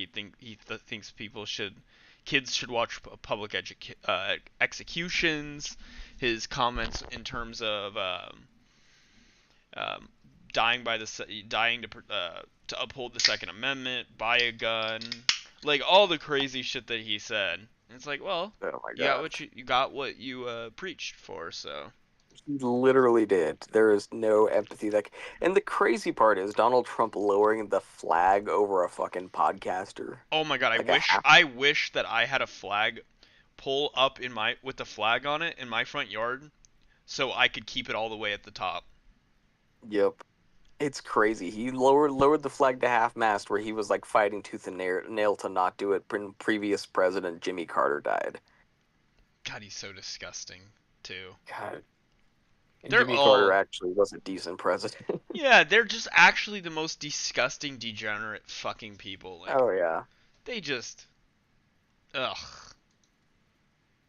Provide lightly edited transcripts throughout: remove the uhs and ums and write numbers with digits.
thinks kids should watch public executions. His comments in terms of um, dying to uphold the Second Amendment, buy a gun, like all the crazy shit that he said. And it's like, well, Oh my you got God. what you preached for, so. He literally did. There is no empathy. And the crazy part is Donald Trump lowering the flag over a fucking podcaster. Oh my god, Like a half. I wish that I had a flag pull up with the flag on it in my front yard so I could keep it all the way at the top. Yep. It's crazy. He lowered the flag to half mast, where he was like fighting tooth and nail to not do it when previous president Jimmy Carter died. God, he's so disgusting too. God. And They're Jimmy Carter all actually was a decent president. Yeah, they're just actually the most disgusting, degenerate fucking people. Like Oh yeah. they just ugh.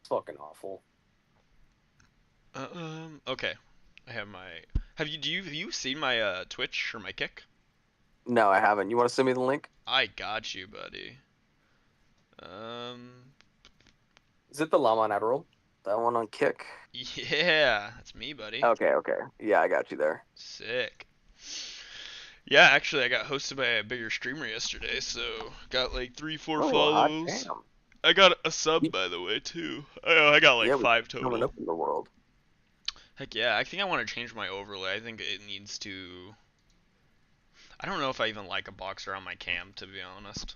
It's fucking awful. Okay. I have my have you seen my Twitch or my Kick? No, I haven't. You want to send me the link? I got you, buddy. Um Is it the Llama on Adderall? That one on Kick? yeah, that's me, buddy. Okay, okay. Yeah, I got you there. Sick. Yeah, actually, I got hosted by a bigger streamer yesterday, so got like 3, 4 Oh, hot follows. damn. I got a sub, by the way, too. I got like Yeah, we're 5 coming total. up in the world. Heck yeah, I think I want to change my overlay. I think it needs to. I don't know if I even like a boxer on my cam, to be honest.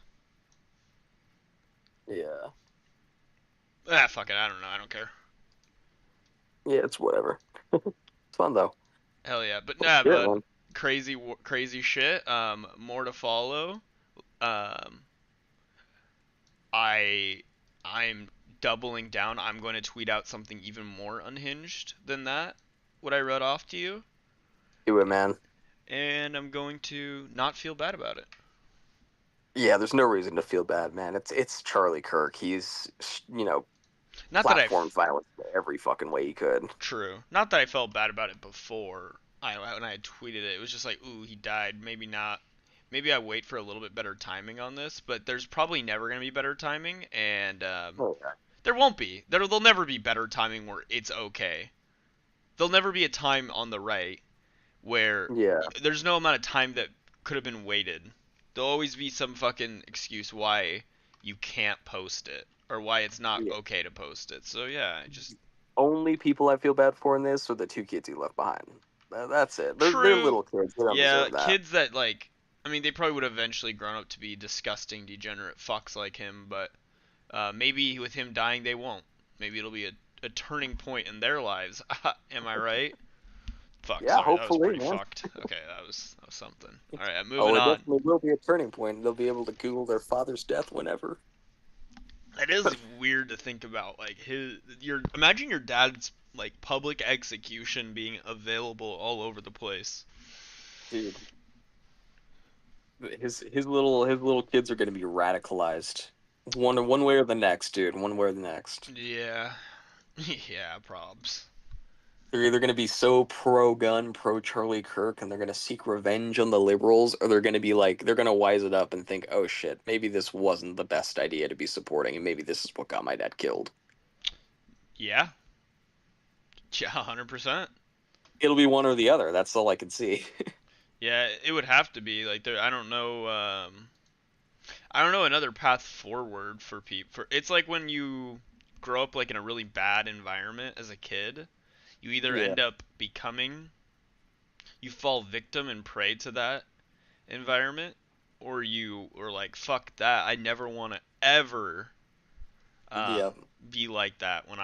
Yeah. Ah, fuck it, I don't know. I don't care. Yeah, it's whatever. It's fun though. Hell yeah, but Well, nah, shit, but man. crazy shit. More to follow. Um, I I'm doubling down. I'm going to tweet out something even more unhinged than that. What I read off to you, Do it, man. and I'm going to not feel bad about it. Yeah, there's no reason to feel bad, man. It's Charlie Kirk. He's Not that platform I've violence every fucking way he could. True. Not that I felt bad about it before. When I had tweeted it, it was just like, ooh, he died. Maybe not. Maybe I wait for a little bit better timing on this, but there's probably never gonna be better timing, and Oh, yeah. there won't be. There'll never be better timing where it's okay. There'll never be a time on the right where Yeah. there's no amount of time that could have been waited. There'll always be some fucking excuse why you can't post it or why it's not Yeah. okay to post it. So yeah, just Only people I feel bad for in this are the two kids he left behind. That's it. They're true. little kids. They don't Yeah, deserve that. kids that like, I mean, they probably would have eventually grown up to be disgusting, degenerate fucks like him, but maybe with him dying, they won't. Maybe it'll be a turning point in their lives. Am I right? Fuck, Yeah, sorry, that was hopefully, pretty man. fucked. Okay, that was something. All right, Oh, moving it on. definitely will be a turning point. They'll be able to Google their father's death whenever. It is weird to think about, like imagine your dad's like public execution being available all over the place. Dude, his little kids are going to be radicalized, one way or the next, dude. One way or the next. Yeah, yeah, probs. They're either going to be so pro gun, pro Charlie Kirk, and they're going to seek revenge on the liberals, or they're going to be like, they're going to wise it up and think, oh shit, maybe this wasn't the best idea to be supporting, and maybe this is what got my dad killed. Yeah, yeah, 100%. It'll be one or the other. That's all I can see. Yeah, it would have to be like there. I don't know another path forward for people. It's like when you grow up like in a really bad environment as a kid, you either Yeah. end up you fall victim and prey to that environment, or you or like fuck that. I never want to ever Yeah. be like that when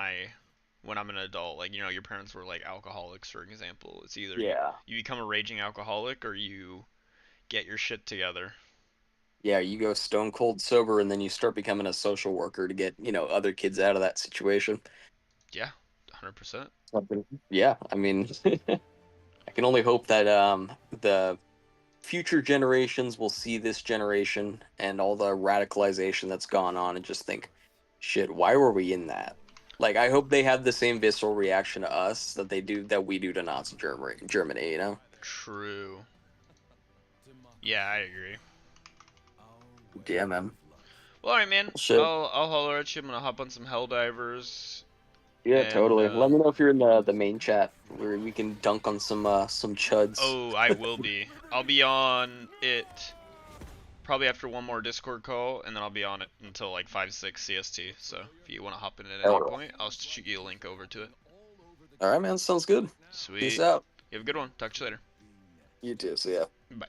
I'm an adult. Like, your parents were like alcoholics, for example. It's either Yeah. you become a raging alcoholic or you get your shit together. Yeah, you go stone cold sober and then you start becoming a social worker to get, other kids out of that situation. Yeah, 100%. Something. Yeah, I mean, I can only hope that the future generations will see this generation and all the radicalization that's gone on and just think, shit, why were we in that? Like, I hope they have the same visceral reaction to us that we do to Nazi Germany, True. Yeah, I agree. Yeah, man. Well, all right, man. Shit. I'll holler at you. I'm gonna hop on some Helldivers, Yeah, and totally. Let me know if you're in the main chat where we can dunk on some chuds. oh, I will be. I'll be on it probably after one more Discord call, and then I'll be on it until like 5-6 CST. So if you want to hop in at any Hell point, I'll shoot you a link over to it. yeah. All right, man. Sounds good. Peace Sweet. out. You have a good one. Talk to you later. You too. See ya. Bye.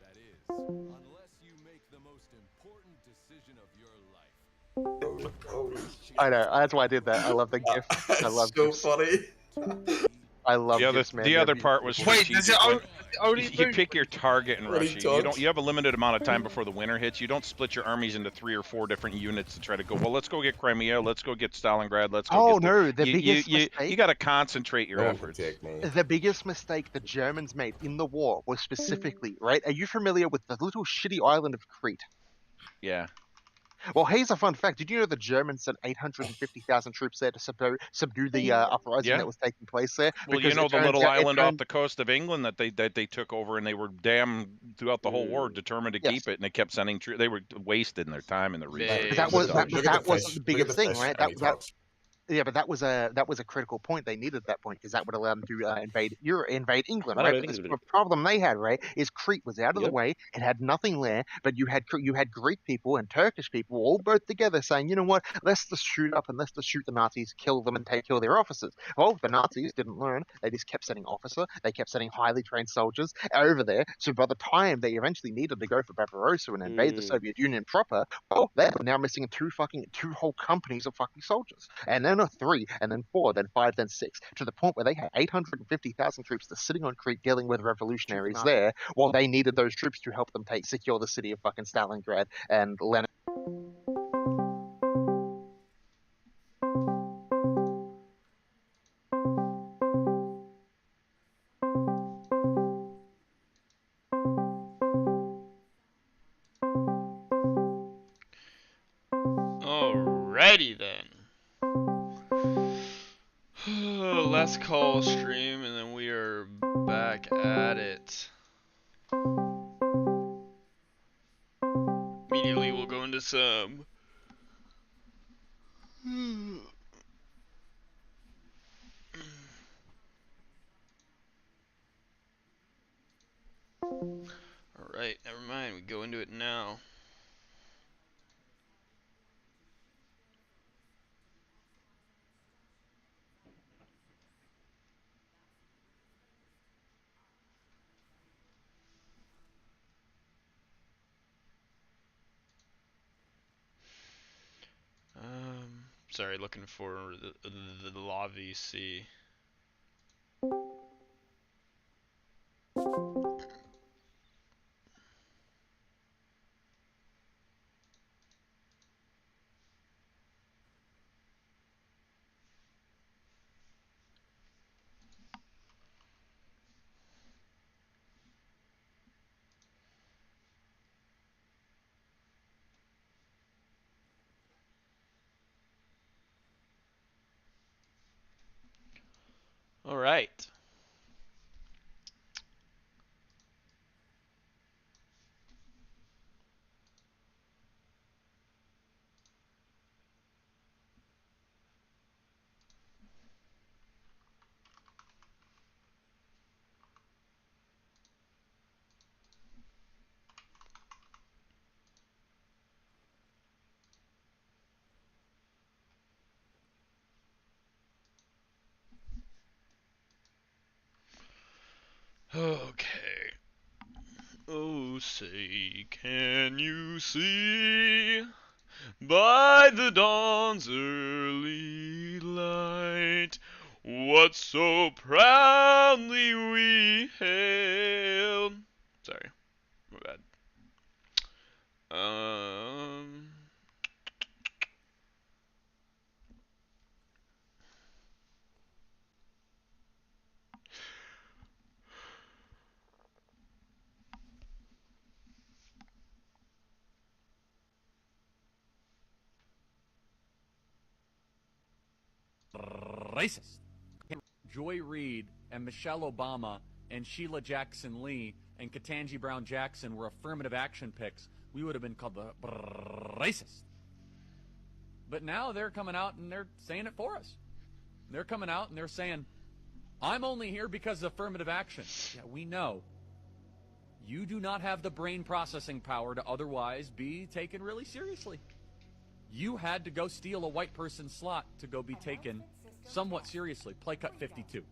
I know. That's why I did that. I love the GIF. I It's love so GIFs. funny. I love The other GIFs, man. the They're other part was beautiful. Wait, does it strategic. only You pick your target and When rush he it. You talks. have a limited amount of time before the winter hits. You don't split your armies into 3 or 4 different units to try to go. Well, let's go get Crimea. Let's go get Stalingrad. Let's go. Oh get no, the you, biggest you mistake. got to concentrate your No one efforts. protect me. The biggest mistake the Germans made in the war was specifically, right? Are you familiar with the little shitty island of Crete? Yeah. Well, here's a fun fact. Did you know the Germans sent 850,000 troops there to subdue the uprising Yeah. that was taking place there? Well, you Because know it the turns little out, island off the coast of England that they took over, and they were damn throughout the whole war determined to yes. keep it, and they kept sending troops. They were wasting their time in the research. Big But that was stuff. that, but that wasn't the Look at biggest the thing, fish right? and he talks. Yeah, but that was a critical point they needed at that point because that would allow them to invade England, right? But the problem they had, right, is Crete was out of the way. It had nothing there, but you had Greek people and Turkish people all both together saying, you know what, let's just shoot up and let's just shoot the Nazis, kill them, and kill their officers. Well, the Nazis didn't learn. They just kept sending they kept sending highly trained soldiers over there. So by the time they eventually needed to go for Barbarossa and invade the Soviet Union proper, well, they're now missing two whole companies of fucking soldiers, and then a 3, and then 4, then 5, then 6, to the point where they had 850,000 troops just sitting on Crete dealing with revolutionaries there, while they needed those troops to help them secure the city of fucking Stalingrad and Lenin. Alrighty then. Last call stream, and then we are back at it. Immediately we'll go into some Alright, never mind, we go into it now. Sorry, looking for the Law VC. Alright. Okay. Oh, say, can you see by the dawn's early light what so proudly we hailed? Sorry, my bad. Racist. Joy Reid and Michelle Obama and Sheila Jackson Lee and Ketanji Brown Jackson were affirmative action picks we would have been called the racist. But now they're coming out and they're saying it for us. They're coming out and they're saying, I'm only here because of affirmative action. Yeah, we know. You do not have the brain processing power to otherwise be taken really seriously. You had to go steal a white person's slot to go be taken somewhat seriously. Play cut 52.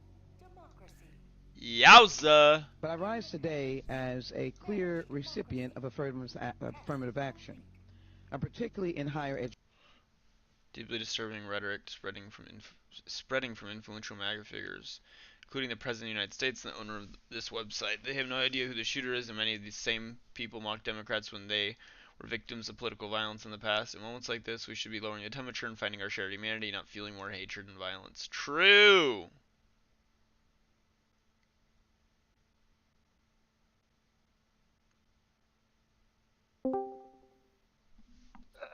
Yowza! But I rise today as a clear recipient of affirmative action, and particularly in higher education. Deeply disturbing rhetoric spreading from influential MAGA figures, including the President of the United States and the owner of this website. They have no idea who the shooter is, and many of these same people mock Democrats when they were victims of political violence in the past. In moments like this, we should be lowering the temperature and finding our shared humanity, not fueling more hatred and violence. True!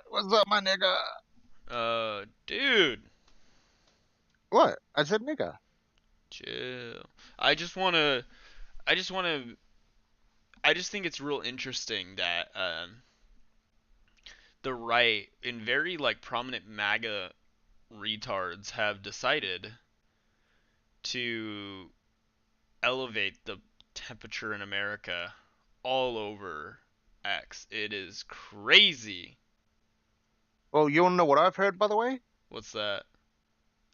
What's up, my nigga? Dude. What? I said nigga. Chill. I just think it's real interesting that, the right, in very, like, prominent MAGA retards have decided to elevate the temperature in America all over X. It is crazy. Well, you want to know what I've heard, by the way? What's that?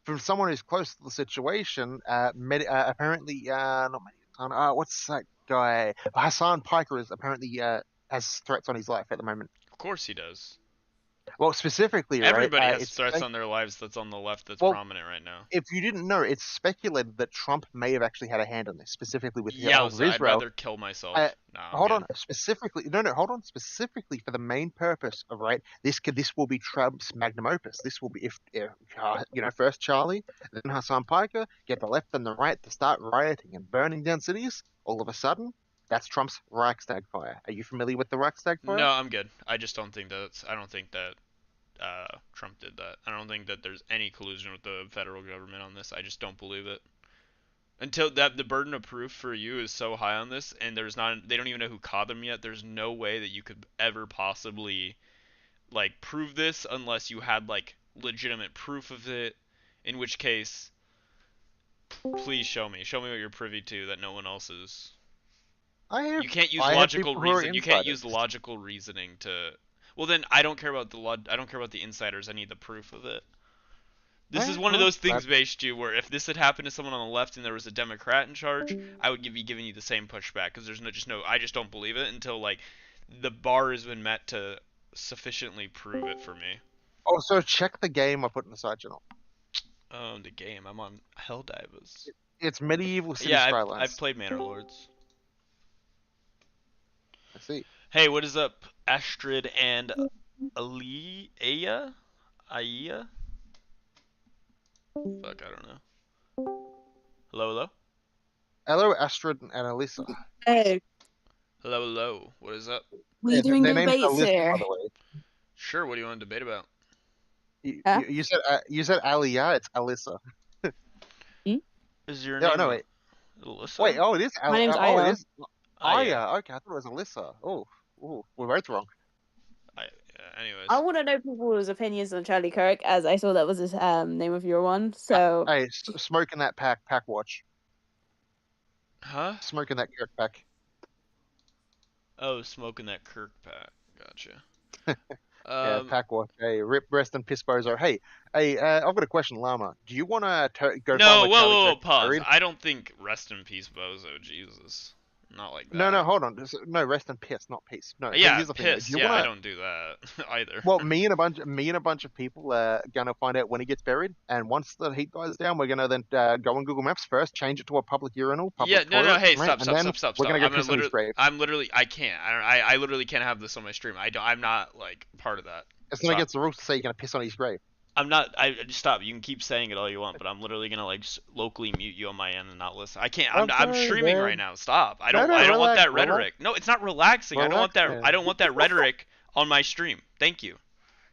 From someone who's close to the situation, apparently, not Medicon, what's that guy? Hassan Piker is apparently has threats on his life at the moment. Of course he does. Well, specifically, Everybody right? has threats on their lives that's on the left that's Well, prominent right now. If you didn't know, it's speculated that Trump may have actually had a hand on this, specifically with the Yeah, help of Israel. I'd rather kill myself. No, Hold on, specifically, hold on, specifically for the main purpose of, right, this will be Trump's magnum opus. This will be, if first Charlie, then Hassan Piker, get the left and the right to start rioting and burning down cities, all of a sudden, that's Trump's Reichstag fire. Are you familiar with the Reichstag fire? No, I'm good. I just don't think that Trump did that. I don't think that there's any collusion with the federal government on this. I just don't believe it. Until the burden of proof for you is so high on this, and they don't even know who caught them yet. There's no way that you could ever possibly, like, prove this unless you had, like, legitimate proof of it. In which case, please show me what you're privy to that no one else is. You can't use logical reason. You can't use logical reasoning to. Well, then I don't care about the insiders. I need the proof of it. This is one of those things, Beistu, where if this had happened to someone on the left and there was a Democrat in charge, I would be giving you the same pushback because there's I just don't believe it until, like, the bar has been met to sufficiently prove it for me. Oh, so check the game I put in the side channel. The game. I'm on Helldivers. It's Medieval City Skylines. I've played Manor Lords. I see. Hey, what is up, Astrid and Aya? Fuck, I don't know. Hello? Hello, Astrid and Alyssa. Hey. Hello. What is up? We're doing debates Alyssa, here. by the way. Sure, what do you want to debate about? You said Aliyah, it's Alyssa. Is your name No, wait. Alyssa? Wait, it is Aliyah. My name's Oh, Aya. it is Aya. Okay, I thought it was Alyssa. Oh, we're both wrong. Anyways. I want to know people's opinions on Charlie Kirk, as I saw that was his name of your one. So. Hey, smoking that pack watch. Huh? Smoking that Kirk pack. Oh, smoking that Kirk pack. Gotcha. Yeah, pack watch. Hey, rip, rest, and piss bozo. Hey, I've got a question, Llama. Do you want to go? No, find whoa, pause. I don't think rest in peace, bozo. Jesus. Not like that. No, hold on. No, rest and piss, not peace. No. Yeah, here's the piss. Thing. Yeah, I don't do that either. Well, me and a bunch of people are gonna find out when he gets buried, and once the heat dies down, we're gonna then go on Google Maps first, change it to a public urinal. Public toilet, Hey, right? Stop. We're gonna go piss on his grave. I can't. I literally can't have this on my stream. I'm not, like, part of that. It's not against the rules to say you're gonna piss on his grave. I'm not. Stop. You can keep saying it all you want, but I'm literally gonna, like, locally mute you on my end and not listen. I can't. I'm streaming right now. Stop. I don't want that rhetoric. No, it's not relaxing. I don't want that rhetoric on my stream. Thank you.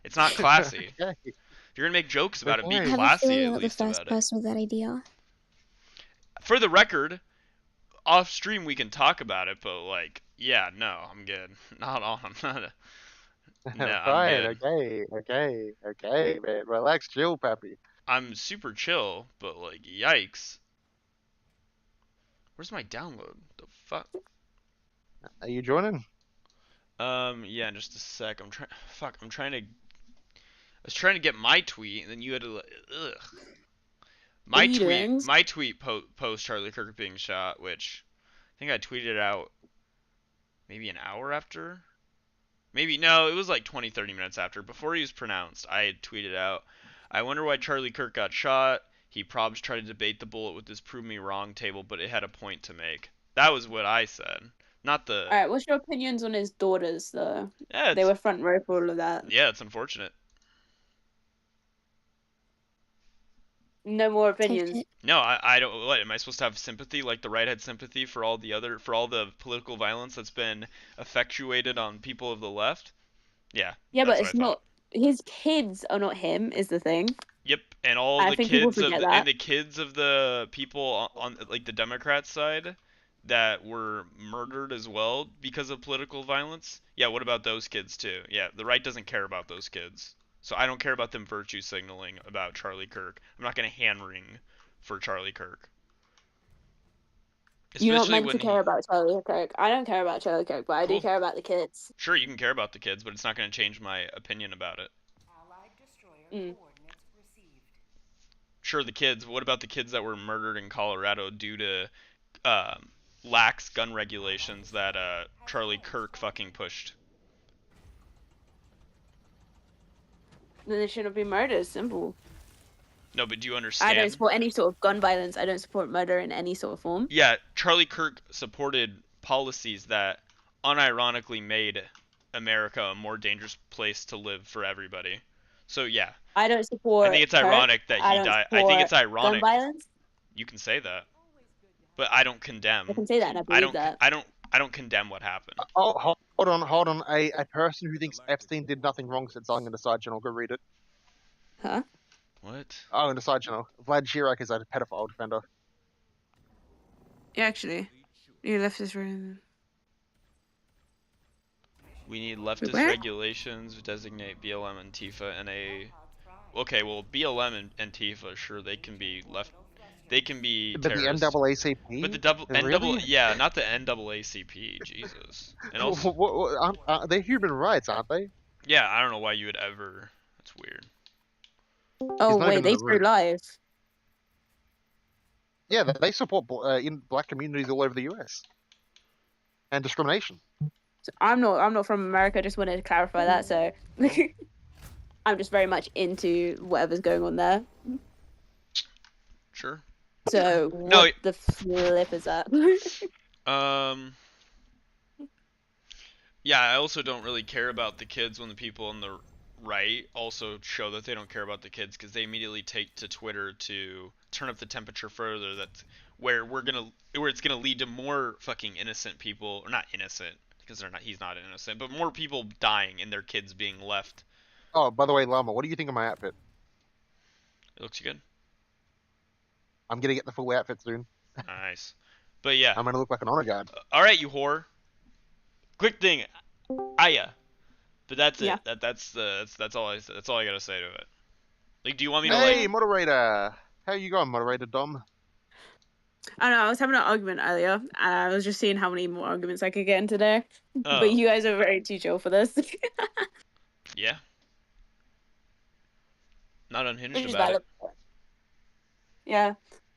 It's not classy. Okay. If you're gonna make jokes about it, be I have a classy feeling at you're the least first about it. person with that idea. For the record, off stream we can talk about it, but like, yeah, no, I'm good. Not on. I'm not. No, I'm Fine, good. okay, man. Relax, chill, pappy. I'm super chill, but like, yikes. Where's my download? The fuck? Are you joining? Yeah, in just a sec. I'm trying. Fuck, I'm trying to. I was trying to get my tweet, and then you had to. Ugh. What are you doing? My tweet post Charlie Kirk being shot, which I think I tweeted out maybe an hour after. Maybe no, it was like 20, 30 minutes after. Before he was pronounced, I had tweeted out, I wonder why Charlie Kirk got shot. He probs tried to debate the bullet with this prove me wrong table, but it had a point to make. That was what I said. Not the. Alright, what's your opinions on his daughters, though? Yeah, They were front row for all of that. yeah, it's unfortunate. No more opinions. No, I don't. What am I supposed to have sympathy like the right had sympathy for all the political violence that's been effectuated on people of the left? Yeah. Yeah, but that's what it's I thought. not. His kids are not him, is the thing. Yep, and all I the think people kids of forget the, that. and the kids of the people on like the Democrat side that were murdered as well because of political violence. Yeah, what about those kids too? Yeah, the right doesn't care about those kids. So I don't care about them virtue signaling about Charlie Kirk. I'm not gonna hand wring for Charlie Kirk. You're not Especially meant to when care about Charlie Kirk. I don't care about Charlie Kirk, but I do Cool. care about the kids. Sure, you can care about the kids, but it's not gonna change my opinion about it. Mm. Sure, the kids. What about the kids that were murdered in Colorado due to lax gun regulations that Charlie Kirk fucking pushed? Then they shouldn't be murdered. Simple. No, but do you I understand? don't support any sort of gun violence. I don't support murder in any sort of form. Yeah, Charlie Kirk supported policies that unironically made America a more dangerous place to live for everybody. So yeah, I don't support. I think it's Kirk. ironic that I he don't died. I think it's support ironic. Gun violence. You can say that, but I don't condemn. I can say that, and I believe that. I don't condemn what happened. Oh, hold on. A person who thinks Epstein did nothing wrong said something in the side channel. Go read it. Huh? What? Oh, in the side channel. Vlad Chirac is a pedophile defender. Yeah, actually, you left this room. We need leftist Where? regulations designate BLM and Antifa and a. Okay, well, BLM and Antifa, sure, they can be left. They can be But the terrorists. NAACP. But the double, Really? yeah, not the NAACP, Jesus. And also, They're human rights, aren't they? yeah, I don't know why you would ever. That's weird. Oh not wait, even they in the threw room. live. Yeah, they support in black communities all over the US. And discrimination. So I'm not from America. I just wanted to clarify that. So I'm just very much into whatever's going on there. Sure. So No, what the flip is that? Yeah, I also don't really care about the kids when the people on the right also show that they don't care about the kids because they immediately take to Twitter to turn up the temperature further. That's where it's gonna lead to more fucking innocent people, or not innocent because they're not. He's not innocent, but more people dying and their kids being left. Oh, by the way, Llama, what do you think of my outfit? It looks good. I'm gonna get the full outfit soon. Nice. But yeah. I'm gonna look like an honor guard. All right, you whore. Quick thing, Aya. But that's it. Yeah. That's all I gotta say to it. Like, do you want me to Hey, like? moderator. How you going, moderator Dom? I don't know. I was having an argument earlier, and I was just seeing how many more arguments I could get in today. Oh, But you guys are very too chill for this. yeah. Not unhinged Which is about it. valid. Yeah.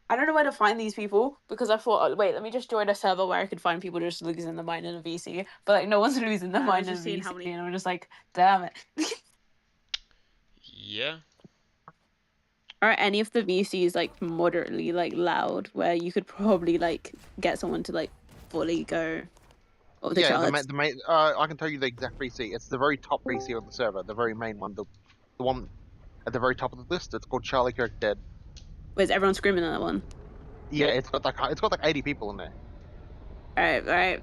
I don't know where to find these people because I thought, oh, wait, let me just join a server where I could find people just losing their mind in a VC. But like, no one's losing their mind in a VC, and I'm just like, damn it. Yeah. Are any of the VCs like moderately like loud where you could probably like get someone to like fully go off the Yeah, charts? the main. I can tell you the exact VC. It's the very top VC on the server, the very main one, the one at the very top of the list. It's called Charlie Kirk Dead. Where's everyone screaming at that one? Yeah, it's got like 80 people in there. All right.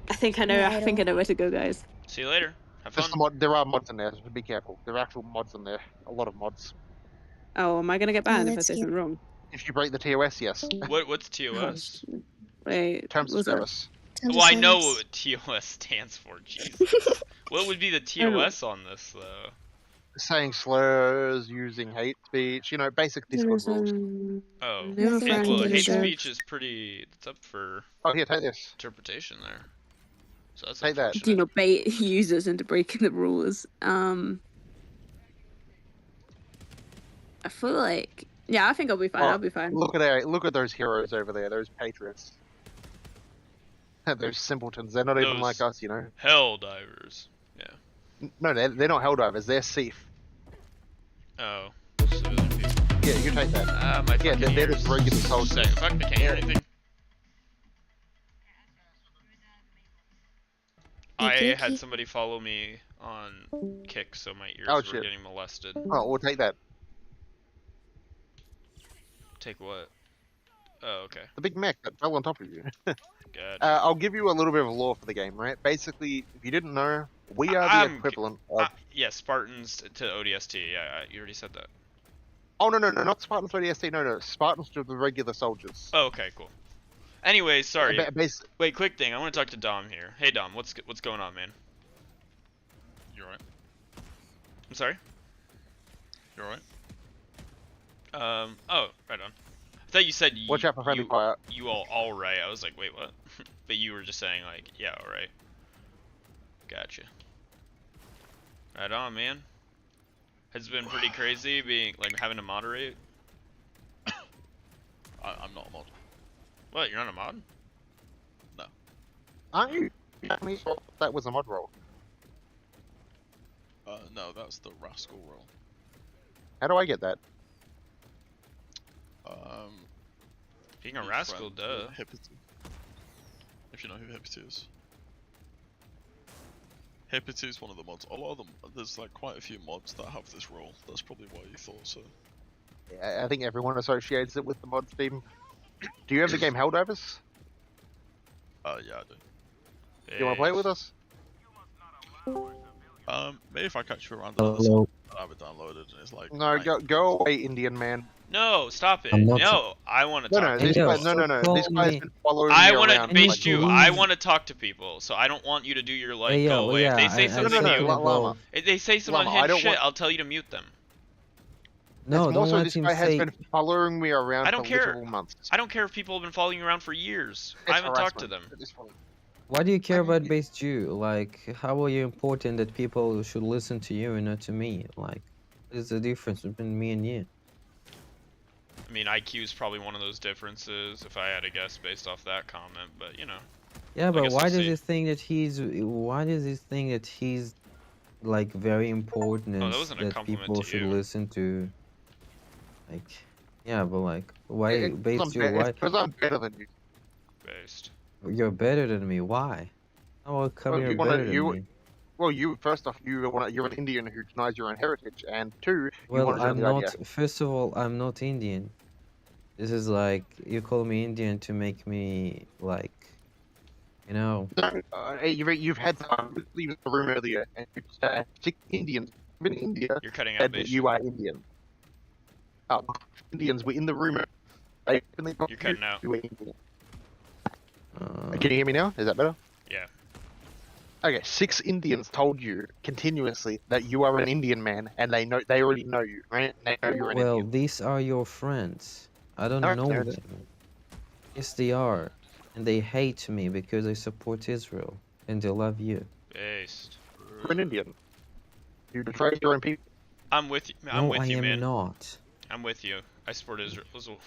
I think I know. Yeah, I think I know where to go, guys. See you later. Have Just fun. there are mods in there, so be careful. There are actual mods in there. A lot of mods. Oh, am I gonna get banned if I that's say cute. something wrong? If you break the TOS, yes. What's TOS? Wait, Terms of was that? service. Well, I know what TOS stands for. Jesus. What would be the I don't know. TOS on this though? Saying slurs, using hate speech, basic Discord rules. Oh, Never well, friendly hate deserve. speech is pretty. It's up for Oh, here, take this. interpretation there. So that's Take that. Do not bait users into breaking the rules. I feel like, yeah, I think I'll be fine. Oh, I'll be fine. Look at those heroes over there, those patriots. Those simpletons. They're not even Those like us, Hell divers. Yeah. No, they're not helldivers. They're Seath. Oh. Civilian people. Yeah, you can take that. My Yeah, fucking they're ears. just regular soldiers. Second, fuck, I can't hear anything. I had somebody follow me on Kick, so my ears were shit. getting molested. Oh, we'll take that. Take what? Oh, okay. The big mech that fell on top of you. Good. I'll give you a little bit of lore for the game, right? Basically, if you didn't know, we are the equivalent of... yeah, Spartans to ODST. Yeah, you already said that. Oh, no, not Spartans to ODST. No. Spartans to the regular soldiers. Oh, okay, cool. Anyway, sorry. Basically, Wait, quick thing. I want to talk to Dom here. Hey, Dom, what's going on, man? You alright? I'm sorry? You alright? Oh, right on. I thought you said watch out for friendly fire. You all right. I was like, wait, what? But you were just saying like, yeah, all right. Gotcha. Right on, man. Has it been pretty crazy being like having to moderate? I'm not a mod. What? You're not a mod? No. Aren't you? That was a mod roll. No, that's the rascal roll. How do I get that? Being a rascal, duh. Hippity. If you know who Hippity is. Hippity is one of the mods. A lot of them, there's like quite a few mods that have this role. That's probably why you thought so. Yeah, I think everyone associates it with the mod team. Do you have the game Helldivers? Yeah, I do. Do you want to play it with us? Maybe if I catch you around Hello. I have it downloaded and it's like... No, go away, Indian man. No, stop it. I'm not No, I want to talk. No, to this people. guy, no. This guy's been following I me want to around. base you. Like, I want to talk to people, so I don't want you to do your like go away. If they say something to you, Llama. if they say some Llama, I unhinged don't shit, want- I'll tell you to mute them. No, it's don't also let this him guy has say. been following me around I don't for care. literal months. I don't care if people have been following you around for years. It's I haven't talked to harassment them. at this point. Why do you care about base Jew? Like, how are you important that people should listen to you and not to me? Like, there's a difference between me and you. I mean, IQ is probably one of those differences, if I had to guess based off that comment. But you know. Yeah, but guess why we'll does see. he think that he's? Why does he think that he's like very important Oh, and that wasn't a that compliment people to should you. listen to? Like, yeah, but like, why base Jew? Why Because I'm better than you. Based. you're better than me? Why? How come Well, you're you wanna- better than you- me? Well, first off, you're an Indian who denies your own heritage, and two, you Well, want to I'm the not. idea. First of all, I'm not Indian. This is like you call me Indian to make me like, you know. You've had some leave the room earlier, and you said 6 Indians in India You're cutting out said that base. you are Indian. Indians were in the room. You're cutting out. You were Indian. Can you hear me now? Is that better? Yeah. Okay, 6 Indians told you continuously that you are an Indian man, and they already know you, right? They know you're an Well, Indian. these are your friends. I don't No, know they're- them. Yes, they are, and they hate me because I support Israel, and they love you. Based. You're an Indian. You betray your own people. I'm with you. I'm No, with I you, am man. not. I'm with you. I support Israel as well.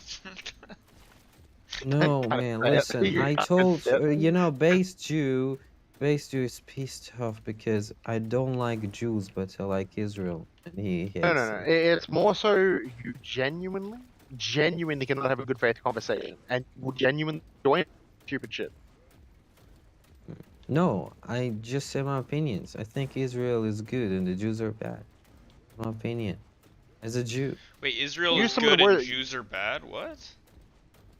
No, Kinda man, say it. listen. I told base Jew is pissed off because I don't like Jews, but I like Israel, and he hates No. it. It's more so you genuinely cannot have a good faith conversation, and will genuinely join stupid shit. No, I just say my opinions. I think Israel is good and the Jews are bad. My opinion, as a Jew. Wait, Israel Use is some of the good and words- Jews are bad? What?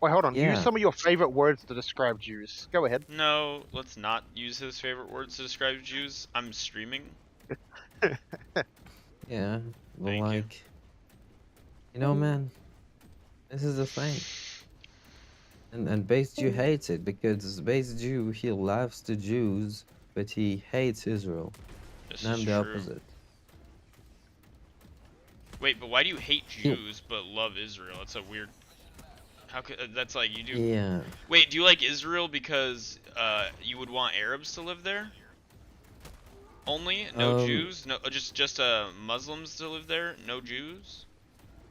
Wait, hold on. Yeah. Use some of your favorite words to describe Jews. Go ahead. No, let's not use his favorite words to describe Jews. I'm streaming. Yeah, but Thank you. like, you know, man, this is the thing. And base Jew hates it because base Jew, he loves the Jews, but he hates Israel. This And is I'm the true. opposite. Wait, but why do you hate He- Jews but love Israel? That's a weird. How could that's like you do? Yeah. Wait, do you like Israel because you would want Arabs to live there? Only no Jews, no just Muslims to live there, no Jews.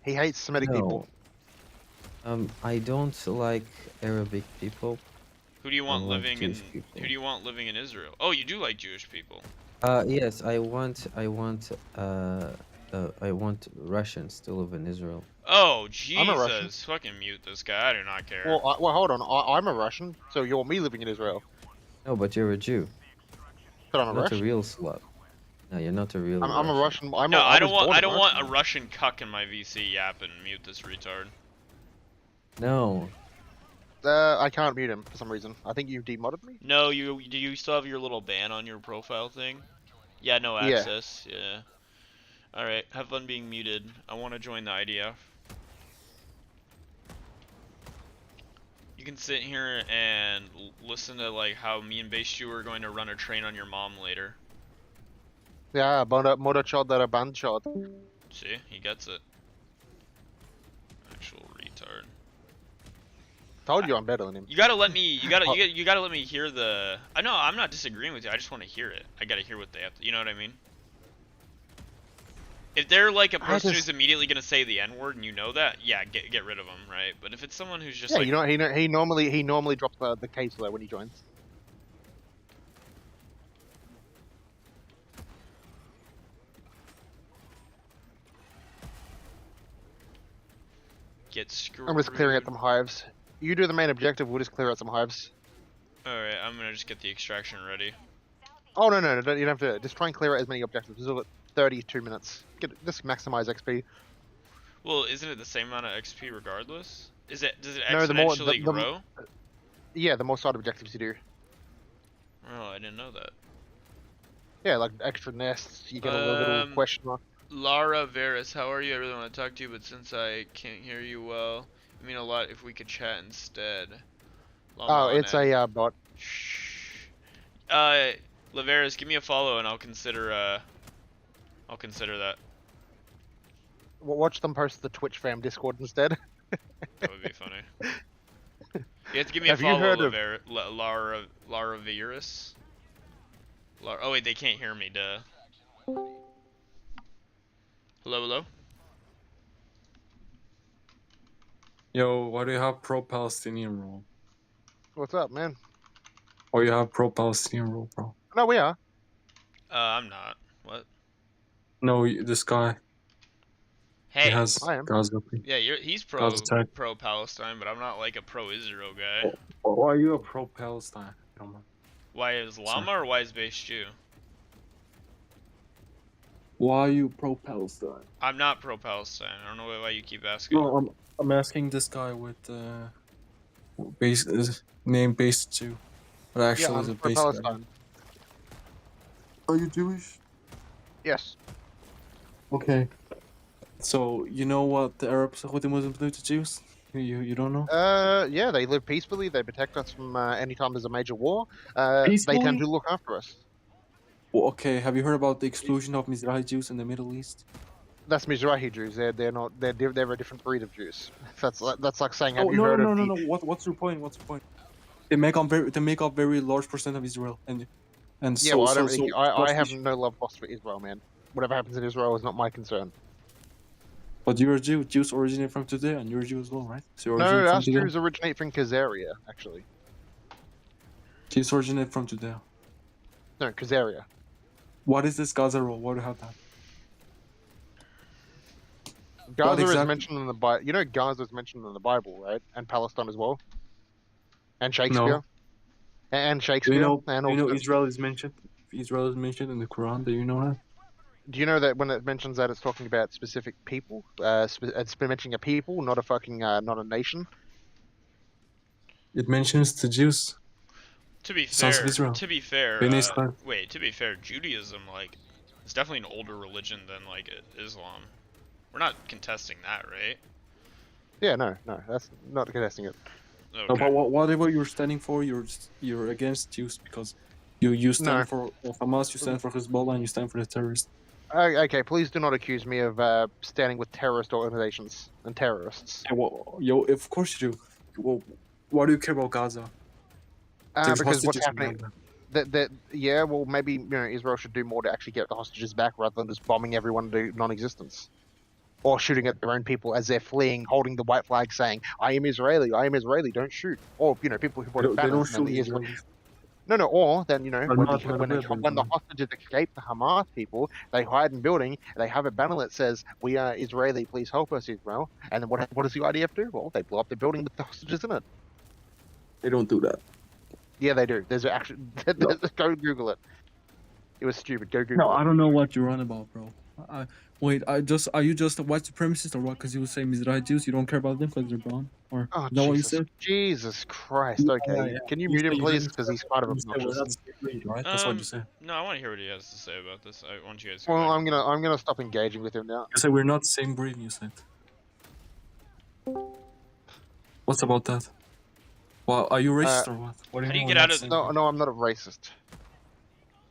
He hates Semitic people. No. I don't like Arabic people. Who do you I want like living Jewish in? people. Who do you want living in Israel? Oh, you do like Jewish people. Yes, I want Russians to live in Israel. Oh I'm a Russian. Jesus! Fucking mute this guy. I do not care. Well, hold on. I'm a Russian, so you want me living in Israel? No, but you're a Jew. But I'm a Not Russian. a real Slav. No, you're not a real I'm a Russian. No, I don't want a Russian cuck in my VC yapping. Mute this retard. No. I can't mute him for some reason. I think you demodded me. No, do you still have your little ban on your profile thing? Yeah, no access. Yeah. All right, have fun being muted. I want to join the IDF. You can sit here and listen to like how me and Base Jew are going to run a train on your mom later. Yeah, motor shot that a band shot. See, he gets it. Actual retard. Told you I'm better than him. You gotta let me. You gotta let me hear the. I know I'm not disagreeing with you. I just want to hear it. I gotta hear what they have to. You know what I mean? If they're like a person who's immediately gonna say the N-word and you know that, yeah, get rid of them, right? But if it's someone who's just like, you know, he normally drops the case though when he joins. get screwed. I'm just clearing out some hives. You do the main objective. We'll just clear out some hives. All right, I'm gonna just get the extraction ready. Oh no, you don't have to. Just try and clear out as many objectives. We've got 32 minutes. Just maximize XP. Well, isn't it the same amount of XP regardless? Does it No, exponentially grow? Yeah, the more side objectives you do. Oh, I didn't know that. Yeah, like extra nests. You get a little question mark. Lara Veris, how are you? I really want to talk to you, but since I can't hear you well, it mean a lot if we could chat instead. Oh, it's a bot. Shh. Laveris, give me a follow and I'll consider that. Watch them post the Twitch fam Discord instead. That would be funny. You have to give me a follow, Lara Veris. Oh wait, they can't hear me, duh. Hello? Yo, why do you have pro-Palestinian rule? What's up, man? Why you have pro-Palestinian rule, bro? No, we are. I'm not. What? No, this guy. Hey, he has I am. Gaza. Yeah, he's pro Palestine, but I'm not like a pro Israel guy. Why are you a pro-Palestine? Why is Llama or why is Base Jew? Why are you pro-Palestine? I'm not pro Palestine. I don't know why you keep asking. No, I'm asking this guy with name Base Jew, but actually is a base Palestine. Are you Jewish? Yes. Okay. So you know what the Arabs, what the Muslims do to Jews? You don't know? Yeah, they live peacefully. They protect us from any time there's a major war. Peacefully? They tend to look after us. Well, okay. Have you heard about the explosion of Mizrahi Jews in the Middle East? That's Mizrahi Jews. They're a different breed of Jews. That's like saying, have Oh, you heard of no. What's your point? What's your point? They make up very large percent of Israel, and yeah. So, well, I have no love lost for Israel, man. Whatever happens in Israel is not my concern. But you're a Jew. Jews originate from Judea, and you're a Jew as well, right? So No, us Jews originate from Khazaria, actually. Jews originate from Judea. No, Khazaria. What is this Gaza rule? Why do you have that? Gaza is mentioned in the Bible. You know, Gaza is mentioned in the Bible, right? And Palestine as well. And Shakespeare. No. And Shakespeare. Do you know Israel is mentioned? Israel is mentioned in the Quran. Do you know that? Do you know that when it mentions that it's talking about specific people? It's been mentioning a people, not a fucking, not a nation. It mentions the Jews. To be Sons fair, of Israel. to be fair, Judaism, like, it's definitely an older religion than like Islam. We're not contesting that, right? Yeah, no, that's not contesting it. No, Okay. but whatever you're standing for, you're against Jews because you stand No. for Hamas, you stand for Hezbollah, and you stand for the terrorists. Okay, please do not accuse me of standing with terrorist organizations and terrorists. Yeah, well, of course you do. Well, why do you care about Gaza? There's Because what's hostages in happening? Gaza. Yeah, well, maybe Israel should do more to actually get the hostages back rather than just bombing everyone to non-existence, or shooting at their own people as they're fleeing, holding the white flag, saying "I am Israeli, I am Israeli, don't shoot." Or people who put They don't banners and shoot the Israel. Israelis. No. Or then But when not the hostages escape the Hamas people, they hide in building. They have a banner that says "We are Israeli, please help us, Israel." And then what does the IDF do? Well, they blow up the building with the hostages in it. They don't do that. Yeah, they do. There's actually No. go Google it. It was stupid. Go No, Google I it. don't know what you're on about, bro. Wait, are you just a white supremacist or what? Because you say Mizrahi Jews, you don't care about them because they're brown? Or Oh, is that what you said? Jesus Christ. Okay, can you mute him, please? Because he's kind of You said we're obnoxious. not the same breed, right? That's what you said. No, I want to hear what he has to say about this. I want you guys to go Well, back. I'm gonna stop engaging with him now. You said we're not the same breed, you said. What's about that? Well, are you racist or what? What How do you mean get we're out not of the No, same breed? no, I'm not a racist.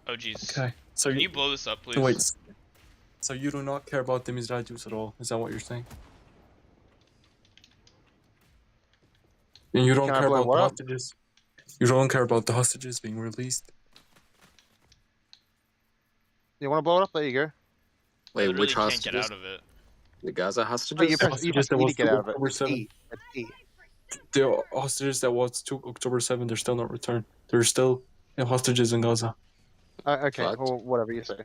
Oh, jeez. Okay, so Can you blow this up, please? wait. So you do not care about the Mizrahi Jews at all? Is that what you're saying? And you don't Can I care blow about what the up? hostages? You don't care about the hostages being released? You want to blow it up? There you go. I Wait, literally which can't get hostages? out of it. The Gaza Oh, hostages? you press E to get out of it. October It's 7th. E. It's E. The hostages that was to October 7th, they're still not returned. There's still hostages in Gaza. Okay, Fucked. well, whatever you say.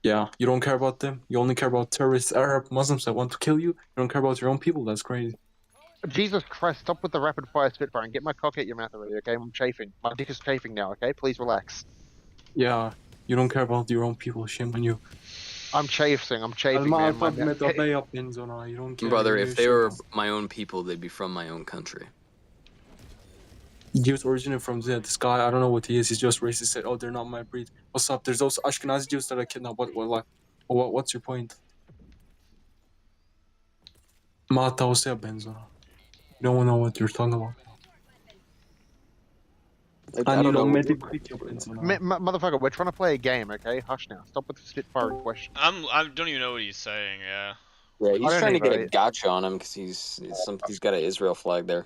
Yeah, you don't care about them. You only care about terrorists, Arab Muslims that want to kill you. You don't care about your own people. That's crazy. Jesus Christ, stop with the rapid fire spitfire and get my cock out your mouth already, okay? I'm chafing. My dick is chafing now, okay? Please relax. Yeah, you don't care about your own people. Shame on you. I'm chafing, man. My You don't care. Brother, You if they shame were on. my own people, they'd be from my own country. Jews originate from this guy. I don't know what he is. He's just racist. Said, "Oh, they're not my breed." What's up? There's those Ashkenazi Jews that are kidnapped. What's your point? Mata osea benzona. You don't know what you're talking about. I don't know. Motherfucker, we're trying to play a game, okay? Hush now. Stop with the spitfiring question. I don't even know what he's saying. Yeah. Yeah, I he's don't trying to get a either. gotcha on him because he's got an Israel flag there.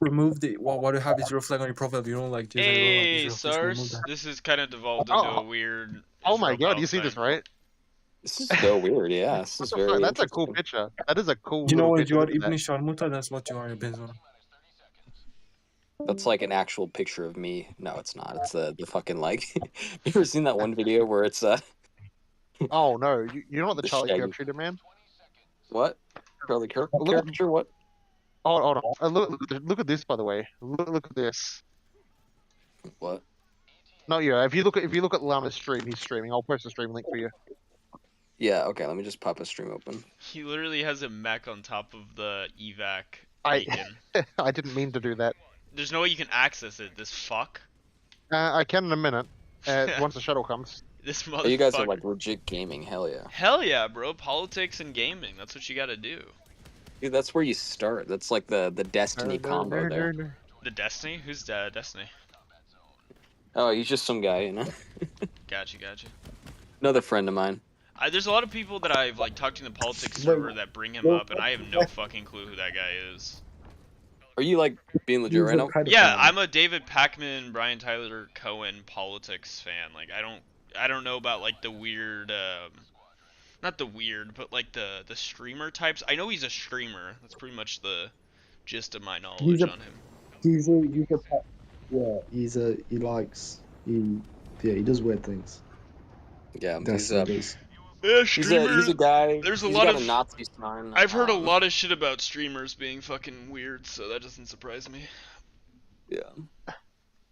Remove the why do you have Israel flag on your profile? You don't like Jews. You don't like Hey, Israel. Please remove Sars. that. This has kind of devolved into a weird. Oh my Israel god, you see this, thing. right? This is so weird. Yeah, this is very That's a cool interesting. picture. That is a cool You know little what picture. you are, Look at Ibn that. Sharmuta? That's what you are, benzona. That's like an actual picture of me. No, it's not. It's the fucking like. You ever seen that one video where it's Oh no, you're not the The Charlie shaggy. Kirk shooter, man. what? Charlie Kirk Look- caricature? What? Hold on. Look at this, by the way. Look at this. What? No, yeah. If you look at Lama's stream, he's streaming. I'll post the stream link for you. Yeah. Okay. Let me just pop a stream open. He literally has a mech on top of the evac I beacon. I didn't mean to do that. There's no way you can access it. This fuck. I can in a minute. Once the shuttle comes. This Oh, motherfucker. you guys are like legit gaming. Hell yeah. Hell yeah, bro. Politics and gaming. That's what you gotta do. Dude, that's where you start. That's like the Destiny combo there. The Destiny? Who's Destiny? Oh, he's just some guy, you know. Gotcha. Another friend of mine. There's a lot of people that I've like talked to in the politics server that bring him up, and I have no fucking clue who that guy is. Are you like being legit right now? Yeah, I'm a David Pacman, Brian Tyler Cohen politics fan. Like I don't know about like the weird, not the weird, but like the streamer types. I know he's a streamer. That's pretty much the gist of my knowledge on him. He does weird things. Yeah, That's he's what it is. Yeah, he's a guy. There's a he's lot got of a Nazi sign. I've heard a lot of shit about streamers being fucking weird, so that doesn't surprise me. Yeah.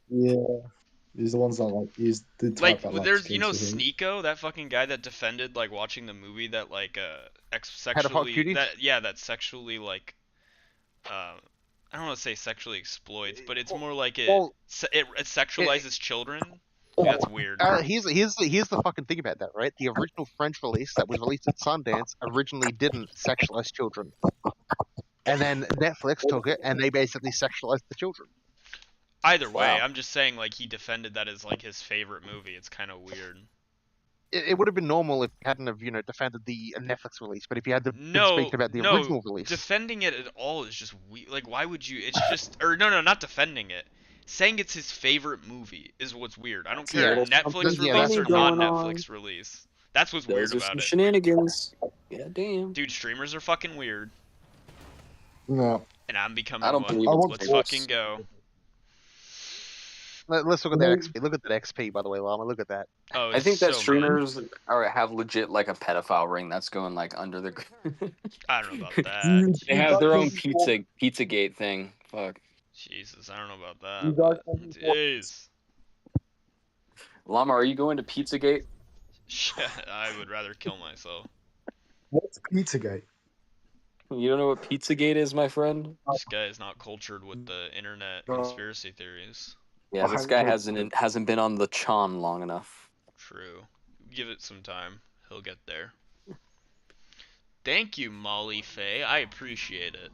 Yeah. He's the ones that like he's the type Like that likes there's games with him. Sneeko, that fucking guy that defended like watching the movie that like Pedophile sexually cuties? that sexually like I don't want to say sexually exploits, but it's more like it sexualizes children. That's weird. Here's the fucking thing about that, right? The original French release that was released at Sundance originally didn't sexualize children. and then Netflix took it and they basically sexualized the children. Either way, Wow. I'm just saying, like, he defended that as like his favorite movie. It's kind of weird. It would have been normal if he hadn't have, defended the Netflix release, but if you had been speaking about the original release, defending it at all is just weird. Like, why would you? It's just, or no, not defending it. Saying it's his favorite movie is what's weird. I don't care Yeah, Netflix yeah, release or that's non-Netflix release. That's what's weird Those are about some it. shenanigans. Yeah, damn. Dude, streamers are fucking weird, No. and I'm becoming I don't one. believe I it's want Let's fake. fucking go. Let's look at that XP. Look at that XP, by the way, Llama. Look at that. Oh, I it's think that so streamers have legit like a pedophile ring that's going like under the. I don't know about that. They have their own Pizzagate thing. Fuck. Jesus, I don't know about You that. guys But jeez. Llama, are you going to Pizzagate? I would rather kill myself. What's Pizzagate? You don't know what Pizzagate is, my friend? This guy is not cultured with the internet conspiracy theories. Yeah, this guy hasn't been on the Chan long enough. True. Give it some time. He'll get there. Thank you, Molly Faye. I appreciate it.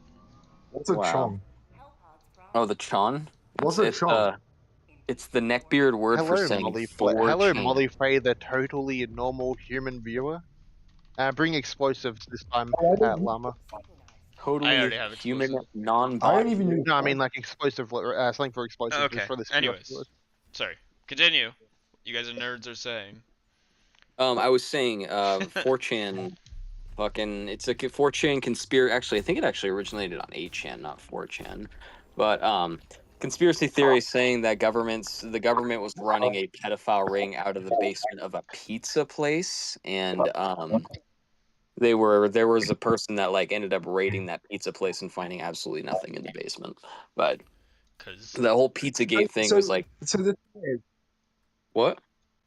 What's a Chon? Oh, the Chan? What's a Chon? It's the neckbeard word for saying Hello, 4chan. Molly Faye, the totally normal human viewer. Bring explosives this time, Llama. Totally I already have human, explosives. non-body. No, I mean like explosive, something for explosives. Okay. Just for this Anyways, sorry. Continue. You guys are nerds are saying. I was saying, 4chan, fucking, it's a 4chan conspiracy. Actually, I think it actually originated on 8chan, not 4chan. But conspiracy theory saying that the government was running a pedophile ring out of the basement of a pizza place, and there was a person that like ended up raiding that pizza place and finding absolutely nothing in the basement. But the whole Pizzagate thing was like, So the thing is, what?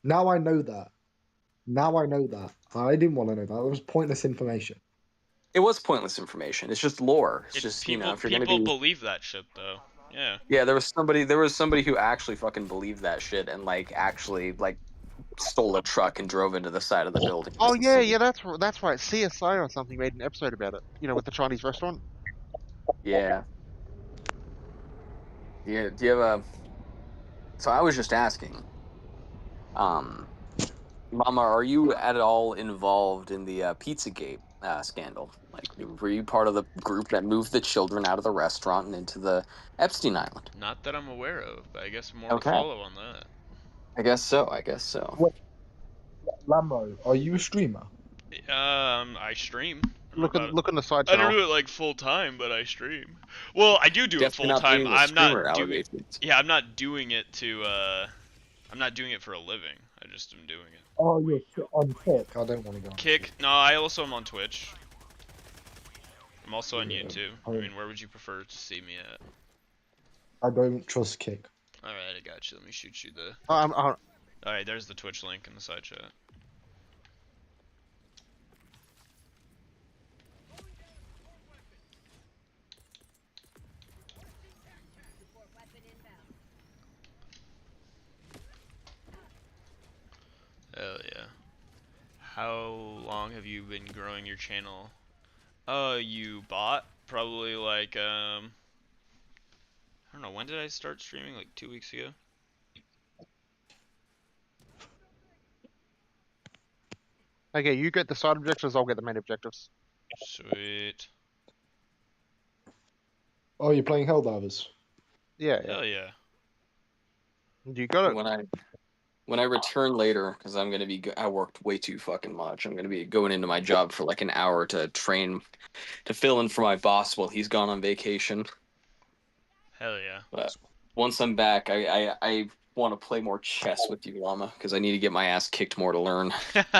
Now I know that. I didn't want to know that. It was pointless information. It was pointless information. It's just lore. It's just people, if you're gonna people be... believe that shit though. Yeah. Yeah, there was somebody who actually fucking believed that shit and like actually like stole a truck and drove into the side of the building. Oh yeah, that's right. CSI or something made an episode about it. With the Chinese restaurant. Yeah. Do you have a? So I was just asking. Mama, are you at all involved in the Pizzagate scandal? Like, were you part of the group that moved the children out of the restaurant and into the Epstein Island? Not that I'm aware of, but I guess more Okay. to follow on that. I guess so. What? Lambo, are you a streamer? I stream. Look on the side I channel. don't do it like full time, but I stream. Well, I do it full Definitely time. not being a I'm streamer, not doing. allegations. Yeah, I'm not doing it to. I'm not doing it for a living. I just am doing it. Oh, you're on Kick. I don't want to go on Kick? No, I also am on Twitch. I'm also on Yeah, YouTube. I mean, where would you prefer to see me at? I don't trust Kick. Alright, I got you. Let me shoot you the... Alright, there's the Twitch link in the side chat. Hell yeah. How long have you been growing your channel? You bought? Probably like, I don't know, when did I start streaming? Like 2 weeks ago? Okay, you get the side objectives, I'll get the main objectives. Sweet. Oh, you're playing Helldivers? Yeah. Hell yeah. You got it. When I return later, because I'm gonna be, I worked way too fucking much. I'm gonna be going into my job for like an hour to train, to fill in for my boss while he's gone on vacation. Hell yeah. But once I'm back, I want to play more chess with you, Llama, because I need to get my ass kicked more to learn.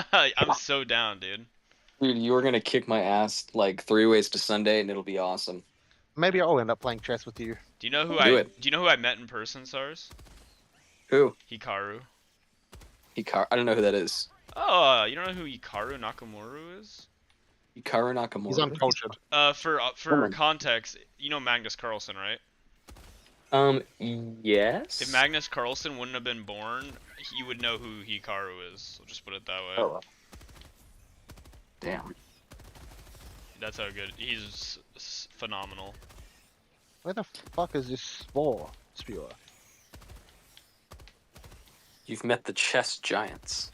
I'm so down, dude. Dude, you're gonna kick my ass like 3 ways to Sunday, and it'll be awesome. Maybe I'll end up playing chess with you. Do you know who Do you know who I met in person, Sars? Who? Hikaru. I don't know who that is. Oh, you don't know who Hikaru Nakamura is? Hikaru Nakamura. He's uncultured. For context, you know Magnus Carlsen, right? Yes. If Magnus Carlsen wouldn't have been born, you would know who Hikaru is. I'll just put it that way. Oh. Damn. That's how good he's phenomenal. Where the fuck is this spore spewer? You've met the chess giants.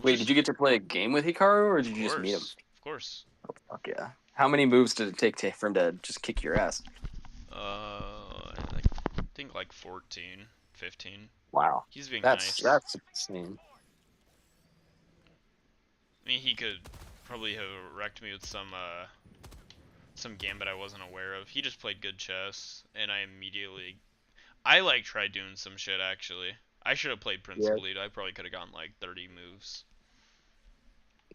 Wait, did you get to play a game with Hikaru, or did you just meet him? Of course. Oh, fuck yeah. How many moves did it take for him to just kick your ass? I think like 14, 15. Wow. He's being That's insane. I mean, he could probably have wrecked me with some gambit I wasn't aware of. He just played good chess, and I like tried doing some shit actually. I should have played Principal Lead. I probably could have gotten like 30 moves.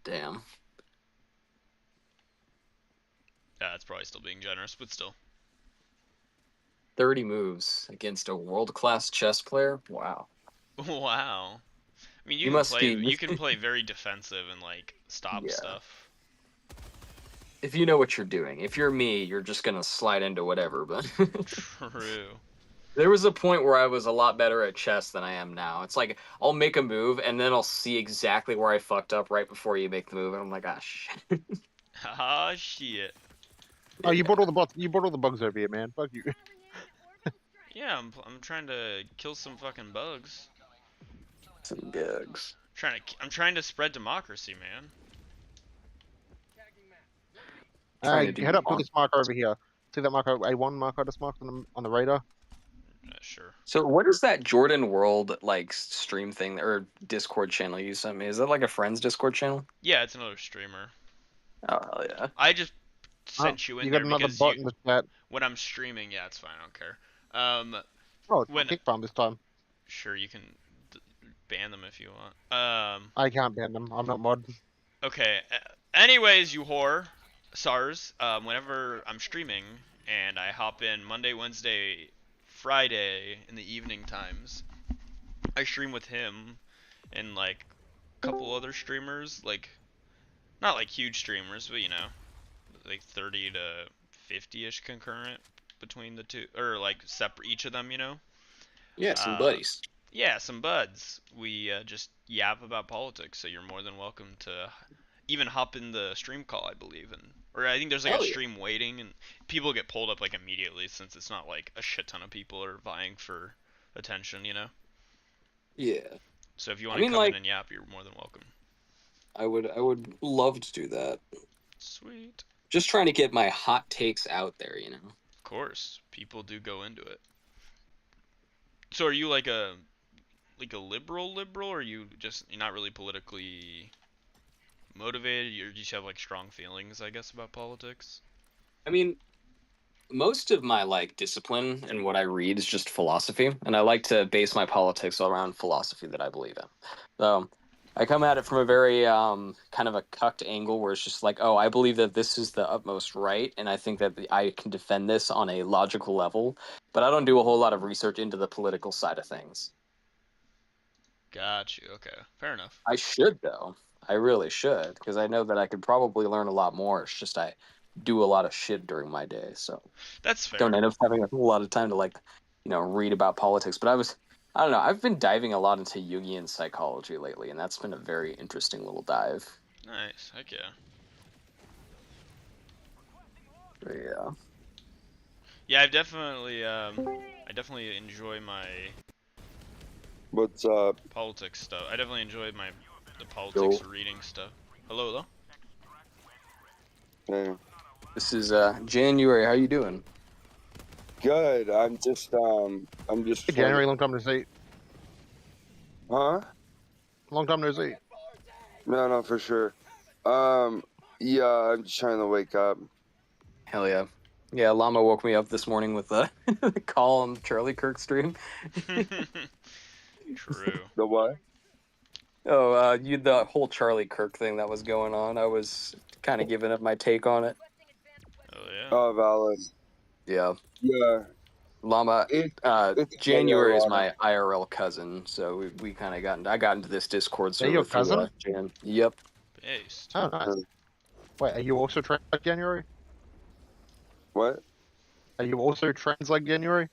Damn. Yeah, that's probably still being generous, but still. 30 moves against a world-class chess player? Wow. Wow. I mean, You can play very defensive and like stop stuff. If you know what you're doing. If you're me, you're just gonna slide into whatever, but True. There was a point where I was a lot better at chess than I am now. It's like I'll make a move and then I'll see exactly where I fucked up right before you make the move, and I'm like, ah, shit. Ah, shit. Oh, you brought all the bugs over here, man. Fuck you. Yeah, I'm trying to kill some fucking bugs. Some bugs. I'm trying to spread democracy, man. Head up to this marker over here. See that marker, A1 marker that's marked on the radar? Sure. So what is that Jordan World like stream thing or Discord channel you sent me? Is that like a friend's Discord channel? Yeah, it's another streamer. Oh hell yeah! I just sent you in there because when I'm streaming, yeah, it's fine. I don't care. It's kick bomb this time. Sure, you can ban them if you want. I can't ban them. I'm not mod. Okay. Anyways, you whore, SARS. Whenever I'm streaming and I hop in Monday, Wednesday, Friday in the evening times, I stream with him and like a couple other streamers, like not like huge streamers, but you know, like 30 to 50ish concurrent between the two, or like separate each of them, you know. Yeah, some buddies. Yeah, some buds. We just yap about politics, so you're more than welcome to even hop in the stream call, I believe, or I think there's like a stream waiting, and people get pulled up like immediately since it's not like a shit ton of people are vying for attention, you know. Yeah. So if you want to come in and yap, you're more than welcome. I would love to do that. Sweet. Just trying to get my hot takes out there, you know. Of course, people do go into it. So are you like a liberal, or are you just you're not really politically motivated? You just have like strong feelings, I guess, about politics? I mean, most of my like discipline and what I read is just philosophy, and I like to base my politics around philosophy that I believe in. So I come at it from a very kind of a cucked angle where it's just like, oh, I believe that this is the utmost right, and I think that I can defend this on a logical level, but I don't do a whole lot of research into the political side of things. Got you. Okay, fair enough. I should, though. I really should, because I know that I could probably learn a lot more. It's just I do a lot of shit during my day, so that's fair. Don't end up having a whole lot of time to like, read about politics. But I don't know. I've been diving a lot into Jungian psychology lately, and that's been a very interesting little dive. Nice. Heck yeah. Yeah. Yeah, I definitely enjoy my What's up? Politics stuff. I definitely enjoy the politics reading stuff. Hello. Hey. This is January. How you doing? Good. I'm just Hey, January, long time no see. Huh? Long time no see. No, for sure. Yeah, I'm just trying to wake up. Hell yeah. Yeah, Llama woke me up this morning with a call on Charlie Kirk stream. True. The what? Oh, the whole Charlie Kirk thing that was going on. I was kind of giving up my take on it. Oh yeah. Oh, valid. Yeah. Yeah. Llama. January is my IRL cousin, so we kind of I got into this Discord server. Your cousin? Jan. Yep. Based. Oh, nice. Wait, are you also trans like January? What? Are you also trans like January?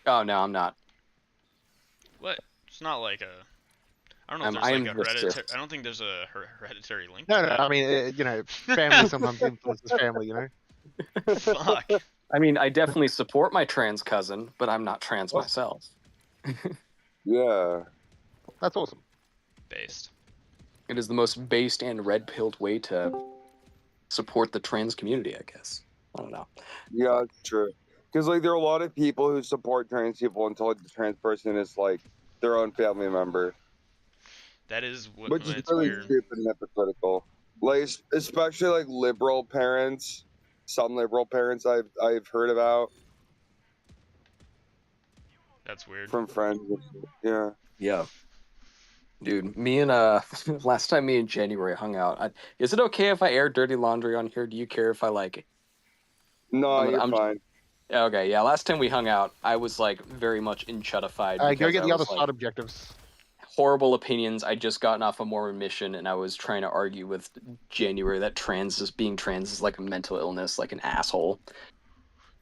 Oh no, I'm not. What? It's not like a. I don't know if there's I like am a the hereditary. Sith. I don't think there's a hereditary link. No, to no. that. I mean, family sometimes influences family. Fuck. I mean, I definitely support my trans cousin, but I'm not trans myself. Yeah. That's awesome. Based. It is the most based and red-pilled way to support the trans community, I guess. I don't know. Yeah, it's true. Because like there are a lot of people who support trans people until like, the trans person is like their own family member, That is what. which is It's really weird. stupid and hypocritical. Like especially like liberal parents, some liberal parents I've heard about That's weird. from friends. Yeah. Yeah. Dude, me and last time me and January hung out. Is it okay if I air dirty laundry on here? Do you care if I like? No, you're fine. Okay, yeah. Last time we hung out, I was like very much inchutified because Go get I the other was, like, side objectives. horrible opinions. I'd just gotten off a Mormon mission, and I was trying to argue with January that being trans is like a mental illness, like an asshole.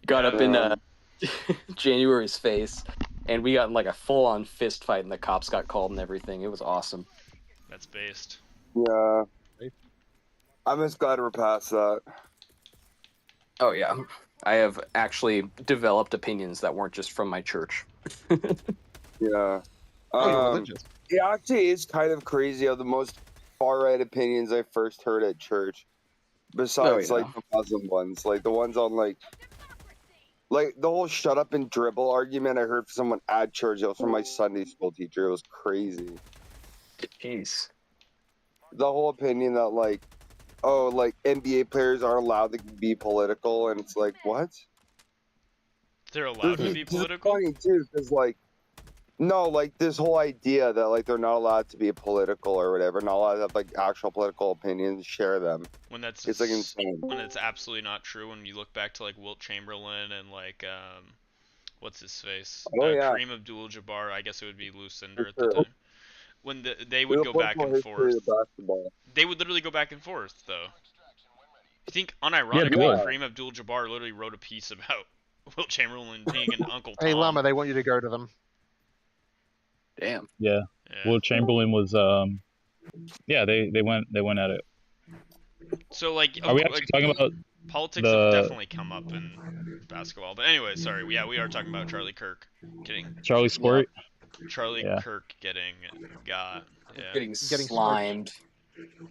Got up in January's face, and we got in like a full-on fist fight, and the cops got called and everything. It was awesome. That's based. Yeah. I'm just glad we're past that. Oh yeah, I have actually developed opinions that weren't just from my church. Yeah. Religious. It actually is kind of crazy how the most far-right opinions I first heard at church, besides like the Muslim ones, like the ones on like the whole "shut up and dribble" argument I heard from someone at church. It was from my Sunday school teacher. It was crazy. Jeez. The whole opinion that like, oh, like NBA players aren't allowed to be political, and it's like, what? They're allowed to be political? Funny too, because like, no, like this whole idea that like they're not allowed to be political or whatever, not allowed to have like actual political opinions, share them. When that's it's like insane. When it's absolutely not true. When you look back to like Wilt Chamberlain and like what's his face? Oh, yeah. Kareem Abdul-Jabbar. I guess it would be Lucinda at the time. When they would go back and history forth. of basketball. They would literally go back and forth though. You think unironically Kareem Abdul-Jabbar literally wrote a piece about Wilt Chamberlain being an Uncle Tom. Hey Llama, they want you to go to them. Damn. Yeah. Wilt Chamberlain was they went at it. So like, are we actually talking about politics have definitely come up in basketball. But anyway, sorry. We are talking about Charlie Kirk getting Charlie Squirt. Charlie Kirk getting slimed.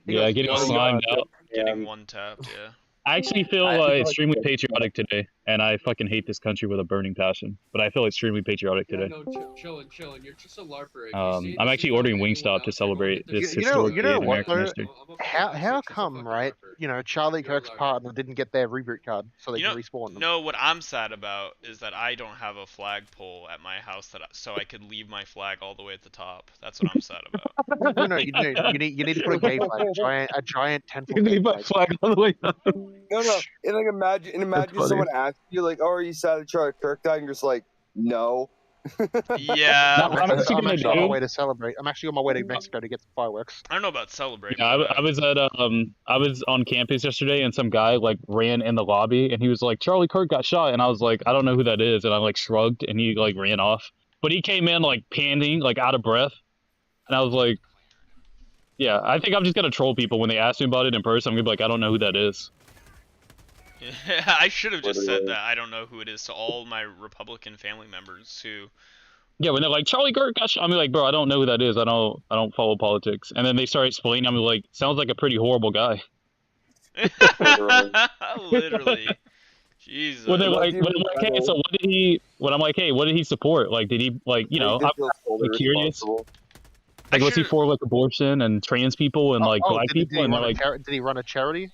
Yeah, getting slimed out. Getting one tapped. Yeah. I actually feel extremely patriotic today, and I fucking hate this country with a burning passion. But I feel extremely patriotic today. No, chillin'. You're just a larper. I'm actually ordering Wingstop to celebrate this historic day in American history. How come, right? Charlie Kirk's partner didn't get their reboot card, so they can respawn them. No, what I'm sad about is that I don't have a flagpole at my house so I could leave my flag all the way at the top. That's what I'm sad about. No, you need to put a gay flag, a giant 10-foot. You need my flag all the way up. No. And like imagine someone asks you like, "Oh, are you sad that Charlie Kirk died?" And you're just like, "No." Yeah. I'm actually on my way to celebrate. I'm actually on my way to Mexico to get some fireworks. I don't know about celebrating. Yeah, I was at I was on campus yesterday, and some guy like ran in the lobby, and he was like, "Charlie Kirk got shot," and I was like, "I don't know who that is," and I like shrugged, and he like ran off. But he came in like panting, like out of breath, and I was like, "Yeah, I think I'm just gonna troll people when they ask me about it in person. I'm gonna be like, I don't know who that is." Yeah, I should have just said that I don't know who it is to all my Republican family members who. Yeah, when they're like Charlie Kirk got shot, I'm like, bro, I don't know who that is. I don't follow politics. And then they start explaining. I'm like, sounds like a pretty horrible guy. Literally. Jesus. When they're like, when I'm like, hey, so what did he? When I'm like, hey, what did he support? Like, did he like, I'm curious. Like, was he for like abortion and trans people and like black people? And they're like, did he run a charity?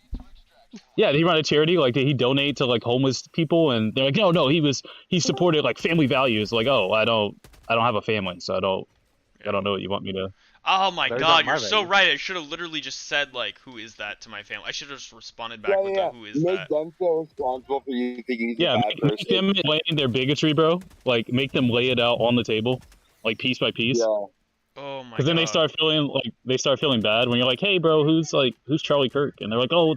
Yeah, did he run a charity? Like, did he donate to like homeless people? And they're like, no, he supported like family values. Like, oh, I don't have a family, so I don't know what you want me to. Oh my God, you're so right. I should have literally just said like, who is that to my family? I should have just responded back with the who is make that. them feel responsible for you thinking he's a bad make them lay in their bigotry, bro. Like, make them lay it out on the table, like piece by piece. Yeah. Oh my God. Because then they start feeling bad when you're like, hey, bro, who's Charlie Kirk? And they're like, oh,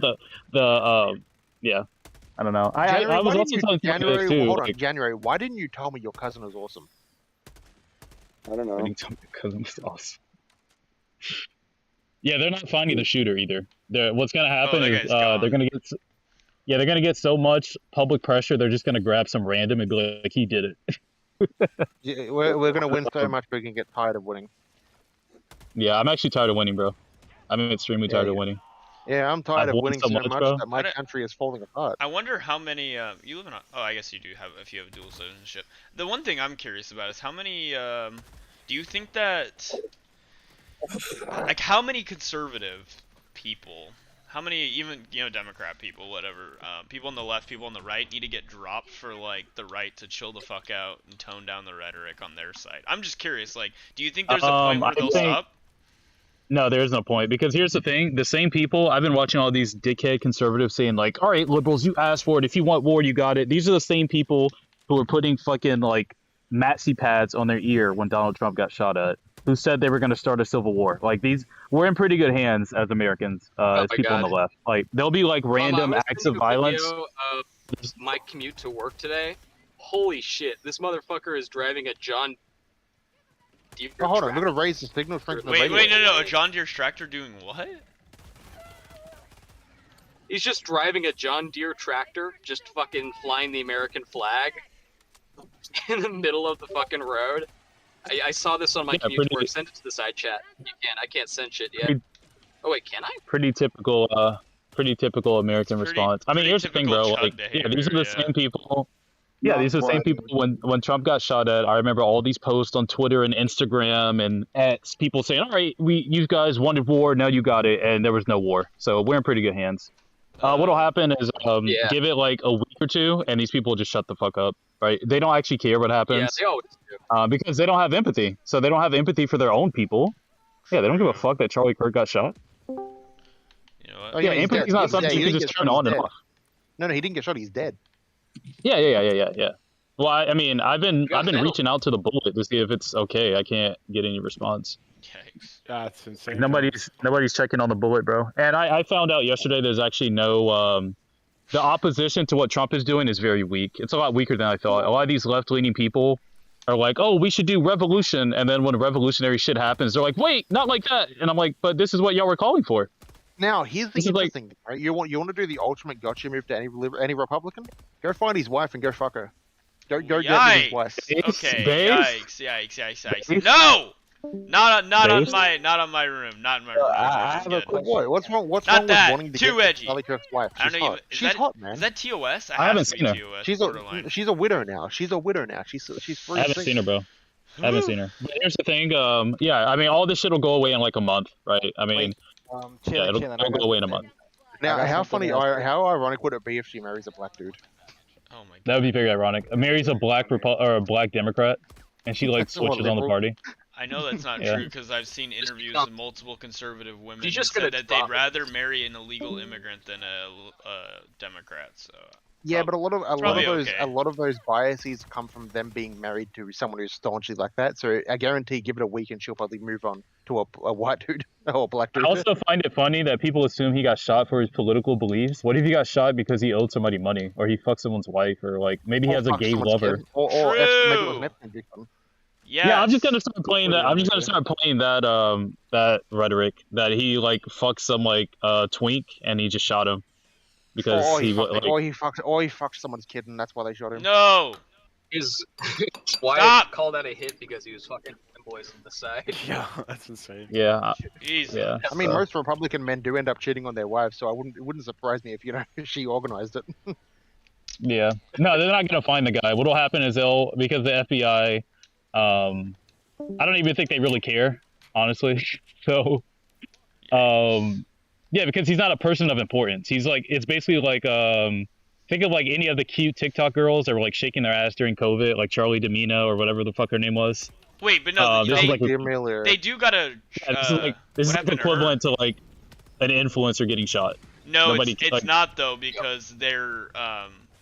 yeah. I don't know. I was also telling January, too. hold on, January. Why didn't you tell me your cousin was awesome? I don't know. I didn't tell my cousin was awesome. Yeah, they're not finding the shooter either. What's gonna happen that is guy's they're gonna get they're gonna get so much public pressure. They're just gonna grab some random and be like, he did it. Yeah, we're gonna win so much we can get tired of winning. Yeah, I'm actually tired of winning, bro. I'm extremely tired of winning. Yeah, I'm tired I've of won winning so so much, much bro. that my country is falling apart. I wonder how many you live in. Oh, I guess you do have if you have dual citizenship. The one thing I'm curious about is how many. Do you think that like how many conservative people, how many even Democrat people, whatever, people on the left, people on the right need to get dropped for like the right to chill the fuck out and tone down the rhetoric on their side? I'm just curious. Like, do you think there's a point where they'll stop? No, there is no point because here's the thing: the same people I've been watching all these dickhead conservatives saying like, "All right, liberals, you asked for it. If you want war, you got it." These are the same people who were putting fucking like maxi pads on their ear when Donald Trump got shot at, who said they were going to start a civil war. Like we're in pretty good hands as Americans, as people on the left. Like there'll be like random acts of violence. My commute to work today. Holy shit! This motherfucker is driving a John. Oh, hold on, we're gonna raise the signal strength. Wait, no, a John Deere tractor doing what? He's just driving a John Deere tractor, just fucking flying the American flag in the middle of the fucking road. I saw this on my commute to work. Send it to the side chat. You can. I can't send shit yet. Oh wait, can I? Pretty typical American response. I mean, here's the thing, bro. Like, these are the same people. Yeah, these are the same people when Trump got shot at. I remember all these posts on Twitter and Instagram and X, people saying, "All right, you guys wanted war, now you got it," and there was no war. So we're in pretty good hands. What'll happen is give it like a week or two, and these people just shut the fuck up. Right? They don't actually care what happens. Yeah, they always do. Because they don't have empathy. So they don't have empathy for their own people. Yeah, they don't give a fuck that Charlie Kirk got shot. You know what? Yeah, empathy's not something you can just turn on and off. No, he didn't get shot. He's dead. Yeah. Well, I mean, I've been reaching out to the bullet to see if it's okay. I can't get any response. Yikes. That's insane. Nobody's checking on the bullet, bro. And I found out yesterday there's actually no the opposition to what Trump is doing is very weak. It's a lot weaker than I thought. A lot of these left-leaning people are like, "Oh, we should do revolution," and then when revolutionary shit happens, they're like, "Wait, not like that." And I'm like, "But this is what y'all were calling for." Now, here's the interesting thing, right? You want to do the ultimate gotcha move to any Republican? Go find his wife and go fuck her. Go get with his wife. Okay, yikes. No! Not on my room. Not in my room. I have a question. What's wrong with wanting to Too get edgy. Charlie Kirk's wife? She's hot, man. Is that TOS? I haven't seen her. She's a widow now. She's free. I haven't seen her, bro. I haven't seen her. But here's the thing. Yeah, I mean, all this shit will go away in like a month, right? I mean, it'll go away in a month. Now, how ironic would it be if she marries a black dude? Oh my god. That would be very ironic. Mary's a black or a black Democrat, and she like switches on the party. I know that's not true because I've seen interviews with multiple conservative women who said that they'd rather marry an illegal immigrant than a Democrat. So yeah, but a lot of those biases come from them being married to someone who's staunchly like that. So I guarantee, give it a week and she'll probably move on to a white dude or a black dude. I also find it funny that people assume he got shot for his political beliefs. What if he got shot because he owed somebody money, or he fucked someone's wife, or like maybe he has a gay lover? Maybe it was Mexican. Yes. Yeah, I'm just gonna start playing that. I'm just gonna start playing that rhetoric that he like fucked some like twink and he just shot him because he fucked someone's kid and that's why they shot him. No. His wife called that a hit because he was fucking boys on the side. Yeah, that's insane. Yeah. Yeah. I mean, most Republican men do end up cheating on their wives, so it wouldn't surprise me if she organized it. Yeah. No, they're not gonna find the guy. What'll happen is because the FBI. I don't even think they really care, honestly. So, yeah, because he's not a person of importance. He's like, it's basically like, think of like any of the cute TikTok girls that were like shaking their ass during COVID, like Charlie D'Amelio or whatever the fuck her name was. Wait, but no, this is like they do gotta. This is like equivalent to like an influencer getting shot. No, it's not though, because they're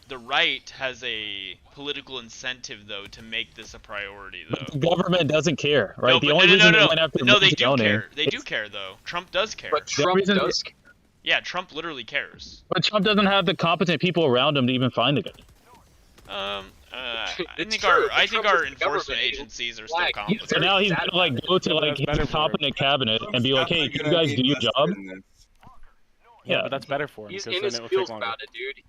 the right has a political incentive though to make this a priority though. The government doesn't care, right? No, they do care. They do care though. Trump does care. But Trump does care. Yeah, Trump literally cares. But Trump doesn't have the competent people around him to even find the guy. I It's think true. I The think trouble our with the enforcement government is agencies are still flag. competent. So now he's gonna like go to like That's better his for him. competent cabinet and be like, "Hey, can you guys do your job?" Yeah, but that's better for him He's because in then his it will take feels longer. about it, dude.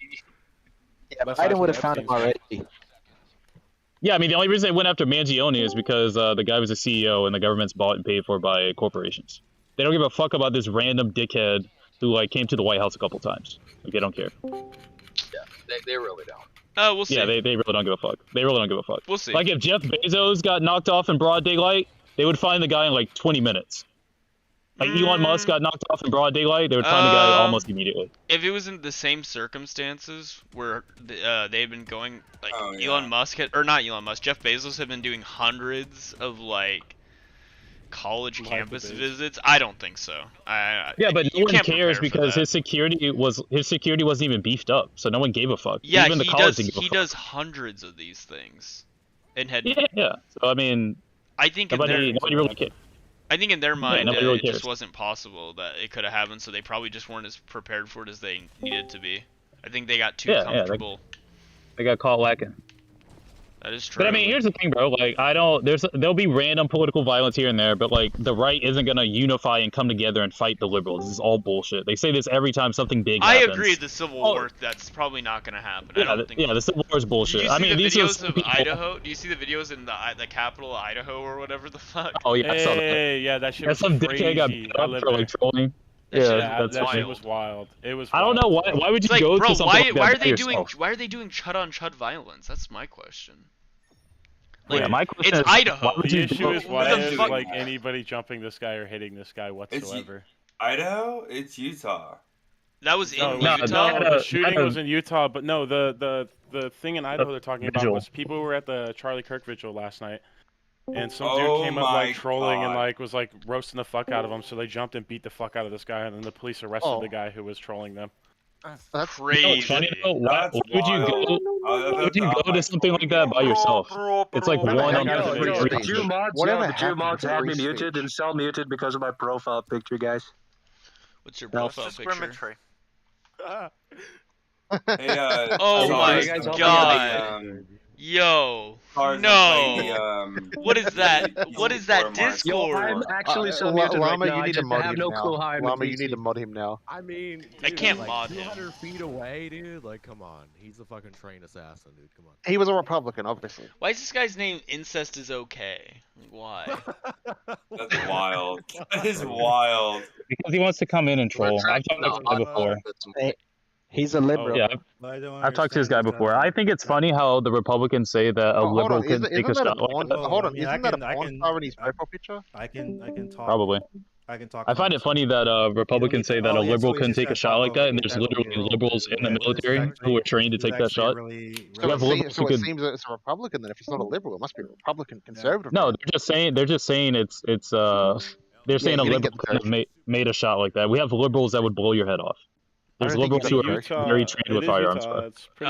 Yeah, Less Biden time would for have found him Epstein's guy. already. Yeah, I mean the only reason they went after Mangione is because the guy was a CEO and the government's bought and paid for by corporations. They don't give a fuck about this random dickhead who like came to the White House a couple times. Like they don't care. Yeah, they really don't. We'll see. Yeah, they really don't give a fuck. They really don't give a fuck. We'll see. Like if Jeff Bezos got knocked off in broad daylight, they would find the guy in like 20 minutes. Like Elon Musk got knocked off in broad daylight, they would find the guy almost immediately. If it was in the same circumstances where they've been going, like Elon Musk had, or not Elon Musk, Jeff Bezos had been doing hundreds of like college campus visits. I don't think so. Yeah, but no you one can't cares prepare for because that. his security wasn't even beefed up, so no one gave a fuck. Yeah, even the he college does. didn't give a He fuck. does hundreds of these things, and had. Yeah. So I mean, I think nobody really cares. I think in their mind, nobody really it just cares. wasn't possible that it could have happened, so they probably just weren't as prepared for it as they needed to be. I think they got too comfortable. They got caught lacking. That is true. But I mean, here's the thing, bro. Like, there'll be random political violence here and there, but like, the right isn't gonna unify and come together and fight the liberals. This is all bullshit. They say this every time something big I happens. agree. The Civil War, that's probably not gonna happen. Yeah, I don't think. the Civil War is bullshit. Did you see I mean, the these are videos some of people- Idaho? Do you see the videos in the capital of Idaho or whatever the fuck? Oh yeah, I saw that. Hey, yeah, that shit Yeah, was some crazy. dickhead got I beat up lived for there. like trolling. That that's shit was wild. It was. I don't know why. Why would you It's like, go bro, to something like that why are by they doing? yourself? Why are they doing chud on chud violence? That's my question. Yeah, my question it's is, Idaho. why would The you issue go- is why Who the is fuck- like anybody jumping this guy or hitting this guy whatsoever. Idaho? It's Utah. That was in No, Utah. the shooting was in Utah, but no, the thing in Idaho they're talking about vigil. was people who were at the Charlie Kirk vigil last night, and some Oh dude came up my like trolling and God. like was like roasting the fuck out of them, so they jumped and beat the fuck out of this guy, and then the police arrested Oh. the guy who was trolling them. That's crazy. You know what's funny though? Why That's would you go? wild. Why would you go to something like that by yourself? It's like Whatever one on happened to free three. speech? Geomods, Whatever yeah, the happened Geomods to had free me speech? muted and self-muted because of my profile picture, guys. What's your No. profile picture? Hey, Oh Stars, my I'm playing god. the, Yo. Stars, I'm No. playing the, What is that? What is that Watermark. Discord? I'm actually self-muted right Llama, now. you I need to just mod have him no now. clue how I'm Llama, in you need to VC. mod him now. I mean, I dude, can't like mod him. 200 feet away, dude. Like, come on. He's a fucking trained assassin, dude. Come on. He was a Republican, obviously. Why is this guy's name Incest is Okay? Like, why? That's wild. That is wild. Because he wants to come in and troll. I've talked to this guy before. He's a liberal. Yeah, I've talked to this guy before. I think it's funny how the Republicans say that a Oh, hold liberal on, couldn't take a isn't that a shot like porn? that. Hold on, I mean, isn't that a I porn can- star in his profile picture? I can talk. Probably. I can talk. I find it funny that Republicans say that a liberal couldn't take a shot like that, and there's literally liberals in the military who are trained to take that shot. So, We have liberals who it could. seems that it's a Republican then. If it's not a liberal, it must be a Republican conservative. No, they're just saying it's they're saying a you didn't liberal get the couldn't have made a shot like that. We have liberals that would blow your head off. There's I don't think liberals who you are got very trained with firearms. bro.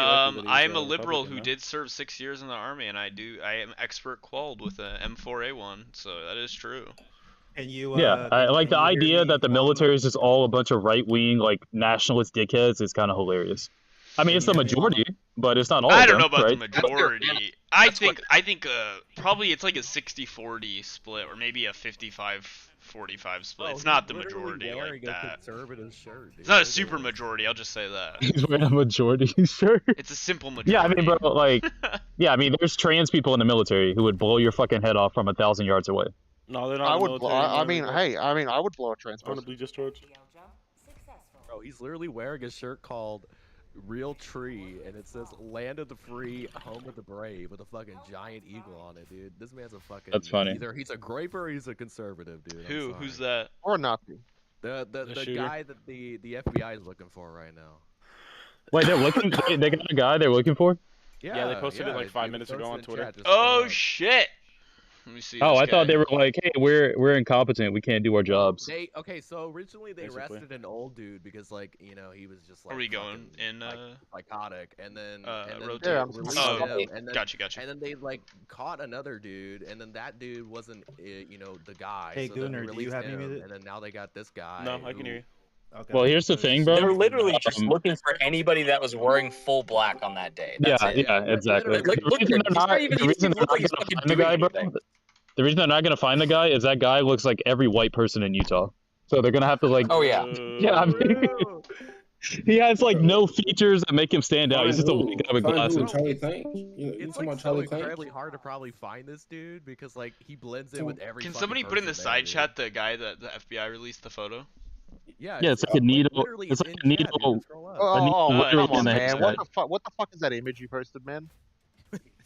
I am a liberal who did serve 6 years in the army, and I am expert qualled with a M4A1, so that is true. And you, Yeah, I like the idea that the military is just all a bunch of right-wing, like nationalist dickheads is kind of hilarious. I mean, it's the majority, but it's not all. I of don't them, know about right? the majority. I think probably it's like a 60-40 split, or maybe a 55-45 split. It's not the majority like that. Conservative shirt, dude. It's not a super majority. I'll just say that. He's wearing a majority shirt. It's a simple majority. Yeah, I mean, bro, like, yeah, I mean, there's trans people in the military who would blow your fucking head off from 1,000 yards away. No, they're not. I in the would. Blow, military I mean, anymore. hey, I mean, I would blow a trans person. Honorably discharged. Bro, he's literally wearing a shirt called Real Tree, and it says "Land of the Free, Home of the Brave" with a fucking giant eagle on it, dude. This man's a fucking. That's funny. Either he's a graper or he's a conservative, dude. I'm sorry. Who's that? Or Nazi. The shooter? guy that the FBI is looking for right now. Wait, they're looking. they got a guy they're looking for? Yeah, they posted it like 5 they minutes posted ago it on in Twitter. chat, just Oh go up. shit! Let me see. Oh, this I thought guy. they were like, hey, we're incompetent. We can't do our jobs. Okay, so originally they Basically. arrested an old dude because like he was just like Are we going fucking, in? like, psychotic, and then road they Yeah, released oh, him, and then gotcha. and then they like caught another dude, and then that dude wasn't the guy. Hey, so then they Gunnar, do you released have me him, muted? and then now they got this guy. No, I can hear you. Well, here's the thing, bro. They're literally just looking for anybody that was wearing full black on that day. That's Yeah, it. yeah, exactly. Like, look at him. The reason they're not like he's gonna fucking find the doing guy, bro. anything. The reason they're not gonna find the guy is that guy looks like every white person in Utah. So they're gonna have to like. Oh yeah. Yeah, I mean, he has like no features that make him stand out. He's just a white guy with glasses. Charlie Clank? It's like so incredibly hard to probably find this dude because like he blends in with every. Can fucking somebody put in the person side there, chat the guy that the FBI released the photo? Yeah, Yeah, it's like a needle. literally It's it's like a in needle. chat, dude. Scroll up. A needle Oh, literally come on, in the man! headset. What the fuck is that image you posted, man?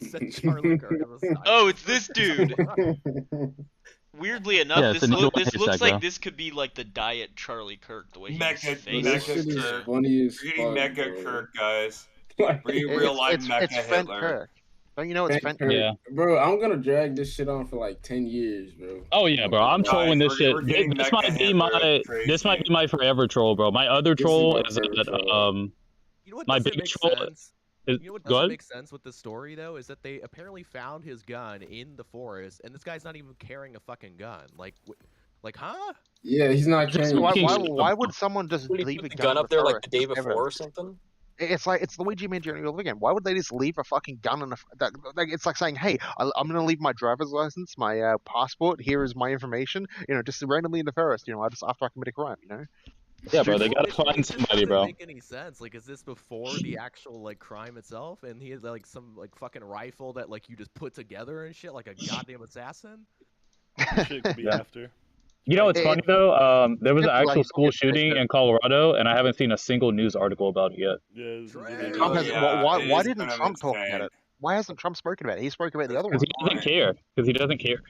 Said Charlie Kirk on the side. Oh, it's this dude. Weirdly enough, Yeah, it's a needle this in looks headset, like bro. this could be like the diet Charlie Kirk, the way he's Mecha face. Kirk. funny as We're getting fuck, Mecha bro. Kirk, guys. Bring real life Mecha it's Fent Hitler. Kirk. Don't you know it's Fent Kirk. Kirk? Yeah. Bro, I'm gonna drag this shit on for like 10 years, bro. Oh yeah, bro. I'm Guys, trolling this shit. we're getting This Mecha might be Hitler my crazy. this might be my forever troll, bro. My other This is troll my is forever that troll. You know what my doesn't big make troll sense? is You know what go doesn't ahead. make sense with the story though is that they apparently found his gun in the forest, and this guy's not even carrying a fucking gun. Like, huh? Yeah, he's not Just carrying. why would someone just What, he leave put a the gun in up there like forest the day just ever? before or something? It's like it's Luigi Mangione all over again. Why would they just leave a fucking gun in like it's like saying, "Hey, I'm gonna leave my driver's license, my passport. Here is my information. You know, just randomly in the forest. You know, just after I commit a crime. You know." Yeah, bro. They gotta It find just somebody, doesn't bro. make any sense. Like, is this before the actual like crime itself? And he has like some like fucking rifle that like you just put together and shit, like a goddamn assassin. Shit could be Yeah. after. You know what's funny though? There was an It's like- actual school shooting in Colorado, and I haven't seen a single news article about it yet. Yeah, Trump has, Yeah, why it why is didn't kind of Trump talk about insane. it? Why hasn't Trump spoken about it? He spoke about the other one. Because he doesn't care. Because he doesn't care.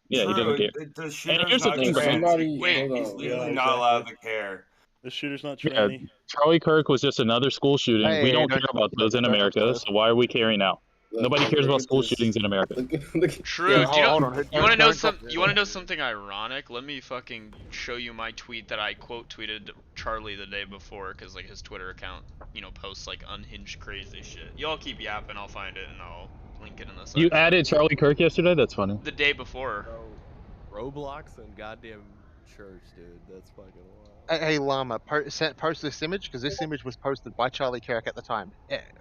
Yeah, he doesn't True, care. the And shooter's here's the not thing, bro. Somebody, Wait, hold he's on. legally Yeah, not allowed exactly. to care. The shooter's not Yeah, tranny. Charlie Kirk was just another school shooting. Hey, We don't don't care talk about about those that, in don't talk America, about so why are we caring now? Nobody cares about look at school this. shootings in America. Look, True. Yeah, Do you know? hold on. You want to know Don't some? talk- You want to know something ironic? Let me fucking show you my tweet that I quote tweeted Charlie the day before, because like his Twitter account, posts like unhinged crazy shit. Y'all keep yapping, I'll find it and I'll link it in the. You section. added Charlie Kirk yesterday? That's funny. The day before. Roblox and goddamn church, dude. That's fucking wild. Hey, Llama, post this image because this image was posted by Charlie Kirk at the time.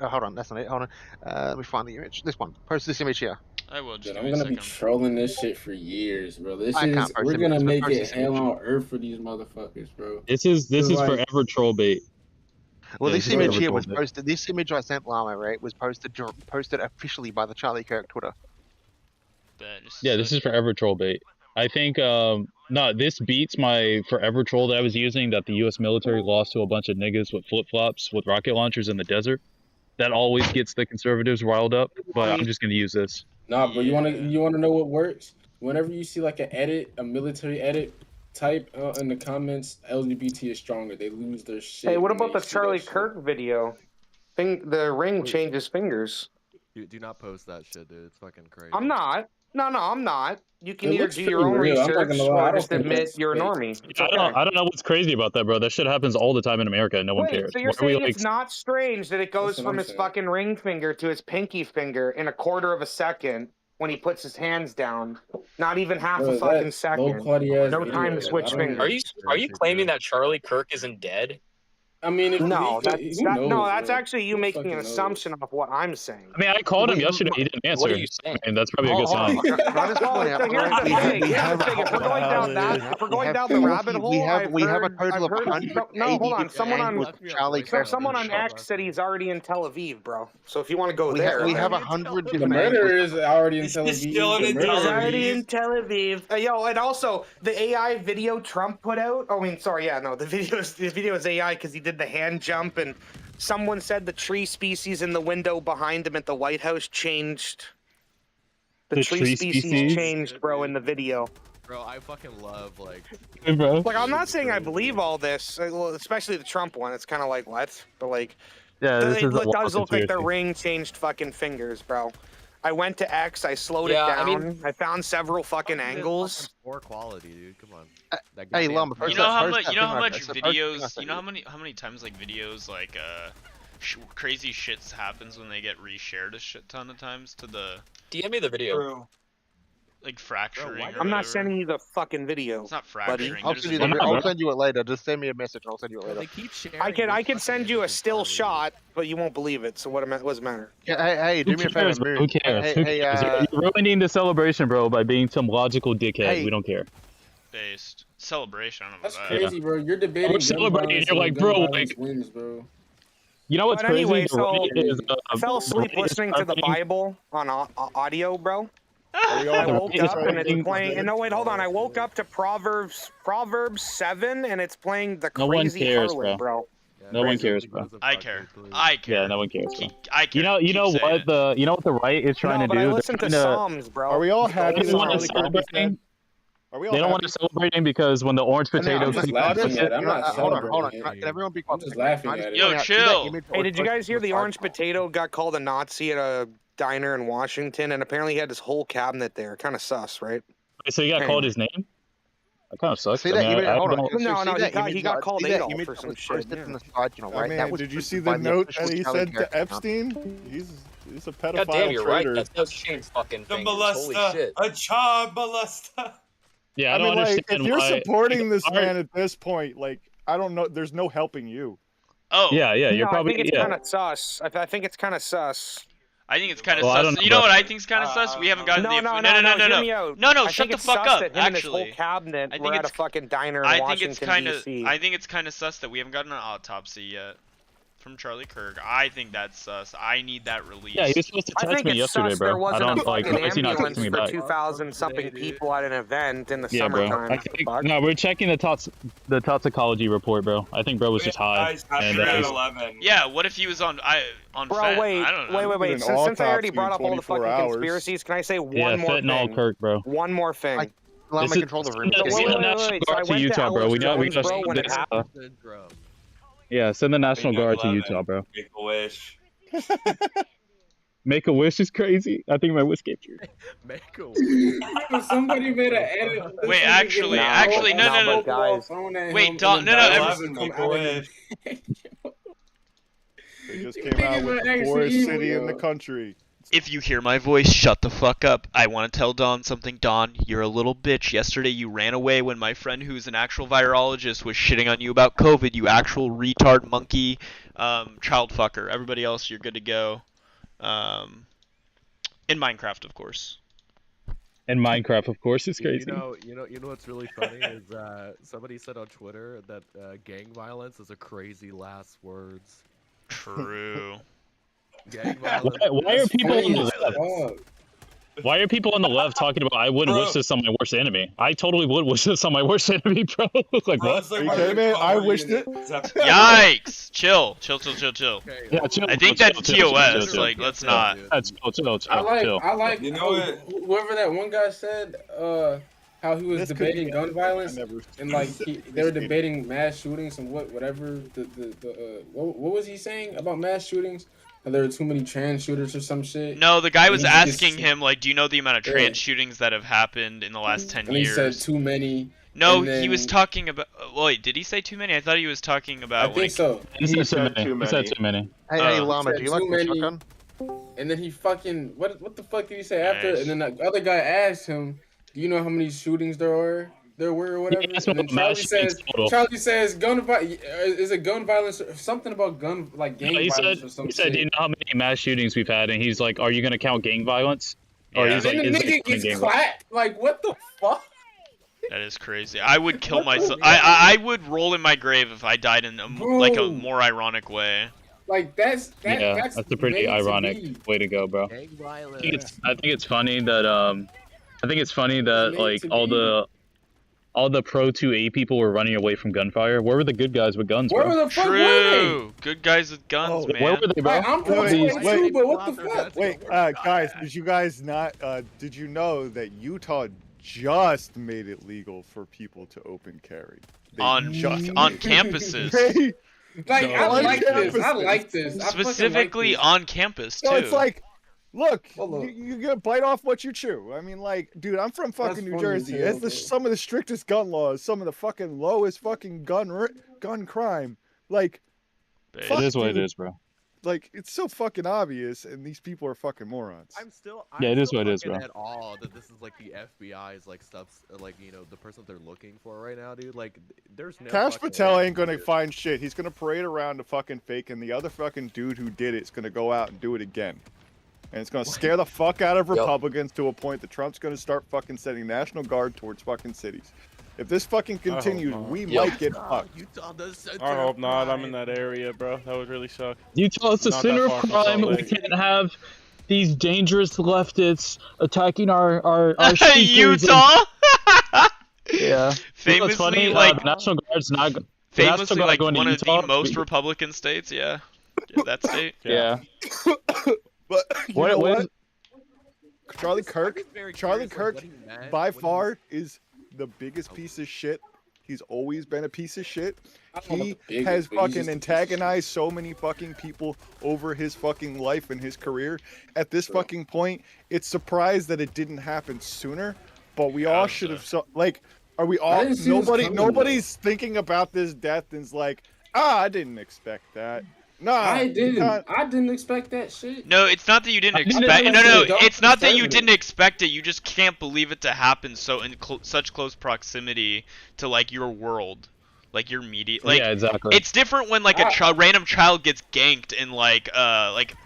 Hold on, that's not it. Hold on. Let me find the image. This one. Post this image here. I will just. Dude, give I'm me a gonna be second. trolling this shit for years, bro. This I is can't post we're images, gonna but make post it this hell image. on earth for these motherfuckers, bro. This is like- forever troll bait. Well, Yeah, this this is image forever here troll was bait. posted. This image I sent Llama, right, was posted officially by the Charlie Kirk Twitter. Yeah, this is forever troll bait. I think no, this beats my forever troll that I was using that the U.S. military lost to a bunch of niggas with flip flops with rocket launchers in the desert. That always gets the conservatives riled up. But I'm just gonna use this. Nah, but you wanna know what works? Whenever you see like a military edit type in the comments, LGBT is stronger. They lose their shit. Hey, what when about they the see Charlie that shit. Kirk video? The ring changes fingers. Do not post that shit, dude. It's fucking crazy. I'm not. No, I'm not. You can It either looks do your pretty own real. I'm not research gonna lie, I or don't just think admit that's you're a fake. normie. It's I okay. don't know what's crazy about that, bro. That shit happens all the time in America and no one Wait, cares. so you're Why are we saying like it's not strange that it goes That's what from I'm his saying. fucking ring finger to his pinky finger in a quarter of a second when he puts his hands down? Not even half Bro, a that fucking second. low-quality ass No video, time to like, switch I don't- fingers. Are you claiming that Charlie Kirk isn't dead? I mean, if No, he could, who knows, no, that's bro? actually you Who making an fucking knows? assumption of what I'm saying. I mean, I called him yesterday. He didn't answer. What are you saying? I mean, that's probably a good Hold sign. on. Can I just Well, point out, so here's right, the thing. Here's the thing. If we're going down that, if we're going down the rabbit hole, we have a total of 100 No, hold on. Someone on angles of Charlie Kirk. someone on X said he's already in Tel Aviv, bro. So if you want to go there, we have then- 100 The different murderer angles. is already in Tel Aviv. still in The Tel murderer- He's already in Tel Aviv. Yo, and also the AI video Trump put out. Oh, I mean, sorry, yeah, no, the video is AI because he did the hand jump, and someone said the tree species in the window behind him at the White House changed. The tree species changed, bro, in the video. Bro, I fucking love like. Hey, bro. Like, I'm not saying I believe all this, well, especially the Trump one. It's kind of like what, but like, Yeah, this it is a lot does look like the conspiracy. ring changed fucking fingers, bro. I went to X, I slowed it Yeah, down, I mean- I found several fucking angles. Poor quality, dude. Come on. That Hey, goddamn- Llama, You know how much? first You know how thing I much said, videos? You know how many times like videos like crazy shits happens when they get reshared a shit ton of times to the. DM me the video. True. like fracturing. I'm not sending you the fucking video. It's not buddy. fracturing. I'll send you it later. Just send me a message. I'll send you it later. They keep sharing. I can send you a still shot, but you won't believe it. So what does it matter? Yeah, hey, do me a favor, Moon. Who cares? Who Hey, cares? You're ruining the celebration, bro, by being some logical dickhead. Hey. We don't care. Based celebration. I don't know That's about that. crazy, bro. You're debating. We're celebrating. You're like, bro, like, wins, bro. you know what's But crazy? anyway, The so right is, I fell asleep listening to the Bible on audio, bro. I woke up and it's playing. And no, wait, hold on. I woke up to Proverbs 7, and it's playing the No one crazy cares, harlot, bro. No one cares, bro. I care. I care. Yeah, no one cares, bro. I care. You know what the right is trying No, to but do? I They're listen to trying Psalms, bro. Are we all happy They that don't want to Charlie Kirk is dead? celebrate. Are we all They don't happy? want to celebrating because when the orange potato. I'm just laughing at it. I'm not Hold on. celebrating. Can everyone be quiet? I'm just laughing at it. Yo, chill. Hey, did you guys hear the orange potato got called a Nazi at a diner in Washington? And apparently he had this whole cabinet there. Kind of sus, right? So you got called his name? That kind of sucks. See I that? mean, I Hold on. No, See that? he got called See that Adolf image or that some was shit. posted from the side, you know, right? Man, That was did you posted see by the note official that he Charlie sent Kirk to account. Epstein? He's a pedophile God damn, you're traitor. right. That's Shane fucking The thing. Holy molester, shit. a child molester. Yeah, I I don't mean, like, understand if you're why. supporting this Art- man at this point, like, I don't know. There's no helping you. Oh. Yeah, you're No, probably I think it's yeah. kind of sus. I think it's kind of sus. I think it's kind of Well, I don't sus. know You know about what I think is kind of sus? We haven't gotten No, the no, no. Shut the fuck up. That him and his Actually, whole cabinet I think were at a it's- fucking diner in I think Washington it's kind of. D.C. I think it's kind of sus that we haven't gotten an autopsy yet from Charlie Kirk. I think that's sus. I need that released. Yeah, he was supposed to I text think me it's yesterday, sus bro. there I wasn't don't a like. fucking Why is he not ambulance texting me for back? 2,000 something people at an event in the Yeah, bro. summertime. I think, no, we're checking the toxicology report, bro. I think bro was just high. Guys, happy And, at 11. Yeah. What if he was on Bro, fat? wait, I don't know. wait. An Since I already autopsy brought in up all the 24 fucking hours. conspiracies, can I say yeah, one more fentanyl thing? Kirk, bro. One more thing. Allow This my is control the room. So send the National So I Guard to went Utah, bro. We got Jones, bro, when it this. happened. Yeah, send the National Happy Guard to 9/11. Utah, bro. Make a wish. Make a wish is crazy. I think my wish came true. Make a wish. Somebody made an edit. Wait, actually, no. Guys. Wait, Don, no. 9/11, make a wish. They just came out with the poorest city in the country. If you hear my voice, shut the fuck up. I want to tell Don something. Don, you're a little bitch. Yesterday you ran away when my friend who's an actual virologist was shitting on you about COVID, you actual retard monkey child fucker. Everybody else, you're good to go. In Minecraft, of course. And Minecraft, of course, is crazy. You know what's really funny is somebody said on Twitter that gang violence is a crazy last words. True. Gang violence. Why are people on the left? Why are people on the left talking about I wouldn't wish this on my worst enemy? I totally would wish this on my worst enemy, bro. Like what? Are you kidding me? I wished it. Yikes! Chill. Yeah, chill. I think that's TOS. Like, let's not. That's chill. I like. You know what? Whoever that one guy said, how he was This could debating be- gun violence, I never- and like they were debating mass shootings and whatever. What was he saying about mass shootings? How there were too many trans shooters or some shit. No, the guy was And he just- asking him, like, do you know the amount of trans shootings that have happened in the last 10 And he years? said too many. No, and then- he was talking about. Wait, did he say too many? I thought he was talking about. I think so. He said too many. Hey, Oh. Llama, Said do you like too the many. shotgun? And then he fucking what the fuck did he say after? Nice. And then the other guy asked him, "Do you know how many shootings there were or whatever?" asked And him then about mass shootings total. Charlie says, is it gun violence? Something about gun like gang He violence said, or something. he said, do you know how many mass shootings we've had? And he's like, are you gonna count gang violence? Or Yeah. he's And like, then the is nigga it gang gets violence? clapped. Like what the fuck? That is crazy. I would kill myself. I would roll in my grave if I died in like a Bro. more ironic way. Like that's Yeah, that's that's a pretty made to ironic be. way to go, bro. Gang violence. I think it's funny that like all the pro 2A people were running away from gunfire. Where were the good guys with guns, Where bro? the fuck were True. Good guys with guns, man. Where were they, bro? they? I'm pro Wait, 2A wait. too, but what the fuck? Wait, guys, did you guys not? Did you know that Utah just made it legal for people to open carry? They on just on made it. campuses. They- Like I On like this. I campuses. like this. I fucking Specifically like this. on campus too. No, it's like, look, Hold up. you gotta bite off what you chew. I mean, like, dude, I'm from fucking New funny Jersey. as hell, It's bro. some of the strictest gun laws, some of the fucking lowest fucking gun crime. Like, It fuck, It is what it dude. is, bro. like it's so fucking obvious, and these people are fucking morons. I'm still it is what it is, fucking bro. at all that this is like the FBI's like stuff, like the person they're looking for right now, dude. Like, there's no. Cash fucking Patel way ain't gonna find shit. He's gonna parade around the fucking fake, and the other fucking dude who did it's gonna go out and do it again. And it's gonna scare the fuck out of Republicans to a point that Trump's gonna start fucking sending National Guard towards fucking cities. If this fucking continues, we might get fucked. I hope not. I'm in that area, bro. That would really suck. Utah, it's the Not center that of far from crime. Salt We Lake. can't have these dangerous leftists attacking our speakers. Utah. Yeah. Famously, funny, like the National Guard's not. The famously, National Guard like going to one of Utah the most because- Republican states. Yeah, that state. Yeah. But you What- know what what? is- Charlie Kirk, curious, Kirk, what he meant by when he- far is the biggest piece of shit. He's always been a piece of shit. I don't know He about the biggest, has but he's fucking just a piece of antagonized so many fucking people over his fucking life and his career. At this fucking point, it's surprised that it didn't happen sooner. But we all should have like. Are we all? didn't see this coming, Nobody's thinking about this death and's like, I didn't expect that. Nah, I you didn't. can't- I didn't expect that shit. No, it's not that you didn't I didn't expect. expect No, it. Don't it's not that you deserve it. didn't expect it. You just can't believe it to happen so in such close proximity to like your world, like your media. Like, Yeah, exactly. It's different when like a random child gets ganked in like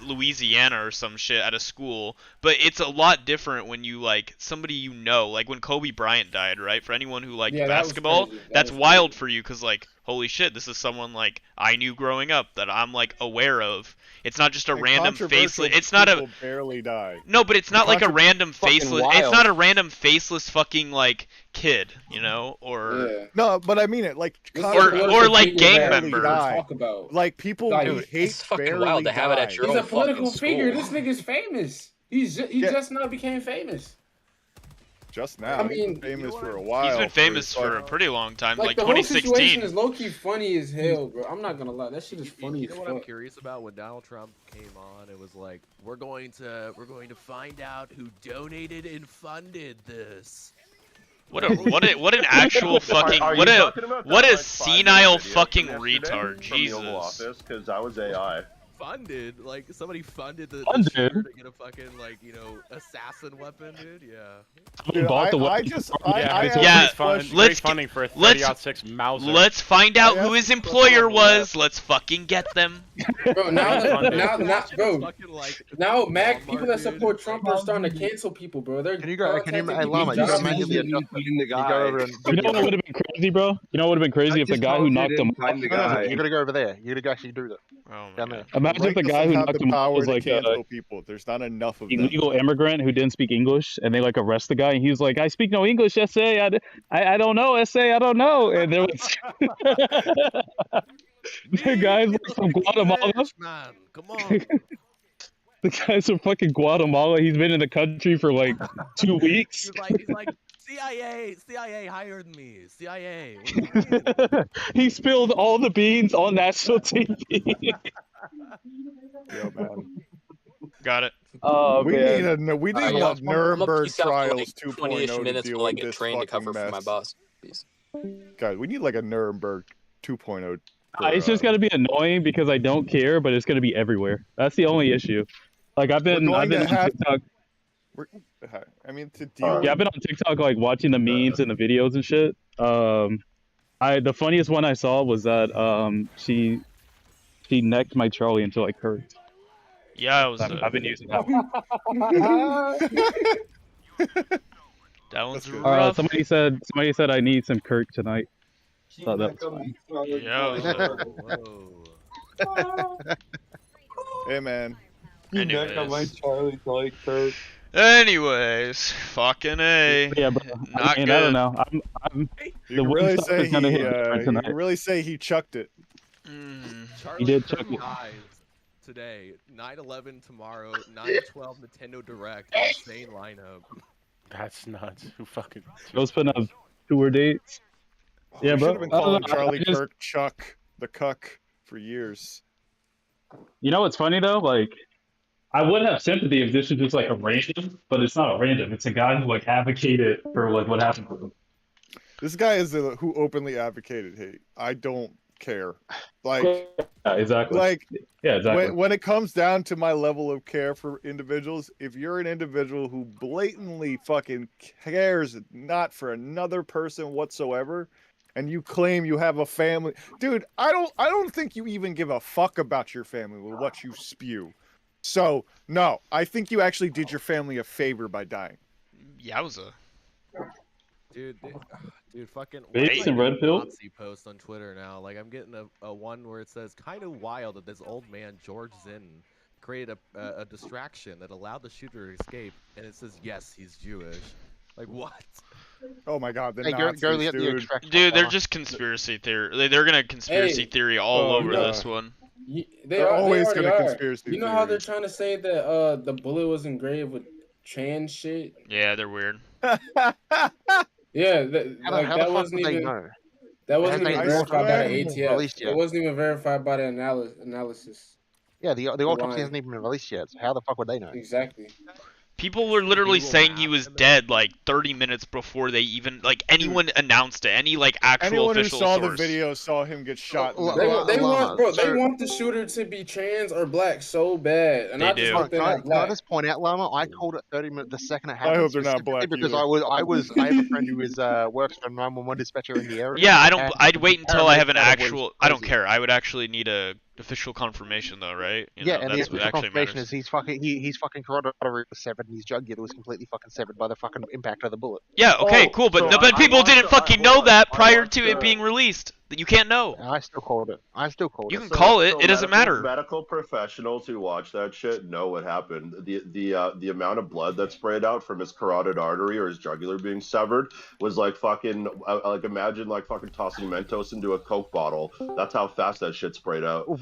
Louisiana or some shit at a school, but it's a lot different when you like somebody you know, like when Kobe Bryant died, right? For anyone who liked Yeah, that was basketball, crazy. That that's was wild for you because like holy shit, this is someone like I knew growing up that I'm like aware of. It's not just a and random controversial faceless. It's not a people barely die. no, but it's not like a random fucking faceless. wild. It's not a random faceless fucking like kid, you know, or Yeah. No, but I mean it. Like or like gang barely member. die. Talk about. Like people Like, we dude, hate it's fucking barely wild to have it at die. your He's own a political fucking figure. school. This nigga's famous. He Yeah. just now became famous. Just now. I He's been mean, famous for a while. He's been famous his for a fuck- pretty long time, Like like the whole situation 2016. is low key funny as hell, bro. I'm not gonna lie, that shit is funny You as know what I'm fuck. curious about? When Donald Trump came on, it was like, we're going to find out who donated and funded this. What an actual fucking Are what you a talking about what that, a like, 5-minute senile video fucking from yesterday retard. from the Oval Jesus. Office? Because I was AI. Funded, like somebody funded the Funded? shooter to get a fucking like assassin weapon, dude. Yeah. Dude, bought the I weapon. just Yeah, I it's have Yeah, this question. let's great funding for a let's- 30-06 Mauser. Let's find out I who asked his the question employer on the was. Let's fucking get them. Bro, now, bro, Fucking, like, now, Mac, Walmart, people that dude. support Trump are starting to cancel people, bro. They're Can you go? Can you, contacting hey, people's Llama, you jobs. can manually adjust it. Eating the You go guy. over and You know what would have been crazy, bro? You know what would have been crazy if the guy who knocked him off. Find the No, no, no, guy. you gotta go over there. You gotta actually do that. Oh my Down god. there. Imagine if the Right guy who doesn't have knocked the him off power was to like cancel people. There's not enough of them. illegal immigrant who didn't speak English, and they like arrest the guy, and he was like, "I speak no English, SA. I don't know, SA. I don't know." And there was the guys like from Guatemala. Man, come on. The guy's from fucking Guatemala. He's been in the country for like 2 weeks. He's like, CIA hired me. CIA. What do you mean? He spilled all the beans on national TV. Yo, man. Got it. Oh We man. need a we need Yeah, a Nuremberg peace out for, trials like, 2.0 20-ish to minutes deal for like with a this train to fucking cover for my mess. boss. Peace. Guys, we need like a Nuremberg 2.0. It's just gonna be annoying because I don't care, but it's gonna be everywhere. That's the only issue. Like I've been going to on have- TikTok. I mean, to deal. Yeah, I've been on TikTok like watching the memes and the videos and shit. The funniest one I saw was that she necked my Charlie until I cursed. Yeah, it was. I've been using that. That one's good. rough. Somebody said I need some Kirk tonight. Thought that was fine. Yeah, it was, Hey, man. Anyways, fucking A. Yeah, bro. Not I good. don't know. I'm You the can one really stuff say is gonna he. hit different You tonight. can really say he chucked it. Charlie did Kirk chuck it. Live today, 9/11 tomorrow, 9/12 Nintendo Direct, insane lineup. That's nuts. Who fucking? Those putting up tour dates. Yeah, We bro. should have been I don't calling know, Charlie I just- Kirk Chuck the Cuck for years. You know what's funny though? Like, I would have sympathy if this was just like a random, but it's not a random. It's a guy who like advocated for like what happened to him. This guy is who openly advocated hate. I don't care. Like, yeah, exactly. Like, yeah, exactly. When it comes down to my level of care for individuals, if you're an individual who blatantly fucking cares not for another person whatsoever, and you claim you have a family, dude, I don't think you even give a fuck about your family with what you spew. So no, I think you actually did your family a favor by dying. Yowza. Dude, fucking Base and red pill? Nazi post on Twitter now. Like, I'm getting a one where it says, kind of wild that this old man, George Zinn, created a distraction that allowed the shooter to escape, and it says, yes, he's Jewish. Like, what? Oh my god, the Hey, Nazis, dude. Dude, they're just conspiracy theory. They're gonna conspiracy theory all over this one. They're always already gonna are. conspiracy You know how they're trying to say that the bullet was engraved with trans shit? Yeah, they're weird. Yeah, How the that fuck wasn't would they even know? that wasn't Has even they verified by the released ATF. yet? It wasn't even verified by the analysis. Yeah, the They're autopsy lying. hasn't even been released yet. So how the fuck would they know? Exactly. People were literally saying he was dead like 30 minutes before they even anyone announced it. Any actual Anyone who official saw source. the video saw him get shot. They want the shooter to be trans or black so bad, and They I just do. hope they're Can not I black. just point out, Lama? I called it 30 minutes the second it happened. hope they're not specifically black because either. I have a friend who is works for a 911 dispatcher in the area. Yeah, and I'd wait until I have an paramedics said it was actual. I don't crazy. care. I would actually need a official confirmation though, right? Yeah, and the that's what official actually confirmation matters. is he's fucking carotid artery was severed and his jugular was completely fucking severed by the fucking impact of the bullet. Yeah, okay, cool, but but people didn't fucking know that prior to it being released. That you can't know. I still called it. You can call it. It doesn't matter. Medical professionals who watch that shit know what happened. The amount of blood that sprayed out from his carotid artery or his jugular being severed was like fucking imagine like fucking tossing Mentos into a Coke bottle. That's how fast that shit sprayed out. The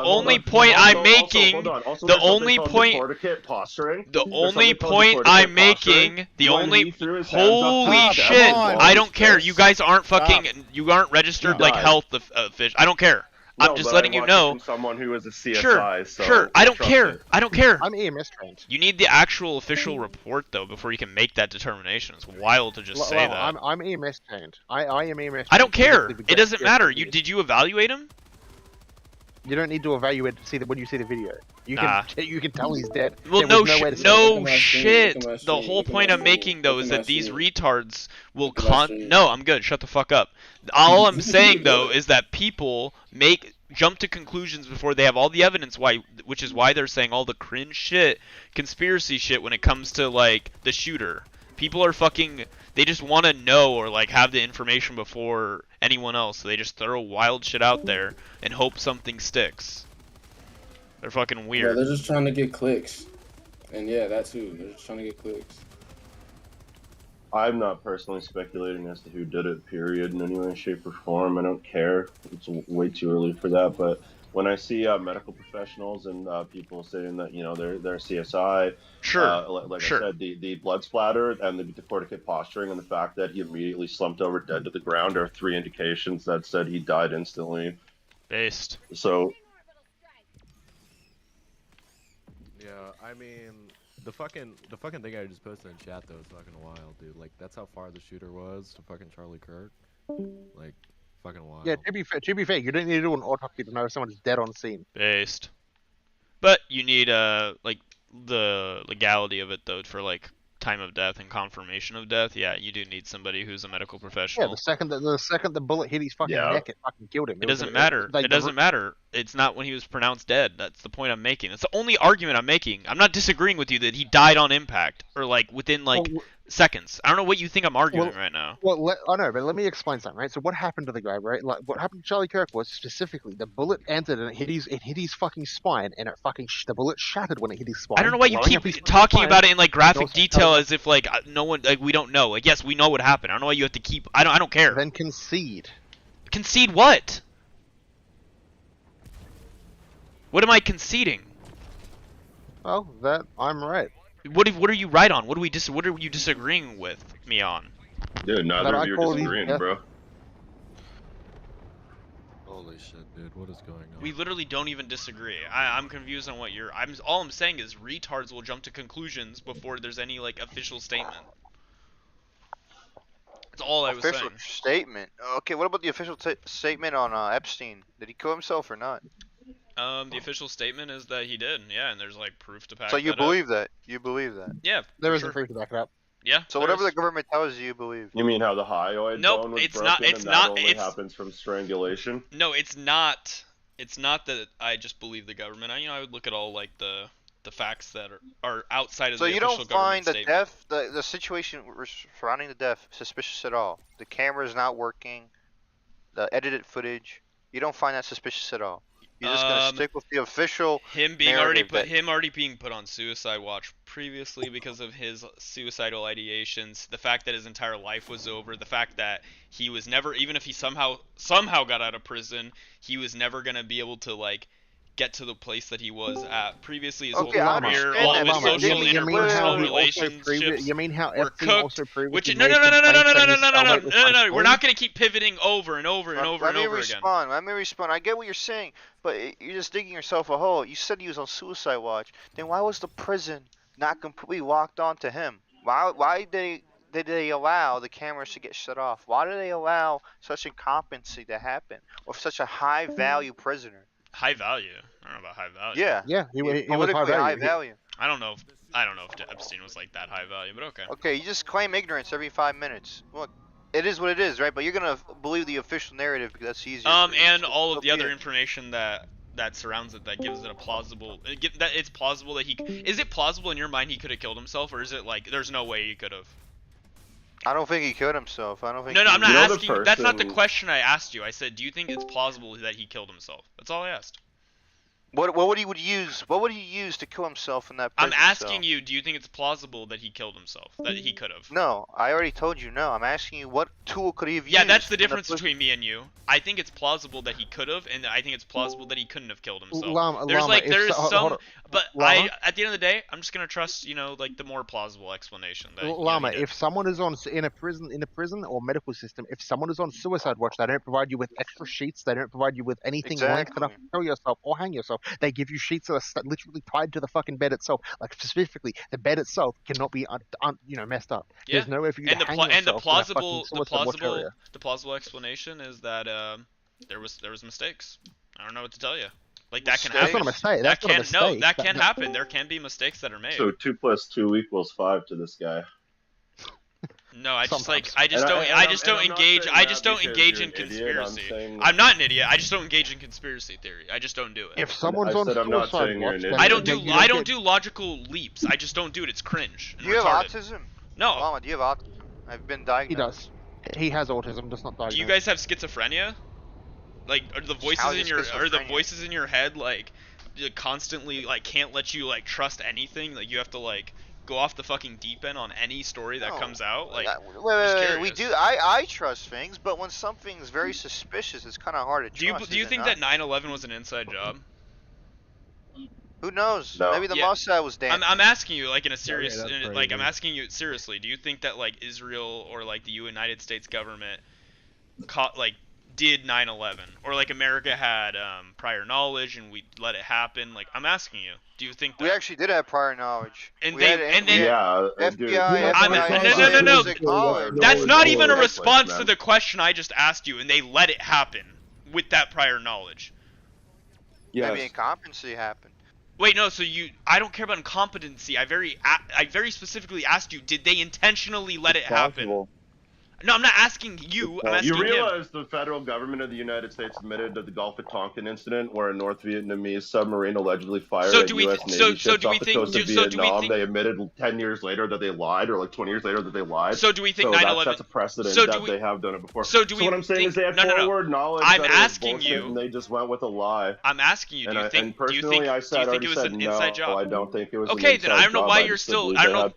only point I'm making, the only point I'm making, the only holy shit, I don't care. You guys aren't fucking, you aren't registered like health fish. I don't care. I'm just letting you know. Someone who is a CSI. Sure. I don't care. I don't care. I'm EMS trained. You need the actual official report though before you can make that determination. It's wild to just say that. I'm EMS trained. I am EMS trained. I don't care. It doesn't matter. Did you evaluate him? You don't need to evaluate to see that when you see the video. You can tell he's dead. Well, no shit. The whole point I'm making though is that these retards will No, I'm good. Shut the fuck up. All I'm saying though is that people jump to conclusions before they have all the evidence. Which is why they're saying all the cringe shit, conspiracy shit when it comes to the shooter. People are fucking. They just want to know or have the information before anyone else. So they just throw wild shit out there and hope something sticks. They're fucking weird. Yeah, they're just trying to get clicks, and yeah, that too. They're just trying to get clicks. I'm not personally speculating as to who did it, period, in any way, shape, or form. I don't care. It's way too early for that. But when I see medical professionals and people saying that, they're CSI, I said, the blood splatter and the decorticate posturing and the fact that he immediately slumped over dead to the ground are 3 indications that said he died instantly. Based. So. Yeah, I mean, the fucking thing I just posted in chat though is fucking wild, dude. Like, that's how far the shooter was to fucking Charlie Kirk. Like, fucking wild. Yeah, to be fair, you don't need to do an autopsy to know if someone's dead on scene. Based. But you need the legality of it though for time of death and confirmation of death. Yeah, you do need somebody who's a medical professional. Yeah, the second the bullet hit his fucking neck, it fucking killed him. It doesn't matter. It doesn't matter. It's not when he was pronounced dead. That's the point I'm making. That's the only argument I'm making. I'm not disagreeing with you that he died on impact or within seconds. I don't know what you think I'm arguing right now. Well, I know, but let me explain something, right? So what happened to the guy, right? What happened to Charlie Kirk was specifically the bullet entered and it hit his fucking spine, and the bullet shattered when it hit his spine. I don't know why you keep talking about it in graphic detail as if no one we don't know. Yes, we know what happened. I don't know why you have to keep. I don't care. Then concede. Concede what? What am I conceding? Oh, that I'm right. What are you right on? What are you disagreeing with me on? Dude, neither of you are disagreeing, bro. Holy shit, dude, what is going on? We literally don't even disagree. I'm confused on what all I'm saying is retards will jump to conclusions before there's any official statement. That's all I was saying. Official statement. Okay, what about the official statement on Epstein? Did he kill himself or not? The official statement is that he did. Yeah, and there's like proof to back So you that believe up. that? You believe that? Yeah, There for is sure. a proof to back it up. Yeah. So whatever the government tells you, you believe. You mean how the hyoid Nope, bone was it's broken not- it's and not- that only it's- happens from strangulation? No, it's not. It's not that I just believe the government. I would look at all like the facts that are outside of So the you official don't government find the statement. death, the situation surrounding the death suspicious at all? The camera is not working. The edited footage, you don't find that suspicious at all. You're just gonna stick with the official. Him being narrative already being put on suicide watch previously because of his suicidal ideations, the fact that his entire life was over, the fact that he was never, even if he somehow got out of prison, he was never gonna be able to like get to the place that he was at previously. His whole career, all of his social interpersonal relationships You mean how were Epstein cooked. also previously Which made complaints that his cellmate was no. We're not unclean? gonna keep pivoting over and over and over and over again. Let me respond. I get what you're saying, but you're just digging yourself a hole. You said he was on suicide watch. Then why was the prison not completely locked onto him? Why did they allow the cameras to get shut off? Why did they allow such incompetency to happen with such a high value prisoner? High value. I don't know about high value. Yeah. Yeah, he was politically high high value. value. I don't know if Epstein was like that high value, but okay. Okay, you just claim ignorance every 5 minutes. Look, it is what it is, right? But you're gonna believe the official narrative because that's easier. And all of the other information that surrounds it that gives it a plausible that it's plausible that is it plausible in your mind he could have killed himself, or is it like there's no way he could have? I don't think he killed himself. I don't think. No, I'm not asking. That's not the question I asked you. I said, do you think it's plausible that he killed himself? That's all I asked. What would he use? What would he use to kill himself in that prison I'm asking cell? you, do you think it's plausible that he killed himself? That he could have? No, I already told you no. I'm asking you what tool could he have used? Yeah, that's the in difference between me and you. I think it's plausible that he could have, and I think it's plausible that he couldn't have killed himself. At the end of the day, I'm just gonna trust, like the more plausible explanation. That, Llama, if someone is in a prison or medical system, if someone is on suicide watch, they don't provide you with extra sheets. They don't provide you with anything length enough to kill yourself or hang yourself. They give you sheets that are literally tied to the fucking bed itself. Like specifically, the bed itself cannot be messed up. Yeah. There's no way for you to hang yourself. And the in a fucking suicide watch area. plausible explanation is that there was mistakes. I don't know what to tell you. Like that can happen. That's not a mistake. That's not a mistake. No, that can happen. There can be mistakes that are made. So 2 + 2 = 5 to this guy. No, I just don't engage in conspiracy. I'm not an idiot. I just don't engage in conspiracy theory. I just don't do it. If someone's on suicide watch, I don't do logical leaps. I just don't do it. It's cringe. Do you have autism? No. Mama, do you have autism? I've been diagnosed. He does. He has autism, just not diagnosed. Do you guys have schizophrenia? Like, are the voices in your head like constantly like can't let you like trust anything? Like you have to like go off the fucking deep end on any story that comes out? Like, wait, we do. I trust things, but when something's very suspicious, it's kind of hard to trust. Do you think that 9/11 was an inside job? Who knows? No. Maybe the Mossad was damn. I'm asking you like in a serious, that's I'm asking you seriously. Do you think that like Israel or like the United States government did 9/11, or like America had prior knowledge and we let it happen? Like I'm asking you, do you think that we actually did have prior knowledge? FBI. FBI. No. That's not even a response to the question I just asked you, and they let it happen with that prior knowledge. Maybe incompetency happened. Wait, no. So I don't care about incompetency. I very specifically asked you, did they intentionally let it happen? No, I'm not asking you. I'm asking You him. realize the federal government of the United States admitted to the Gulf of Tonkin incident, where a North Vietnamese submarine allegedly fired at U.S. Navy ships off the coast of Vietnam. They admitted 10 years later that they lied, or like 20 years later that they lied. So do we think 9/11? That's a precedent they have done it before. So do we what I'm saying is they had forward knowledge. I'm that it was asking bullshit you. And they just went with a lie. I'm asking you. Do you think? Do you think it was an inside job? I don't think it was. Okay, then I don't know why you're still. I don't know.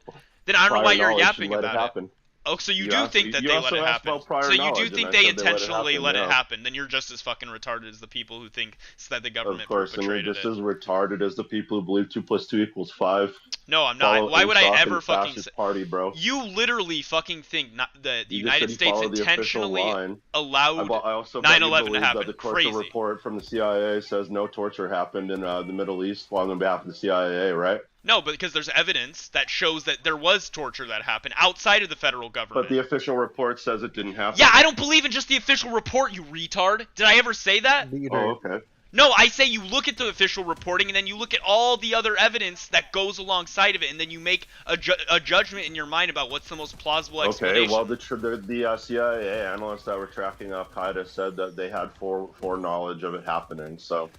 Then I don't know why you're yapping about it. Oh, so you do think that they let it happen? So you do think they intentionally let it happen? Then you're just as fucking retarded as the people who think that the government perpetrated it. Of course, and you're just as retarded as the people who believe 2 + 2 = 5. No, I'm not. Why would I ever fucking say? Party, bro. You literally fucking think the United States intentionally allowed 9/11 to happen. That the torture report from the CIA says no torture happened in the Middle East on behalf of the CIA, right? No, but because there's evidence that shows that there was torture that happened outside of the federal government. But the official report says it didn't happen. Yeah, I don't believe in just the official report, you retard. Did I ever say that? Oh, okay. No, I say you look at the official reporting and then you look at all the other evidence that goes alongside of it, and then you make a judgment in your mind about what's the most plausible explanation. Okay, well, the CIA analysts that were tracking Al-Qaeda said that they had foreknowledge of it happening, so...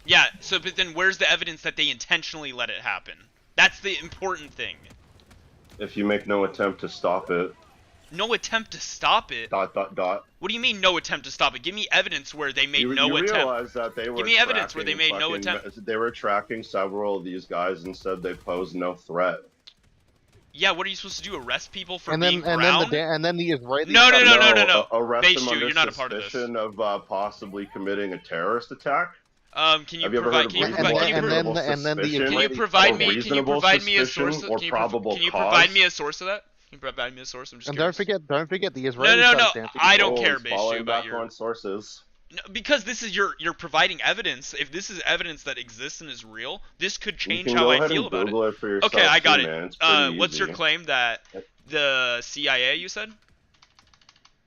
Yeah, so but then where's the evidence that they intentionally let it happen? That's the important thing. If you make no attempt to stop it... No attempt to stop it? ... What do you mean no attempt to stop it? Give me evidence where they made no attempt. You realize that they were Give me evidence where they made no attempt. They were tracking several of these guys and said they posed no threat. Yeah, what are you supposed to do? Arrest people for and being then, brown? And then the Israelis. No. Arrest Base them 2, under you're not a part of this. suspicion of possibly committing a terrorist attack. Can you provide me a source? Can you provide me a source of that? Can you provide me a source? I'm just and curious. don't forget the Israelis. No. I don't care, Beishu, about your sources. No, because this is you're providing evidence. If this is evidence that exists and is real, this could change how I feel about it. Okay, I got it. What's your claim that the CIA? You said.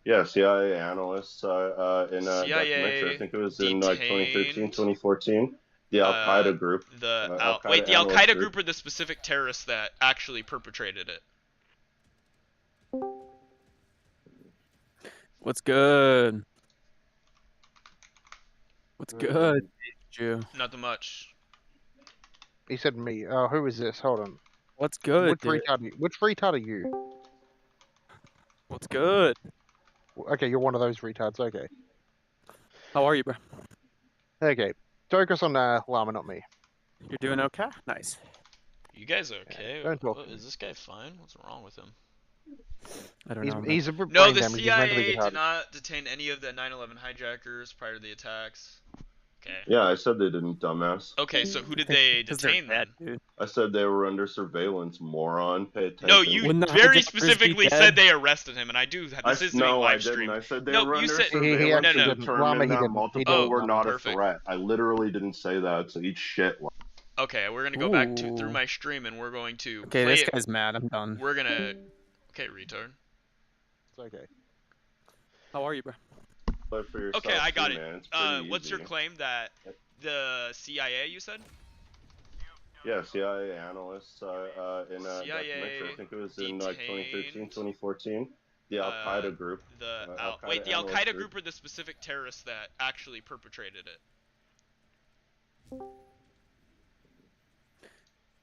Yeah, CIA analysts in a CIA documentary. I think it was in like 2013, 2014. The Al Qaeda group. The Al Qaeda group or the specific terrorists that actually perpetrated it? What's good? What's good, Jew? Nothing much. He said me. Who is this? Hold on. What's good? Which retard are you? What's good? Okay, you're one of those retards. Okay. How are you, bro? Okay. Focus on Llama, not me. You're doing okay? Nice. You guys are okay? Don't talk. Is this guy fine? What's wrong with him? I don't know. He's a no, the CIA did not detain any of the 9/11 hijackers prior to the attacks. Okay. Yeah, I said they didn't, dumbass. Okay, so who did they detain then? I said they were under surveillance, moron. Pay attention. No, you very specifically said they arrested him, and I do. This isn't a live stream. I said they were under surveillance. Multiple were not a threat. I literally didn't say that, so eat shit. Okay, we're gonna go back through my stream, and we're going to. Okay, this guy's mad. I'm done. We're gonna. Okay, retard. It's okay. How are you, bro? Okay, I got it. What's your claim that the CIA? You said. Yeah, CIA analysts in a documentary. I think it was in like 2013, 2014. The Al Qaeda group. The Al Qaeda group or the specific terrorists that actually perpetrated it?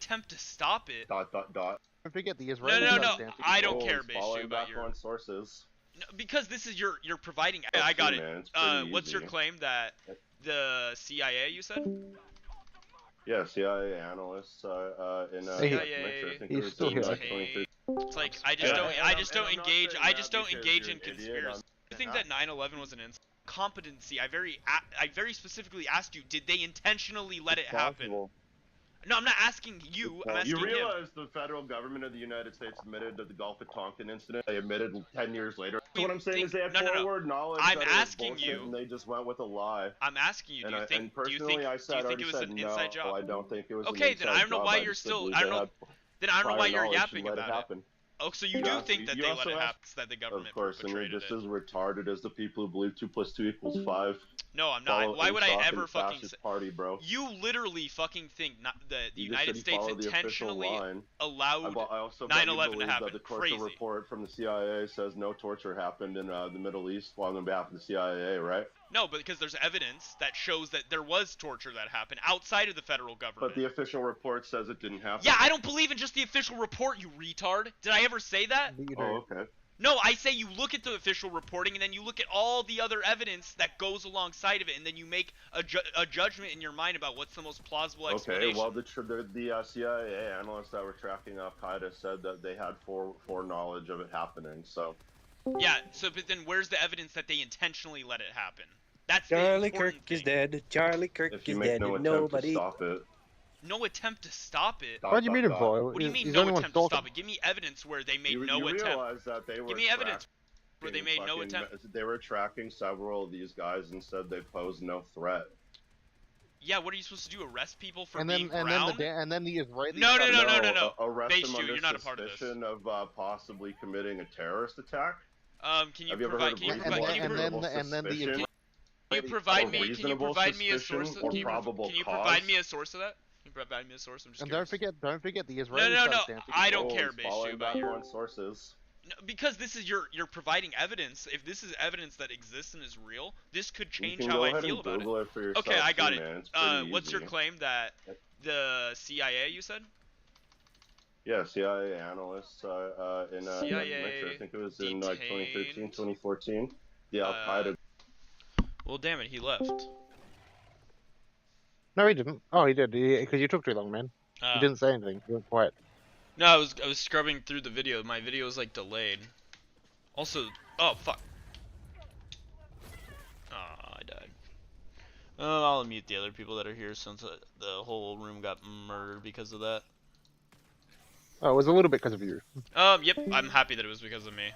Attempt to stop it. ... Don't forget the Israelis. No. I don't care, Beishu, about your sources. No, because this is you're providing. I got it. What's your claim that the CIA? You said. Yeah, CIA analysts in a documentary. I think it was in like 2013. It's like I just don't engage in conspiracy. I think that 9/11 was an incompetency. I very specifically asked you, did they intentionally let it happen? No, I'm not asking you. I'm asking you realize the federal government of the United States admitted to the Gulf of Tonkin incident. They admitted 10 years later. So what I'm saying is they had forward knowledge. I'm asking you. And they just went with a lie. I'm asking you. Do you think it was an inside job? I don't think it was. Okay, then I don't know why you're still. I don't know. Then I don't know why you're yapping about it. Oh, so you do think that they let it happen? That the government perpetrated it? Of course, and you're just as retarded as the people who believe 2 + 2 = 5. No, I'm not. Why would I ever fucking say? Party, bro. You literally fucking think the United States intentionally allowed 9/11 to happen. That the torture report from the CIA says no torture happened in the Middle East on behalf of the CIA, right? No, but because there's evidence that shows that there was torture that happened outside of the federal government. But the official report says it didn't happen. Yeah, I don't believe in just the official report, you retard. Did I ever say that? Oh, okay. No, I say you look at the official reporting and then you look at all the other evidence that goes alongside of it, and then you make a judgment in your mind about what's the most plausible explanation. Okay, well, the CIA analysts that were tracking Al-Qaeda said that they had foreknowledge of it happening, so... Yeah, so but then where's the evidence that they intentionally let it happen? That's Charlie Kirk is dead. Charlie Kirk is dead. Nobody. Stop it. No attempt to stop it. What do you mean, boy? What do you mean no attempt to stop it? Give me evidence where they made no attempt. That they were Give me evidence where they made no attempt. They were tracking several of these guys and said they posed no threat. Yeah, what are you supposed to do? Arrest people for And being then brown? and then the Israeli. No. Arrest Base him you, under you're not a part of this. suspicion of possibly committing a terrorist attack. Can you Have you ever provide? heard of Can you reasonable provide? Can you, reasonable and then the suspicion? can you provide or me? Can you reasonable provide me a suspicion source? or Can you, probable can you cause? provide me a source of that? Can you provide me a source? I'm just And curious. don't forget the No, Israeli. no. I don't care, Always Base falling you, about back your. on sources. No, because this is you're providing evidence. If this is evidence that exists and is real, this could change how I feel about Google it for yourself. Okay, I got too, it. Man. It's pretty What's your easy. claim that the CIA? You said. Yeah, CIA analysts in CIA I think it was in like 2013, 2014. The Al Qaeda. Well, damn it, he left. No, he didn't. Oh, he did. Because you took too long, man. You didn't say anything. You went quiet. No, I was scrubbing through the video. My video was like delayed. Also, oh fuck. I died. I'll mute the other people that are here since the whole room got murdered because of that. Oh, it was a little bit because of you. Yep. I'm happy that it was because of me.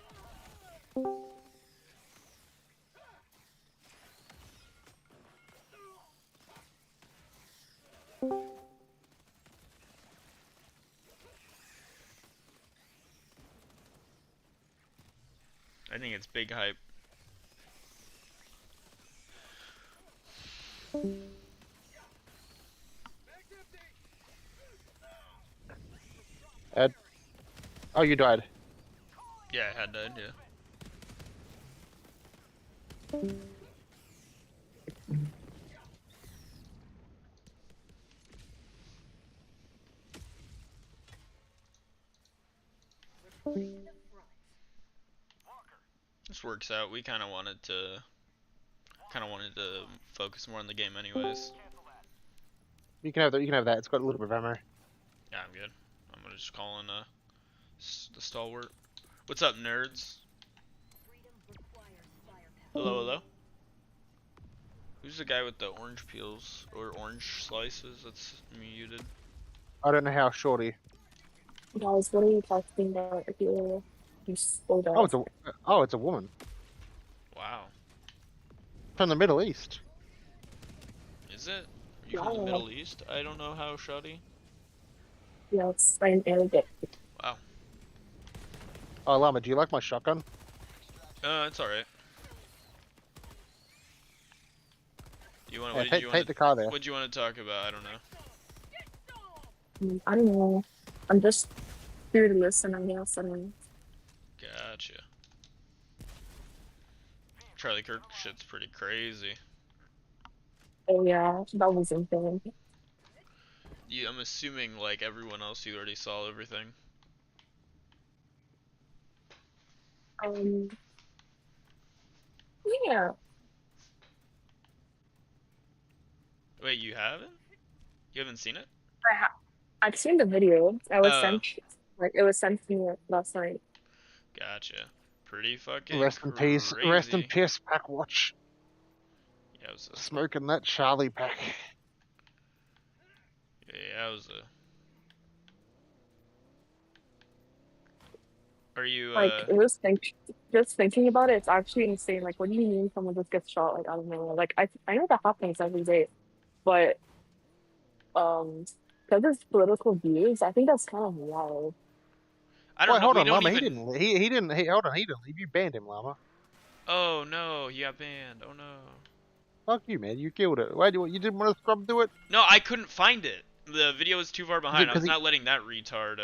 I think it's big hype. Ed? Oh, you died. Yeah, I had died, yeah. This works out. We kind of wanted to focus more on the game anyways. You can have that. You can have that. It's got a little bit of ammo. Yeah, I'm good. I'm gonna just call in the stalwart. What's up, nerds? Hello, hello. Who's the guy with the orange peels or orange slices that's muted? I don't know how shorty. Guys, what are you talking about? If you slow down. It's a woman Wow. from the Middle East. Is it? Are you from the Middle East? I don't know how, shoddy. Yes, I'm Arabic. Wow. Oh, Llama, do you like my shotgun? It's alright. You want? Yeah, What did you want? take the car there. What do you want to talk about? I don't know. I don't know. I'm just here to listen, I guess. I mean, Gotcha. Charlie Kirk shit's pretty crazy. oh yeah, that was insane. I'm assuming, like everyone else, you already saw everything. Yeah. Wait, you haven't? You haven't seen it? I've seen the video. I was Oh. sent, like, it was sent to me last night. Gotcha. Pretty fucking Rest in peace. crazy. Rest in peace, Packwatch. Yeah, it was Smoking that Charlie pack. yeah, it was a... Are you, Like, it was just thinking about it, it's actually insane. Like, what do you mean someone just gets shot? Like, I don't know. Like, I know that happens every day, but because of political views, I think that's kind of wild. I don't Wait, know. hold We on, don't Llama. even... He didn't. Hold on, he didn't leave. You banned him, Llama. Oh no, he got banned. Oh no. Fuck you, man. You killed it. Why you didn't want to scrub do it? No, I couldn't find it. The video was too far behind. I was 'cause not letting that retard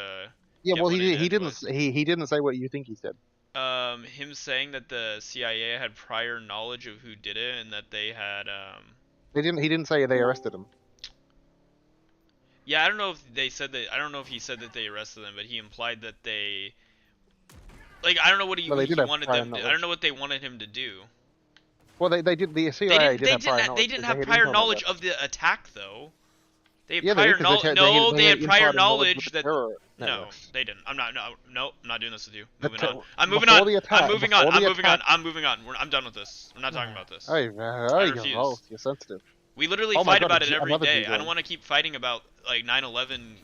Yeah, get well, one in he didn't. edgewise. He didn't say what you think he said. Him saying that the CIA had prior knowledge of who did it and that they had He didn't say they arrested him. Yeah, I don't know if they said that. I don't know if he said that they arrested them, but he implied that they. Like, I don't know what he, Well, they what he did have wanted prior them. To, I knowledge. don't know what they wanted him to do. Well, they did. The CIA did have prior knowledge. They didn't have because prior tell them knowledge that. of the attack, though. They had Yeah, they prior did, 'cause knowledge. they No, had they had prior insider knowledge knowledge with the that. terror No, networks. they didn't. I'm not. No, I'm not doing this with you. The Moving ter- on. I'm moving before on. the attack- I'm moving before on. I'm the moving on. attack- I'm moving on. I'm done with this. I'm not talking about this. Oh, I you're refuse. involved. You're sensitive. We literally Oh my fight God, about it every another day. Jew I don't joined. want to keep fighting about like 9/11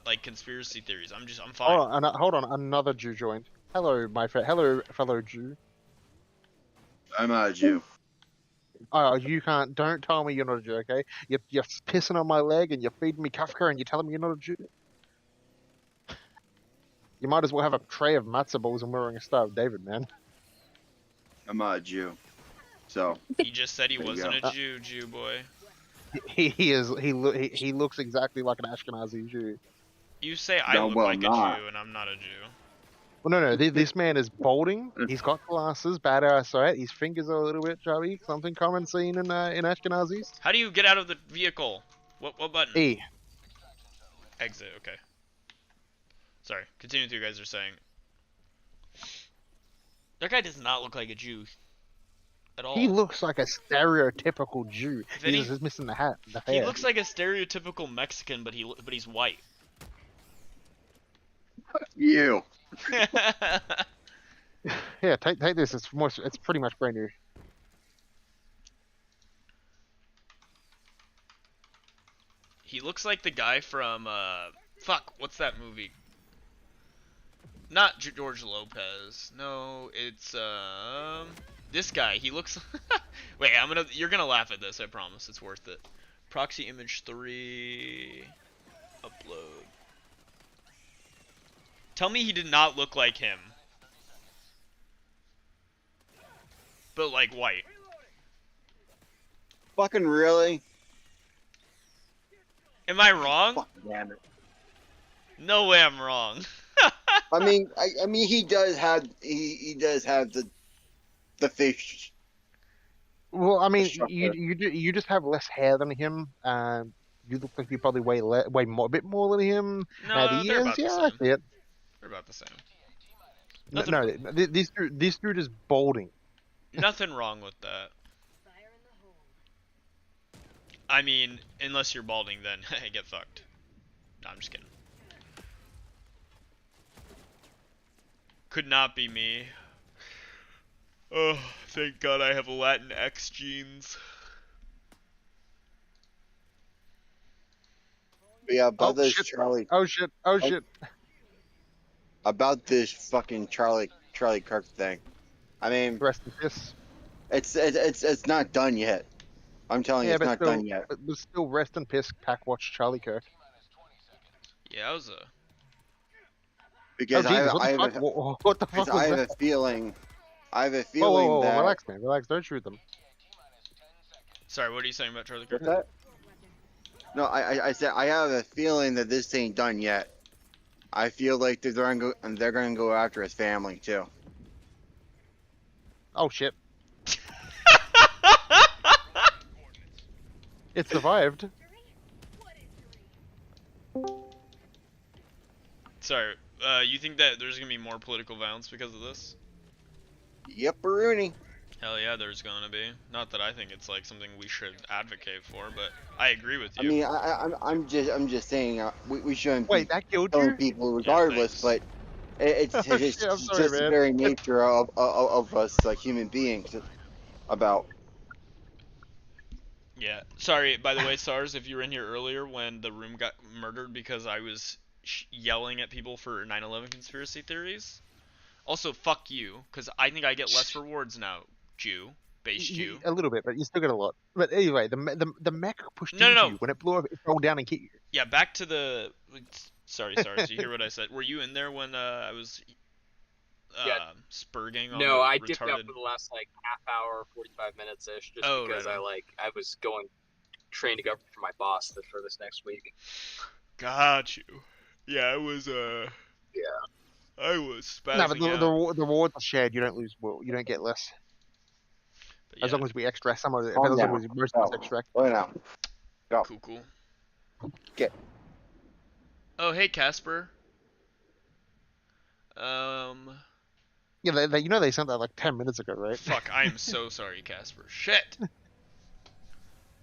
like conspiracy theories. I'm fine. Hold on. Another Jew joined. Hello, my friend. Hello, fellow Jew. I'm not a Jew. Oh, you can't. Don't tell me you're not a Jew, okay? You're pissing on my leg and you're feeding me Kafka and you're telling me you're not a Jew. You might as well have a tray of matzo balls and wearing a Star of David, man. I'm not a Jew, so. He just said he there you wasn't a go. Jew boy. He is. He looks exactly like an Ashkenazi Jew. You say I No, look well, like I'm a not. Jew and I'm not a Jew. Well, no. This man is balding. He's got glasses, bad eyesight. His fingers are a little bit chubby. Something common seen in Ashkenazis. How do you get out of the vehicle? What button? E. Exit. Okay. Sorry. Continue with what you guys are saying. That guy does not look like a Jew at all. He looks like a stereotypical Jew. If any- He's just missing the hat, the He hair. looks like a stereotypical Mexican, but he's white. You. Yeah, take this. It's pretty much brand new. He looks like the guy from fuck, what's that movie? Not George Lopez. No, it's this guy. He looks Wait, you're gonna laugh at this, I promise. It's worth it. Proxy image 3 upload. Tell me he did not look like him. But like white. Fucking really? Am I wrong? Fuck, damn it. No way I'm wrong. I mean, he does have the face. Well, I mean, structure. you just have less hair than him. You look like you probably weigh a bit more than him. No, The they're ears, about the yeah, same. I see it. They're about the same. No, this dude is balding. Nothing wrong with that. I mean, unless you're balding, then get fucked. No, I'm just kidding. Could not be me. Oh, thank God I have Latinx genes. But yeah, about this shit. Charlie. Oh shit! About this fucking Charlie Kirk thing. I mean, rest in peace. It's not done yet. I'm telling you, it's not done yet. But still, rest in peace, Packwatch Charlie Kirk. Yeah, that was a. Because what the fuck was I have that? a feeling. I have a Whoa, feeling that. relax, man, relax. Don't shoot them. Sorry, what are you saying about Charlie Kirk? What's that? No, I said I have a feeling that this ain't done yet. I feel like they're gonna go after his family too. Oh shit! It survived. Sorry, you think that there's gonna be more political violence because of this? Yep, Rooney. Hell yeah, there's gonna be. Not that I think it's like something we should advocate for, but I agree with you. I mean, I'm just saying we shouldn't Wait, be that killed killing you? people regardless, but it's Oh, just, shit, I'm sorry, the man. very nature of us like human beings about. Yeah. Sorry, by the way, SARS, if you were in here earlier when the room got murdered because I was yelling at people for 9/11 conspiracy theories. Also, fuck you, because I think I get less rewards now, Jew. Base Jew. A little bit, but you still get a lot. But anyway, the mech pushed No, into no. you. When it blew up, it rolled down and hit you. Yeah, back to the... Sorry, SARS, you hear what I said? Were you in there when I was spurging on No, the I retarded... dipped out for the last like half hour, 45 minutes ish, just Oh, because right I was going training up for my boss for this next week. Got you. Yeah, I was Yeah. I was spazzing No, but out. the rewards are shared. You don't lose. You don't get less. But yeah. As long as we extract some of it. Calm As down. long as most of us extract. Wait now. Go. Cool. Get. Oh, hey, Casper. Yeah, they sent that like 10 minutes ago, right? Fuck, I am so sorry, Casper. Shit.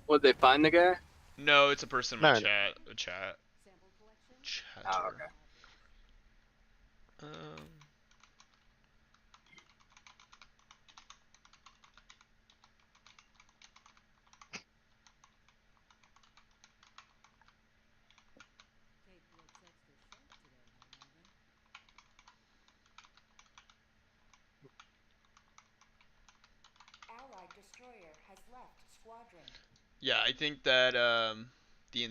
Would they find the guy? No, it's a person in my chat. A chat. Oh, okay. Yeah, I think that the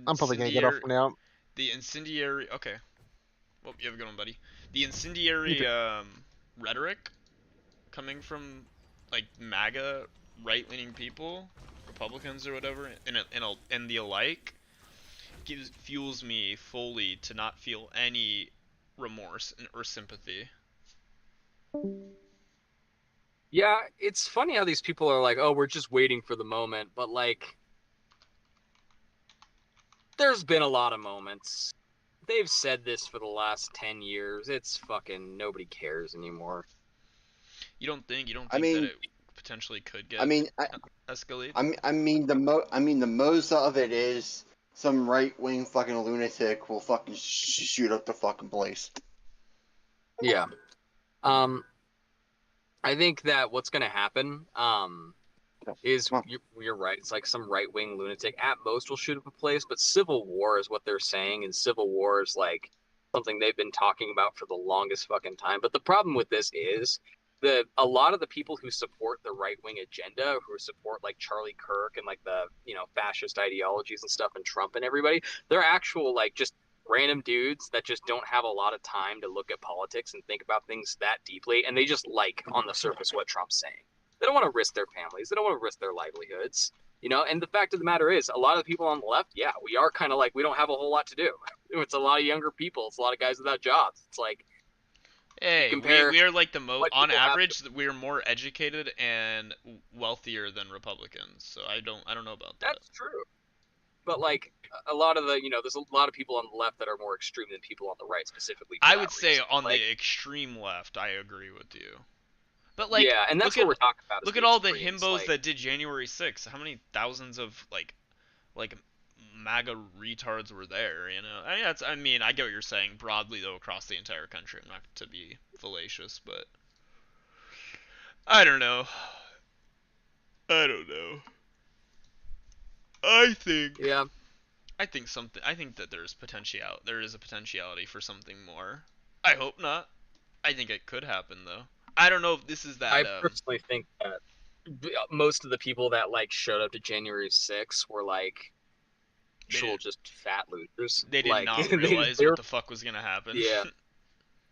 I'm probably gonna get off incendiary, now. the incendiary. Okay. Well, you have a good one, buddy. The incendiary too. rhetoric coming from like MAGA right-leaning people, Republicans or whatever, and the alike, fuels me fully to not feel any remorse or sympathy. Yeah, it's funny how these people are like, oh, we're just waiting for the moment, but like, there's been a lot of moments. They've said this for the last 10 years. It's fucking nobody cares anymore. You don't think I that mean, it potentially could get I mean, escalate? I mean the most of it is some right wing fucking lunatic will fucking shoot up the fucking place. Yeah. I think that what's gonna happen, is you're right. It's like some right wing lunatic at most will shoot up a place, but civil war is what they're saying, and civil war is like something they've been talking about for the longest fucking time. But the problem with this is a lot of the people who support the right wing agenda, who support like Charlie Kirk and like the fascist ideologies and stuff, and Trump and everybody, they're actual like just random dudes that just don't have a lot of time to look at politics and think about things that deeply, and they just like on the surface what Trump's saying. They don't want to risk their families. They don't want to risk their livelihoods. And the fact of the matter is, a lot of the people on the left, yeah, we are kind of like, we don't have a whole lot to do. It's a lot of younger people. It's a lot of guys without jobs. It's like, hey, we are like the most, on average, we are more educated and wealthier than Republicans. So I don't know about that. That's true. But like a lot of there's a lot of people on the left that are more extreme than people on the right, specifically. I would say on the extreme left, I agree with you. But like, yeah, and that's what we're talking about. Look at all the himbos that did January 6th. How many thousands of like MAGA retards were there? I mean, I get what you're saying broadly though across the entire country. I'm not to be fallacious, but I don't know. I think. Yeah. I think that there is a potentiality for something more. I hope not. I think it could happen though. I don't know if this is that. I personally think that most of the people that like showed up to January 6th were like actual just fat losers. They did like, not realize what the fuck was gonna happen. Yeah,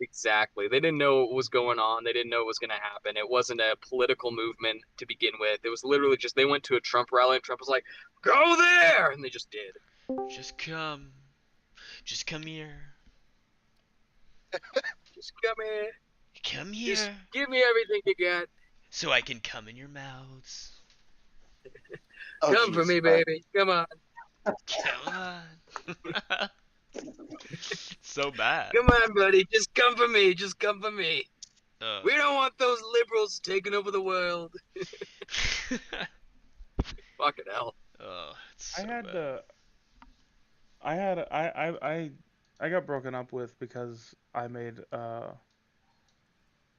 exactly. They didn't know what was going on. They didn't know what was gonna happen. It wasn't a political movement to begin with. It was literally just they went to a Trump rally and Trump was like, "Go there," and they just did. Just come here. Just come here. Come here. Just give me everything you got. So I can come in your mouths. Come for me, baby. Come on. Come on. So bad. Come on, buddy. Just come for me. Just come for me. We don't want those liberals taking over the world. Fucking hell. Oh, it's so bad. I got broken up with because I made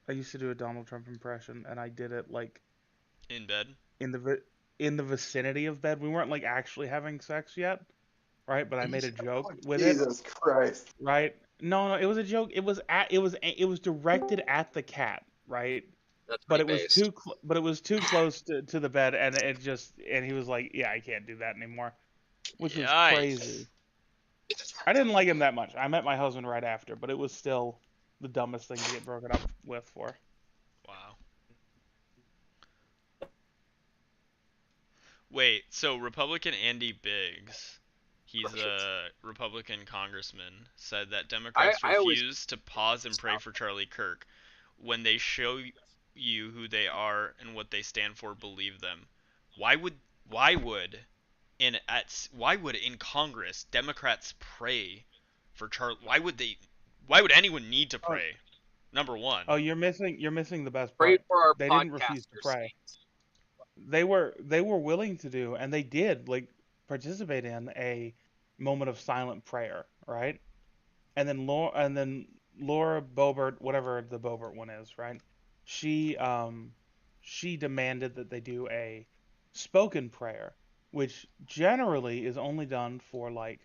I used to do a Donald Trump impression, and I did it like in bed, in the vicinity of bed. We weren't like actually having sex yet, right? But I made a joke with it. Jesus Christ! Right? No, it was a joke. It was directed at the cat, right? That's but it was too close to the bed, and and he was like, "Yeah, I can't do that anymore," which was crazy. I didn't like him that much. I met my husband right after, but it was still the dumbest thing to get broken up with for. Wow. Wait, so Republican Andy Biggs, he's a Republican congressman, said that Democrats refuse to pause and pray for Charlie Kirk. When they show you who they are and what they stand for, believe them. Why would in Congress Democrats pray for Charlie? Why would anyone need to pray? Number one. Oh, you're missing the best Pray part. for our They didn't refuse to pray. They were willing to do, and they did participate in a moment of silent prayer, right? And then Laura Boebert, whatever the Boebert one is, right? She demanded that they do a spoken prayer, which generally is only done for like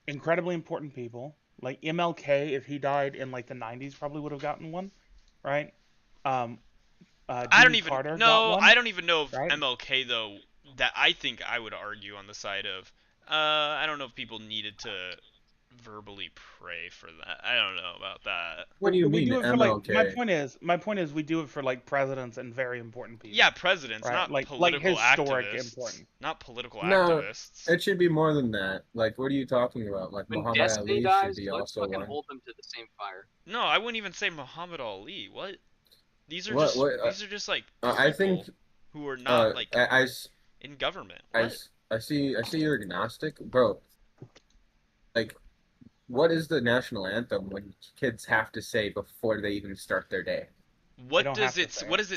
incredibly important people. Like MLK, if he died in like the 90s, probably would have gotten one, right? I don't Jimmy even Carter got know. one, I don't even know if right? MLK though. That I think I would argue on the side of. I don't know if people needed to verbally pray for that. I don't know about that. What do you mean, We do it for like. MLK? My point is, we do it for like presidents and very important people. Yeah, presidents, right? not like political historic activists. important. Not political No, activists. it should be more than that. Like, what are you talking about? Like, When Muhammad Destiny Ali should dies, be let's also fucking one. hold them to the same fire. No, I wouldn't even say Muhammad Ali. What? These are What? just What? these are just like I think people who are not like I in government. I, What? I see you're agnostic, bro. Like, what is the national anthem when kids have to say before they even start their day? What does it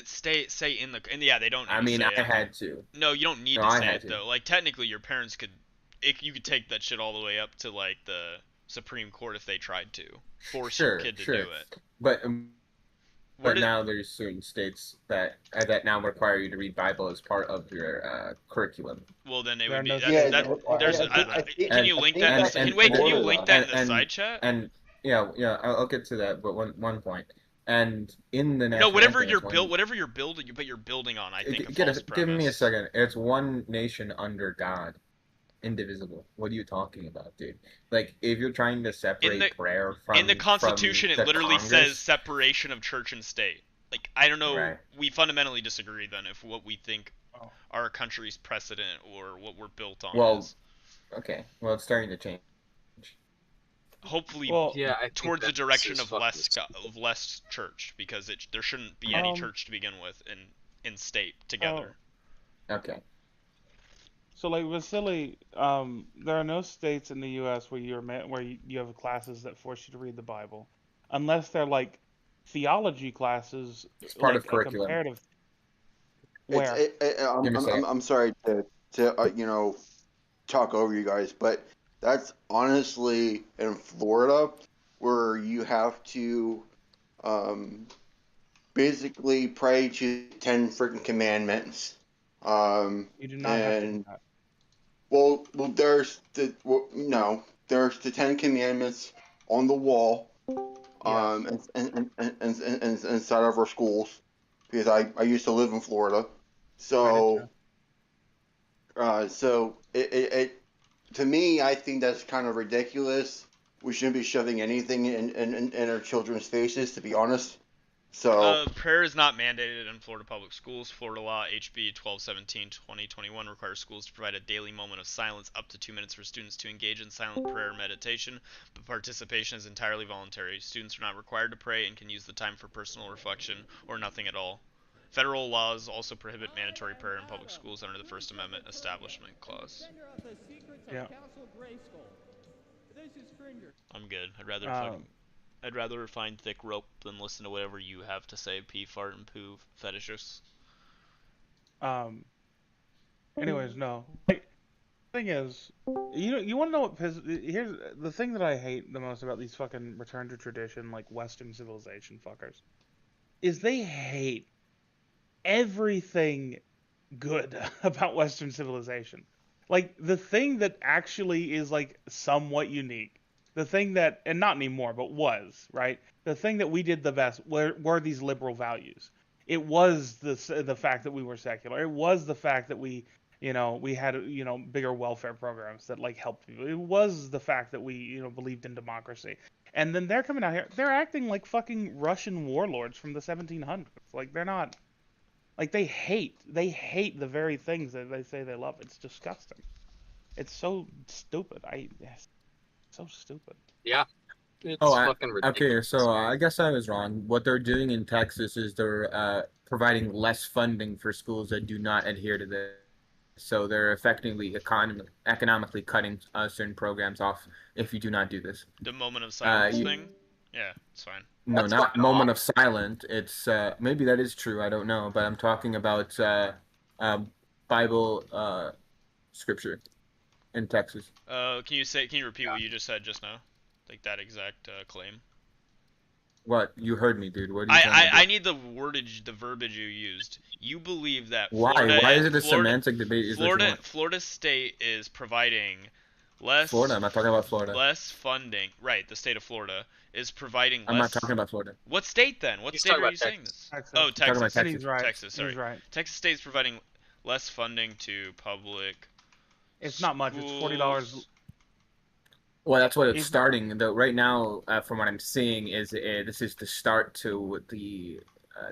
say in the? And yeah, they don't. Need I to mean, say I it. had to. No, you don't need No, to I say had it to. though. Like technically, your parents could, you could take that shit all the way up to like the Supreme Court if they tried to force your kid to do it. But Where did- now there's certain states that now require you to read Bible as part of your curriculum. Well, then it There would be. are no That, states that, there's. Can you link that? Can you link that in the side chat? And yeah, I'll get to that. But one point. And in the No, national whatever anthem, you're it's one- build, whatever you're building, but you're building on. I think a false give me a premise. second. It's one nation under God, indivisible. What are you talking about, dude? Like, if you're trying to separate prayer from in the Constitution, from it the literally Congress, says separation of church and state. Like, I don't know. Right. We fundamentally disagree then if what we think our country's precedent or what we're built on well, is. okay. Well, it's starting to change. Hopefully, yeah, I think towards the that direction is of fucking less church, because there shouldn't be any church to begin with in state together. Okay. So like Vasily, there are no states in the U.S. where you have classes that force you to read the Bible, unless they're like theology classes. It's part like of curriculum. Comparative. Where? I'm sorry to talk over you guys, but that's honestly in Florida where you have to basically pray to 10 freaking commandments. You do not have to do that. Well, there's there's the 10 commandments on the wall, inside of our schools, because I used to live in Florida, so it to me, I think that's kind of ridiculous. We shouldn't be shoving anything in our children's faces, to be honest. So Prayer is not mandated in Florida public schools. Florida law HB 1217/2021 requires schools to provide a daily moment of silence up to 2 minutes for students to engage in silent prayer and meditation, but participation is entirely voluntary. Students are not required to pray and can use the time for personal reflection or nothing at all. Federal laws also prohibit mandatory prayer in public schools under the First Amendment Establishment Clause. Yeah. I'm good. I'd rather find thick rope than listen to whatever you have to say, pee, fart, and poo fetishes. Anyways, no. Like, the thing is, you want to know what here's the thing that I hate the most about these fucking return to tradition, like Western civilization fuckers, is they hate everything good about Western civilization. Like, the thing that actually is, like, somewhat unique, the thing that, and not anymore, but was, right? The thing that we did the best were these liberal values. It was the fact that we were secular. It was the fact that we had, bigger welfare programs that, like, helped people. It was the fact that we, believed in democracy. And then they're coming out here, they're acting like fucking Russian warlords from the 1700s. Like, they're not, like, they hate the very things that they say they love. It's disgusting. It's so stupid. So stupid. Yeah. It's fucking ridiculous. okay. So I guess I was wrong. What they're doing in Texas is they're providing less funding for schools that do not adhere to this. So they're effectively economically cutting certain programs off if you do not do this. The moment of silence thing? Yeah, it's fine. No, not moment of silence. It's maybe that is true. I don't know, but I'm talking about Bible scripture in Texas. Can you repeat what you just said just now? Like that exact claim. What? You heard me, dude. What are you trying to do? I need the verbiage you used. You believe that Why? Florida, Why is it a semantic debate? Florida State is providing less Florida. I'm not talking about Florida. less funding. Right, the state of Florida is providing less. I'm not talking about Florida. What state then? What He's state talking are about you saying Texas. this? Texas. Oh, I'm talking about Texas. Texas. He's right. Texas, sorry. He's right. Texas state is providing less funding to public. It's not much. It's $40. schools. Well, that's what it's If- starting. Though right now, from what I'm seeing, is this is the start to the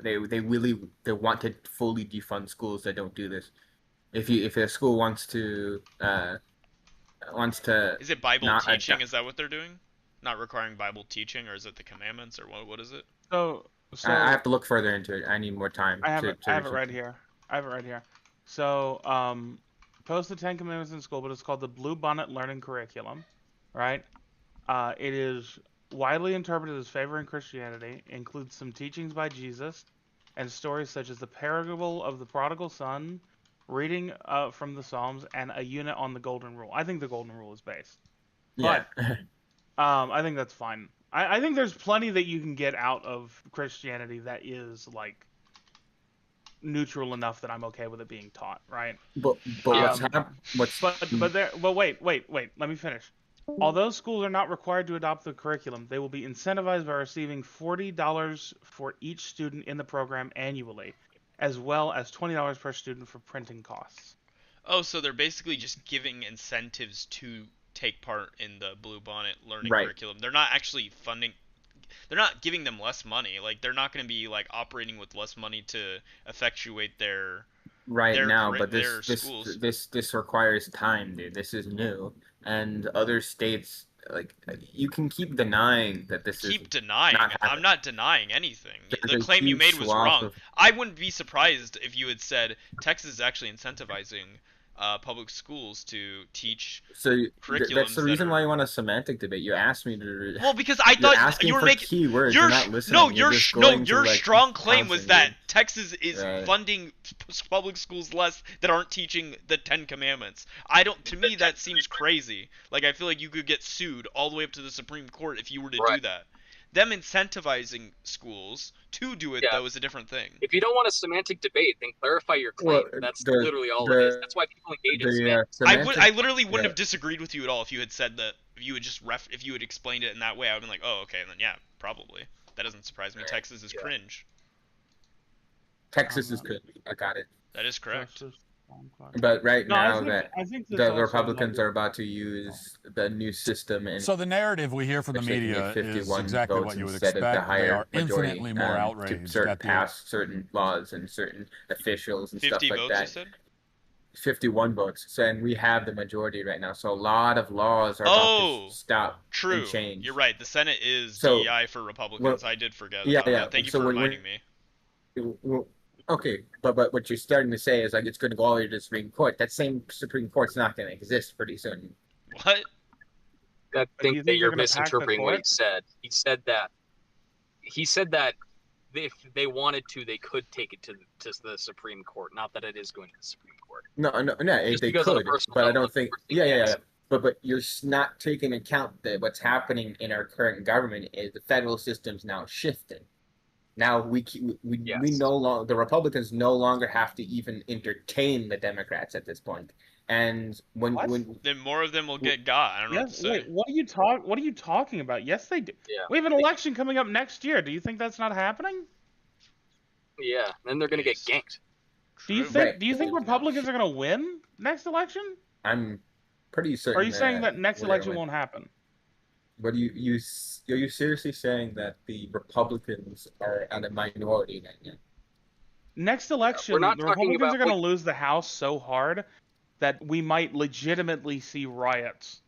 they want to fully defund schools that don't do this. If a school wants to Is it Bible not teaching? Is that what they're doing? Not requiring Bible teaching, or is it the commandments, or what is it? So I have to look further into it. I need more time. I have to it. I have it research right here. I have it right here. So, post the Ten Commandments in school, but it's called the Blue Bonnet Learning Curriculum, right? It is widely interpreted as favoring Christianity, includes some teachings by Jesus, and stories such as the parable of the prodigal son, reading from the Psalms, and a unit on the Golden Rule. I think the Golden Rule is based. Yeah. But I think that's fine. I think there's plenty that you can get out of Christianity that is like neutral enough that I'm okay with it being taught, right? But wait, let me finish. Although schools are not required to adopt the curriculum, they will be incentivized by receiving $40 for each student in the program annually, as well as $20 per student for printing costs. Oh, so they're basically just giving incentives to take part in the Blue Bonnet learning Right. curriculum. They're not actually funding. They're not giving them less money. Like they're not going to be like operating with less money to effectuate their now, curri- but their schools. this requires time, dude. This is new, and other states you can keep denying that this is Keep denying. not I'm happening. not denying anything. There's The a claim you huge made was swath wrong. of- I wouldn't be surprised if you had said Texas is actually incentivizing public schools to teach So curriculums. that's the that reason are- why you want a semantic debate. You asked me to. Well, because I you're thought asking you were for making keywords. Your You're not listening. You're just no, going to, your like, strong claim was pouncing, that dude. Texas is Right. funding public schools less that aren't teaching the Ten Commandments. I don't. To me, that seems crazy. Like I feel like you could get sued all the way up to the Supreme Court if you were to do that. Them incentivizing schools to do it though is a different thing. If you don't want a semantic debate, then clarify your claim. Well, That's the- literally all it is. That's why people engage in semantics. I literally wouldn't have disagreed with you at all if you had said that. If you had just if you had explained it in that way, I would have been like, oh, okay, then yeah, probably. That doesn't surprise me. Texas is cringe. Texas is good. I got it. That is correct. But right No, I now think- that I think this the also, Republicans are about to use the new system, and So the narrative we hear from the especially media is 51 exactly votes what you would instead of the expect. They higher are majority, infinitely more to outraged at the pass certain laws and certain officials and 50 stuff like votes, you that. said? 51 votes. So, and we have the majority right now. So a lot of laws are about to stop True. and change. You're right. The Senate is So, DEI for Republicans. well, I did forget yeah, about yeah. that. Thank you So for when- reminding me. Well, okay, but what you're starting to say is like it's going to go all the way to the Supreme Court. That same Supreme Court's not going to exist pretty soon. What? I you think think that you're they're gonna pack the misinterpreting what he court? said. He said that if they wanted to, they could take it to the Supreme Court. Not that it is going to the Supreme Court. No, Just they because on a could, personal but I level, don't think. Yeah. But you're not taking account that what's happening in our current government is the federal system's now shifting. Now we no longer, the Republicans no longer have to even entertain the Democrats at this point. And when Then more of them will get got. I don't know what to Yes, say. wait, what are you talking about? Yes, they do. Yeah. We have an election coming up next year. Do you think that's not happening? Yeah, then they're going to get ganked. Do you think Republicans are going to win next election? I'm pretty certain. Or are you saying that next we're gonna election win. won't happen? But are you seriously saying that the Republicans are at a minority right now? Next election, we're not the talking Republicans about are going to lose the House so hard that we might legitimately see riots.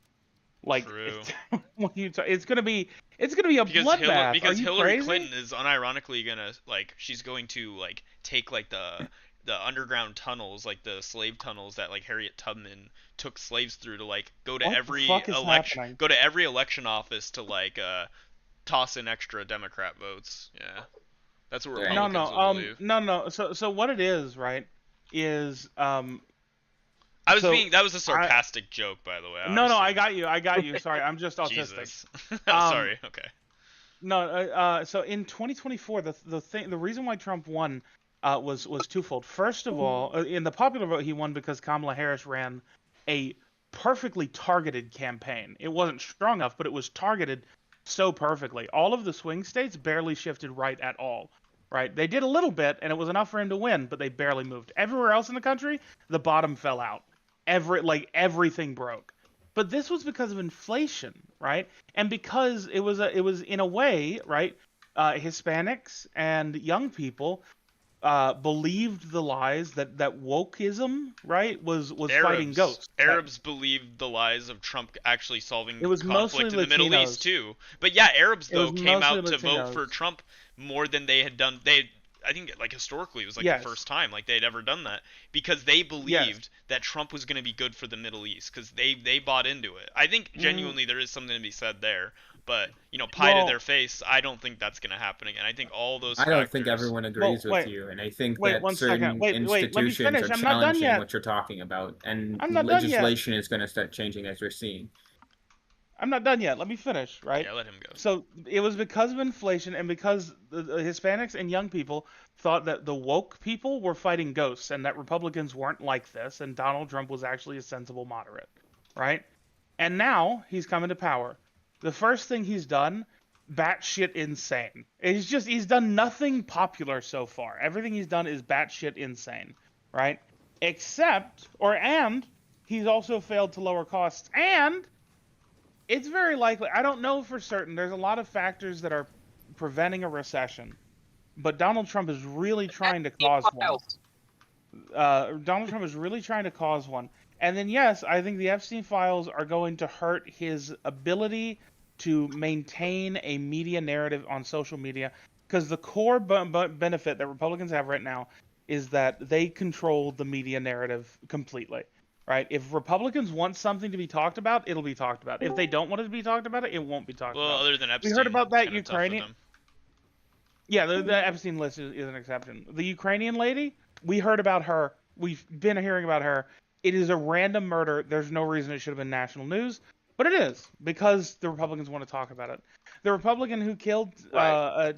Like, it's going to be a bloodbath. Because are you Hillary crazy? Clinton is unironically gonna she's going to take the underground tunnels, like the slave tunnels that Harriet Tubman took slaves through to go to What the every fuck is election happening? go to every election office to toss in extra Democrat votes. Yeah. That's what Republicans will believe. No. So what it is, right, is that was a sarcastic joke, by the way. No, obviously. I got you. Sorry, I'm just autistic. Jesus. Sorry. Okay. No, so in 2024, the reason why Trump won was twofold. First of all, in the popular vote, he won because Kamala Harris ran a perfectly targeted campaign. It wasn't strong enough, but it was targeted so perfectly. All of the swing states barely shifted right at all. Right? They did a little bit, and it was enough for him to win, but they barely moved. Everywhere else in the country, the bottom fell out. Everything broke. But this was because of inflation, right? And because it was in a way, right? Hispanics and young people believed the lies that wokeism, right, was fighting ghosts. Arabs believed the lies of Trump actually solving It was conflict in the Middle Latinos. East too. But yeah, Arabs It was though came out mostly to vote Latinos. for Trump more than they had done. I think like historically it was like Yes. the first time like they'd ever done that because they believed Yes. that Trump was going to be good for the Middle East because they bought into it. I think genuinely there is something to be said there. But pie to their face, I don't think that's going to happen again. I think all those. I don't factors... think everyone agrees with you, and I think wait that 1 certain second. Wait, let me institutions finish. are I'm not done challenging yet. what you're talking about, and I'm not done yet. legislation is going to start changing as we're seeing. I'm not done yet. Let me finish, right? Yeah, let him go. So it was because of inflation and because the Hispanics and young people thought that the woke people were fighting ghosts and that Republicans weren't like this and Donald Trump was actually a sensible moderate, right? And now he's coming to power. The first thing he's done, batshit insane. He's done nothing popular so far. Everything he's done is batshit insane, right? And he's also failed to lower costs, and it's very likely, I don't know for certain, there's a lot of factors that are preventing a recession, but Donald Trump is really trying to cause one. Donald Trump is really trying to cause one. And then yes, I think the Epstein files are going to hurt his ability to maintain a media narrative on social media, because the core benefit that Republicans have right now is that they control the media narrative completely. Right? If Republicans want something to be talked about, it'll be talked about. If they don't want it to be talked about, it won't be talked about. Well, other than Epstein, we heard about that kinda tough with Ukrainian. them. Yeah, the Epstein list is an exception. The Ukrainian lady, we heard about her. We've been hearing about her. It is a random murder. There's no reason it should have been national news, but it is because the Republicans want to talk about it. The Republican who killed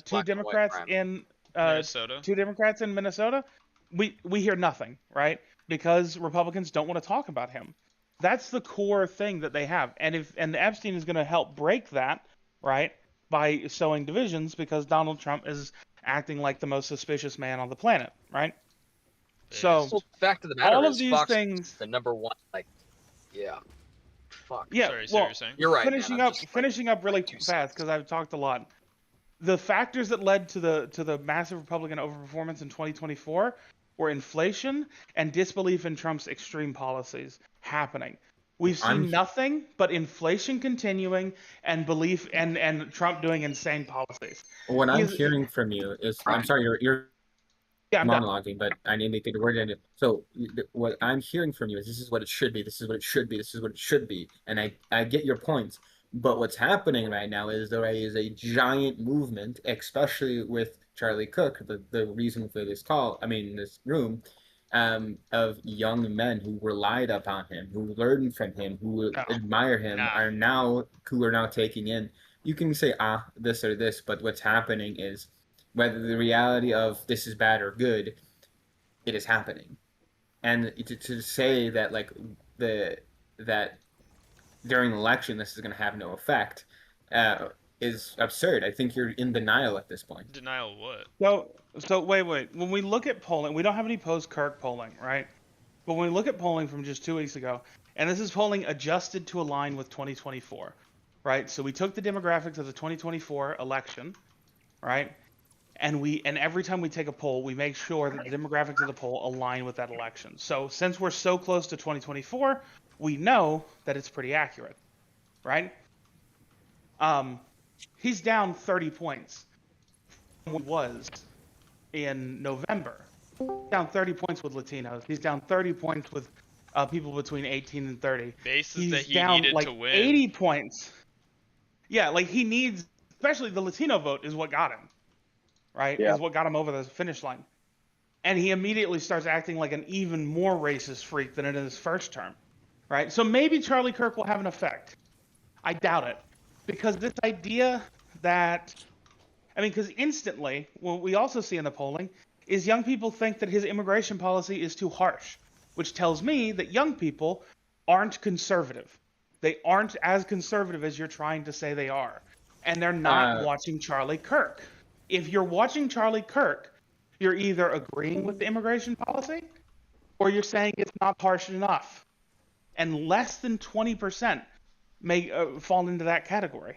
two Democrats in Minnesota. Two Democrats in Minnesota, we hear nothing, right? Because Republicans don't want to talk about him. That's the core thing that they have. And Epstein is going to help break that, right, by sowing divisions, because Donald Trump is acting like the most suspicious man on the planet, right? So the fact of the matter all of is, these Fox things, is the number one, yeah. Fuck. yeah. Sorry, well, you're saying? You're right, Finishing man. up really fast because I've talked a lot. The factors that led to the massive Republican overperformance in 2024 were inflation and disbelief in Trump's extreme policies happening. We've seen nothing but inflation continuing and belief and Trump doing insane policies. What I'm hearing from you is, I'm sorry, you're I'm monologuing, but I need to get the word in it. So what I'm hearing from you is this is what it should be, this is what it should be, this is what it should be. And I get your points. But what's happening right now is there is a giant movement, especially with Charlie Cook, the reason for this this room, of young men who relied upon him, who learned from him, who admire him, are now taking in. You can say this or this, but what's happening is, whether the reality of this is bad or good, it is happening. And to say that that during the election this is going to have no effect is absurd. I think you're in denial at this point. Denial of what? So wait. When we look at polling, we don't have any post-Kirk polling, right? But when we look at polling from just 2 weeks ago, and this is polling adjusted to align with 2024, right? So we took the demographics of the 2024 election, right? And every time we take a poll, we make sure that the demographics of the poll align with that election. So since we're so close to 2024, we know that it's pretty accurate, right? He's down 30 points from what he was in November. Down 30 points with Latinos. He's down 30 points with people between 18 and 30. Bases He's that he down needed like to win. 80 points. Yeah, like he needs, especially the Latino vote is what got him, right? Yeah. Is what got him over the finish line. And he immediately starts acting like an even more racist freak than in his first term, right? So maybe Charlie Kirk will have an effect. I doubt it. Because this idea that, because instantly, what we also see in the polling is young people think that his immigration policy is too harsh, which tells me that young people aren't conservative. They aren't as conservative as you're trying to say they are. And they're not watching Charlie Kirk. If you're watching Charlie Kirk, you're either agreeing with the immigration policy or you're saying it's not harsh enough. And less than 20% may fall into that category.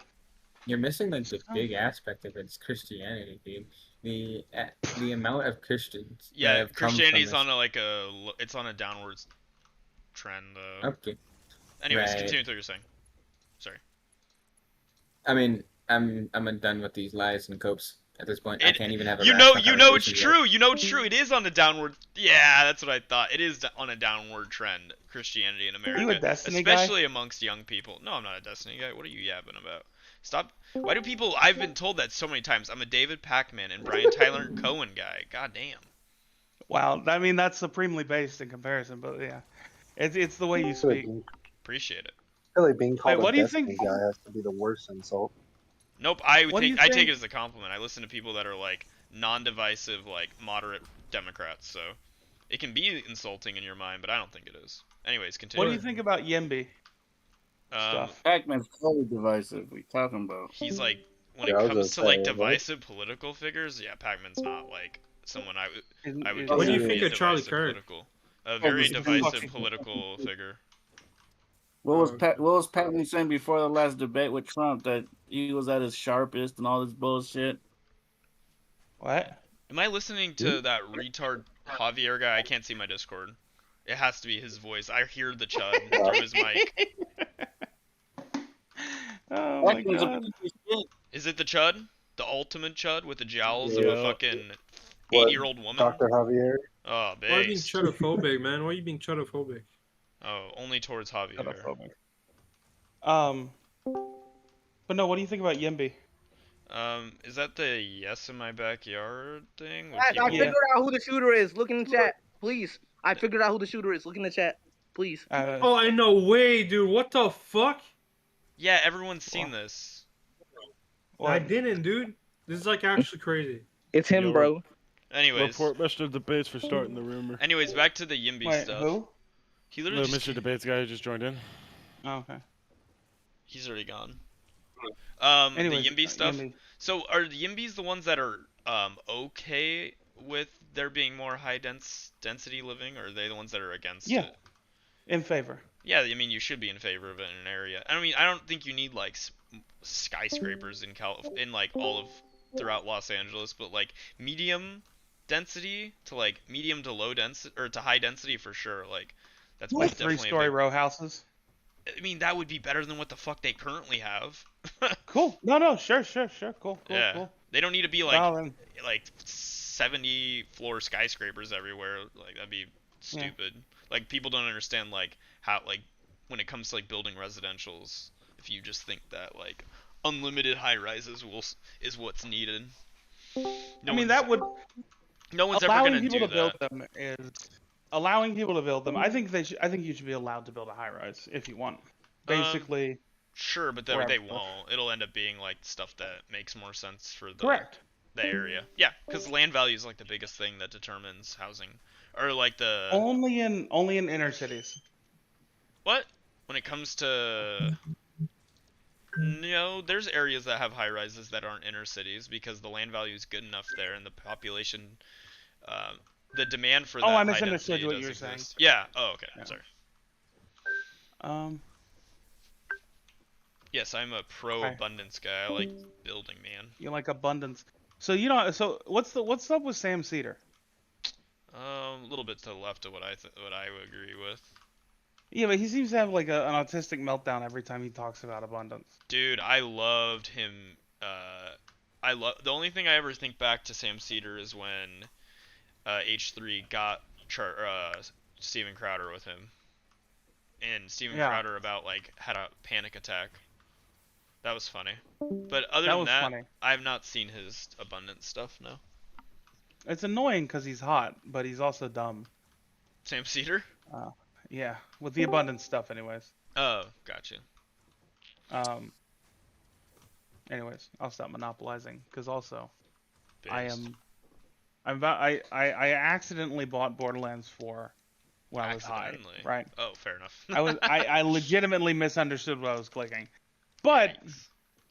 You're missing the big aspect of it. It's Christianity, dude. The amount of Christians that have come from Christianity's this. on it's on a downwards trend. Okay. Anyways, Right. continue with what you're saying. Sorry. I mean, I'm done with these lies and copes at this point. I can't even have a You rational know it's conversation true. You know it's true. It is on a downward. Yeah, that's what I thought. It is on a downward trend. Christianity in America, You a Destiny guy? especially amongst young people. No, I'm not a Destiny guy. What are you yapping about? Stop. Why do people? I've been told that so many times. I'm a David Pacman and Brian Tyler Cohen guy. God damn. Wow, I mean that's supremely based in comparison, but yeah, it's the way you speak. Appreciate it. I feel like being called Wait, what a do you Destiny think- guy has to be the worst insult. Nope. I What do you take think- it as a compliment. I listen to people that are like non-divisive, like moderate Democrats. So it can be insulting in your mind, but I don't think it is. Anyways, continue. What do you think about Yimby? Pac-Man's totally divisive. What are you talking about? He's like, when Yeah, it I was comes to gonna like say, divisive political figures, yeah, Pac-Man's not like someone I would. What do you consider to think be a of Charlie divisive Kirk? political- A very he's a divisive fucking- political figure. What was Pac-Man saying before the last debate with Trump, that he was at his sharpest and all this bullshit? What? Am I listening to that retard Javier guy? I can't see my Discord. It has to be his voice. I hear the chud through his mic. Oh my god. Is it the chud? The ultimate chud with the jowls of Yeah. a fucking What, 8-year-old woman? Dr. Javier? Oh, Why are you being base. chudophobic, man? Why are you being chudophobic? Oh, only towards Javier. But no, what do you think about Yimby? Is that the yes in my backyard thing? with Guys, I people- figured out who the shooter is. Look in the chat, please. I figured out who the shooter is. Look in the chat, please. Oh, I know way, dude. What the fuck? Yeah, everyone's seen this. I didn't, dude. This is like actually crazy. It's him, bro. Anyways. Report Mr. Debates for starting the rumor. Anyways, back to the Yimby Wait, stuff. who? He The literally just Mr. Debates guy who just joined in. Oh, okay. He's already gone. Anyways, the Yimby stuff. Yimby. So are the Yimbys the ones that are okay with there being more density living, or are they the ones that are against Yeah. it? In favor. Yeah, I mean you should be in favor of it in an area. I mean I don't think you need like skyscrapers in like all of throughout Los Angeles, but like medium density to like medium to low density or to high density for sure. Like that's Like definitely a 3-story big- row houses. I mean that would be better than what the fuck they currently have. Cool. No, sure. Cool. Yeah. They don't need to be like Well, then- like 70 floor skyscrapers everywhere. Like that'd be stupid. Like people don't understand like how like when it comes to like building residentials, if you just think that like unlimited high rises is what's needed. I mean that would no one's ever allowing gonna people do to build that. them is allowing people to build them. I think you should be allowed to build a high rise if you want. Basically. Sure, but they wherever. won't. It'll end up being like stuff that makes more sense for the Correct. the area. Yeah, because land value is like the biggest thing that determines housing, or like the Only in inner cities. what when it comes to. No, there's areas that have high rises that aren't inner cities because the land value is good enough there and the population, the demand for that. Oh, I high misunderstood density what does you were saying. exist. Yeah. Oh, okay. Yeah. Sorry. Yes, I'm a pro Okay. abundance guy. I like building, man. You like abundance. So you know. So what's up with Sam Cedar? A little bit to the left of what I would agree with. Yeah, but he seems to have like an autistic meltdown every time he talks about abundance. Dude, I loved him. The only thing I ever think back to Sam Cedar is when H3 got Steven Crowder with him, and Steven Yeah. Crowder had a panic attack. That was funny. But other That than was that, funny. I've not seen his abundance stuff. No. It's annoying because he's hot, but he's also dumb. Sam Cedar? Yeah, with the abundance stuff, anyways. Oh, gotcha. Anyways, I'll stop monopolizing because also, Based. I accidentally bought Borderlands 4 when I was high. Accidentally. Right? Oh, fair enough. I legitimately misunderstood what I was clicking. But,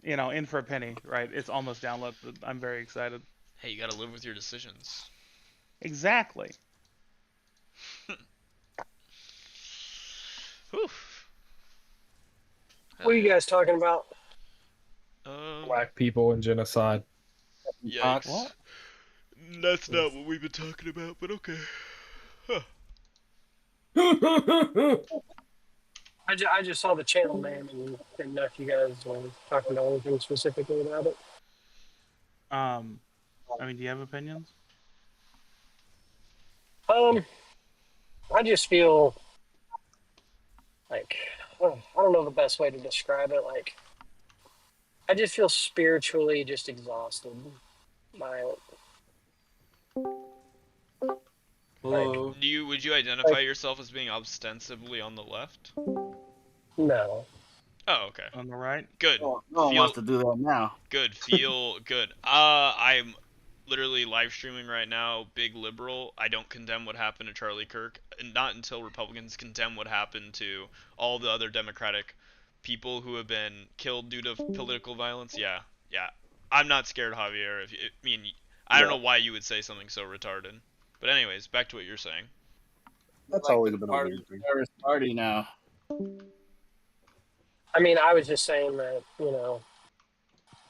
you know, in for a penny, right? It's almost downloaded. I'm very excited. Hey, you gotta live with your decisions. Exactly. Whew. What are you guys talking about? Black people and genocide. Yikes. What? That's not what we've been talking about, but okay. Huh. I just saw the channel name and didn't know if you guys were talking about anything specifically about it. I mean, do you have opinions? I just feel like I don't know the best way to describe it. Like, I just feel spiritually just exhausted by it. Like, would you identify yourself as being ostensibly on the left? No. Oh, okay. On the right? Good. No one wants to do that now. Good. Feel good. I'm literally live streaming right now. Big liberal. I don't condemn what happened to Charlie Kirk. And not until Republicans condemn what happened to all the other Democratic people who have been killed due to political violence. Yeah. I'm not scared, Javier. I don't know why you would say something so retarded. But anyways, back to what you're saying. That's Like always the been a part weird of the thing. terrorist party now. I mean, I was just saying that,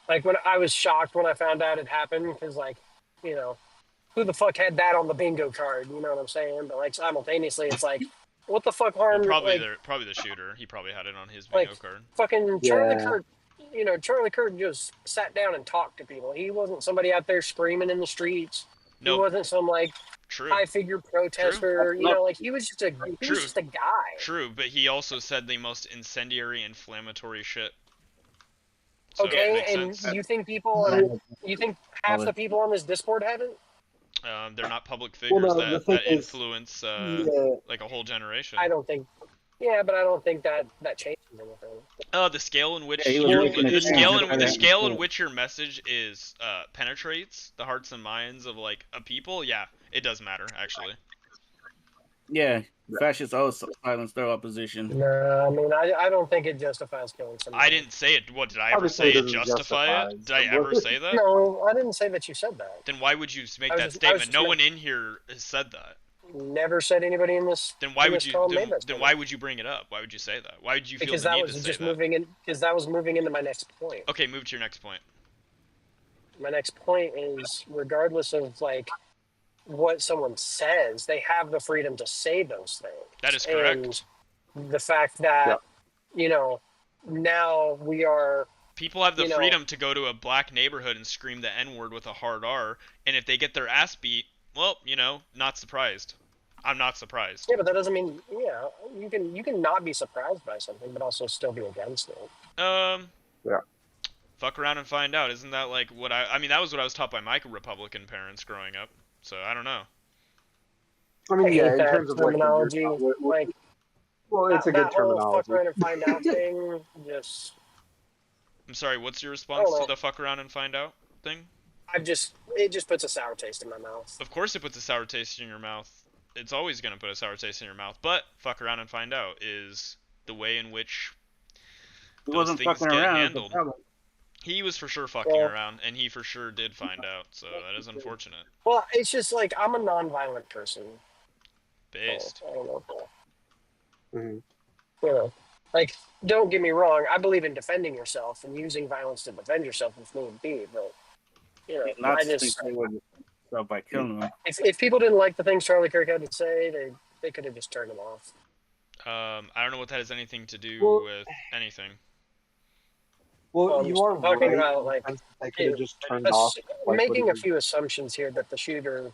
like when I was shocked when I found out it happened, because like, who the fuck had that on the bingo card? You know what I'm saying? But like simultaneously, it's like, what the fuck harm? Probably like, probably the shooter. He probably had it on his bingo card. fucking Charlie Kirk. Charlie Kirk just sat down and talked to people. He wasn't somebody out there screaming in the streets. No. He wasn't some like high figure protester. Like he was just a guy. True, but he also said the most incendiary, inflammatory shit. So Okay, and you think half the people on this Discord haven't? They're not public figures that influence yeah. like a whole generation. I don't think. Yeah, but I don't think that changes anything. The scale in which the scale in which your message is penetrates the hearts and minds of like a people, yeah, it does matter actually. Yeah, fascists always silence their opposition. No, I mean I don't think it justifies killing somebody. I didn't say it. What did I ever say? It justify it? Did I ever say that? No, I didn't say that you said that. Then why would you make that statement? No one in here has said that. Never said anybody in this. Then why would you? Then why would you bring it up? Why would you say that? Why would you feel the need to say that? Because that was moving into my next point. Okay, move to your next point. My next point is, regardless of like what someone says, they have the freedom to say those things. That is correct. And the fact that now we are. People have the freedom to go to a black neighborhood and scream the N-word with a hard R, and if they get their ass beat, well, not surprised. I'm not surprised. Yeah, but that doesn't mean you can not be surprised by something, but also still be against it. Yeah. Fuck around and find out. Isn't that like what I mean? That was what I was taught by my Republican parents growing up. So I don't know. I mean, in terms of terminology, well, it's a good terminology. Fuck around and find out thing, just. I'm sorry. What's your response to the fuck around and find out thing? It just puts a sour taste in my mouth. Of course, it puts a sour taste in your mouth. It's always gonna put a sour taste in your mouth. But fuck around and find out is the way in which those things get handled. He was for sure fucking around, and he for sure did find out. So that is unfortunate. Well, it's just like I'm a non-violent person. Based. So, I don't know. Like, don't get me wrong. I believe in defending yourself and using violence to defend yourself if need be. But I just by killing them. If people didn't like the things Charlie Kirk had to say, they could have just turned him off. I don't know what that has anything to do with anything. Well, you are talking right. about like they could have just turned off. Making a few assumptions here that the shooter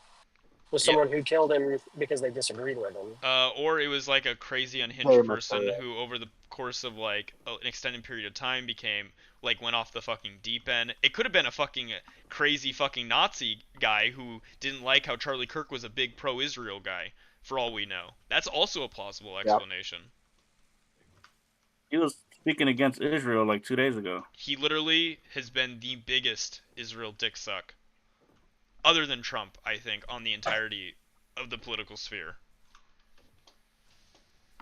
was someone who killed him because they disagreed with him. Or it was like a crazy unhinged person who, over the course of like an extended period of time, went off the fucking deep end. It could have been a fucking crazy fucking Nazi guy who didn't like how Charlie Kirk was a big pro-Israel guy. For all we know, that's also a plausible explanation. He was speaking against Israel like 2 days ago. He literally has been the biggest Israel dick suck, other than Trump, I think, on the entirety of the political sphere.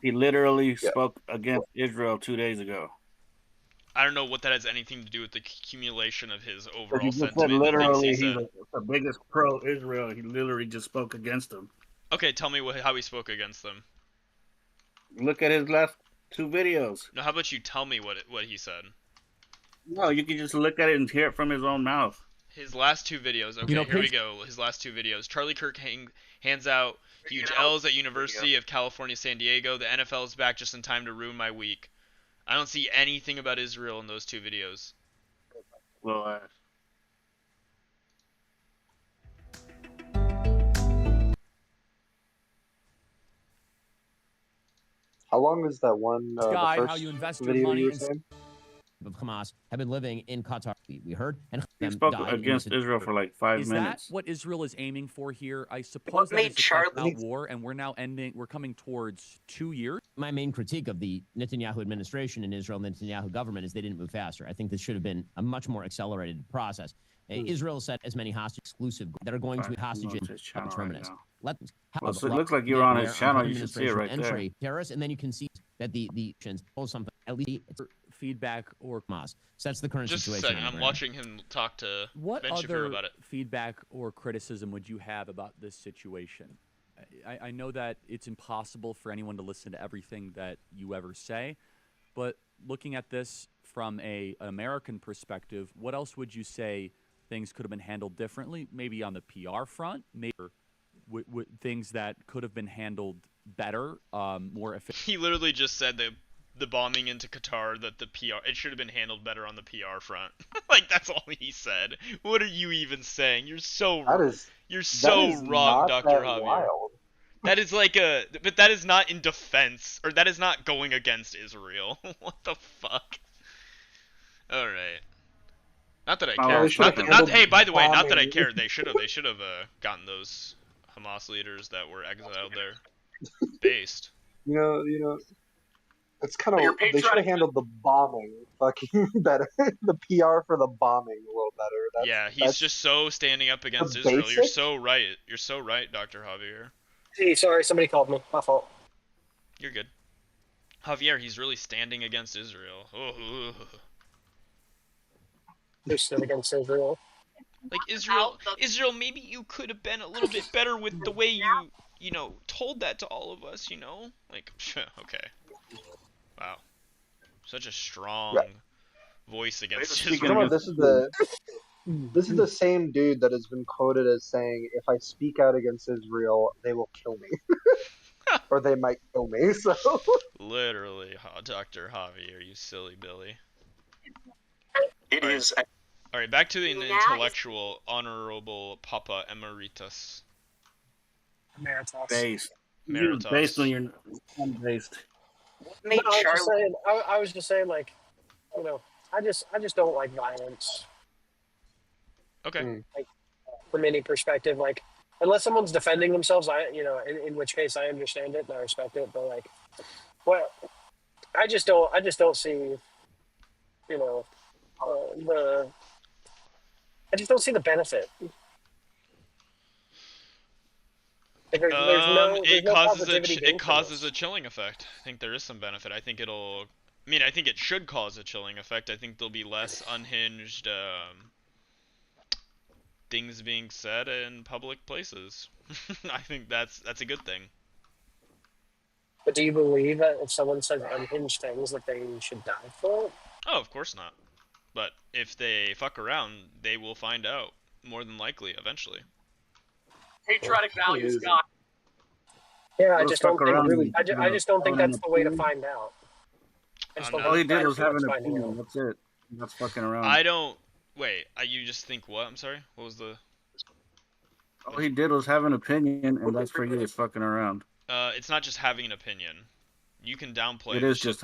He literally spoke against Israel 2 days ago. I don't know what that has anything to do with the accumulation of his But overall he just said sentiment and things he literally he's said. the biggest pro-Israel. He literally just spoke against them. Okay, tell me how he spoke against them. Look at his last 2 videos. No, how about you tell me what he said? No, you can just look at it and hear it from his own mouth. His last 2 videos. Okay, here we go. His last 2 videos. Charlie Kirk hands out huge L's at University of California, San Diego. The NFL is back just in time to ruin my week. I don't see anything about Israel in those 2 videos. Well, How long is that one? This The guide, first how you invest your video money you were in saying? of Hamas have been living in Qatar. We heard and he them spoke died against Israel for like 5 Is minutes. that what Israel is aiming for here? I suppose that is about war, and we're coming towards 2 years. My main critique of the Netanyahu administration in Israel and the Netanyahu government is they didn't move faster. I think this should have been a much more accelerated process. Israel set as many hostage exclusive that are going to be hostages in terminus. Well, so it looks like you're on his channel. You should see it right there. Terrorists, and then you can see that the pull something at least feedback or Hamas. So that's the current Just situation. a second, I'm watching him talk to What Ben Shapiro other about it. feedback or criticism would you have about this situation? I know that it's impossible for anyone to listen to everything that you ever say, but looking at this from an American perspective, what else would you say things could have been handled differently? Maybe on the PR front, maybe things that could have been handled better, more efficient. He literally just said the bombing into Qatar, that the PR, it should have been handled better on the PR front. Like, that's all he said. What are you even saying? You're so wrong, Dr. Javier. Wild. That is like but that is not in defense, or that is not going against Israel. What the fuck? All right. Not that I care. Hey, by the way, not that I care. They should have gotten those Hamas leaders that were exiled there. Based. You know, it's kind of, they should have handled the bombing fucking better. The PR for the bombing a little better. Yeah, he's just so standing up against Israel. You're so right. You're so right, Dr. Javier. Hey, sorry, somebody called me. My fault. You're good. Javier, he's really standing against Israel. Oh. Who stood against Israel? Like, Israel, maybe you could have been a little bit better with the way you told that to all of us, Like, okay. Wow. Such a strong voice against Israel. This is the same dude that has been quoted as saying, "If I speak out against Israel, they will kill me, or they might kill me." So literally, Dr. Javier, you silly Billy. It is. All right, back to the intellectual, honorable Papa Emeritus. Emeritus. Based on your based. No, I was just saying, like, I just don't like violence. Okay. Like, from any perspective, like, unless someone's defending themselves, in which case I understand it and I respect it. But like, well, I just don't see, I just don't see the benefit. It causes a chilling effect. I think there is some benefit. I think it should cause a chilling effect. I think there'll be less unhinged things being said in public places. I think that's a good thing. But do you believe that if someone says unhinged things that they should die for it? Oh, of course not. But if they fuck around, they will find out, more than likely, eventually. Patriotic values, God. Yeah, I just don't think. I just don't think that's the way to find out. All he did was have an opinion. That's it. That's fucking around. I don't. Wait. You just think what? I'm sorry. What was the? All he did was have an opinion, and that's for you. It's fucking around. It's not just having an opinion. You can downplay the shit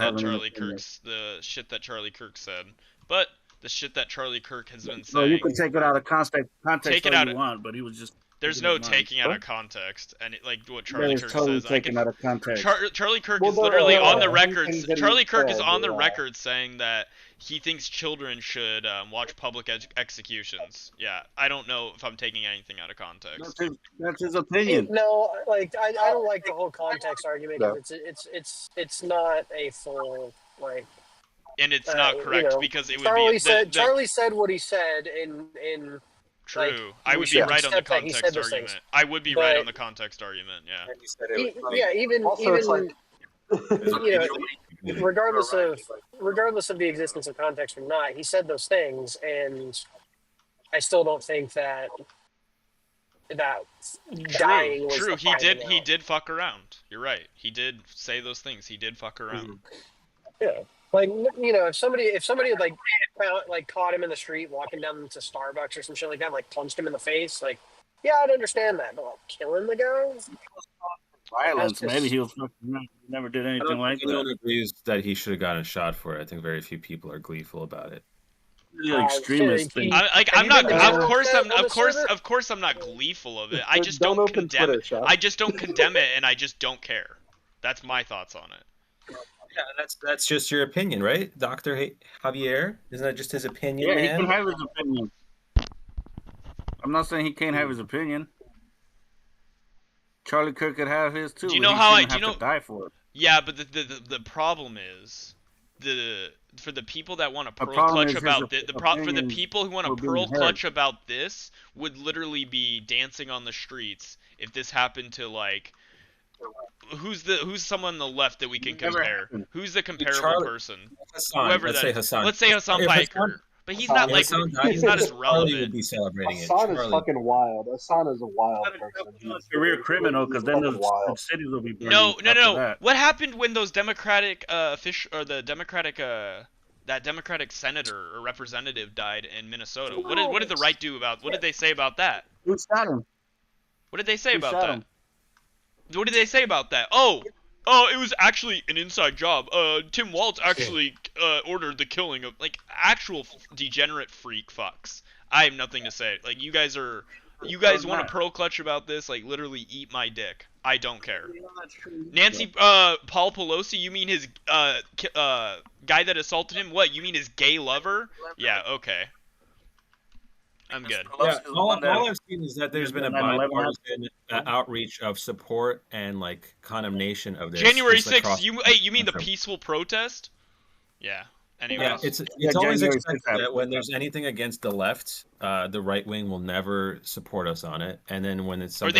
that Charlie Kirk said, but the shit that Charlie Kirk has been saying. So you can take it out of context take it out you want, but he was just There's no taking out of context, and like what Charlie That is Kirk totally says. taken out of context. Charlie Kirk Well, is there literally are on the many record. things that he Charlie Kirk is said, on the yeah. record saying that he thinks children should watch public executions. Yeah, I don't know if I'm taking anything out of context. That's his opinion. No, like I don't like the whole context argument because it's not a full like. And it's not correct because it would Charlie be Charlie said what he said in. True. Like, I would be right on the accept that he said context those argument. things. I would be right on the context argument. Yeah. Even regardless of the existence of context or not, he said those things, and I still don't think that dying was True. the final He did fuck around. You're right. He did say those things. He did fuck around. Yeah, like if somebody had caught him in the street walking down to Starbucks or some shit like that, like punched him in the face, like yeah, I'd understand that, but like killing the guy. Violence. Maybe he was never did anything like that. Anyone agrees that he should have gotten shot for it. I think very few people are gleeful about it. Extremist thing. I'm not. Of course, I'm not gleeful of it. I just don't condemn it. I just don't condemn it, and I just don't care. That's my thoughts on it. Yeah, that's just your opinion, right, Dr. Javier? Isn't that just his opinion? Yeah, man? he can have his opinion. I'm not saying he can't have his opinion. Charlie Kirk could have his too. Do you know how I die for it? Yeah, but the problem is for the people that want to pearl clutch about this, for the people who want to pearl clutch about this would literally be dancing on the streets if this happened to like who's someone on the left that we can compare? Who's the comparable person? Hassan. Whoever Let's that say is. Hassan. Let's say Hassan If Piker. But he's not like he's not as Charlie relevant. would be celebrating it. Hassan is fucking wild. Hassan is a wild person. He's a career criminal because then the cities will be burning. No. What happened when those Democratic that Democratic senator or representative died in Minnesota? What did the right do about? What did they say about that? Who shot him? What did they say about that? What did they say about that? Oh, it was actually an inside job. Tim Walz actually ordered the killing of like actual degenerate freak fucks. I have nothing to say. Like you guys want to pearl clutch about this? Like literally eat my dick. I don't care. Nancy, Paul Pelosi, you mean his guy that assaulted him? What? You mean his gay lover? Yeah. Okay. I'm good. Yeah, all I've seen is that there's been a bipartisan outreach of support and like condemnation of this. January 6th. You mean the peaceful protest? Yeah. Anyways. Yeah, it's always expected that when there's anything against the left, the right wing will never support us on it, and then when it's something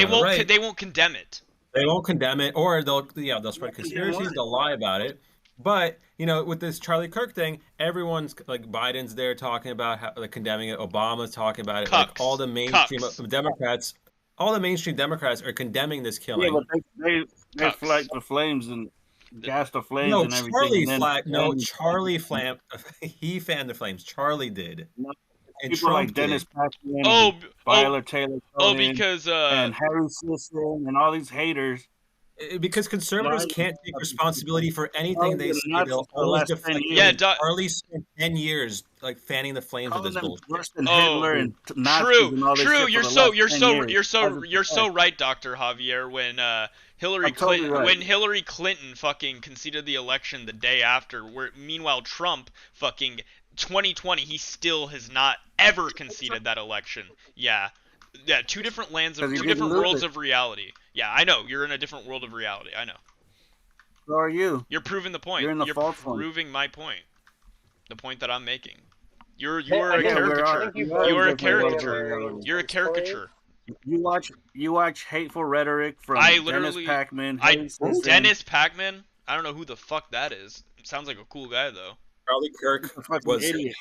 they won't condemn it. They won't condemn it, or they'll spread conspiracies, they'll lie about it. But with this Charlie Kirk thing, everyone's like Biden's there talking about how condemning it. Obama's talking about it. Like all the mainstream Democrats, are condemning this killing. Yeah, but they flagged the flames and gassed the flames and everything. Charlie fanned the flames. Charlie did. And people Trump like Dennis Paxman, Taylor, because and Harry Sisson and all these haters. Because conservatives can't take responsibility for anything they say. They'll always defend. Charlie spent 10 years like fanning the flames of this bullshit. True. You're so right, Dr. Javier. When Hillary Clinton fucking conceded the election the day after, meanwhile Trump fucking 2020 he still has not ever conceded that election. Yeah, two different worlds of reality. Yeah, I know. You're in a different world of reality. I know. So are you. You're proving the point. You're in the You're proving my point. The point that I'm making. You're a caricature. You're a caricature. You're a caricature. You watch hateful rhetoric from Dennis Paxman. Dennis Paxman? I don't know who the fuck that is. Sounds like a cool guy though. Charlie Kirk was a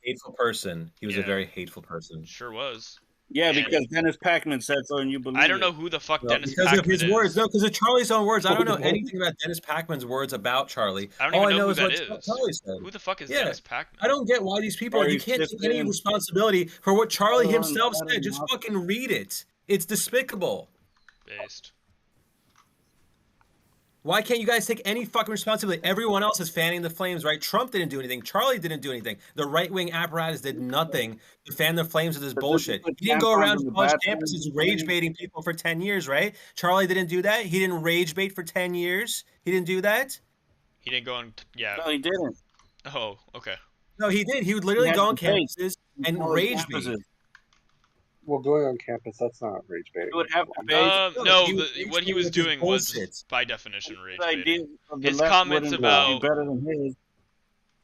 hateful person. He was a very hateful person. Sure was. Yeah, because Dennis Paxman said so, and you believe. I don't know who the fuck Dennis Paxman is. Because of his words. No, because of Charlie's own words. I don't know anything about Dennis Paxman's words about Charlie. I don't even know who that is. Charlie said. Who the fuck is Dennis Paxman? I don't get why these people. You can't take any responsibility for what Charlie himself said. Just fucking read it. It's despicable. Based. Why can't you guys take any fucking responsibility? Everyone else is fanning the flames, right? Trump didn't do anything. Charlie didn't do anything. The right-wing apparatus did nothing to fan the flames of this bullshit. He didn't go around college campuses rage baiting people for 10 years, right? Charlie didn't do that. He didn't rage bait for 10 years. He didn't do that. He didn't go on. Yeah. No, he didn't. Oh, okay. No, he did. He would literally go on campuses and rage bait. Well, going on campus, that's not rage baiting. He would have No, what he was doing was, by definition, rage baiting. His comments about be better than his,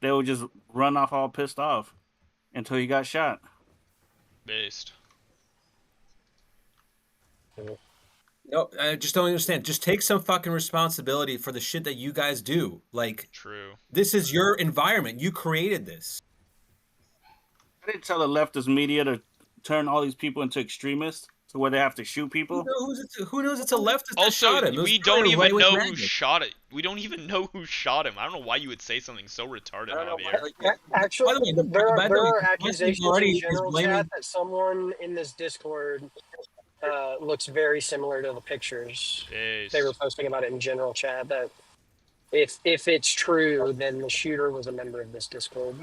they would just run off all pissed off until he got shot. Based. No, I just don't understand. Just take some fucking responsibility for the shit that you guys do. Like, true. This is your environment. You created this. I didn't tell the leftist media to turn all these people into extremists, so where they have to shoot people. Who knows it's a leftist that Also, shot him? we don't even know who shot it. We don't even know who shot him. I don't know why you would say something so retarded, Javier. Actually, there are accusations already in general blaming- chat that someone in this Discord looks very similar to the pictures. Jeez. They were posting about it in general chat that if it's true, then the shooter was a member of this Discord.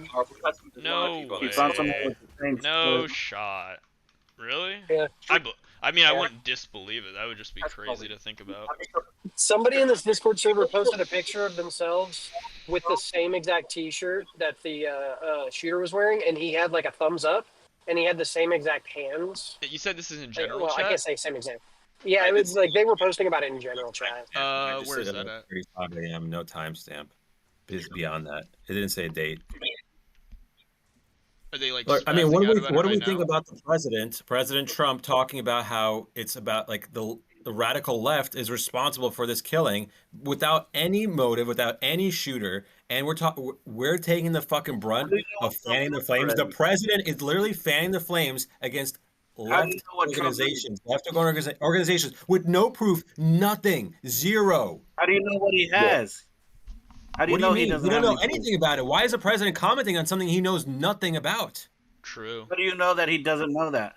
No way. No shot. Really? Yeah. I mean, I wouldn't disbelieve it. That would just be crazy to think about. Somebody in this Discord server posted a picture of themselves with the same exact T-shirt that the shooter was wearing, and he had like a thumbs up, and he had the same exact hands. You said this is in general well, chat? I can't say same exact. Yeah, it was like they were posting about it in general chat. Where is that at? 35 a.m. No timestamp. It's beyond that. It didn't say a date. Are they like? Look, I mean, what do we right think now? about the President Trump talking about how it's about like the radical left is responsible for this killing without any motive, without any shooter, and we're taking the fucking brunt of fanning the flames. The president is literally fanning the flames against left organizations with no proof, nothing, zero. How do you know what he has? How do you know he doesn't? You don't have know anything about it. Why is the president commenting on something he knows nothing about? True. How do you know that he doesn't know that?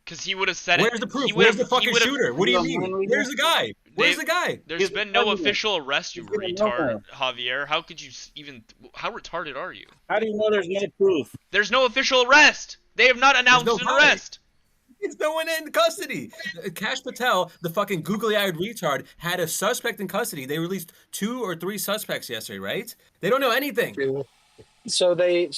Because he would have said it. Where's the proof? Where's the fucking shooter? What do you mean? Where's the guy? Where's the guy? There's been no official arrest, you retard, Javier. How could you even? How retarded are you? How do you know there's no proof? There's no official arrest. They have not announced an arrest. It's no one in custody. Kash Patel, the fucking googly-eyed retard, had a suspect in custody. They released 2 or 3 suspects yesterday, right? They don't know anything. So they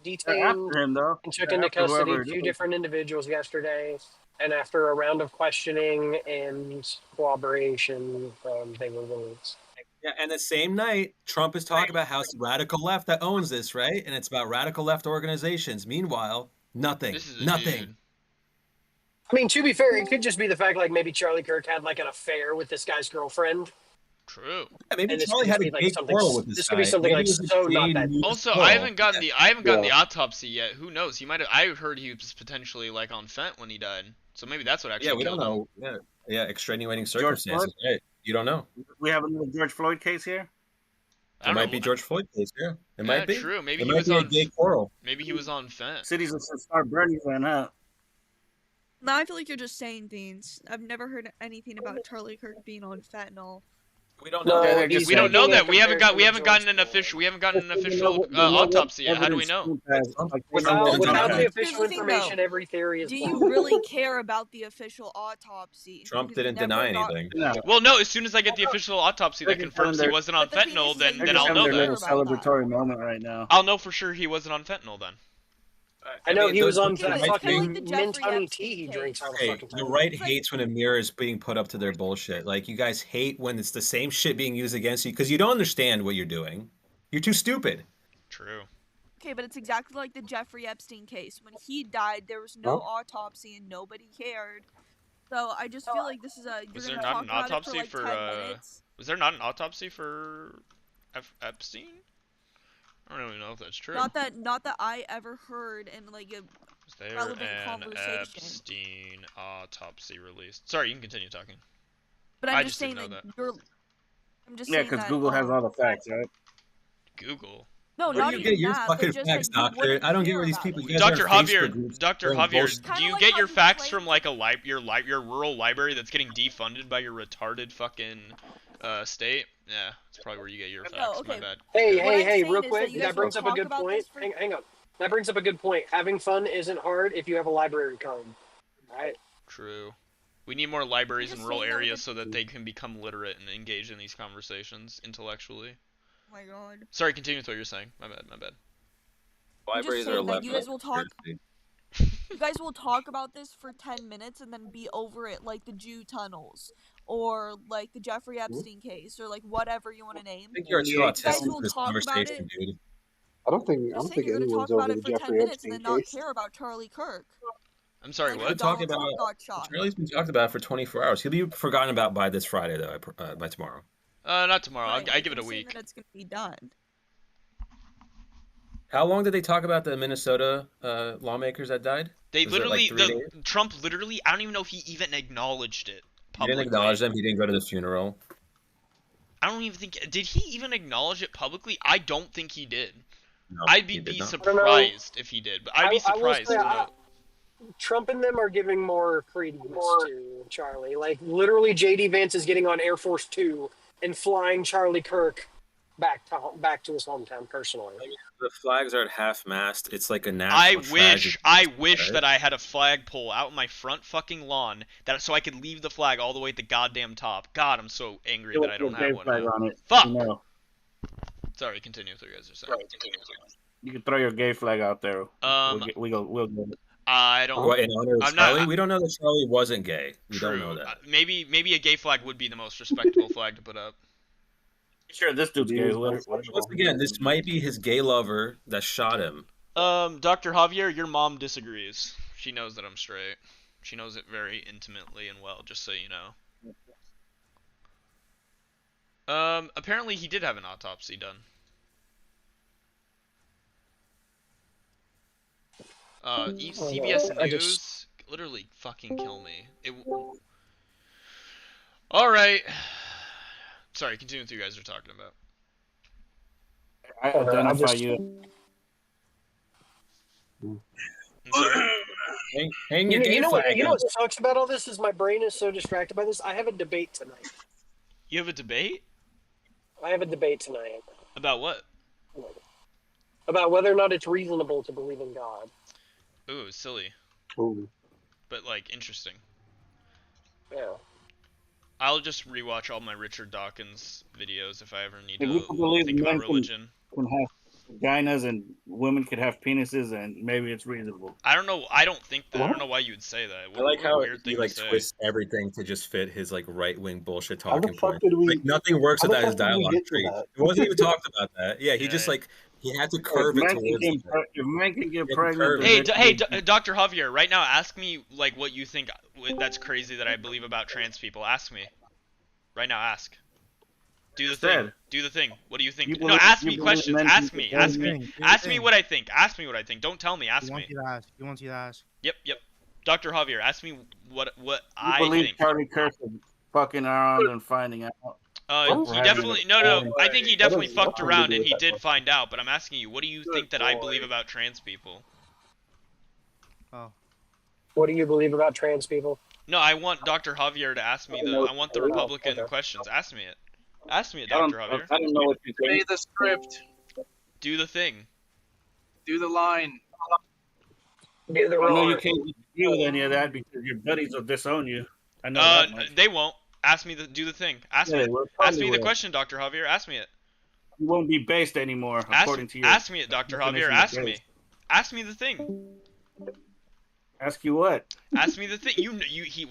detained him, though. and took into custody 2 different individuals yesterday, and after a round of questioning and cooperation, they were released. Yeah, and the same night, Trump is talking about how it's the radical left that owns this, right? And it's about radical left organizations. Meanwhile, nothing. Nothing. I mean, to be fair, it could just be the fact like maybe Charlie Kirk had like an affair with this guy's girlfriend. True. Yeah, maybe And this Charlie could had a be, like, gay something- quarrel with this this guy. could be something, Maybe like, it was a so not gay that- news Also, quarrel. I haven't gotten the autopsy yet. Who knows? He might have. I heard he was potentially like on fent when he died. So maybe that's what actually. Yeah, we don't killed him. know. Yeah, extenuating circumstances. Right. You don't know. We have a little George Floyd case here. It might be George Floyd case. Yeah, it might be. True. Maybe it he might was be on. a gay quarrel. Maybe he was on fent. Cities will start burning then, huh? Now I feel like you're just saying things. I've never heard anything about Charlie Kirk being on fentanyl. We don't know. No, We don't know that. We haven't gotten an official autopsy yet. How do we know? Without the official information, every theory is. Do you really care about the official autopsy? Trump didn't deny anything. Well, no. As soon as I get the official autopsy that confirms he wasn't on fentanyl, then I'll know They're having that. their little celebratory moment right now. I'll know for sure he wasn't on fentanyl then. I know he was on Okay, but that it's kinda fucking like the Jeffrey mint honey Epstein tea he case. drinks all the Hey, fucking the time. right hates when a mirror is being put up to their bullshit. Like, you guys hate when it's the same shit being used against you because you don't understand what you're doing. You're too stupid. True. Okay, but it's exactly like the Jeffrey Epstein case. When he died, there was no autopsy and nobody cared. So I just feel like this is a. Was You're there gonna not talk an about it autopsy for like 10 minutes. Was there not an autopsy for Epstein? I don't really know if that's true. Not that I ever heard in like a Was there relevant an conversation. Epstein autopsy released? Sorry, you can continue talking. But I I'm just just saying didn't know that that. you're. I'm just Yeah, saying because that, Google has all the facts, right? Google. No, Where do not you even get your that. fucking But just facts, that you doctor? wouldn't I don't get care where these about people. it. You guys Dr. are on Facebook Javier, groups Dr. doing Javier, bullshit. do you get your facts from like your rural library that's getting defunded by your retarded fucking State? Yeah, that's probably where you get your facts. No, okay. My bad. Hey, real saying is quick. that you That guys will brings up a talk good about point. this for- Hang on. That brings up a good point. Having fun isn't hard if you have a library card. Right? True. We need more libraries in just rural saying that we areas could- so that they can become literate and engage in these conversations intellectually. Oh my god. Sorry, continue with what you're saying. My bad. I'm just Libraries are saying that left you guys will talk. You guys will talk about this for 10 minutes and then be over it, like the Jew tunnels, or like the Jeffrey Epstein case, or like whatever you want to name. I think you're too You guys autistic will for this talk about conversation, it. dude. I don't think Just saying, you're gonna talk anyone's about over it the for 10 Jeffrey minutes and Epstein then not case. care about Charlie Kirk. I'm sorry, Like what? when Donald Trump got shot. Charlie's been talked about for 24 hours. He'll be forgotten about by this Friday, though. By tomorrow. Not tomorrow. Right, I give it a I'm saying week. that it's gonna be done. How long did they talk about the Minnesota lawmakers that died? They Was it, like, literally, 3 days? Trump literally, I don't even know if he even acknowledged it He publicly. didn't acknowledge them. He didn't go to the funeral. I don't even think, did he even acknowledge it publicly? I don't think he did. No, I'd he be did not. surprised if he did, but I'd be I will surprised. say, Trump and them are giving more credence to Charlie. Like, literally, J.D. Vance is getting on Air Force 2 and flying Charlie Kirk back to his hometown personally. The flags are at half-mast. It's like a national tragedy. I wish right? that I had a flagpole out in my front fucking lawn so I could leave the flag all the way at the goddamn top. God, I'm so angry that I don't have one. Flag on it. Fuck! You know. Sorry, continue with what you guys are saying. You can throw your gay flag out there. Um, we'll get it. I don't. Well, in honor of I'm Charlie, not. we don't know that Charlie wasn't gay. We True. don't know that. Maybe a gay flag would be the most respectable flag to put up. Sure, this dude's gay. Once again, this might be his gay lover that shot him. Dr. Javier, your mom disagrees. She knows that I'm straight. She knows it very intimately and well, just so you know. Apparently he did have an autopsy done. CBS News literally fucking kill me. Alright. Sorry, continue with what you guys are talking about. I identify you. I'm sorry? Hang your gay you know flag. what what sucks about all this is my brain is so distracted by this. I have a debate tonight. You have a debate? I have a debate tonight. About what? About whether or not it's reasonable to believe in God. Ooh, silly. Ooh. But, like, interesting. Yeah. I'll just rewatch all my Richard Dawkins videos if I ever need If we to can believe think men about religion. can have vaginas and women could have penises, and maybe it's reasonable. I don't know. I don't think that. I don't know why you would say that. I like What a how weird he thing like to say. twists everything to just fit his like right-wing bullshit How the talking fuck point. did we- Like nothing works how the without his fuck did we dialogue get to tree. that? It wasn't even talked about that. Yeah, he just like he had to curve it towards. If men can get pregnant, Hey, Dr. Javier, right now, ask me like what you think that's crazy that I believe about trans people. Ask me. Right now, ask. Do the thing. Do the thing. What do you think? No, ask me questions. Ask me. Ask me. Ask me what I think. Ask me what I think. Don't tell me. Ask me. He wants you to ask. Yep. Dr. Javier, ask me what I believe think. Charlie Kirk is fucking around and finding out. He definitely no. I think he definitely fucked around and he did find out. But I'm asking you, what do you think that I believe about trans people? Oh. What do you believe about trans people? No, I want Dr. Javier to ask me I want the Republican questions. Ask me it. Ask me it, I don't- Dr. Javier. I don't know what you Say think. the script. Do the thing. Do the line. Do the I know roar. you can't agree with any of that because your buddies will disown you. I know that much. They won't. Ask me do the thing. Ask Yeah, me. they will. Ask me Probably the will. question, Dr. Javier. Ask me it. You won't be based anymore, according to your. Ask me it, Dr. Javier. definition of Ask me. based. Ask me the thing. Ask you what? Ask me the thing.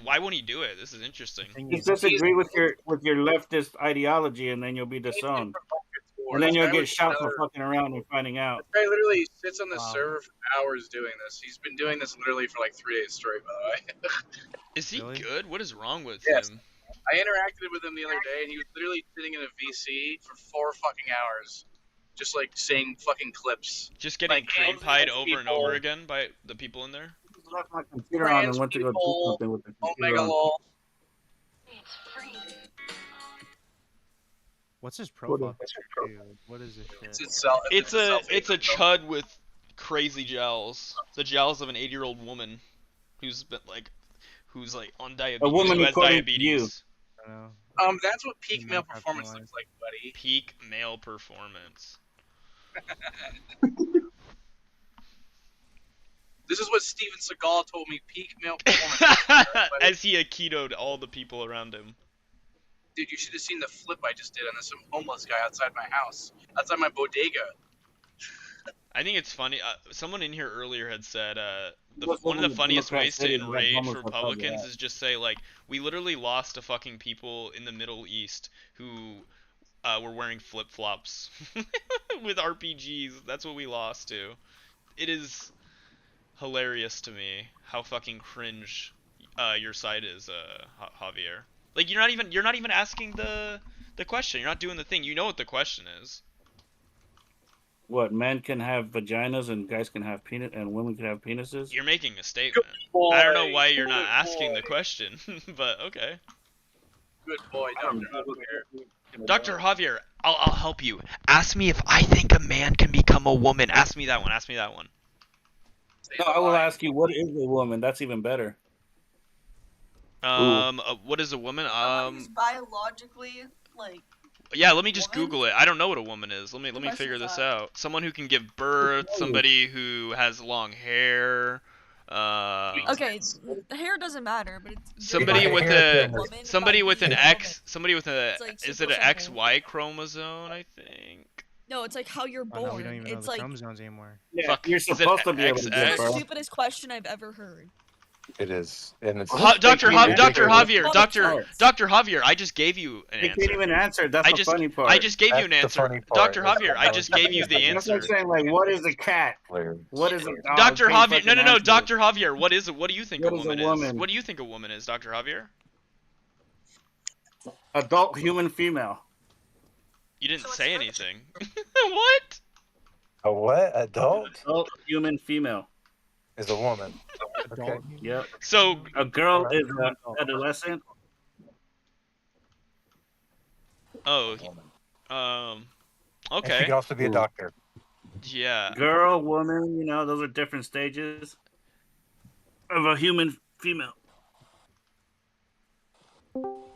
Why won't he do it? This is interesting. You disagree with your leftist ideology, and then you'll be disowned. And then you'll get shot for fucking around and finding out. This guy literally sits on the server for hours doing this. He's been doing this literally for like 3 days straight, by the way. Is he good? What is wrong with Yes. him? I interacted with him the other day, and he was literally sitting in a VC for 4 fucking hours, just like saying fucking clips. Just getting like, cream pied over and people, over again by the people in there? Left my computer on and went to go do people, something with the computer Omega on. lol. What's his profile? Dude, what is this shit? It's a chud with crazy jowls. The jowls of an 80-year-old woman who's been who's on diabetes. A woman who has according to diabetes. I know. That's what peak male performance looks like, buddy. Peak male performance. This is what Steven Seagal told me peak male performance looks like, buddy. As he Aikido'd all the people around him. Dude, you should have seen the flip I just did on this homeless guy outside my house. Outside my bodega. I think it's funny. Someone in here earlier had said one of the funniest ways to enrage Republicans is just say, like, we literally lost to fucking people in the Middle East who were wearing flip-flops with RPGs. That's what we lost to. It is hilarious to me how fucking cringe your side is, Javier. Like, you're not even asking the question. You're not doing the thing. You know what the question is. What, men can have vaginas and guys can have penis and women can have penises? You're making a statement. I don't know why you're not asking the question, but okay. Good boy, Dr. Javier. Dr. Javier, I'll help you. Ask me if I think a man can become a woman. Ask me that one. Ask me that one. No, I will ask you, what is a woman? That's even better. What is a woman? Who's biologically, like... Yeah, let me just Google it. I don't know what a woman is. Let me figure this out. Someone who can give birth, somebody who has long hair. Okay, the hair doesn't matter, but it's somebody with an X, somebody with a like is it an XY chromosome? I think. No, it's like how you're born. Oh, no, we don't even know it's the like chromosomes anymore. Yeah, Fuck, you're is it supposed to be able to XX? give the birth. stupidest question I've ever heard. It is, and it's Dr. Javier, Dr. Javier, I just gave you an You answer. can't even answer. That's the funny part. I just gave you an answer, Dr. Javier. I just gave you the That's answer. like saying, like, what is a cat? What is a dog? Dr. Can't Javier, fucking no, answer. Dr. Javier, what do you think What a is a woman is? woman? What do you think a woman is, Dr. Javier? Adult human female. You didn't say anything. What? A what? Adult? Adult human female. Is a woman. Okay. Yep. So a girl is an adolescent. Oh. And Okay. she could also be a doctor. Yeah. Girl, woman, you know, those are different stages of a human female.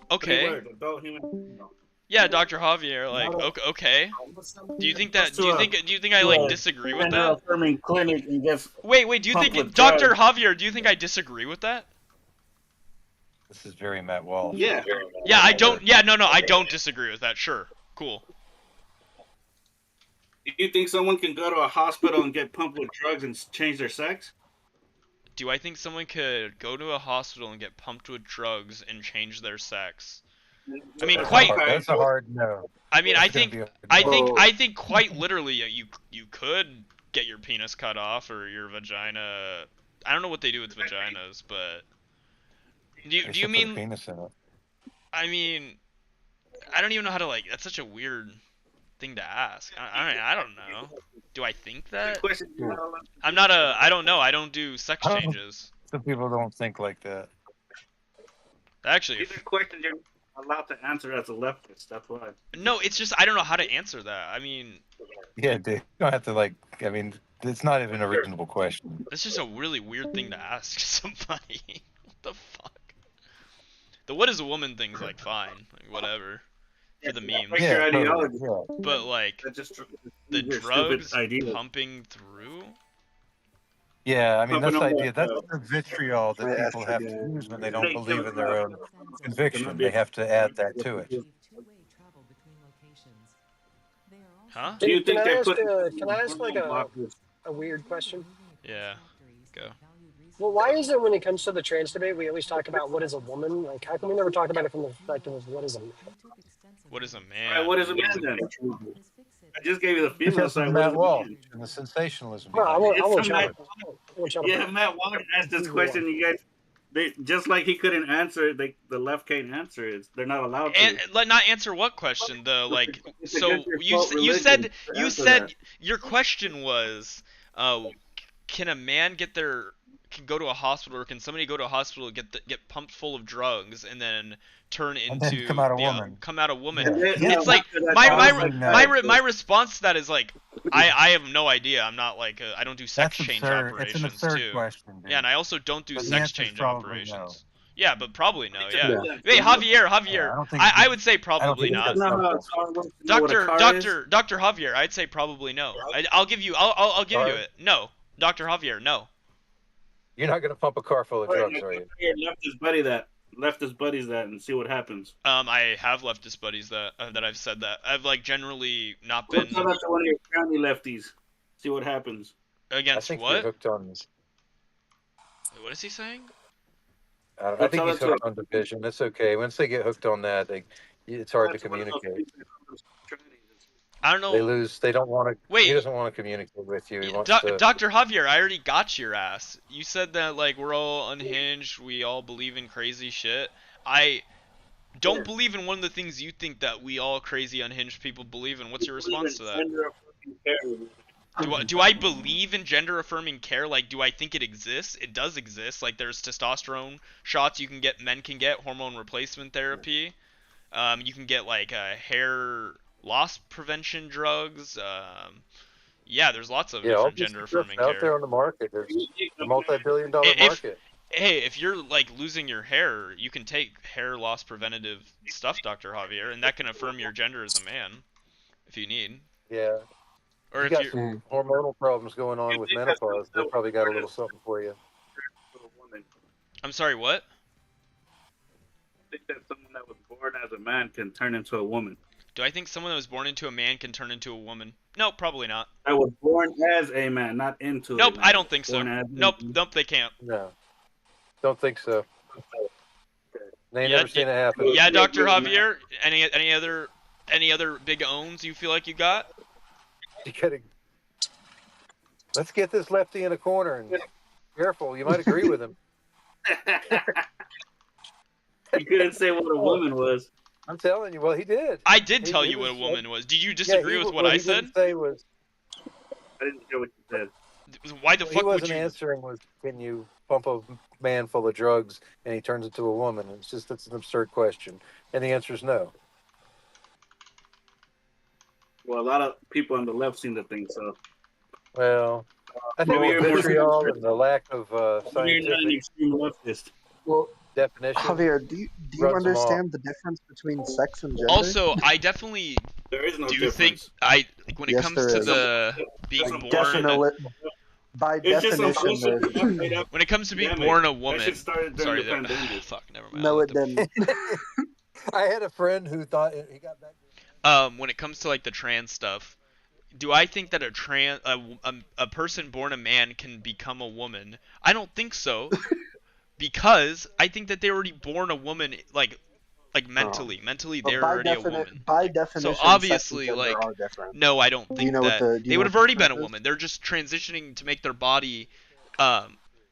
Okay. Word, adult human female. Yeah, Dr. Javier, like, okay. Do you think that? Do you think I like disagree with that? Affirming clinic and gets Wait, do you think, Dr. Javier? Do you think I disagree with that? This is very Matt Walsh. Yeah. Yeah, I don't. Yeah, no, I don't disagree with that. Sure, cool. Do you think someone can go to a hospital and get pumped with drugs and change their sex? Do I think someone could go to a hospital and get pumped with drugs and change their sex? I mean, That's a hard no. I mean, That's I think quite literally, you could get your penis cut off or your vagina. I don't know what they do with vaginas, but do you mean? Penis in it. I mean, I don't even know how to like. That's such a weird thing to ask. I don't know. Do I think that? I'm not a. I don't know. I don't do sex changes. Some people don't think like that. Actually, These are questions you're allowed to answer as a leftist. That's why. no, it's just I don't know how to answer that. I mean, Yeah, dude. You don't have to like. I mean, it's not even a reasonable question. it's just a really weird thing to ask somebody. What the fuck? The what is a woman thing's like fine, like, whatever, for the memes. Your ideology. But like the drugs pumping through. Yeah, I mean that's the Pumping idea. up, That's the vitriol that people have to use when they don't believe in their own conviction. They have to add that to it. Huh? Do you think Can I they ask, put? can I ask like a weird question? Yeah. Go. Well, why is it when it comes to the trans debate, we always talk about what is a woman? Like, how come we never talk about it from the perspective of what is a man? What is a All man? right, what is a man then? I just gave you the female Because side. of What is Matt a Walsh man? and the sensationalism. Well, I behind it. won't Matt- Yeah, Matt Walsh asked this question. You guys, they just like he couldn't answer. The left can't answer it. They're not allowed to. And let not answer what question? The like. It's So against your you fault you religion said to you answer said that. your question was, can a man can go to a hospital, or can somebody go to a hospital get pumped full of drugs and then turn into And then come out a woman. Come out a woman. Yeah. It's like my response to that is like I have no idea. I'm not like I don't do sex That's change absurd. It's operations an absurd too. question, dude. Yeah, and I also don't do But the sex answer's change probably operations. Yeah, but probably no. to Yeah. do that. Hey, Javier, Yeah, Javier. I don't think. I would say I don't probably think not. that's That's not how a simple. car works. You know what a car is? Doctor Javier. I'd say probably no. I'll give you. I'll give you Car? it. No, Doctor Javier. No. You're not going to pump a car full of All right, drugs, are you? left his buddies that, and see what happens. I have leftist buddies that I've said that. I've like generally not Tell been that to one of your family lefties. See what happens. I against think you're what? hooked on this. What is he saying? I think he's hooked on division. It's okay. Once they get hooked on that, it's hard to communicate. I don't know. They lose. They don't want to. Wait. He doesn't want to communicate with you. He wants to. Dr. Javier, I already got your ass. You said that like we're all unhinged, we all believe in crazy shit. I don't believe in one of the things you think that we all crazy unhinged people believe in. What's your response to that? Do I believe in gender affirming care? Like, do I think it exists? It does exist. Like, there's testosterone shots you can get, men can get, hormone replacement therapy. You can get like hair loss prevention drugs. Yeah, there's lots of different gender affirming care out there on the market. There's a multi-billion-dollar market. Hey, if you're like losing your hair, you can take hair loss preventative stuff, Dr. Javier, and that can affirm your gender as a man, if you need. Yeah. Or if you got you're some hormonal problems going on with menopause, they probably got a little something for you. I'm sorry, what? I think that someone that was born as a man can turn into a woman. Do I think someone that was born into a man can turn into a woman? No, probably not. I was born as a man, not into. Nope, a man. I don't think so. Born as Nope, they can't. No, don't think so. They Yeah, never seen it happen. Yeah, Dr. Javier. Any other big owns you feel like you got? You gotta. Let's get this lefty in a corner and careful. You might agree with him. You couldn't say what a woman was. I'm telling you. Well, he did. I did tell you what a woman was. Did you disagree with what I said? Say was, I didn't hear what you said. Why the fuck would you? He wasn't answering. Was can you pump a man full of drugs and he turns into a woman? It's just that's an absurd question, and the answer is no. Well, a lot of people on the left seem to think so. Well, I think the vitriol and the lack of scientific definition. Javier, do you understand the difference between sex and gender? Also, I definitely there is no do difference. think like when it comes to the being born. By definition, when it comes to being born a woman. Sorry, fuck, never mind. No, it didn't. I had a friend who thought he got back. When it comes to like the trans stuff, do I think that a person born a man can become a woman? I don't think so, because I think that they're already born a woman, like mentally. Mentally, they're already a woman. By definition, so obviously, sex and like, are different. no, I don't think that they would have already been a is? woman. They're just transitioning to make their body,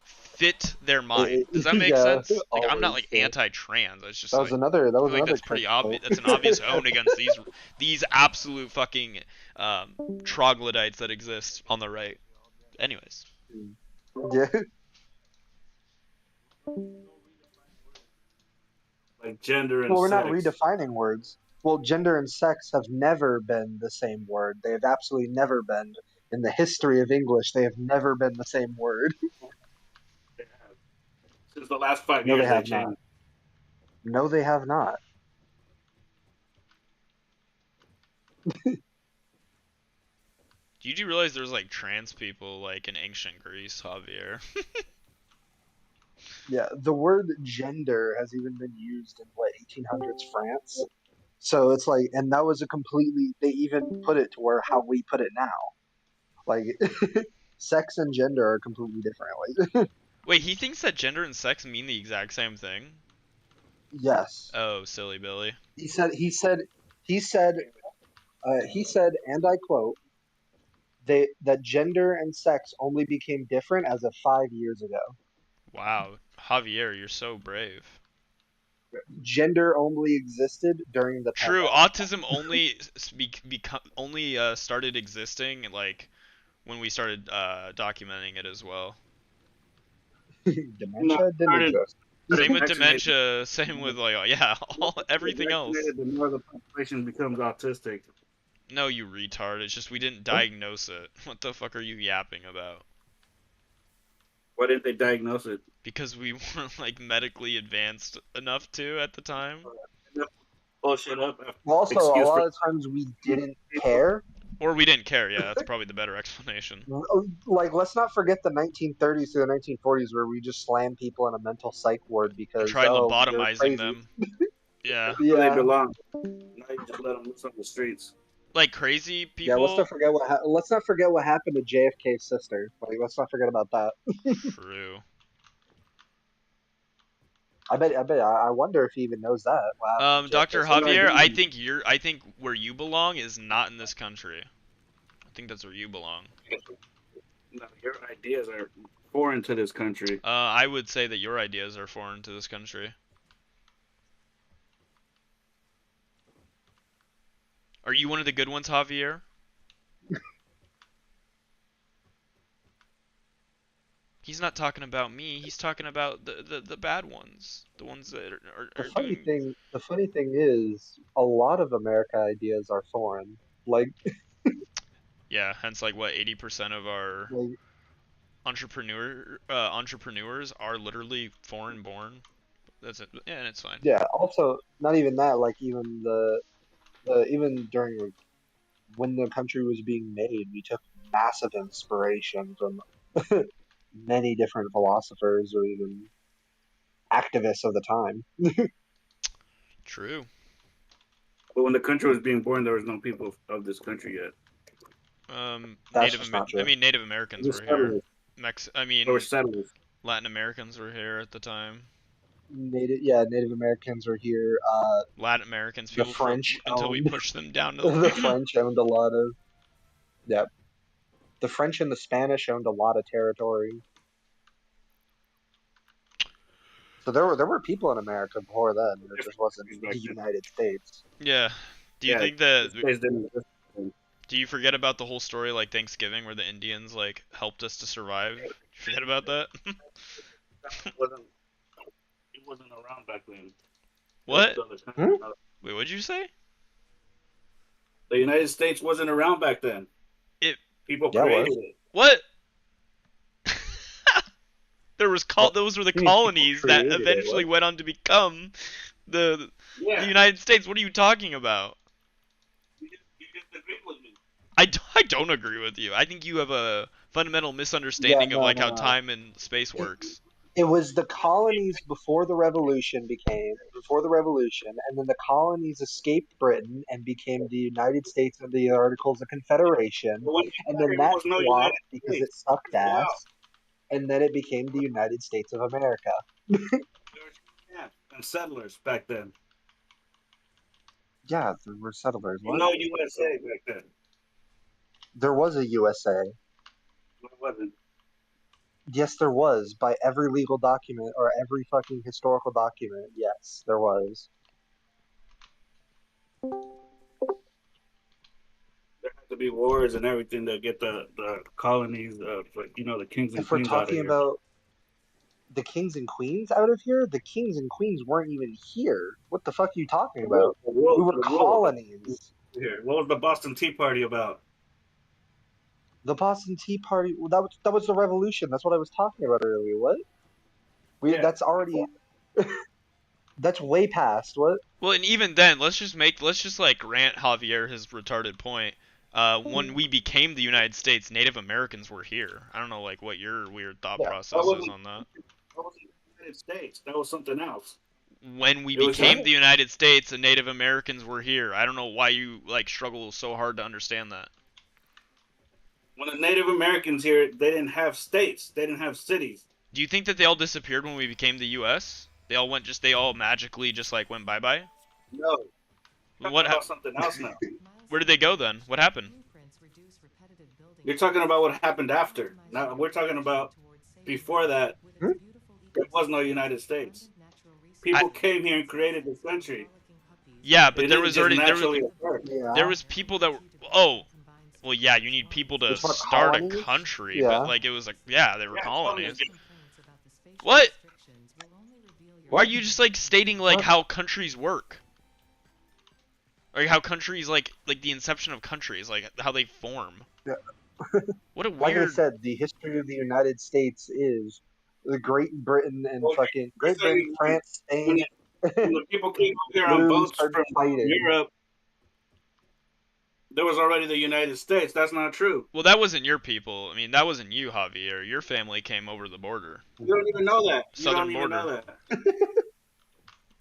fit their mind. Does that make sense? Like, I'm not like anti-trans. It's just that was another. That's pretty obvious. That's an obvious own against these absolute fucking troglodytes that exist on the right. Anyways. Yeah. Like gender and well, we're sex. not redefining words. Well, gender and sex have never been the same word. They have absolutely never been. In the history of English, they have never been the same word. They have. Since the last 5 No, years, they have changed. not. No, they have not. Do you realize there's like trans people like in ancient Greece, Javier? Yeah, the word gender has even been used in 1800s France. So it's like, and that was a completely. They even put it to where how we put it now. Like, sex and gender are completely different. Like, Wait, he thinks that gender and sex mean the exact same thing? Yes. Oh, silly Billy. He said, and I quote, that gender and sex only became different as of 5 years ago. Wow, Javier, you're so brave. Gender only existed during the True, pandemic. autism only started existing like when we started documenting it as well. Dementia didn't exist. Same with dementia. Same with like everything else. The more the population becomes autistic. No, you retard. It's just we didn't diagnose it. What the fuck are you yapping about? Why didn't they diagnose it? Because we weren't like medically advanced enough to at the time. Bullshit up. Well, also, a Excuse lot for of times we didn't care. Or we didn't care. Yeah, that's probably the better explanation. Like, let's not forget the 1930s to the 1940s where we just slammed people in a mental psych ward because, Try oh, they're lobotomizing crazy. them. Yeah. where they Yeah. belong. Now you just let them loose on the streets. Like crazy Yeah, let's people. not forget let's not forget what happened to JFK's sister. Like, let's not forget about that. True. I wonder if he even knows that. Wow. Dr. Javier, I think where you belong is not in this country. I think that's where you belong. No, your ideas are foreign to this country. I would say that your ideas are foreign to this country. Are you one of the good ones, Javier? He's not talking about me. He's talking about the bad ones, the ones that are The funny thing is, a lot of America ideas are foreign. Like, yeah, hence like what 80% of our like entrepreneurs are literally foreign born. That's it. Yeah, and it's fine. yeah. Also, not even that. Like, even even during when the country was being made, we took massive inspiration from many different philosophers or even activists of the time. True. But when the country was being born, there was no people of this country yet. That's just not true. I mean, Native Americans were here. Latin Americans were here at the time. Native Americans were here. Latin Americans, the French until we pushed them down to the French owned a lot of. Yeah, the French and the Spanish owned a lot of territory. So there were people in America before then. It just wasn't the United States. Yeah. Do you think that? Do you forget about the whole story like Thanksgiving where the Indians like helped us to survive? Did you forget about that? It wasn't around back then. What? Wait, what'd you say? The United States wasn't around back then. People created it. What? Those were the colonies that eventually went on to become the United States. What are you talking about? You just agreed with me. I don't agree with you. I think you have a fundamental misunderstanding of how time and space works. It was the colonies before the revolution, and then the colonies escaped Britain and became the United States under the Articles of Confederation, and then that flopped because it sucked ass, and then it became the United States of America. And settlers back then. Yeah, there were settlers. No USA back then. There was a USA. No, it wasn't. Yes, there was. By every legal document or every fucking historical document, yes, there was. There had to be wars and everything to get the colonies, the kings and queens out of here. If we're talking about the kings and queens out of here, the kings and queens weren't even here. What the fuck are you talking about? We were colonies. Here, what was the Boston Tea Party about? The Boston Tea Party. Well, that was the revolution. That's what I was talking about earlier. What? That's already. That's way past. What? Well, and even then, let's just like grant Javier his retarded point. When we became the United States, Native Americans were here. I don't know, like, what your weird thought process is on that. That wasn't the United States. That was something else. When we became the United States, the Native Americans were here. I don't know why you struggle so hard to understand that. When the Native Americans here, they didn't have states. They didn't have cities. Do you think that they all disappeared when we became the U.S.? They all magically just went bye-bye? No. What about something else now? Where did they go then? What happened? You're talking about what happened after. Now we're talking about before that. There was no United States. People came here and created this country. Yeah, but there was people that were. Oh. Well, yeah, you need people to start a country, but it was they were colonies. What? Why are you just stating how countries work? Or how countries the inception of countries, how they form? Yeah. What a Like I weird. said, the history of the United States is the Great Britain and fucking Great Britain, France, When Spain. the people came up here on literally boats started from fighting. Europe, there was already the United States. That's not true. Well, that wasn't your people. I mean, that wasn't you, Javier. Your family came over the border. You don't even know that. You Southern don't even know border. that.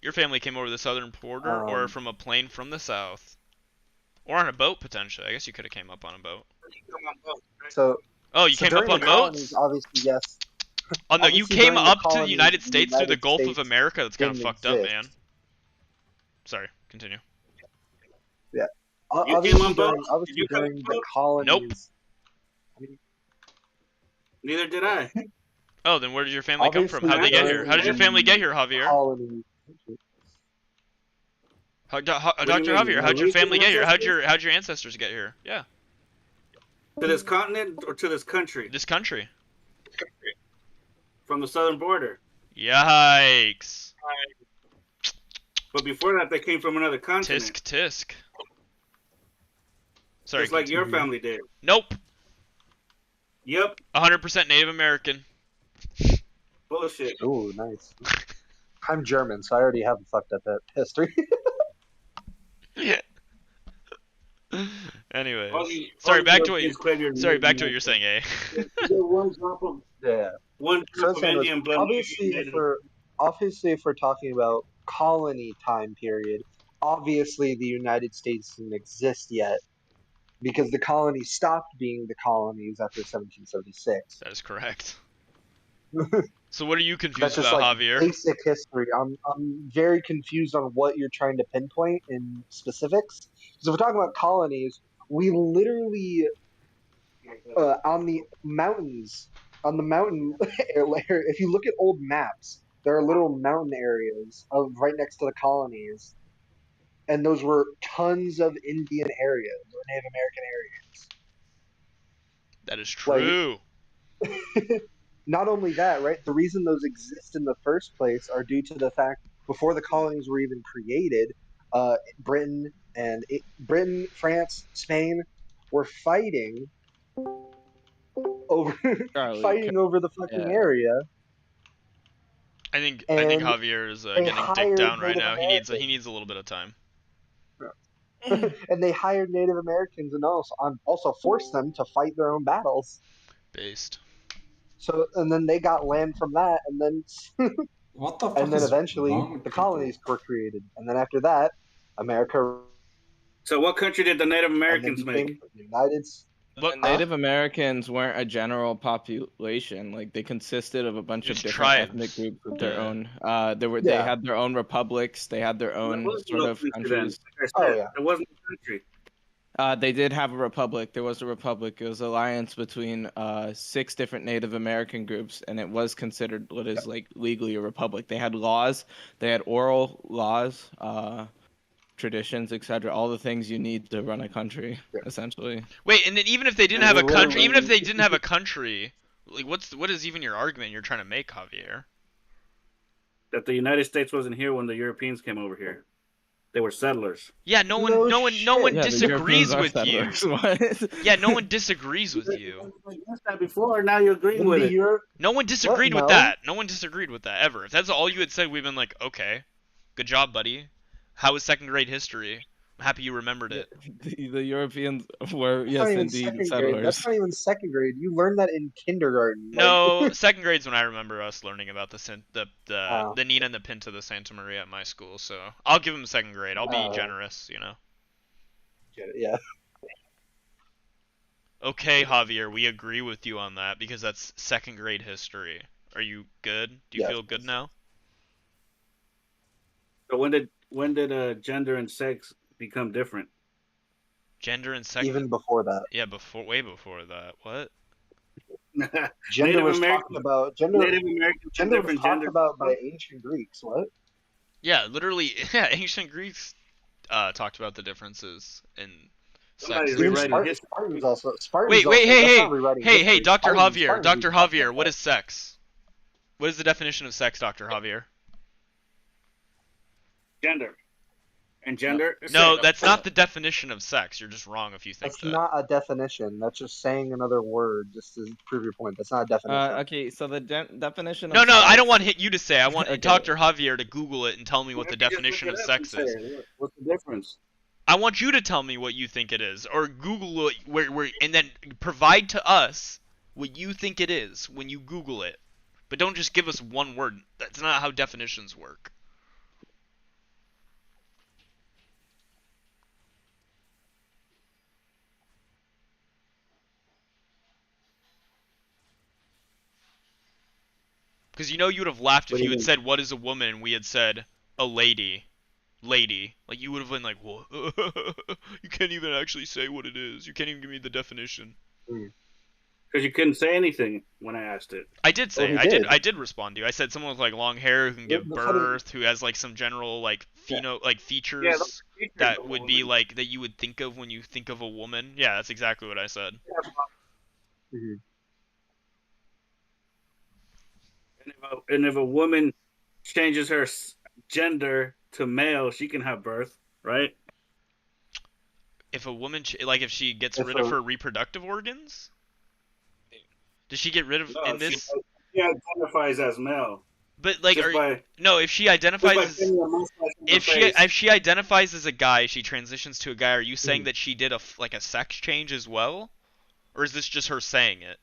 Your family came over the southern border, or from a plane from the south, or on a boat potentially. I guess you could have came up on a boat. So. Oh, you so came up during on the boats? colonies, obviously, yes. Oh no, you Obviously, came during the up to the colonies, United States through the United Gulf of States America. That's kind of didn't fucked up, exist. man. Sorry, continue. Yeah. You came on Obviously, boats? obviously Did you come during on the boats? colonies. Nope. Neither did I. Oh, then where did your family come from? How'd they get here? How did your family get here, Javier? Colonies. Dr. Javier, how'd your family get here? How'd your ancestors get here? Yeah. To this continent or to this country? This country. From the southern border. Yikes. But before that, they came from another continent. Tisk tisk. Sorry. Just like your family did. Nope. Yep. 100% Native American. Bullshit. Ooh, nice. I'm German, so I already have a fucked up history. Anyway, sorry. Back to what you're saying, eh? One drop of one drop of Indian blood. Obviously, if we're talking about colony time period, obviously the United States didn't exist yet because the colonies stopped being the colonies after 1776. That is correct. So what are you confused That's just about, like Javier? basic history. I'm very confused on what you're trying to pinpoint in specifics. Because if we're talking about colonies, we literally on the mountains, on the mountain layer. If you look at old maps, there are little mountain areas of right next to the colonies, and those were tons of Indian areas or Native American areas. That is true. Not only that, right? The reason those exist in the first place are due to the fact before the colonies were even created, Britain, France, Spain were fighting over over the fucking area. I think Javier is getting dicked down right now. He needs a little bit of time. And they hired Native Americans and also forced them to fight their own battles. Based. So and then they got land from that, and then what the fuck and then is eventually wrong with the people? colonies were created, and then after that, America. So what country did the Native Americans make? United. The Native Americans weren't a general population. Like they consisted of a bunch of different ethnic groups with their own. They had their own republics. They had their own sort of countries. It wasn't a country. They did have a republic. There was a republic. It was an alliance between 6 different Native American groups, and it was considered what is like legally a republic. They had laws. They had oral laws, traditions, etc. All the things you need to run a country, essentially. Wait, and then even if they didn't have a country, like what is even your argument you're trying to make, Javier? That the United States wasn't here when the Europeans came over here. They were settlers. Yeah, no one disagrees with you. Yeah, no one disagrees with you. That before, now you're agreeing with it. No one disagreed with that. No one disagreed with that ever. If that's all you had said, we've been like, okay, good job, buddy. How was second grade history? I'm happy you remembered it. The Europeans were, yes, indeed, settlers. That's not even second grade. You learned that in kindergarten. No, second grade's when I remember us learning about the Nina and the Pinta de Santa Maria at my school. So I'll give them second grade. I'll be generous, you know. Yeah. Okay, Javier, we agree with you on that because that's second grade history. Are you good? Do you feel good now? So when did gender and sex become different? Gender and sex. Even before that. Yeah, way before that. What? Gender was talked about. Gender was talked about by ancient Greeks. What? Yeah, literally. Yeah, ancient Greeks talked about the differences in sex. Spartans also. Hey, Dr. Javier, what is sex? What is the definition of sex, Dr. Javier? Gender. and gender. No, that's not the definition of sex. You're just wrong if you think That's that. not a definition. That's just saying another word just to prove your point. That's not a definition. Okay, so the definition No, of no, sex... I don't want you to say. I want Okay. Dr. Javier to Google it and tell me what the Just definition look of it up sex and is. say it. What's the difference? I want you to tell me what you think it is, or Google it, and then provide to us what you think it is when you Google it. But don't just give us one word. That's not how definitions work. Because you know you would have laughed if you had said, what is a woman, and we had said, a lady. Lady. Like, you would have been like, what? You can't even actually say what it is. You can't even give me the definition. Because you couldn't say anything when I asked it. I did say, Well, I did respond to you. I said someone with like long hair who can give birth, who has like some general like features that would be like that you would think of when you think of a woman. Yeah, that's exactly what I said. And if a woman changes her gender to male, she can have birth, right? If a woman, like if she gets rid of her reproductive organs? Does she get rid of in this? She identifies as male. But like, if she identifies as, if she identifies as a guy, she transitions to a guy. Are you saying that she did a sex change as well, or is this just her saying it?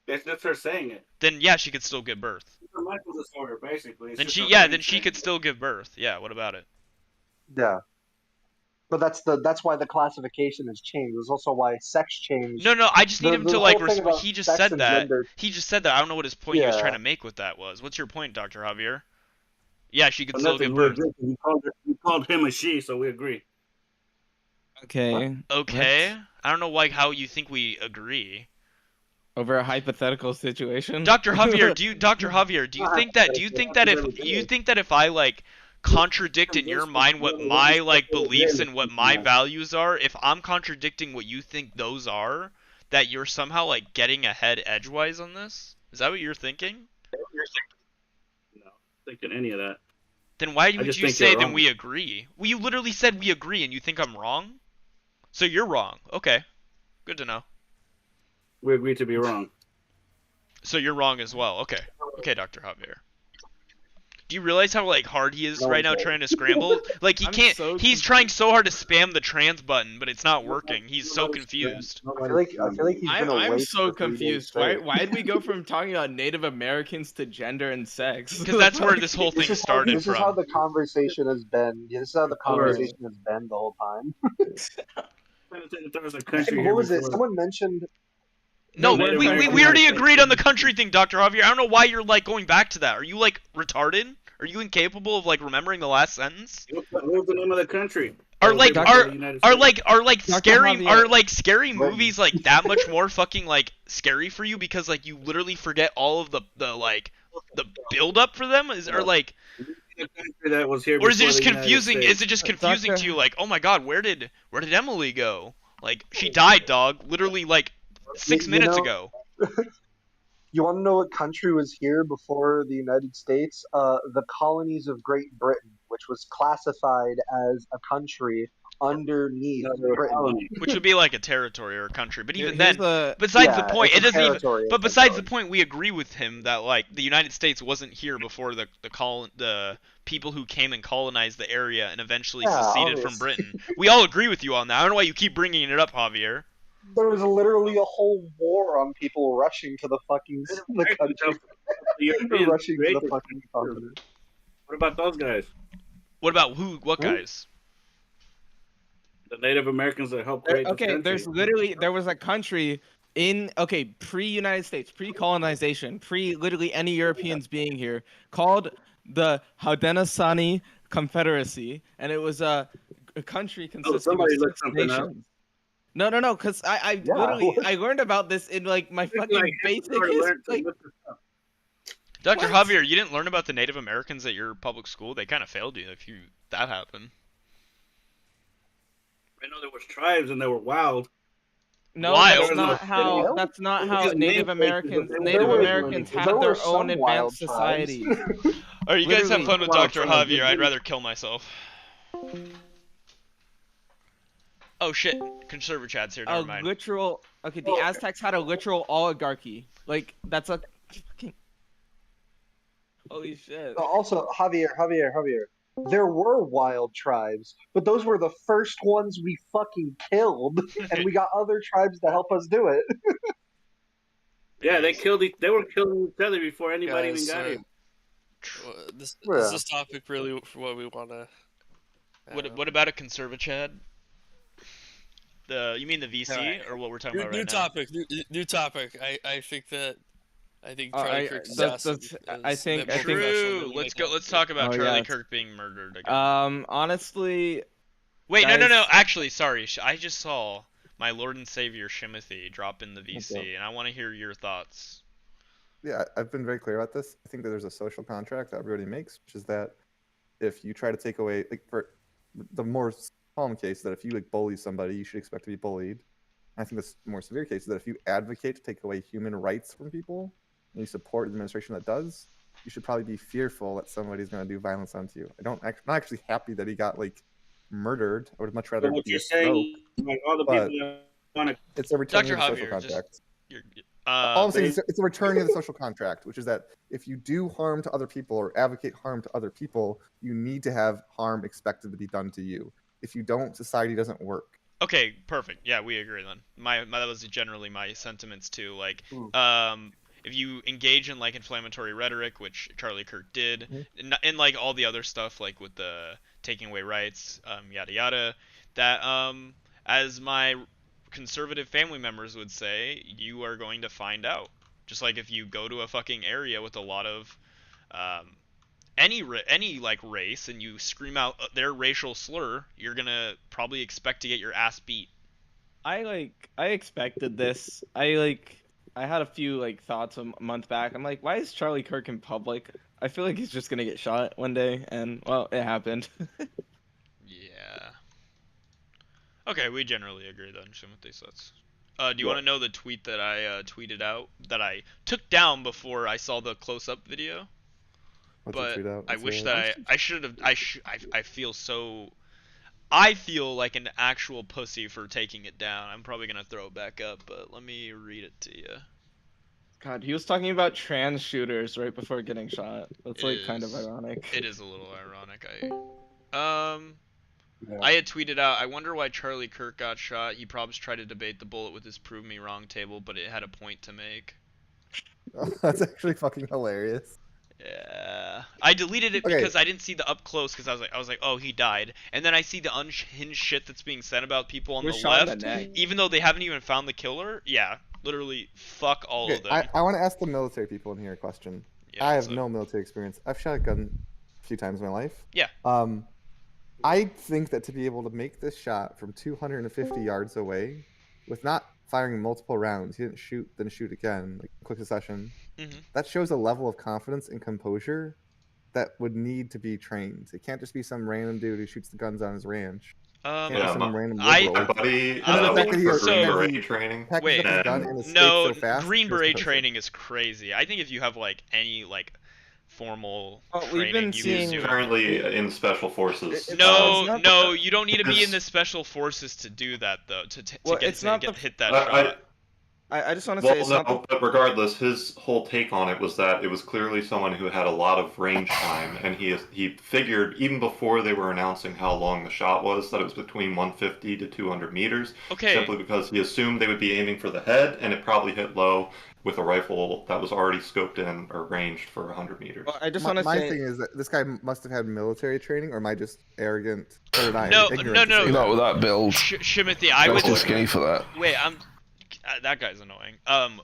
It's just her saying it. Then yeah, she could still give birth. It's a mental disorder, basically. It's Then just she, her yeah, brain then she saying could it. still give birth. Yeah, what about it? Yeah. But that's why the classification has changed. It's also why sex change. No, I just need him to like. He just said that. Gender. He just said that. I don't know what his point he was trying to make with that was. What's your point, Dr. Javier? Yeah, she could still give birth. You called him a she, so we agree. Okay. Okay. What? I don't know how you think we agree. Over a hypothetical situation. Dr. Javier, do you think that if I like contradict in your mind what my like beliefs and what my values are, if I'm contradicting what you think those are, that you're somehow like getting ahead edgewise on this? Is that what you're thinking? No, I'm thinking any of that. Then why would you say then wrong. we agree? Well, you literally said we agree and you think I'm wrong? So you're wrong. Okay. Good to know. We agree to be wrong. So you're wrong as well. Okay. Okay, Dr. Javier. Do you realize how like hard he is right now trying to scramble? Like he can't. He's trying so hard to spam the trans button, but it's not working. He's so confused. I feel like he's been awake. I'm so for 3 days confused. straight. Why did we go from talking about Native Americans to gender and sex? Because that's where this whole thing started This is how the conversation has been. This is how the conversation has been the whole time. There was a country What was it? Someone mentioned. No, we already agreed on the country thing, Dr. Javier. I don't know why you're like going back to that. Are you like retarded? Are you incapable of like remembering the last sentence? What was the name of the country? Are scary Britain. movies like that much more fucking like scary for you because like you literally forget all of the build up for them? Is or like The country that was here or is it before just the United confusing? States. Is it just confusing to you like, "Oh my god, where did Emily go?" Like she died, dog, literally like 6 minutes ago. You want to know what country was here before the United States? The colonies of Great Britain, which was classified as a country underneath Britain. Which would be like a territory or a country, but even Here's then, besides the point, it's it a doesn't even. territory, But it's a besides the point, we agree with him that like the United States wasn't here before the people who came and colonized the area and eventually seceded from Britain. We all agree with you on that. I don't know why you keep bringing it up, Javier. There was literally a whole war on people rushing to the fucking country. Europeans rushing to the created fucking continent. What about those guys? What about who? What guys? The Native Americans that helped create this country. There was a country pre-United States, pre-colonization, literally any Europeans being here, called the Haudenosaunee Confederacy, and it was a country consisting of 6 nations. No, because I learned about this in like my fucking basic history. Dr. Javier, you didn't learn about the Native Americans at your public school? They kind of failed you if that happened. I know there was tribes and they were wild. No, Wild. that's not how Native Americans had their own advanced society. Alright, you guys have Literally, fun with Wow, Dr. from a Javier. good I'd video. rather kill myself. Oh shit, Conservative Chad's here, a never mind. literal. Okay, the Aztecs had a literal oligarchy. Like that's a fucking. Holy shit. Also, Javier, there were wild tribes, but those were the first ones we fucking killed, and we got other tribes to help us do it. Yeah, they were killing each other before anybody Guys, even got here. Is Yeah. this topic really for what we want to? What about a Conservative Chad? You mean the VC or what we're talking about right new now? topic. New topic. I think Charlie Kirk's that's- assassin. I think- I think- True. Let's talk about Charlie Kirk being murdered again. Honestly. Wait, guys, no. Actually, sorry. I just saw my Lord and Savior Shimothy drop in the VC, and I want to hear your thoughts. Yeah, I've been very clear about this. I think that there's a social contract that everybody makes, which is that if you try to take away, like for the more calm case, that if you like bully somebody, you should expect to be bullied. I think the more severe case is that if you advocate to take away human rights from people and you support an administration that does, you should probably be fearful that somebody's going to do violence onto you. I'm not actually happy that he got like murdered. I would much rather. So what be you're a stroke, saying, like all the but people that want to. it's a return of Dr. the social Javier, contract. you're, All I'm saying is it's a return of the social contract, which is that if you do harm to other people or advocate harm to other people, you need to have harm expected to be done to you. If you don't, society doesn't work. Okay, perfect. Yeah, we agree then. That was generally my sentiments too. Like, if you engage in like inflammatory rhetoric, which Charlie Kirk did, and like all the other stuff, like with the taking away rights, yada yada, that as my conservative family members would say, you are going to find out. Just like if you go to a fucking area with a lot of any like race and you scream out their racial slur, you're gonna probably expect to get your ass beat. I expected this. I had a few like thoughts a month back. I'm like, why is Charlie Kirk in public? I feel like he's just gonna get shot one day, and well, it happened. Yeah. Okay, we generally agree then, Timothy. So do you want to know the tweet that I tweeted out that I took down before I saw the close-up video? What's the tweet out? I wish that I should have. I feel so. I feel like an actual pussy for taking it down. I'm probably gonna throw it back up, but let me read it to you. God, he was talking about trans shooters right before getting shot. That's kind of is. ironic. It is a little ironic. I had tweeted out, I wonder why Charlie Kirk got shot. He probably tried to debate the bullet with his prove me wrong table, but it had a point to make. That's actually fucking hilarious. Yeah, I deleted it because I didn't see the up close because I was like, oh, he died, and then I see the unhinged shit that's being said about people on the left, even though they haven't even found the killer. Yeah, literally, fuck all of them. I want to ask the military people in here a question. Yeah, I have no military experience. I've shot a gun a few times in my life. Yeah. I think that to be able to make this shot from 250 yards away, with not firing multiple rounds, he didn't shoot, then shoot again, like quick succession. That shows a level of confidence and composure that would need to be trained. It can't just be some random dude who shoots the guns on his ranch. Yeah, my buddy, training. Wait, no, Green Beret training is crazy. I think if you have like any like formal training, you can do currently in special forces. No, you don't need to be in the special forces to do that though. To hit that shot. I just want to say it's not but regardless, his whole take on it was that it was clearly someone who had a lot of range time, and he figured even before they were announcing how long the shot was that it was between 150 to 200 meters. Okay. Simply because he assumed they would be aiming for the head, and it probably hit low with a rifle that was already scoped in or ranged for 100 meters. Well, I just want to my say thing is that this guy must have had military training, or am I just arrogant? Or No, Not with that build. Shimothy, I would. Too skinny for that. Wait, that guy's annoying.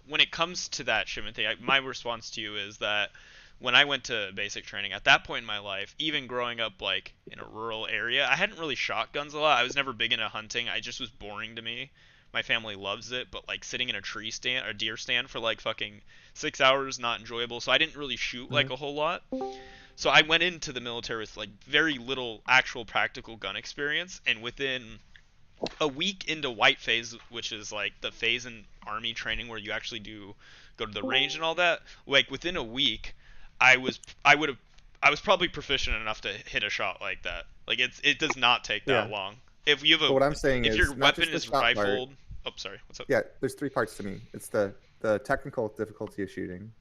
When it comes to that, Shimothy, my response to you is that when I went to basic training, at that point in my life, even growing up like in a rural area, I hadn't really shot guns a lot. I was never big into hunting. I just was boring to me. My family loves it, but like sitting in a tree stand or deer stand for like fucking 6 hours, not enjoyable. So I didn't really shoot like a whole lot. So I went into the military with like very little actual practical gun experience, and within a week into white phase, which is like the phase in army training where you actually do go to the range and all that, like within a week I would have I was probably proficient enough to hit a shot like that. Like it does not take that Yeah. long. If you have But what I'm saying if is your not just weapon the is shot part. rifled. Oh, sorry. What's up? Yeah, there's 3 parts to me. It's the technical difficulty of shooting, and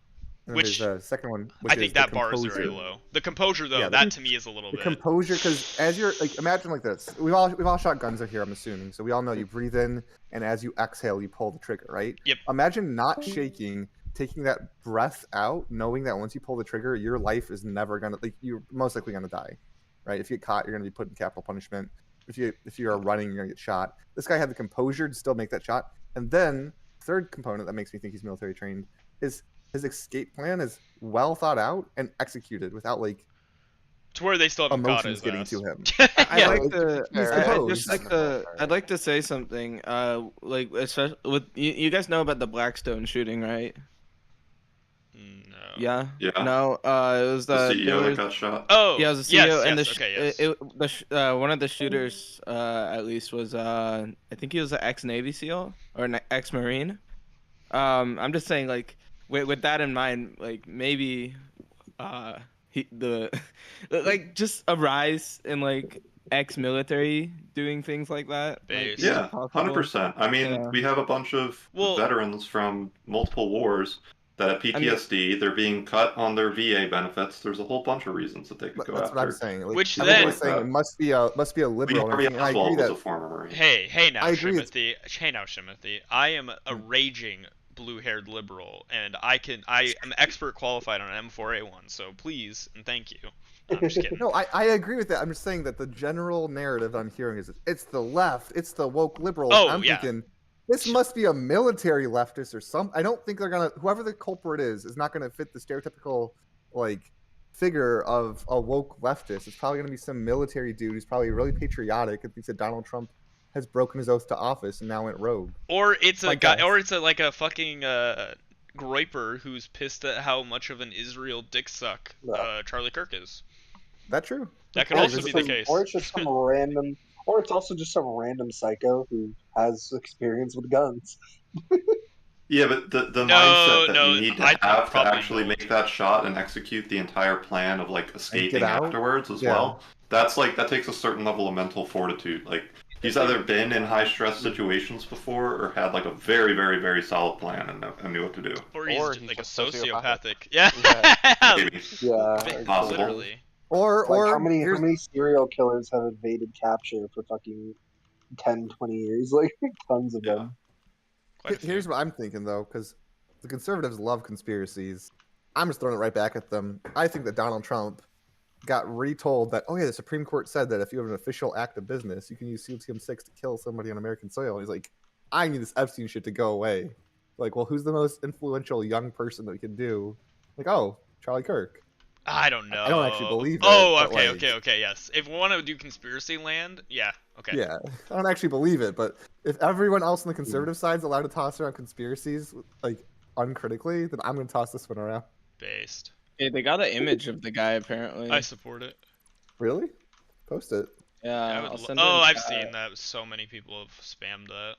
then Which there's the second one, which I is think the that bar is composure. very low. The composure, though, Yeah, that to me is a little the bit. composure, because as you're like, imagine like this. We've all shot guns here, I'm assuming. So we all know you breathe in, and as you exhale, you pull the trigger, right? Yep. Imagine not shaking, taking that breath out, knowing that once you pull the trigger, your life is never gonna, like, you're most likely gonna die, right? If you get caught, you're gonna be put in capital punishment. If you are running, you're gonna get shot. This guy had the composure to still make that shot, and then third component that makes me think he's military trained is his escape plan is well thought out and executed without like to where they still haven't caught emotions his getting ass. to him. I'd like to say something. Like especially with you guys know about the Blackstone shooting, right? No. Yeah. Yeah. No. It was The CEO that was, got shot. Oh. Yeah, it was the CEO, yes, and yes, one of the shooters, at least was I think he was an ex-Navy SEAL or an ex-Marine. I'm just saying, like, with that in mind, like maybe, like just a rise in like ex-military doing things like that. Like, Yeah, 100%. I mean, we have a bunch of Well, veterans from multiple wars that have PTSD. They're being cut on their VA benefits. There's a whole bunch of reasons that they could go That's after. what I'm saying. Like, Which everyone's then- saying it must be a liberal. Harvey And I agree Oswald was that a former Marine. Hey now, I agree Shimothy. Hey now, Shimothy. I am a raging blue-haired liberal, and I am expert qualified on M4A1. So please and thank you. No, I'm just kidding. No, I agree with that. I'm just saying that the general narrative I'm hearing is it's the left, it's the woke liberals. Oh, I'm yeah. thinking this must be a military leftist or some. I don't think they're gonna. Whoever the culprit is not gonna fit the stereotypical like figure of a woke leftist. It's probably gonna be some military dude who's probably really patriotic and thinks that Donald Trump has broken his oath to office and now went rogue. Or it's a Like guy, us. or it's like a fucking groiper who's pissed at how much of an Israel dick suck Charlie Kirk is. That true? That could Or also it's be just the case. Or it's just some random, or it's also just some random psycho who has experience with guns. Yeah, but the No, mindset that no, you need to I think have to probably actually make that shot and execute the entire plan of like escaping out? afterwards as Yeah. well. That's like that takes a certain level of mental fortitude. Like he's either been in high stress situations before or had like a very, very, very solid plan and knew what to do. Or he's like a just sociopathic. sociopathic. Yeah. Maybe. Yeah, Possible. Literally. Or like how many serial killers have evaded capture for fucking 10, 20 years? Like tons of them. Here's what I'm thinking though, because the conservatives love conspiracies. I'm just throwing it right back at them. I think that Donald Trump got retold that, oh yeah, the Supreme Court said that if you have an official act of business, you can use cesium-6 to kill somebody on American soil. He's like, I need this Epstein shit to go away. Like, well, who's the most influential young person that we can do? Like, oh, Charlie Kirk. I don't know. I don't actually believe it. Oh, but, okay, like, okay, yes. If we want to do conspiracy land, yeah, okay. Yeah, I don't actually believe it, but if everyone else on the conservative side's allowed to toss around conspiracies like uncritically, then I'm gonna toss this one around. Based. Hey, they got an image of the guy apparently. I support it. Really? Post it. Yeah. I've send it in I've chat. seen that. So many people have spammed that.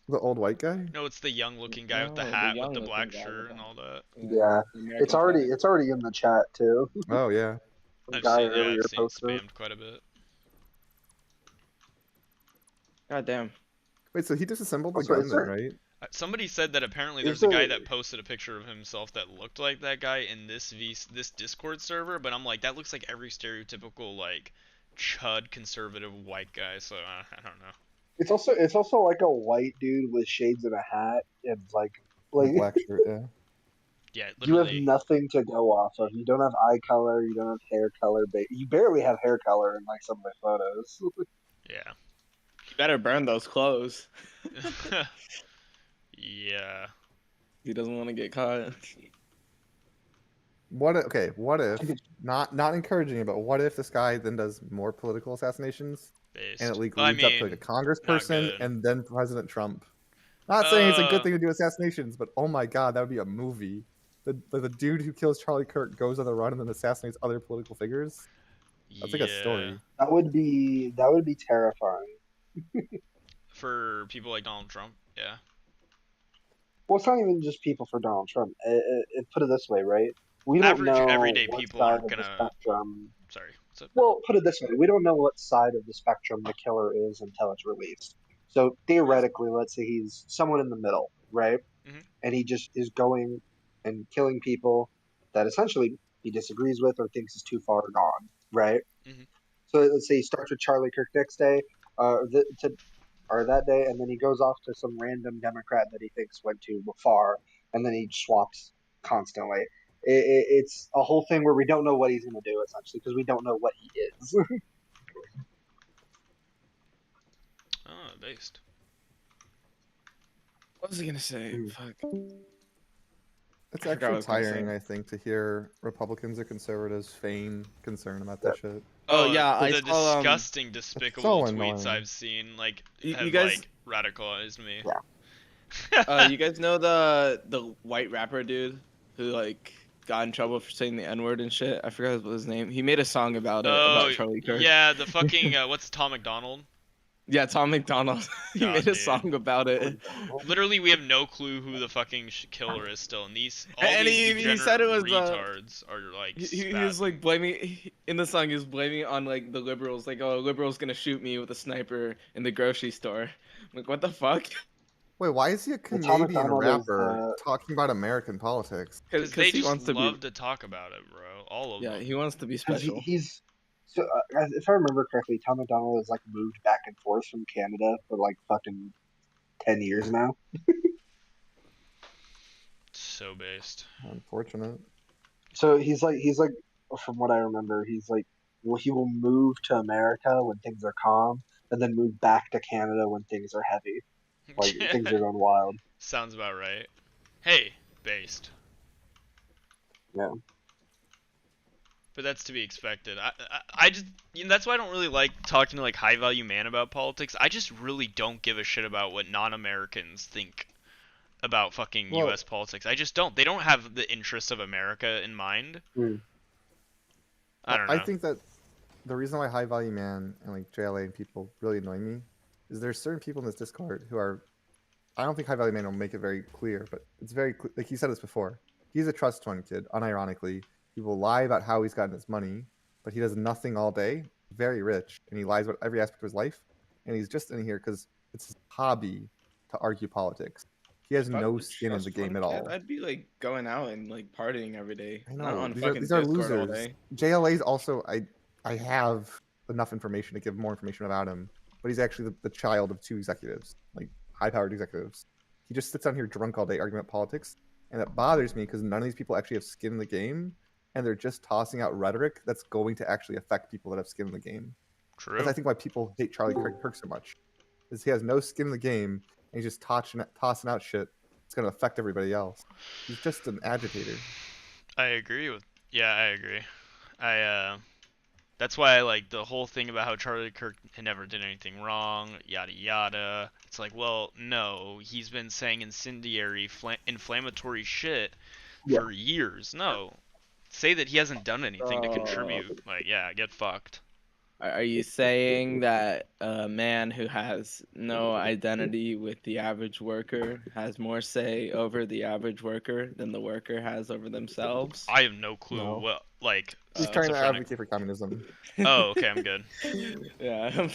The old white guy? No, it's the young-looking guy with the No, the hat with the young-looking black guy shirt and all that. Yeah, it's already in the chat too. Oh yeah. The I've guy seen, earlier I've seen posted. spammed quite a bit. God damn. Wait, so he disassembled the That's what gun it then, said. right? Somebody said that apparently Is there's a guy there- that posted a picture of himself that looked like that guy in this Discord server, but I'm like, that looks like every stereotypical like chud conservative white guy. So I don't know. It's also like a white dude with shades and a hat and like Black shirt, yeah. Yeah, you have literally. nothing to go off of. You don't have eye color. You don't have hair color. You barely have hair color in like some of my photos. Yeah. You better burn those clothes. Yeah. He doesn't want to get caught. What if not encouraging it, but what if this guy then does more political assassinations Based. and it leads I up to like mean, a congressperson good. and then President Trump? Not saying it's a good thing to do assassinations, but oh my god, that would be a movie. The dude who kills Charlie Kirk goes on the run and then assassinates other political figures. That's like a story. That would be terrifying. For people like Donald Trump, yeah. Well, it's not even just people for Donald Trump. Put it this way, right? we don't average know everyday what people side aren't of the gonna. spectrum. Sorry. What's up? Well, put it this way: we don't know what side of the spectrum the killer is until it's released. So theoretically, let's say he's someone in the middle, right? Mhm. And he just is going and killing people that essentially he disagrees with or thinks is too far gone, right? Mhm. So let's say he starts with Charlie Kirk next day, or that day, and then he goes off to some random Democrat that he thinks went too far, and then he swaps constantly. It's a whole thing where we don't know what he's going to do essentially because we don't know what he is. Oh, based. What was I gonna say? Fuck. It's I forgot what I actually was gonna say. tiring, I think, to hear Republicans or conservatives feign concern about this shit. Oh yeah, I The saw disgusting, despicable so tweets annoying. I've seen, like, You have guys- like radicalized me. you guys know the white rapper dude who like got in trouble for saying the N-word and shit? I forgot what his name. He made a song about it, Oh, about Charlie Kirk. yeah, the fucking what's Tom McDonald? Yeah, Tom McDonald. He God, made a dude. song about it. Literally, we have no clue who the fucking killer is still, and all And these he degenerate said it was retards are like he was like blaming in the song. He was blaming on like the liberals, like, oh, a liberal's gonna shoot me with a sniper in the grocery store. I'm like, what the fuck? Wait, why is he a Tom Canadian McDonald is, rapper talking about American politics? Because they he just wants to be- love to talk about it, bro. All of them. Yeah, he wants to be 'cause special. he's so if I remember correctly, Tom McDonald has like moved back and forth from Canada for like fucking 10 years now. So based. Unfortunate. So he's like from what I remember, he's like well, he will move to America when things are calm, and then move back to Canada when things are heavy, like things are going wild. Sounds about right. Hey, based. Yeah. But that's to be expected. I just that's why I don't really like talking to like high value man about politics. I just really don't give a shit about what non-Americans think about fucking U.S. politics. I just don't. They don't have the interests of America in mind. I don't know. I think that the reason why High Value Man and like JLA and people really annoy me is there's certain people in this Discord who are. I don't think High Value Man will make it very clear, but it's very like he said this before. He's a trust fund kid, unironically. He will lie about how he's gotten his money, but he does nothing all day. Very rich, and he lies about every aspect of his life. And he's just in here because it's his hobby to argue politics. He has If I no was a skin in the trust game fund at kid, all. Are be like going out and like partying every day. I Not know on these fucking are Discord all losers. day. JLA's also I have enough information to give more information about him, but he's actually the child of two executives, like high-powered executives. He just sits on here drunk all day arguing about politics, and it bothers me because none of these people actually have skin in the game, and they're just tossing out rhetoric that's going to actually affect people that have skin in the game. True. That's I think why people hate Charlie Kirk so much, is he has no skin in the game, and he's just tossing out shit. It's going to affect everybody else. He's just an agitator. I agree with. Yeah, I agree. That's why I like the whole thing about how Charlie Kirk had never did anything wrong, yada yada. It's like, well, no, he's been saying incendiary, inflammatory shit for years. No, say that he hasn't done anything to contribute. Like, yeah, get fucked. Are you saying that a man who has no identity with the average worker has more say over the average worker than the worker has over themselves? I have no clue No. what, like, He's trying to advocate for communism. Oh, okay, I'm good. Yeah.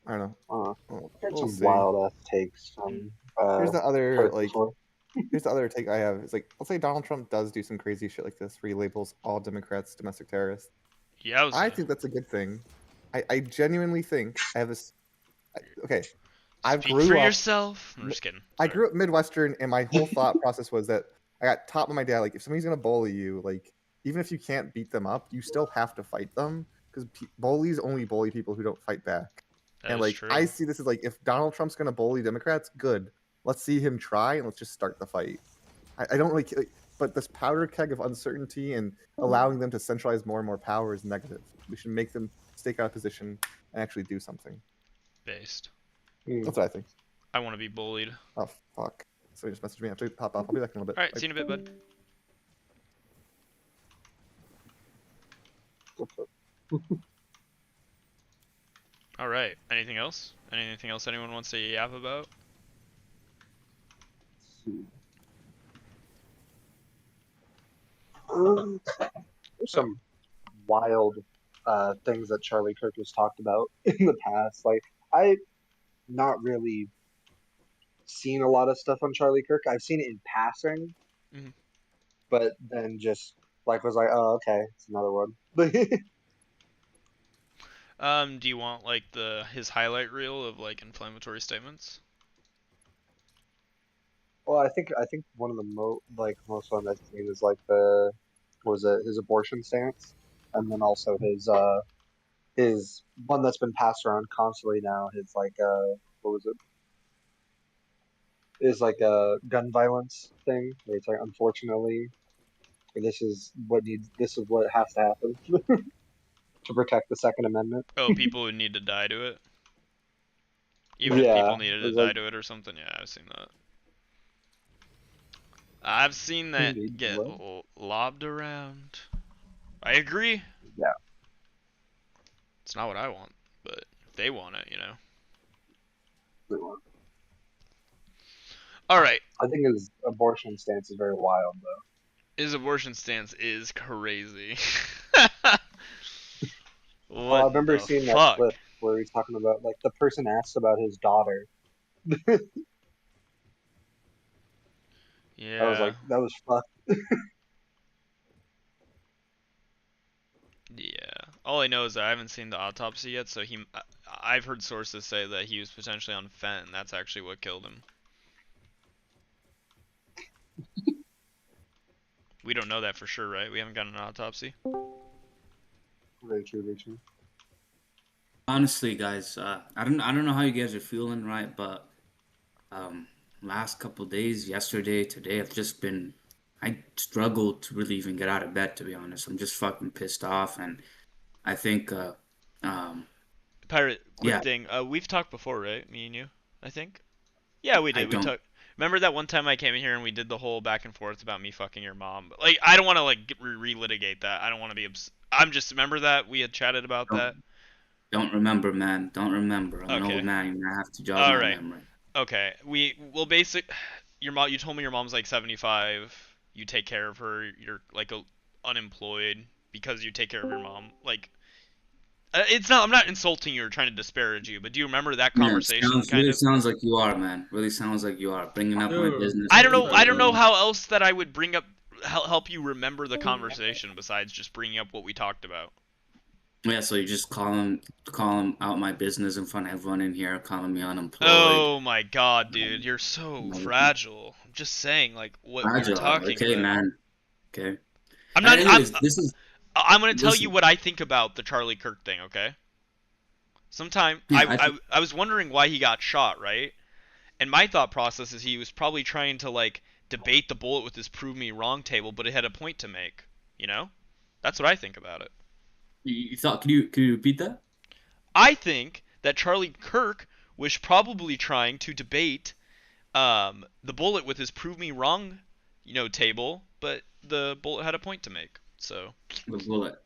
I don't know. Got We'll some see. wild ass takes from. Here's the other Kirk like. before. Here's the other take I have. It's like, let's say Donald Trump does do some crazy shit like this, where he labels all Democrats domestic terrorists. Yeah, I think that's a good thing. I genuinely think I have this. Okay, I Speak grew for up. yourself. I'm just kidding. I grew up Midwestern, and my whole thought process was that I got taught by my dad, like, if somebody's gonna bully you, like, even if you can't beat them up, you still have to fight them because bullies only bully people who don't fight back. That and is like, true. I see this as like, if Donald Trump's gonna bully Democrats, good. Let's see him try, and let's just start the fight. I don't like, but this powder keg of uncertainty and allowing them to centralize more and more power is negative. We should make them stake out a position and actually do something. Based. That's what I think. I want to be bullied. Oh fuck! So just message me. I have to pop off. I'll be back in a little bit. All right, see you in a bit, bud. All right. Anything else? Anything else anyone wants to yap about? There's some wild things that Charlie Kirk has talked about in the past. Like, I not really seen a lot of stuff on Charlie Kirk. I've seen it in passing, Mhm. but then just like was like, oh, okay, it's another one. Do you want like his highlight reel of like inflammatory statements? Well, I think one of the most fun I've seen is like the was it his abortion stance, and then also his one that's been passed around constantly now. His like what was it? Is like a gun violence thing where it's like unfortunately this is what has to happen to protect the Second Amendment. Oh, people would need to die to it. Even if Yeah, people needed to it's die like to it or something. Yeah, I've seen that. I've seen that get lobbed around. I agree. Yeah. It's not what I want, but if they want it, you know. All right. I think his abortion stance is very wild, though. His abortion stance is crazy. Well, I remember seeing that clip where he's talking about like the person asked about his daughter. Yeah. I was like, that was fucked. Yeah. All I know is that I haven't seen the autopsy yet, so I've heard sources say that he was potentially on fent, and that's actually what killed him. We don't know that for sure, right? We haven't gotten an autopsy. Very true, very true. Honestly, guys, I don't know how you guys are feeling, right? But last couple days, yesterday, today, I struggled to really even get out of bed, to be honest. I'm just fucking pissed off, and I think Pirate, quick yeah. thing. We've talked before, right? Me and you, I think. Yeah, we did. We talked. Remember that one time I came in here and we did the whole back and forth about me fucking your mom? But, like, I don't want to like relitigate that. I don't want to be. I'm just remember that we had chatted about that. Don't remember, man. Don't remember. I'm an old man. I have to jog my memory. Okay. Your mom. You told me your mom's like 75. You take care of her. You're like unemployed because you take care of your mom. Like, it's not. I'm not insulting you or trying to disparage you, but do you remember that conversation? Really sounds like you are, man. Really sounds like you are bringing up my business. I don't know. I don't know how else that I would bring up help you remember the conversation besides just bringing up what we talked about. Yeah, so you just call him out my business in front of everyone in here, calling me unemployed. Oh my god, dude, you're so fragile. I'm just saying, like what fragile. You're talking okay, about. Man. Okay. I'm not. Anyways, I'm gonna tell you what I think about the Charlie Kirk thing. Okay. Sometime I was wondering why he got shot, right? And my thought process is he was probably trying to like debate the bullet with his "prove me wrong" table, but it had a point to make. You know, that's what I think about it. You thought? Can you repeat that? I think that Charlie Kirk was probably trying to debate the bullet with his "prove me wrong," table, but the bullet had a point to make. So the bullet.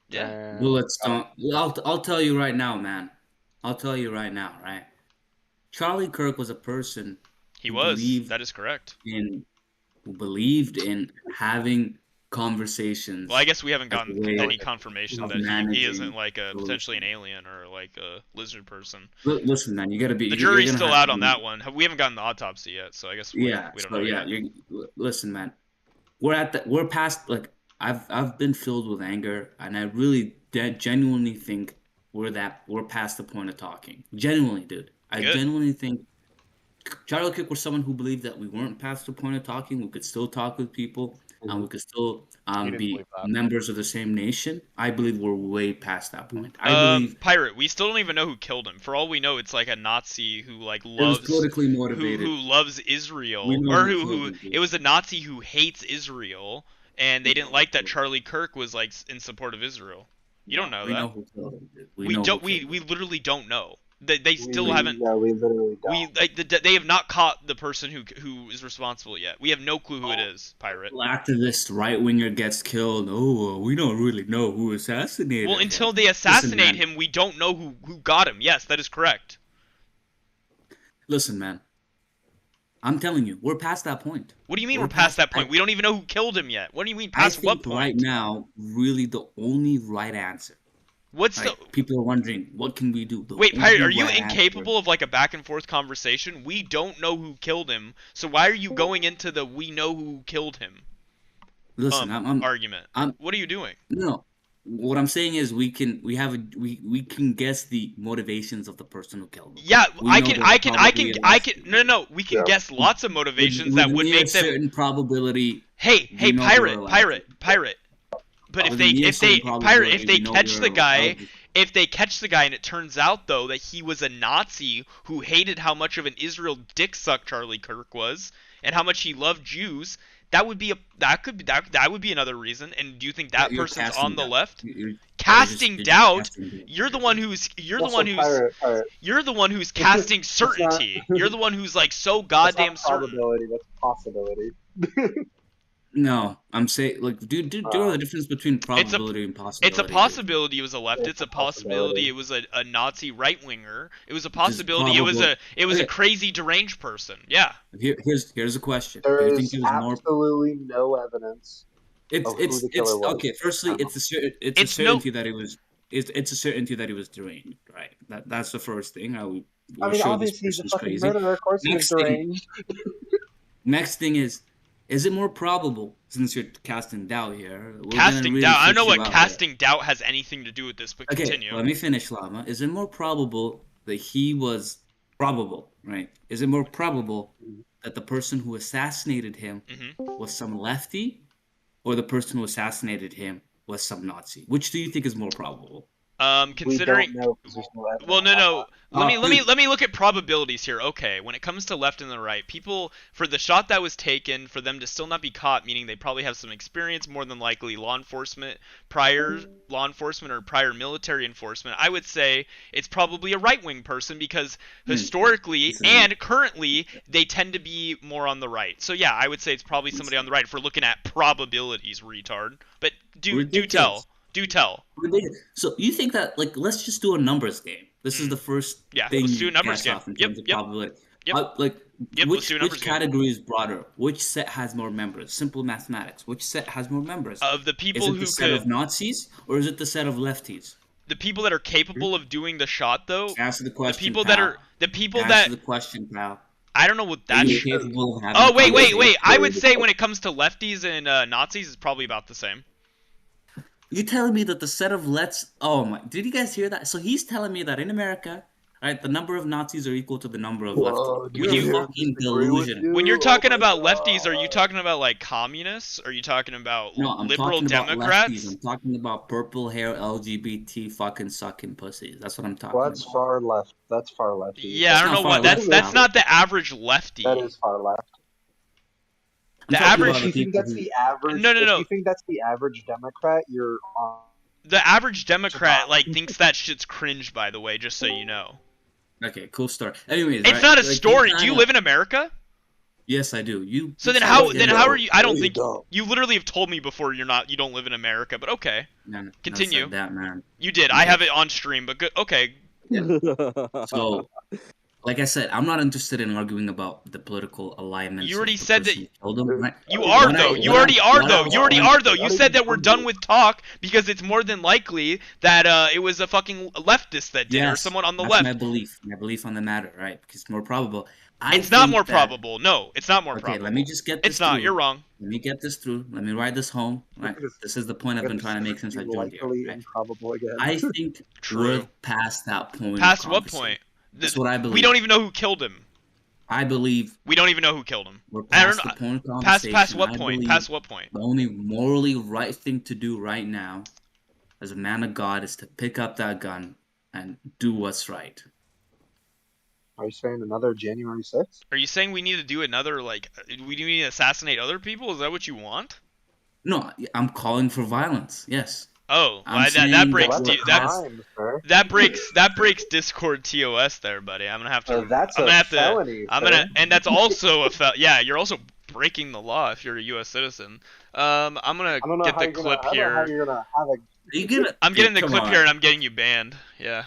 Yeah. Bullets don't. I'll tell you right now, man. I'll tell you right now, right? Charlie Kirk was a person. That is correct. Who believed in having conversations. Well, I guess we haven't gotten any confirmation that he isn't like potentially an alien or like a lizard person. Listen, man, you gotta be. The jury's still out on that one. We haven't gotten the autopsy yet, so I guess we don't know yet. Listen, man, we're past like I've been filled with anger, and I really genuinely think we're past the point of talking. Genuinely, dude. I genuinely think Charlie Kirk was someone who believed that we weren't past the point of talking. We could still talk with people, and we could still be members of the same nation. I believe we're way past that point. I believe Pirate. We still don't even know who killed him. For all we know, it's like a Nazi who like loves politically motivated, who loves Israel, or who it was a Nazi who hates Israel, and they didn't like that Charlie Kirk was like in support of Israel. You don't know that. Know who killed him, dude. We literally don't know. They still haven't. Yeah, we literally don't. They have not caught the person who is responsible yet. We have no clue who it is, Pirate. Activist right winger gets killed. Oh, we don't really know who assassinated him. Well, until they assassinate him, we don't know who got him. Yes, that is correct. Listen, man. I'm telling you, we're past that point. What do you mean we're past that point? We don't even know who killed him yet. What do you mean past what point? Right now, really the only right answer. What's the... People are wondering, what can we do? Wait, Pirate, are you incapable of like a back and forth conversation? We don't know who killed him, so why are you going into the we know who killed him Listen, argument? What are you doing? No. What I'm saying is we can guess the motivations of the person who killed him. Yeah, I can no, we can guess lots of motivations that would make them certain probability. Hey, pirate. But if they catch the guy, if they catch the guy and it turns out though that he was a Nazi who hated how much of an Israel dick suck Charlie Kirk was and how much he loved Jews, that would be another reason. And do you think that person's on the left? Casting doubt. You're the one who's casting certainty. You're the one who's like so goddamn certain. That's possibility. No, I'm saying, like, do you know the difference between probability and possibility? It's a possibility it was a left. It's a possibility it was a Nazi right winger. It was a possibility it was a crazy deranged person. Yeah. Here's a question. There is absolutely no evidence. It's okay. Firstly, it's a certainty that it was. It's a certainty that he was deranged, right? That's the first thing. I mean, obviously he's a fucking murderer. Of course he's deranged. Next thing is it more probable, since you're casting doubt here? Casting doubt? I don't know what casting doubt has anything to do with this, but continue. Let me finish, Llama. Is it more probable that he was probable, right? Is it more probable that the person who assassinated him was some lefty, or the person who assassinated him was some Nazi? Which do you think is more probable? Considering, well, no. Let me look at probabilities here. Okay, when it comes to left and the right, people, for the shot that was taken, for them to still not be caught, meaning they probably have some experience, more than likely prior military enforcement, I would say it's probably a right-wing person because historically and currently they tend to be more on the right. So yeah, I would say it's probably somebody on the right if we're looking at probabilities, retard. But do tell. Do tell. So you think that, like, let's just do a numbers game. This is the first thing let's do a numbers game. Which category is broader? Which set has more members? Simple mathematics. Which set has more members? Of the people the set of Nazis or is it the set of lefties? The people that are capable of doing the shot, though. Answer the question. Answer the question, pal. I don't know what that is. Oh, wait. I would say when it comes to lefties and Nazis, it's probably about the same. You're telling me that the set of oh my, did you guys hear that? So he's telling me that in America, right, the number of Nazis are equal to the number of lefties. When you're talking about lefties, are you talking about like communists? Are you talking about liberal Democrats? Lefties. I'm talking about purple hair LGBT fucking sucking pussies. That's what I'm talking about. That's far left. That's far lefty. Yeah, I don't know what that's not the average lefty. That is far left. The average. If you think that's the average, no. If you think that's the average Democrat, you're on. The average Democrat thinks that shit's cringe. By the way, just so you know. Okay, cool story. Anyways, it's not a story. Do you live in America? Yes, I do. So then how are you? I don't think you literally have told me before you don't live in America. But okay, continue. That, man. You did. I have it on stream, but good. Okay. So. Like I said, I'm not interested in arguing about the political alignment. You already said that. You are though. You already are though. You said that we're done with talk because it's more than likely that it was a fucking leftist that did, or someone on the left. My belief on the matter, right? Because it's more probable. It's not more probable. No, it's not more probable. Okay, let me just get this. It's not. You're wrong. Let me get this through. Let me ride this home. Right. This is the point I've been trying to make since I joined here. Right? Improbable again. I think we're past that point. Past what point? That's what I believe. We don't even know who killed him. I believe. We don't even know who killed him. We're past the point of conversation. Past what point? Past what point? The only morally right thing to do right now, as a man of God, is to pick up that gun and do what's right. Are you saying another January 6th? Are you saying we need to do another, we need to assassinate other people? Is that what you want? No, I'm calling for violence. Yes. Oh, that breaks Discord TOS there, buddy. I'm gonna have to. That's a felony. And that's also a yeah. You're also breaking the law if you're a U.S. citizen. I'm gonna get the clip here. I'm getting the clip here, and I'm getting you banned. Yeah.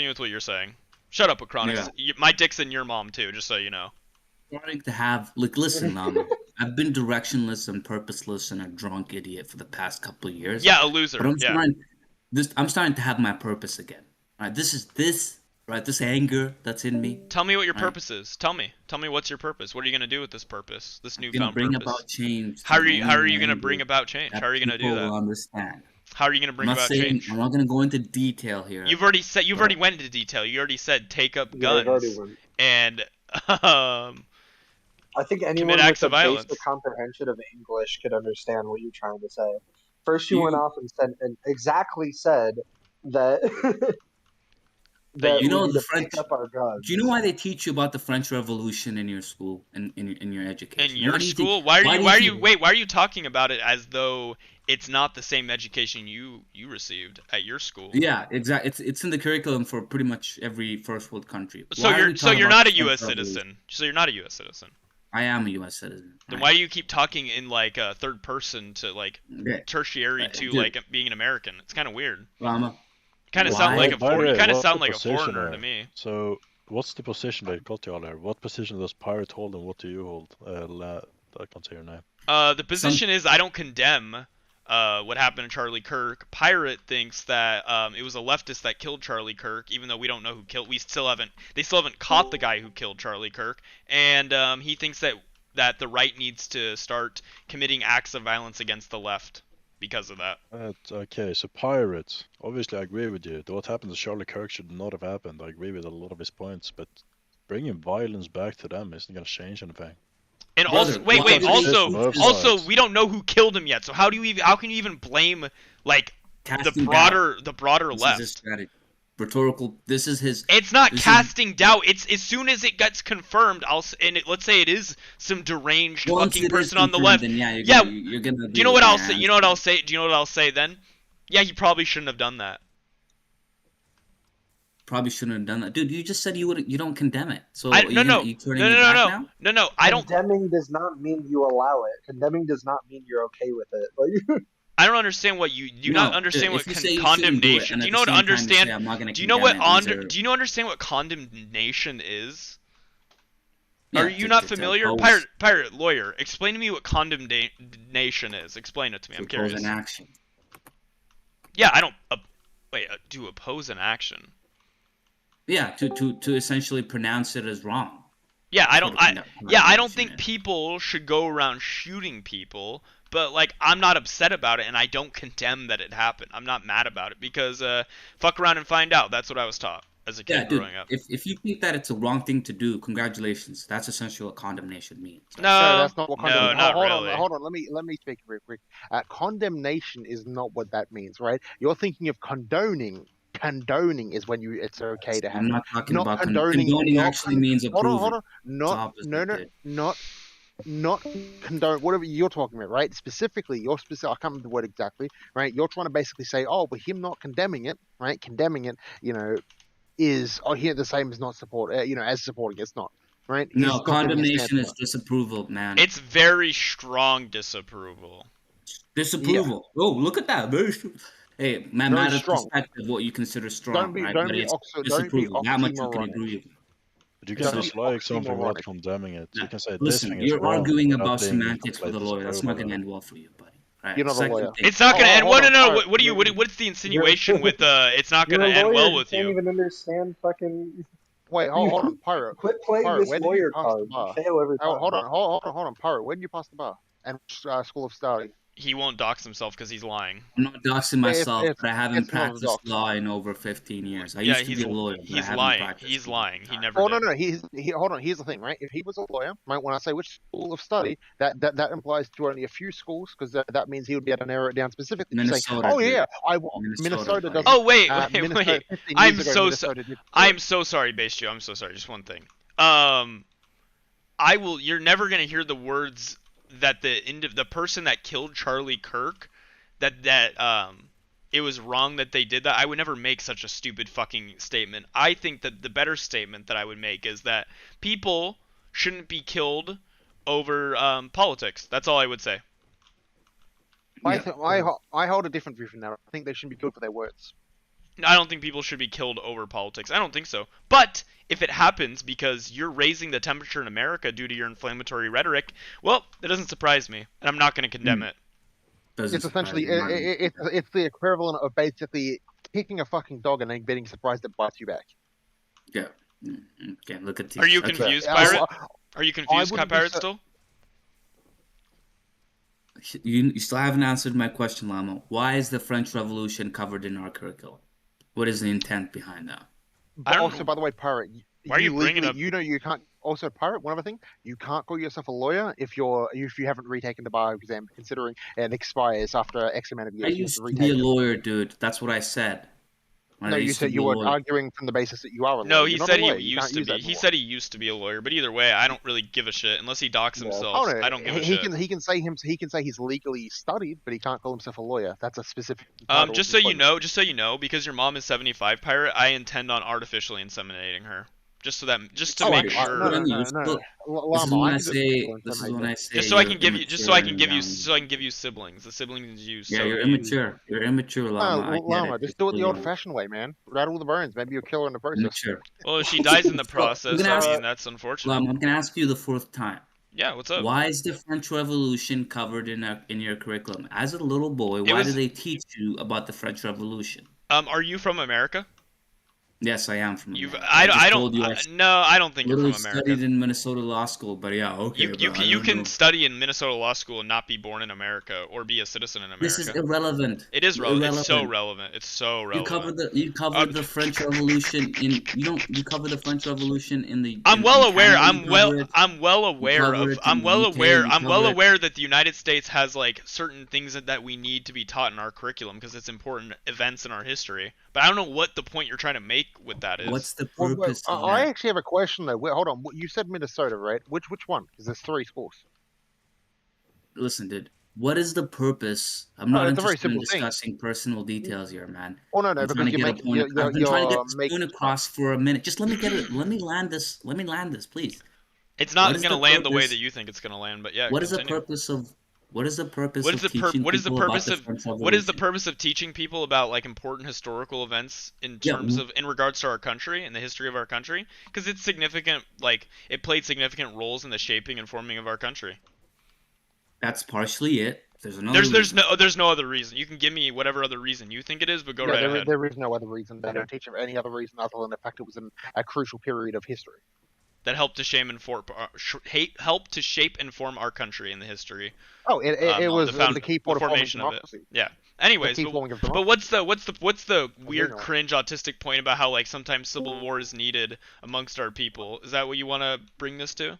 continue with what you're saying. Shut up, Acronix. Yeah. My dick's in your mom too, just so you know. Starting to have listen, I've been directionless and purposeless and a drunk idiot for the past couple of years. Yeah, a loser. But Yeah. I'm starting to have my purpose again. Right, this anger that's in me. Tell me what your purpose is. Tell me what's your purpose. What are you gonna do with this purpose? This newfound bring purpose. about change. How are you gonna bring about change? How are you gonna do that? Will understand. How are you gonna bring about change? I'm not gonna go into detail here. You've already went into detail. You already said take up guns and I think anyone commit with acts a of violence. basic comprehension of English could understand what you're trying to say. First, you went off and said that that you know we need the to French. pick up our guns. Do you know why they teach you about the French Revolution in your school in your education? In your school? Why are you talking about it as though it's not the same education you received at your school? Yeah, exactly. It's in the curriculum for pretty much every first world country. So you're not a U.S. citizen. So you're not a U.S. citizen. I am a U.S. citizen. Then why do you keep talking in like a third person to like tertiary to like being an American? It's kind of weird. Kind of sound like a foreigner to me. So, what's the position they got you all there? What position does Pirate hold, and what do you hold? I can't say your name. The position is I don't condemn what happened to Charlie Kirk. Pirate thinks that it was a leftist that killed Charlie Kirk, even though we don't know who killed. They still haven't caught the guy who killed Charlie Kirk, and he thinks that the right needs to start committing acts of violence against the left. Because of that. Okay, so Pirates. Obviously, I agree with you. What happened to Charlie Kirk should not have happened. I agree with a lot of his points, but bringing violence back to them isn't going to change anything. And also, also, we don't know who killed him yet. So how can you even blame like the broader left? Rhetorical. This is his. It's not casting doubt. It's as soon as it gets confirmed, let's say it is some deranged fucking person on the left. Then you're gonna. Do you know what I'll say? Do you know what I'll say then? Yeah, he probably shouldn't have done that. Probably shouldn't have done that, dude. You just said you don't condemn it. So no. I don't. Condemning does not mean you allow it. Condemning does not mean you're okay with it. Like. I don't understand what you do. Not understand what condemnation. Do you know what understand? Do you know what do you know understand what condemnation is? Are you not familiar? Pirate lawyer, explain to me what condemnation is. Explain it to me. I'm curious. Oppose an action. Yeah, I don't. Do oppose an action? Yeah, to essentially pronounce it as wrong. Yeah, I don't think people should go around shooting people. But, like, I'm not upset about it, and I don't condemn that it happened. I'm not mad about it, because fuck around and find out. That's what I was taught as a kid growing up. If you think that it's a wrong thing to do, congratulations. That's essentially what condemnation means. No, that's not what condemnation not really. Hold on. Let me speak real quick. Condemnation is not what that means, right? You're thinking of condoning. Condoning is when it's okay to have. I'm not talking about condoning. Condoning actually means approval. Hold on. Not condone whatever you're talking about, right? Specifically, I can't remember the word exactly, right? You're trying to basically say, but him not condemning it, right? Condemning it, is here the same as not support, as supporting it's not, right? No, condemnation is disapproval, man. It's very strong disapproval. Disapproval. Yeah. Oh, look at that. Very strong. Hey, man, matter of perspective, what you consider strong, right? But it's disapproval. That much you can agree with. But you can dislike something without condemning it. You can say listen, this thing you're is wrong arguing about semantics with a lawyer. That's not going to end well for you, buddy. Right. You're not a lawyer. It's not going to end. No. What's the insinuation with it's not going to end well with you? I can't even understand fucking. Wait, hold on, Pirate. Quit playing this lawyer card. You fail every time. Hold on, Pirate. When did you pass the bar? And School of Study? He won't dox himself because he's lying. I'm not doxing myself, but I haven't practiced law in over 15 years. I used to be a lawyer, but he's I lying. Practiced. He's lying. He never. No. Hold on. Here's the thing, right? If he was a lawyer, right? When I say which school of study, that implies to only a few schools, because that means he would be able to narrow it down specifically. Minnesota. Minnesota does. Oh wait. I'm so sorry, Base Joe. I'm so sorry. Just one thing. You're never gonna hear the words that the person that killed Charlie Kirk, that it was wrong that they did that. I would never make such a stupid fucking statement. I think that the better statement that I would make is that people shouldn't be killed over politics. That's all I would say. I hold a different view from that. I think they shouldn't be killed for their words. I don't think people should be killed over politics. I don't think so. But if it happens because you're raising the temperature in America due to your inflammatory rhetoric, well, that doesn't surprise me, and I'm not going to condemn it. It's essentially it's the equivalent of basically kicking a fucking dog and then getting surprised it bites you back. Yeah. Okay, look at these. Are you confused, Pirate? Are you confused, Pirate, still? You still haven't answered my question, Lamo. Why is the French Revolution covered in our curriculum? What is the intent behind that? But also, by the way, Pirate, why are you bringing up? You know, you can't. Also, Pirate, one other thing, you can't call yourself a lawyer if you haven't retaken the bar exam, considering it expires after X amount of years. I used to be a lawyer, dude. That's what I said. No, you said you were arguing from the basis that you are a lawyer. No, he said he used to be. He said he used to be a lawyer, but either way, I don't really give a shit unless he docks himself. Oh, no. I don't give a shit. He can say he's legally studied, but he can't call himself a lawyer. That's a specific. Just so you know, because your mom is 75, Pirate, I intend on artificially inseminating her. Just to make sure. This is when I say. Just so I can give you siblings. The siblings you. Yeah, you're immature. You're immature, Llama. Llama, just do it the old-fashioned way, man. Rattle the bones. Maybe you'll kill her in the process. Immature. Well, if she dies in the process, that's unfortunate. Llama, I'm gonna ask you the fourth time. Yeah, what's up? Why is the French Revolution covered in your curriculum? As a little boy, why did they teach you about the French Revolution? Are you from America? Yes, I am from America. I don't think you're from America. Studied in Minnesota Law School, but yeah, okay. You can study in Minnesota Law School and not be born in America or be a citizen in America. This is irrelevant. It is relevant. It's so relevant. It's so relevant. You covered the French Revolution in you cover the French Revolution in the. I'm well aware that the United States has like certain things that we need to be taught in our curriculum because it's important events in our history. But I don't know what the point you're trying to make with that is. What's the purpose of that? I actually have a question though. Wait, hold on. You said Minnesota, right? Which one? Because there's 3 schools. Listen, dude. What is the purpose? I'm not interested in discussing personal details here, man. Oh no, because I've been trying to get this point across for a minute. Just let me get it. Let me land this, please. It's not going to land the way that you think it's going to land, but yeah. What is the purpose of? What is the purpose of teaching people about like important historical events in regards to our country and the history of our country? Because it's significant, like it played significant roles in the shaping and forming of our country. That's partially it. There's another. There's no other reason. You can give me whatever other reason you think it is, but go right ahead. There is no other reason. They don't teach them any other reason other than the fact it was a crucial period of history. That helped to shape and form our country in the history. Oh, it was the key point of formation of it. Yeah. Anyways, but what's the weird cringe autistic point about how like sometimes civil war is needed amongst our people? Is that what you want to bring this to?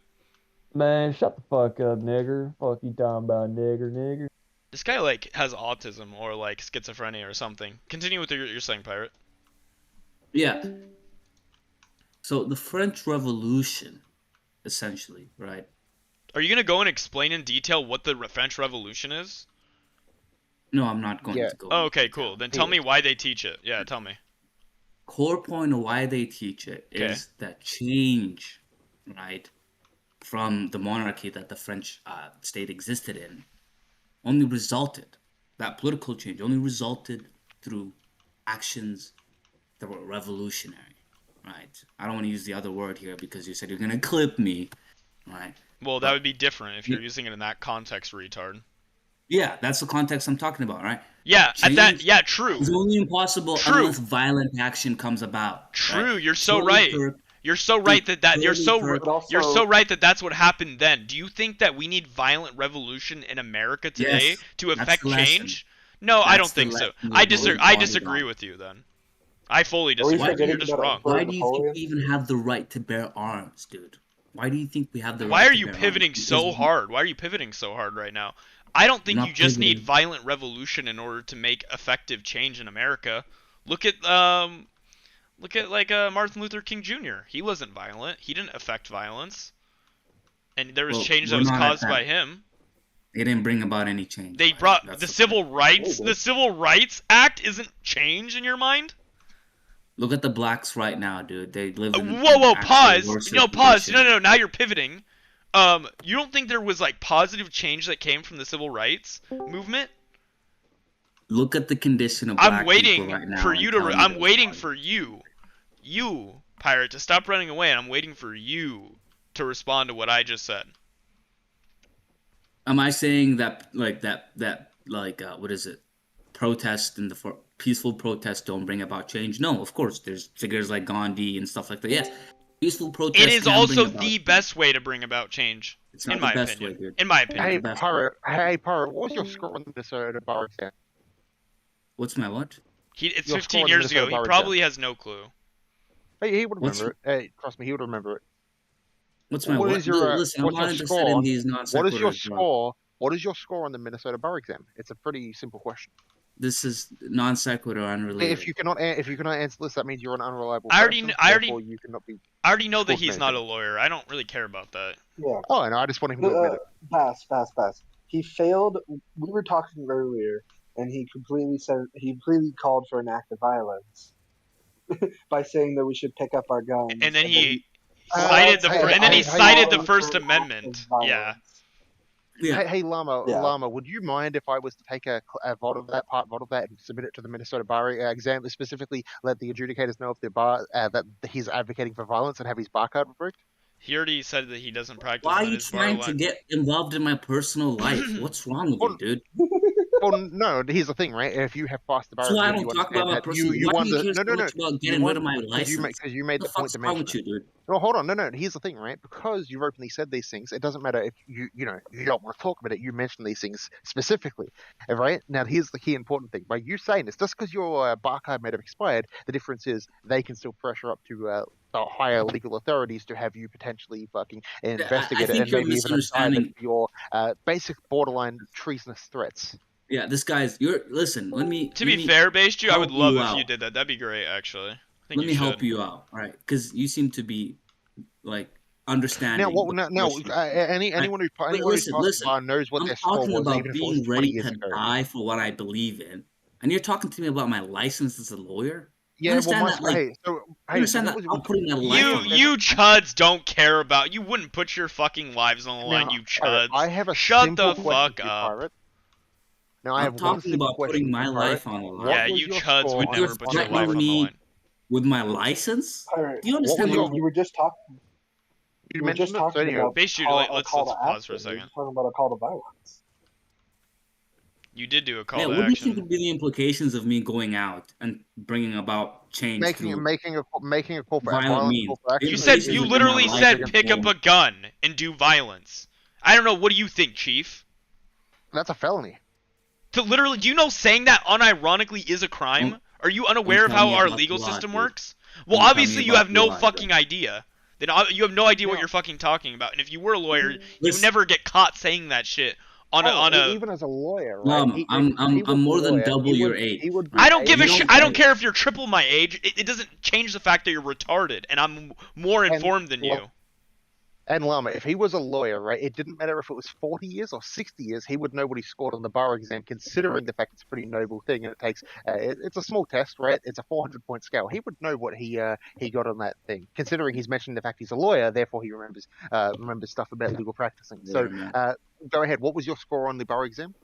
Man, shut the fuck up, nigger. Fuck you talking about, nigger. This guy like has autism or like schizophrenia or something. Continue with your saying, Pirate. Yeah. So the French Revolution, essentially, right? Are you gonna go and explain in detail what the French Revolution is? No, I'm not going to go. Oh, okay, cool. Then tell me why they teach it. Yeah, tell me. Core point of why they teach it is that change, right, from the monarchy that the French state existed in, that political change only resulted through actions that were revolutionary. Right. I don't want to use the other word here because you said you're going to clip me. Right. Well, that would be different if you're using it in that context, retard. Yeah, that's the context I'm talking about, right? Yeah, true. It's only impossible unless violent action comes about. True, right? You're so right. You're so right you're so right that that's what happened then. Do you think that we need violent revolution in America today to affect change? No, I don't think so. I disagree with you then. I fully disagree. You're just wrong. Why do you think we even have the right to bear arms, dude? Why do you think we have the right Why are you pivoting so hard? Why are you pivoting so hard right now? I don't think you just need violent revolution in order to make effective change in America. Look at Martin Luther King Jr. He wasn't violent. He didn't affect violence. And there was change that was caused by him. They didn't bring about any change. They brought the Civil Rights. The Civil Rights Act isn't change in your mind? Look at the blacks right now, dude. They live in pause. No, pause. No, now you're pivoting. You don't think there was like positive change that came from the civil rights movement? look at the condition of black I'm waiting people right now. for and you tell to. me I'm that waiting for you, pirate, to stop running away, and I'm waiting for you to respond to what I just said. Am I saying that what is it? Protest and peaceful protests don't bring about change? No, of course. There's figures like Gandhi and stuff like that. Yes, peaceful protests It is can bring also about the change. best way to bring about change, It's not in the my best opinion. way, dude. In my opinion. Hey, the best Pirate. Hey, Pirate. What's your score on the Minnesota bar exam? What's my what? It's Your 15 score on the years ago. Minnesota He bar probably exam. has no clue. Hey, he would What's- remember it. Hey, trust me, he would remember it. What's my What what? is your Listen, I'm what's not your interested score in on, these non what is your sequiturs, bro. score? What is your score on the Minnesota bar exam? It's a pretty simple question. This is non sequitur unrelated. If you cannot answer this, that means you're an unreliable I person. already Therefore, you cannot be. know that scored he's for not a anything. lawyer. I don't really care about that. Yeah. Oh, and I just want him to admit it. Pass. He failed. We were talking earlier, and he completely called for an act of violence by saying that we should pick up our guns. And then he cited cited the First Amendment. Yeah. Hey, Llama, Yeah. Llama, would you mind if I was to take a vote of that and submit it to the Minnesota bar exam, specifically let the adjudicators know if the bar that he's advocating for violence and have his bar card revoked? He already said that he doesn't practice Why are on you his bar trying to get involved in my personal life? What's wrong with you, dude? Well, no. Here's the thing, right? If you have passed the bar So I exam, don't you talk about understand my that personal. you Why won do you the care no, so much about getting rid of my because license? you made What the point to wrong mention with you, dude? No, hold on. No. Here's the thing, right? Because you've openly said these things, it doesn't matter if you don't want to talk about it. You mention these things specifically, right? Now, here's the key important thing. By you saying this, just because your bar card may have expired, the difference is they can still pressure up to the higher legal authorities to have you potentially fucking investigate it think and you're maybe even indict it misunderstanding. for your basic borderline treasonous threats. Yeah, this guy's. Listen. Let me. To be fair, Based you, I would help love you if out. you did that. That'd be great, actually. I think Let you me should. help you out, all right? Because you seem to be like understanding. Anyone who passed the bar knows what I'm their score talking was, about even if it was being 20 ready years to ago. die for what I believe in, and you're talking to me about my license as a lawyer. Yeah, You well, understand that? understand that I'm putting my life on the You chuds don't care about. You wouldn't put your fucking lives on the line, Now, you chuds. I have a Shut simple the question fuck for you, up. Pirate. Now, I I'm have one talking simple about question putting for my you, Pirate. life on the line. Yeah, was you your chuds score would on never the put your bar life on the me line. with my license? Pirate, Do you understand? you were just talking. You were just mentioned it, talking so anyway. about Based you, let's call to pause for a action. You were second. just talking about a call to violence. You did do a call Yeah, to what do you think action. would be the implications of me going out and bringing about change making through a call for violent violent means? call for action. You said Implications you would be my literally life said and pick up home. a gun and do violence. I don't know. What do you think, Chief? That's a felony. Do you know saying that unironically is a crime? Are you unaware of tell how me our about legal the law, system dude. works? Well, Don't tell me obviously you about have the no law, fucking idea. Then you have no idea what you're fucking talking about. And if you were a lawyer, you would never get caught saying that shit on a. Even as a lawyer, right? Mom, I'm more than double your age. I don't give a shit. I don't care. care if you're triple my age. It doesn't change the fact that you're retarded, and I'm more informed than you. And Llama, if he was a lawyer, right, it didn't matter if it was 40 years or 60 years, he would know what he scored on the bar exam, considering the fact it's a pretty noble thing, and it takes, it's a small test, right? It's a 400-point scale. He would know what he got on that thing, considering he's mentioned the fact he's a lawyer, therefore he remembers stuff about legal practicing. So, go ahead. What was your score on the bar exam?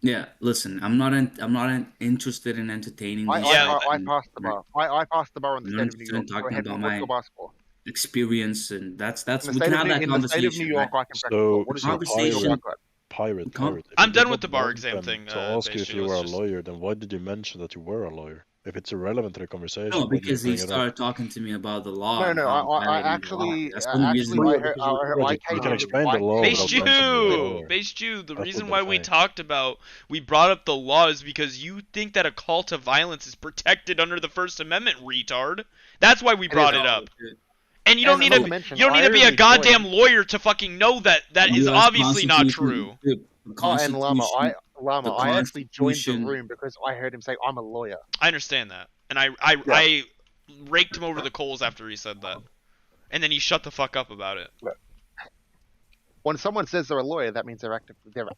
Yeah, listen, I'm not interested in entertaining these. I passed the bar. I passed the bar in the state of New York. Go talking ahead. about What's your bar score? Experience, and that's In we can have that the conversation. state of New York, right? I can practice law. What is your conversation? Pirate. I'm done with the bar exam thing. To ask you if you were a lawyer, then why did you mention that you were a lawyer? If it's irrelevant to the conversation, No, why did because you he bring it started up? talking to me about the law. No, and no, how I violating the actually, law. That's the only reason. You can explain the law Base without mentioning the lawyer. Base Jew, the That's reason what why I'm we saying. talked about, we brought up the law is because you think that a call to violence is protected under the First Amendment, retard. That's why we brought it up. And you don't need to be a goddamn lawyer to fucking know that is obviously not true. And Llama, I actually joined the room because I heard him say, "I'm a lawyer." I understand that, and I raked him over the coals after he said that, and then he shut the fuck up about it. When someone says they're a lawyer, that means they're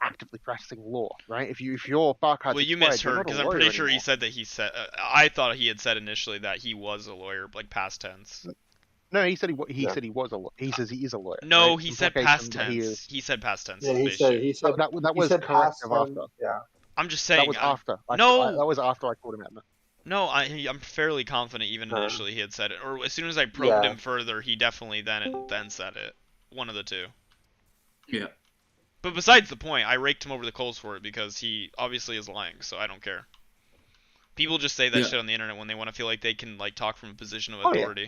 actively practicing law, right? If your bar card's Well, you expired, misheard you're not a because I'm lawyer pretty sure he anymore. said that he said. I thought he had said initially that he was a lawyer, like past tense. No, he said he said he was a lawyer. He says he is a lawyer. No, right? he said Implication past that he tense. is. He said past tense. Yeah, he said that was he said corrective past after. yeah. I'm just saying. That was after. No. That was after I called him out. No, I'm fairly confident even initially he had said it. Or as soon as I probed him further, he definitely then said it. One of the two. Yeah. But besides the point, I raked him over the coals for it because he obviously is lying, so I don't care. People just say that shit on the internet when they want to feel like they can like talk from a position of authority.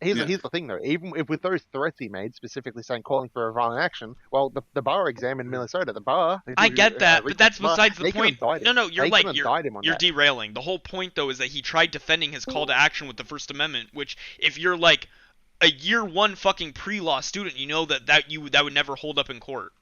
Here's the thing though. Even if with those threats he made, specifically saying calling for a violent action, well, the bar exam in Minnesota, the bar. I get that, but that's besides the point. No, you're derailing. The whole point though is that he tried defending his call to action with the First Amendment, which if you're like a year one fucking pre-law student, you know that would never hold up in court.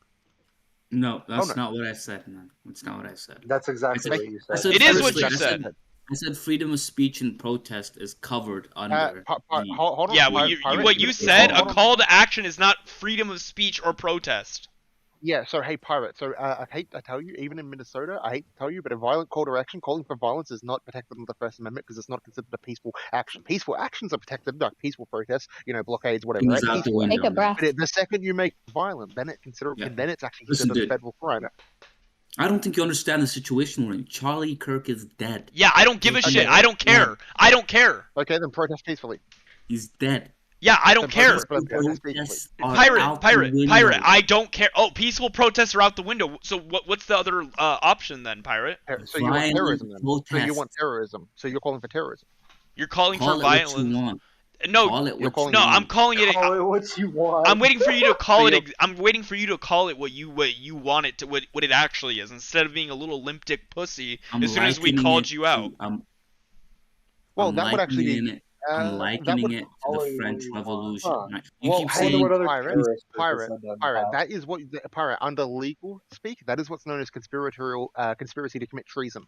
No, that's not what I said, man. That's not what I said. That's exactly what you said. It is what you said. I said freedom of speech and protest is covered under. Hold on. Yeah, what you said, a call to action is not freedom of speech or protest. Yeah, so hey, Pirate, so I hate to tell you, even in Minnesota, I hate to tell you, but a violent call to action, calling for violence is not protected under the First Amendment because it's not considered a peaceful action. Peaceful actions are protected, like peaceful protests, blockades, whatever. Right? Take a breath. But the second you make violent, then then it's actually considered a federal crime. I don't think you understand the situation we're in. Charlie Kirk is dead. Yeah, I don't give a shit. I don't care. I don't care. Okay, then protest peacefully. He's dead. Yeah, I don't care. Pirate, I don't care. Oh, peaceful protests are out the window. So what's the other option then, Pirate? So you want terrorism then? So you want terrorism. So you're calling for terrorism. You're calling for violence. No, I'm calling it. Call it what you want. I'm waiting for you to call it. I'm waiting for you to call it what you want it to, what it actually is, instead of being a little limp dick pussy as soon as we called you out. Well, that would actually be. I'm likening it to the French Revolution. Right? You keep saying pirate. That is what pirate under legal speak. That is what's known as conspiracy to commit treason.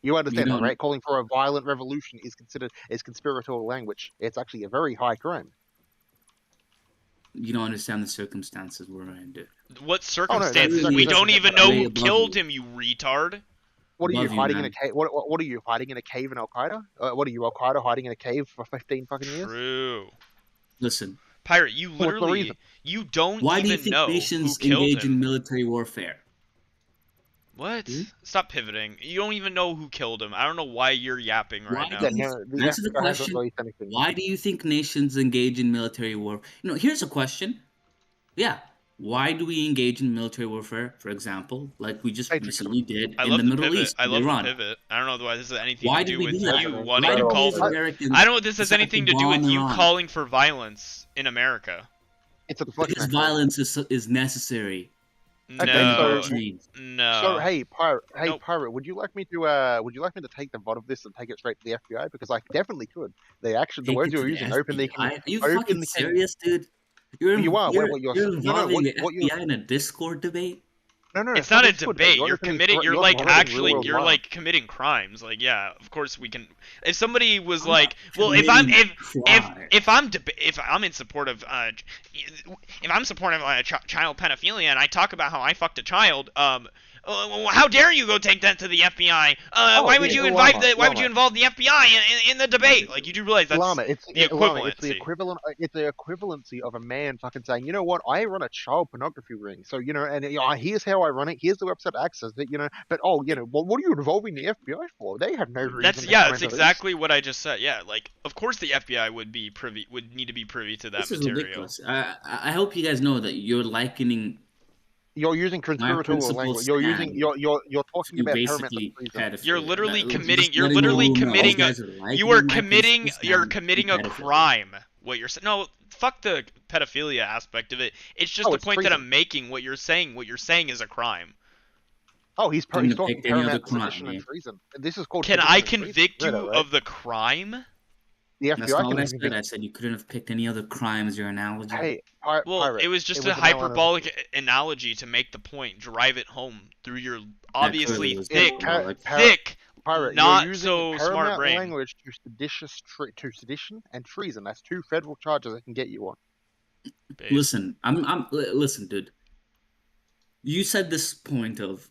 You understand that, right? Calling for a violent revolution is considered as conspiratorial language. It's actually a very high crime. You don't understand the circumstances we're in, dude. What circumstances? We don't even know who killed him, you retard. What are you hiding in a cave? What are you hiding in a cave in Al Qaeda? What are you, Al Qaeda, hiding in a cave for 15 fucking years? True. Listen, Pirate, you literally you don't Why even do you think know nations who killed engage him. in military warfare? What? Stop pivoting. You don't even know who killed him. I don't know why you're yapping right now. Answer the question. Why do you think nations engage in military war? Here's a question. Yeah. Why do we engage in military warfare, for example, like we just recently did in the Middle East? I love Iran. the pivot. I don't know why this has anything Why to do did we with do that? you Why wanting do to we call as for. Americans I don't know what this has decide anything to to do with bomb you Iran? calling for violence in America. Because violence is necessary. No. So hey, pirate, would you like me to take the VOD of this and take it straight to the FBI? Because I definitely could. The words you're using openly. Are you fucking serious, dude? You're involving the FBI in a Discord debate? No, it's not a debate. You're committing. You're like actually. You're like committing crimes. Like yeah, of course we can. If somebody was like, well, if I'm in support of if I'm supportive of child pedophilia and I talk about how I fucked a child, how dare you go take that to the FBI? Why would you involve the FBI in the debate? Like you do realize that's the equivalent. It's the equivalency of a man fucking saying, you know what, I run a child pornography ring, so here's how I run it. Here's the website access it. But what are you involving the FBI for? They have no reason. That's exactly what I just said. Yeah, like of course the FBI would need to be privy to that this material. Is ridiculous. I hope you guys know that you're likening. You're using conspiratorial language. You're talking about basically You're literally committing. You're committing a crime. What you're saying? No, fuck the pedophilia aspect of it. It's just the point that I'm making. What you're saying is a crime. Oh, he's talking paramount sedition and treason. This is called. Can I convict you of the crime? The FBI That's not what I said. I said you couldn't have picked any other crime as your analogy. Hey, Well, it was just a hyperbolic analogy to make the point, drive it home through your obviously thick, not so smart brain. Language to sedition and treason. That's two federal charges I can get you on. Listen, listen, dude. You said this point of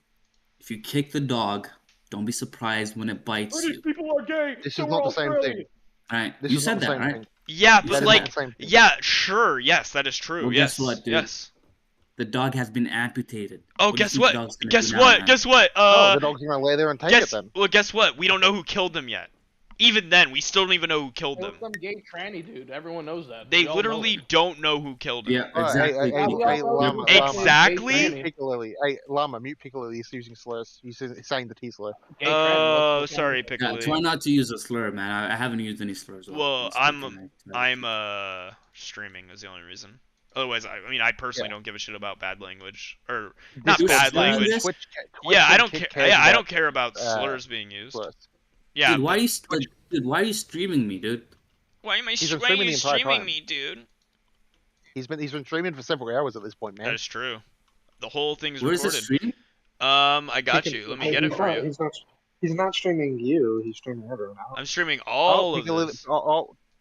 if you kick the dog, don't be surprised when it bites you. These people are gay. This is not the same thing. Right, you said that, right? Yeah, but yeah, sure, yes, that is true. Well, yes, guess what, dude? Yes. The dog has been amputated. Oh, What do you guess think what? the dog's gonna Guess do now, what? man? Guess what? No, the dog's gonna lay there and take it then. Well, guess what? We don't know who killed them yet. Even then, we still don't even know who killed It them. was some gay tranny dude. Everyone knows that. They We all know literally it. don't know who killed him. Yeah, exactly. Hey, Llama, Exactly? Mute Piccalilli. Hey, Llama, mute Piccalilli. He's using slurs. He's saying the T slur. Oh, sorry, Yeah, Piccoli. try not to use a slur, man. I haven't used any slurs. Well, I'm streaming is the only reason. Otherwise, I personally don't give a shit about bad language or not you bad stream language. this? Twitch Yeah, I and don't Kick care. cares Yeah, I about, don't care about slurs being used. slurs. Yeah. Dude, why are you streaming me, dude? Why am I He's been why are streaming you the entire streaming time. me, dude? He's been streaming for several hours at this point, man. That is true. The whole thing's Where's the recorded. stream? I got you. Let me get it for you. He's not streaming you. He's streaming everyone else. I'm streaming all of this.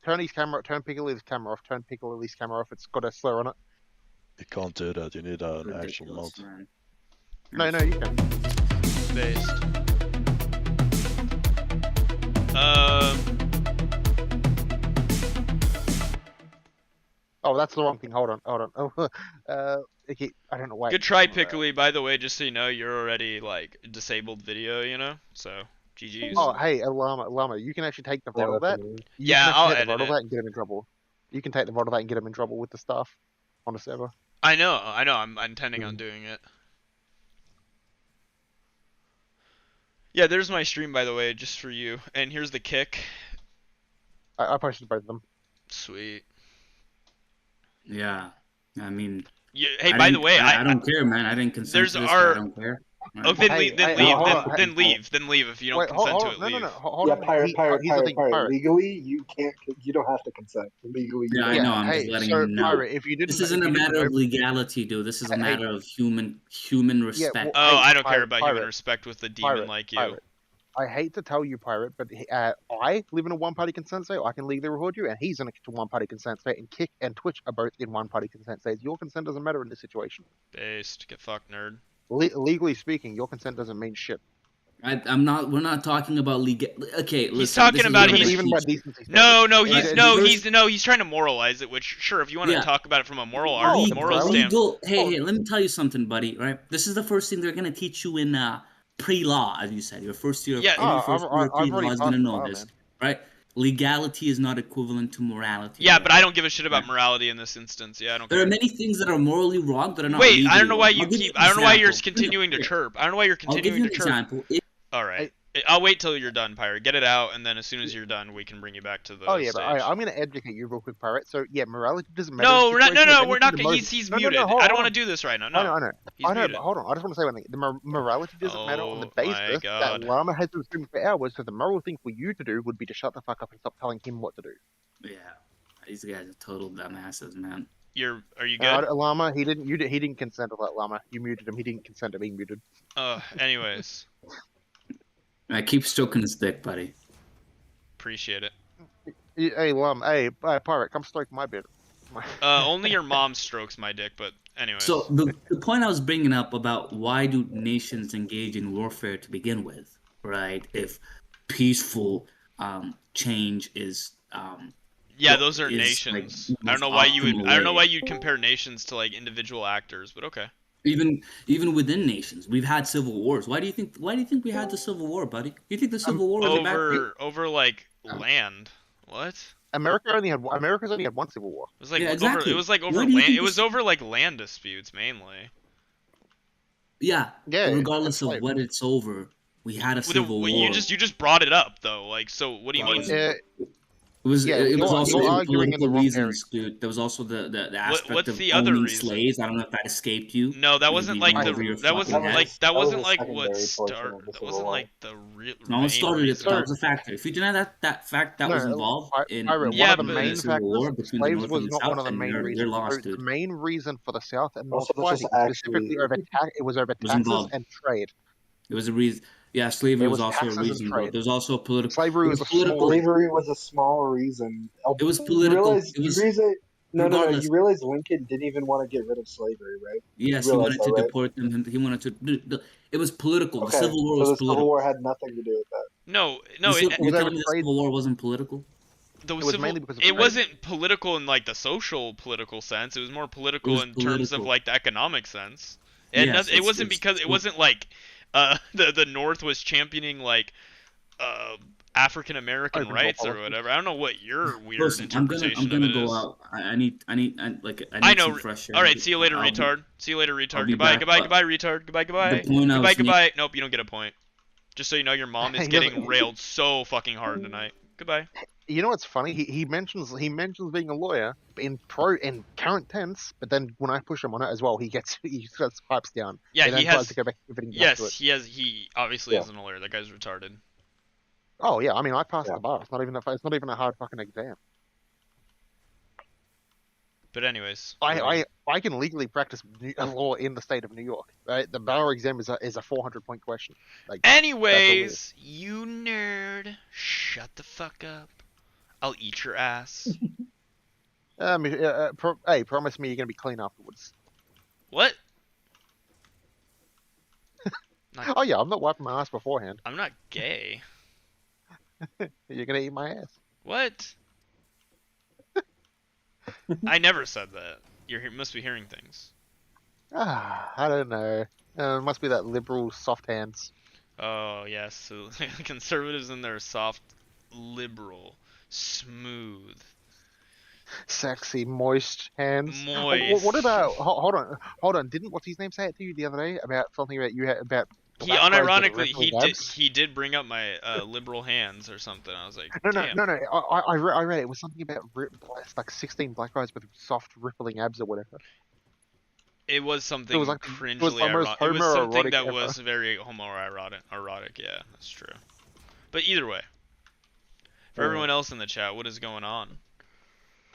Turn his camera. Turn Piccalilli's camera off. Turn Piccalilli's camera off. It's got a slur on it. You can't do that. You need an actual mod. No, you can. Based. Oh, that's the wrong thing. Hold on. Oh, okay. I don't know why. Good try, Piccoli. By the way, just so you know, you're already like disabled video, you know. So, GG's. Oh, hey, Llama, you can actually take the VOD of that. Yeah, I'll edit the VOD of it. that and get him in trouble. You can take the VOD of that and get him in trouble with the stuff on the server. I know. I'm intending on doing it. Yeah, there's my stream, by the way, just for you. And here's the kick. I posted both of them. Sweet. Yeah, I mean. Yeah, hey, by the way, I don't care, man. I didn't consent there's to this. our. I don't care. Oh, then leave if you don't Wait, consent hold to on, it. no, Leave. hold Yeah, on. pirate. Legally, you can't. You don't have to consent. Legally, you Yeah, I know. I'm just letting him know. Pirate, if you didn't, This isn't a matter of legality, dude. This is a matter of human respect. Oh, I don't care about human respect with a demon like you. Pirate. I hate to tell you, Pirate, but I live in a one-party consent state. I can legally record you, and he's in a one-party consent state, and Kick and Twitch are both in one-party consent states. Your consent doesn't matter in this situation. Based. Get fucked, nerd. Legally speaking, your consent doesn't mean shit. I'm not. We're not talking about legal. Okay, listen. He's talking about even by decency. He's trying to moralize it. Which sure, if you want to talk about it from a moral standpoint. Hey, let me tell you something, buddy. Right, this is the first thing they're gonna teach you in pre-law, as you said. Your first year. Yeah. First year of pre-law is gonna know this, right? Legality is not equivalent to morality. Yeah, but I don't give a shit about morality in this instance. Yeah, I don't care. There are many things that are morally wrong that are not. Wait, I don't know why wrong. I don't know why you're continuing to chirp. I don't know why you're continuing to chirp. Example. All right. I'll wait till you're done, Pirate. Get it out, and then as soon as you're done, we can bring you back to the Oh yeah, stage. but I'm going to educate you real quick, Pirate. So yeah, morality doesn't matter. No, we're not. He's muted. I don't want to do this right now. No, I know. He's muted. But hold on. I just want to say one thing. The morality doesn't matter on the basis that Llama has been streaming for hours. So the moral thing for you to do would be to shut the fuck up and stop telling him what to do. Yeah, these guys are total dumbasses, man. Are you good? Llama, he didn't consent to that. Llama, you muted him. He didn't consent to being muted. Anyways. I keep stroking his dick, buddy. Appreciate it. Hey, Llama. Hey, Pirate, come stroke my bit. Only your mom strokes my dick, but anyways. So the point I was bringing up about why do nations engage in warfare to begin with, right? If peaceful change is yeah, those are nations. Like, I don't know why you'd compare nations to like individual actors, but okay. Even within nations, we've had civil wars. Why do you think we had the Civil War, buddy? You think the Civil War was over like land? What? America's only had one civil war. It was like over land. It was over like land disputes mainly. Yeah. Regardless of what it's over, we had a civil war. You just brought it up though. Like, so what do you mean? It was also for political reasons, dude. There was also the aspect of owning slaves. I don't know if that escaped you. No, that wasn't like the real. No, it started it. That was a factor. If you deny that fact, that was involved in the Civil War between the North and the South, and they're lost, dude. The main reason for the South and North fighting specifically over taxes and trade. It was a reason. Yeah, slavery was also a reason, but there's also political. Slavery was a small reason. It was political. You realize Lincoln didn't even want to get rid of slavery, right? Yes, he wanted to deport them. He wanted to. It was political. Okay, the Civil War was political. The Civil War had nothing to do with that. No. You're telling me the Civil War wasn't political? The It was civil, mainly because of it trade. wasn't political in like the social political sense. It was more political was in terms of political. like the economic sense. And Yes, it wasn't it's because it wasn't like the North was championing like uh African American Open door rights or policy. whatever. I don't know what your weird Listen, I'm interpretation gonna of it go is. out. I need I know. some fresh air. All right, see you later, I'll be, retard. See you later, I'll retard. be Goodbye, back. goodbye, But goodbye, retard. Goodbye, goodbye. the point I Goodbye, was goodbye. Nope, you don't get a point. Just so you know, your mom is He getting doesn't- railed so fucking hard tonight. Goodbye. You know what's funny? He mentions being a lawyer in current tense, but then when I push him on it as well, he gets pipes down. Yeah, and then he tries has. to go back to pivoting back Yes, to it. he obviously isn't a lawyer. That guy's retarded. Oh yeah, I mean I passed the bar. It's not even a hard fucking exam. But anyways, I can legally practice law in the state of New York. Right? The bar exam is a 400-point question. Like, anyways, you nerd, shut the fuck up. I'll eat your ass. hey, promise me you're gonna be clean afterwards. What? Oh yeah, I'm not wiping my ass beforehand. I'm not gay. You're gonna eat my ass. What? I never said that. You must be hearing things. I don't know. It must be that liberal soft hands. Oh yes, so conservatives and their soft, liberal, smooth, sexy, moist hands. Moist. What about? Hold on. Didn't what's his name say it to you the other day about something about you had about? He unironically he did bring up my liberal hands or something. I was like, No. damn. I read it was something about like 16 black guys with soft rippling abs or whatever. It was something It was like cringely ironic. It was something that was very homoerotic. Yeah, that's true. But either way, for everyone else in the chat, what is going on?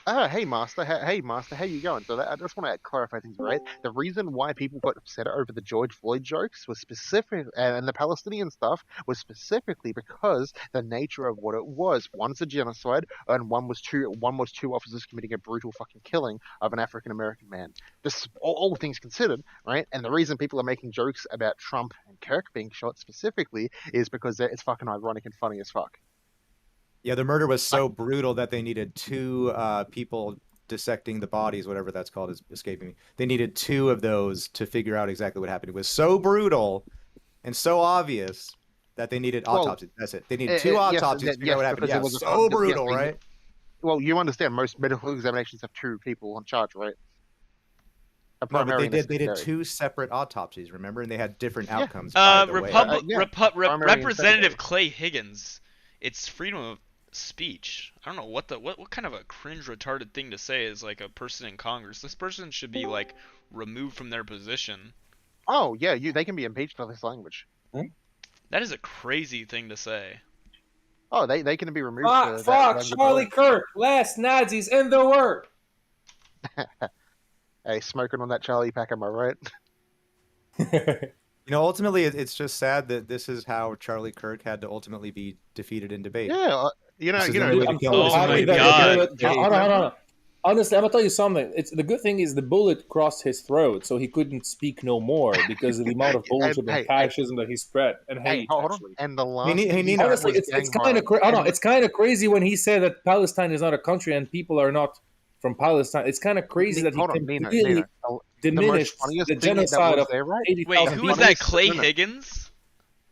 Hey Master, how you going? So I just want to clarify things, right? The reason why people got upset over the George Floyd jokes was specific, and the Palestinian stuff was specifically because the nature of what it was. One's a genocide, and one was two officers committing a brutal fucking killing of an African American man. Just all things considered, right? And the reason people are making jokes about Trump and Kirk being shot specifically is because it's fucking ironic and funny as fuck. Yeah, the murder was so brutal that they needed two people dissecting the bodies, whatever that's called is escaping me. They needed two of those to figure out exactly what happened. It was so brutal and so obvious that they needed autopsies. That's it. They needed two autopsies to figure out what happened. Yeah, it was so brutal, right? Well, you understand most medical examinations have two people on charge, right? No, but they did two separate autopsies, remember? And they had different outcomes. Representative Clay Higgins. It's freedom of speech. I don't know what kind of a cringe retarded thing to say is like a person in Congress. This person should be like removed from their position. Oh yeah, they can be impeached for this language. That is a crazy thing to say. Oh, they can be removed. Fuck, Charlie Kirk, last Nazis in the work. Hey, smoking on that Charlie pack, am I right? You know, ultimately, it's just sad that this is how Charlie Kirk had to ultimately be defeated in debate. Yeah, I'm so happy that hold on. Honestly, I'm gonna tell you something. It's the good thing is the bullet crossed his throat, so he couldn't speak no more because of the amount of bullshit and fascism that he spread and hate. Hold on. And the last, honestly, it's kind of it's kind of crazy when he said that Palestine is not a country and people are not from Palestine. It's kind of crazy that he completely diminished the genocide of 80,000 Wait, who is that? Clay Higgins?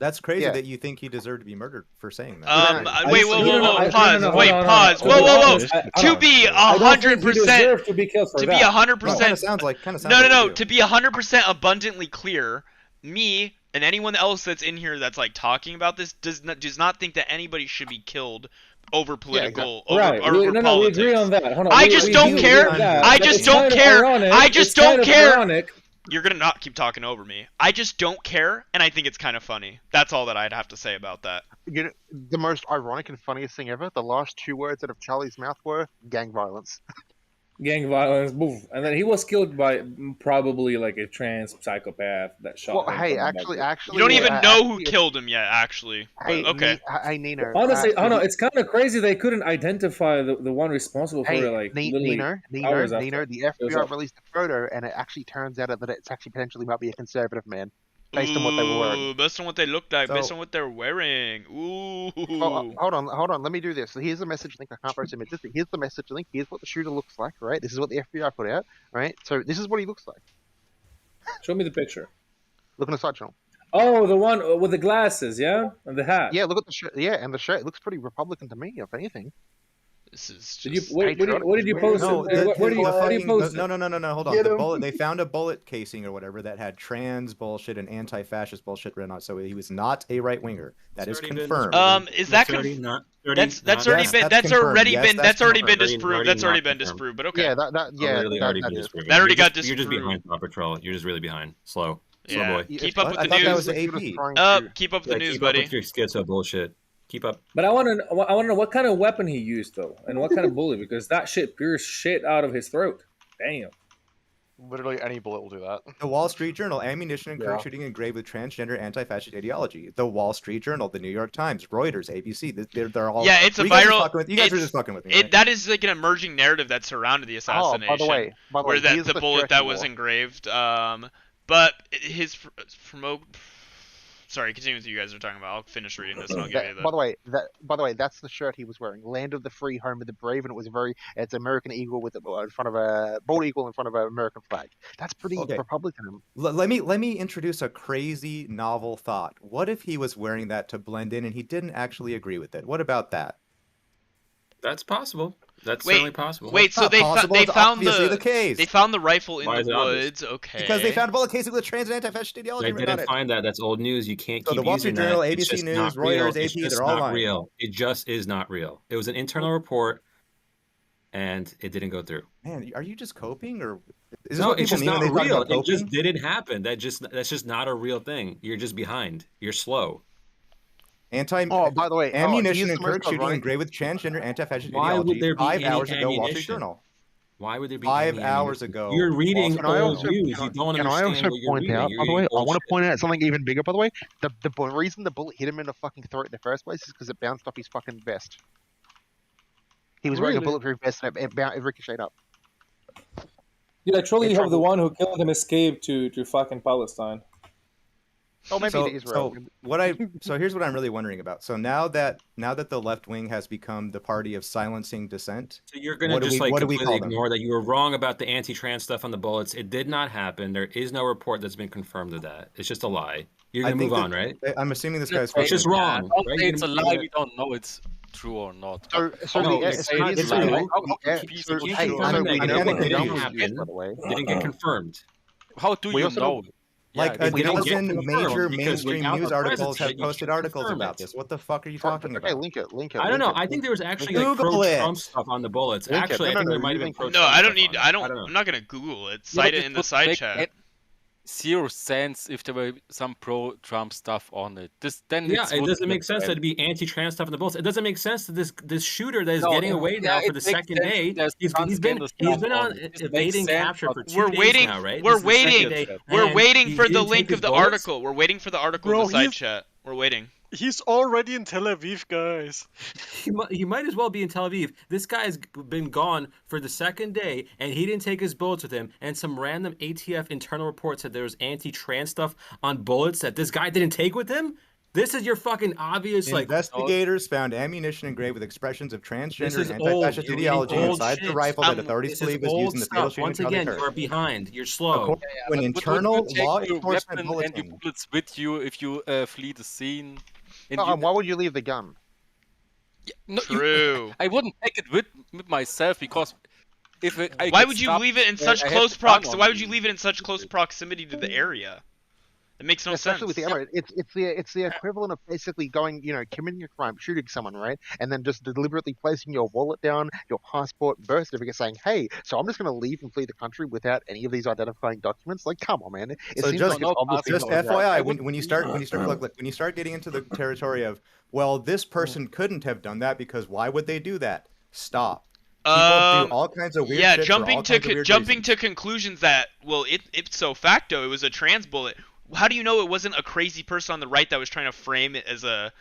That's crazy that you think he deserved to be murdered for saying that. Wait, pause. Pause. Whoa. To be 100%, to be 100%, sounds like no. To be 100% abundantly clear, me and anyone else that's in here that's like talking about this does not think that anybody should be killed over political over politics. We agree on that. Hold on, I just don't care. I just don't care. I just don't care. You're gonna not keep talking over me. I just don't care, and I think it's kind of funny. That's all that I'd have to say about that. You know, the most ironic and funniest thing ever, the last two words out of Charlie's mouth were gang violence. Gang violence, boom. And then he was killed by probably like a trans psychopath that shot him. Hey, actually, you don't even know who killed him yet, actually. Hey, okay. Hey, Nino. Honestly, it's kind of crazy they couldn't identify the one responsible for it. Like, Nino, the FBI released a photo, and it actually turns out that it's actually potentially might be a conservative man. based on what they were wearing. Ooh, based on what they looked like, based So- on what they're wearing. Ooh. Oh, hold on. Let me do this. So here's the message link. I can't post image. Here's the message link. Here's what the shooter looks like. Right. This is what the FBI put out. Right. So this is what he looks like. Show me the picture. Look on the side channel. Oh, the one with the glasses, yeah, and the hat. Yeah. Look at the shirt. Yeah, and the shirt looks pretty Republican to me, if anything. This is Did you just what did you post? No, Where do you post? no, hold on. Get The 'em. bullet, they found a bullet casing or whatever that had trans bullshit and anti-fascist bullshit written on it. So he was not a right winger. That is confirmed. Is that that's already been that's already confirmed. been Yes, that's already been already disproved. That's already been confirmed. disproved. But okay. Yeah. That already got You're just disproved. behind Paw Patrol. You're just really behind. Slow Yeah. boy. Keep up with I the thought that news. was the AP. Keep up with the news, keep up buddy. with your schizo bullshit. Keep up. But I want to know what kind of weapon he used though, and what kind of bullet, because that shit pierced shit out of his throat. Damn. Literally any bullet will do that. The Wall Street Journal, ammunition and Yeah. Kirk shooting engraved with transgender anti-fascist ideology. The Wall Street Journal, the New York Times, Reuters, ABC. They're all. Yeah, it's a You guys are viral. fucking with- You guys are just fucking with me. Right? That is like an emerging narrative that surrounded the assassination. by the way, where that here's the the bullet shirt that he was wore. engraved. But his promote. Sorry, continue with what you guys are talking about. I'll finish reading this and I'll give you the. By the way, that's the shirt he was wearing. Land of the free, home of the brave, and it's American eagle with in front of a bald eagle in front of an American flag. That's pretty Okay. Republican. Let me introduce a crazy novel thought. What if he was wearing that to blend in and he didn't actually agree with it? What about that? That's possible. That's Wait, certainly possible. Wait, so not possible, they it's found obviously the case. They found the rifle in Why is the it obvious? woods. Okay. Because they found a bullet casing with trans and anti-fascist I ideology written on didn't it. find that. That's old news. You can't So keep the Wall using Street Journal, that. It's ABC just News, not real. Reuters, It's AP, just they're all not lying. real. It just is not real. It was an internal report, and it didn't go through. Man, are you just coping, or is this No, what it's people just mean when not they talk real. about It just coping? didn't happen. That's just not a real thing. You're just behind. You're slow. By the way, ammunition here's and the most Kirk shooting ironic- engraved with transgender anti-fascist Why would ideology there be 5 any hours ago, Wall Street ammunition? Journal. Why would there be 5 any hours ammunition? ago. You're reading Can I old also, news. can, You don't can I understand also what you're point reading. out, You're by the way, reading I want bullshit. to point out something even bigger, by the way. The reason the bullet hit him in the fucking throat in the first place is because it bounced off his fucking vest. He was wearing a Really? bulletproof vest and it ricocheted up. Yeah, truly, In you have the trouble. one who killed him escape to fucking Palestine. Oh, maybe so, to Israel. so here's what I'm really wondering about. So now that the left wing has become the party of silencing dissent, So you're gonna what do just we completely call them? ignore that you were wrong about the anti-trans stuff on the bullets. It did not happen. There is no report that's been confirmed of that. It's just a lie. You're I gonna think move that- on, right? I'm assuming this guy's. It's just fucking- wrong. Don't right? say You're it's a gonna- lie. We don't know it's true or not. So No, the it's so true. here's It's the true. air- You so, can't hey, confirm so that. we You know know what it the didn't gun was used, happen. by the way. Didn't get confirmed. How do We you also know? Like Yeah, a we don't get dozen confirmed major because mainstream without news the articles president, have you posted can't articles confirm about it. this. What the fuck are you talking Okay, about? link it. I don't know. link it. I think there was actually like Google it. pro-Trump stuff on the bullets. Link it. Actually, I No, think no, there no, might have you been link it. pro-Trump No, I don't stuff need. on it. I don't. know. I'm not gonna Google it. Yeah, Cite but it in the would side make chat. zero sense if there were some pro-Trump stuff on it. Yeah, it doesn't make sense that it'd be anti-trans stuff in the bullets. It doesn't make sense that this shooter that is getting away now for the second day. He's been on evading capture for 2 We're days waiting. now, right? We're This is the second waiting. day, We're and waiting he for the didn't link take of the his bullets? article. We're waiting for the article Bro, in the side he's- chat. We're waiting. He's already in Tel Aviv, guys. He might as well be in Tel Aviv. This guy's been gone for the second day, and he didn't take his bullets with him. And some random ATF internal report said there was anti-trans stuff on bullets that this guy didn't take with him. This is your fucking obvious like. Investigators found ammunition engraved with expressions of This transgender is and old. anti-fascist You're ideology reading old inside the shit. rifle that Stop. authorities This is believe was old used in the fatal stuff. shooting Once of Charlie again, Kirk. you are behind. You're slow. According to an internal law enforcement your weapon and your bulletin. bullets with you if you flee the scene. And Oh, why would you leave the gun? No, True. I wouldn't take it with myself because if I Why get would you stopped, leave it in such I have close the gun prox? on Why would me. you leave it in such close proximity to the area? It makes no Especially sense. with the arrow, it's the equivalent of basically going, committing a crime, shooting someone, right, and then just deliberately placing your wallet down, your passport, birth certificate, saying, "Hey, so I'm just going to leave and flee the country without any of these identifying documents." Like, come on, man. It So seems just, like it's obviously just not FYI, right. when you start look, when you start getting into the territory of, well, this person couldn't have done that because why would they do that? Stop. People do all kinds of weird yeah, shit for jumping all to kinds of weird jumping reasons. to conclusions that ipso facto it was a trans bullet. How do you know it wasn't a crazy person on the right that was trying to frame it as a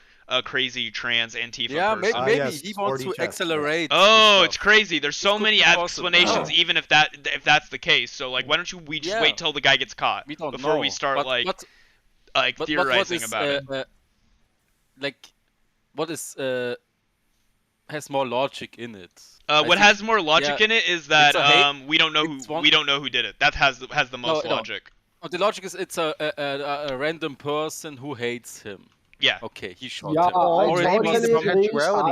crazy trans Antifa Yeah, person? maybe he wants to accelerate. Oh, the it's stuff. crazy. There's so many possible. explanations, even if that's the case. So like, why don't we just Yeah. wait till the guy gets caught We don't before know, we start but, like? But like But theorizing what is, about it. like, what is has more logic in it? What has more logic in it is that we don't know who did it. That has the most logic. No, the logic is it's a random person who hates him. Yeah. Okay, he shot Yeah, him. or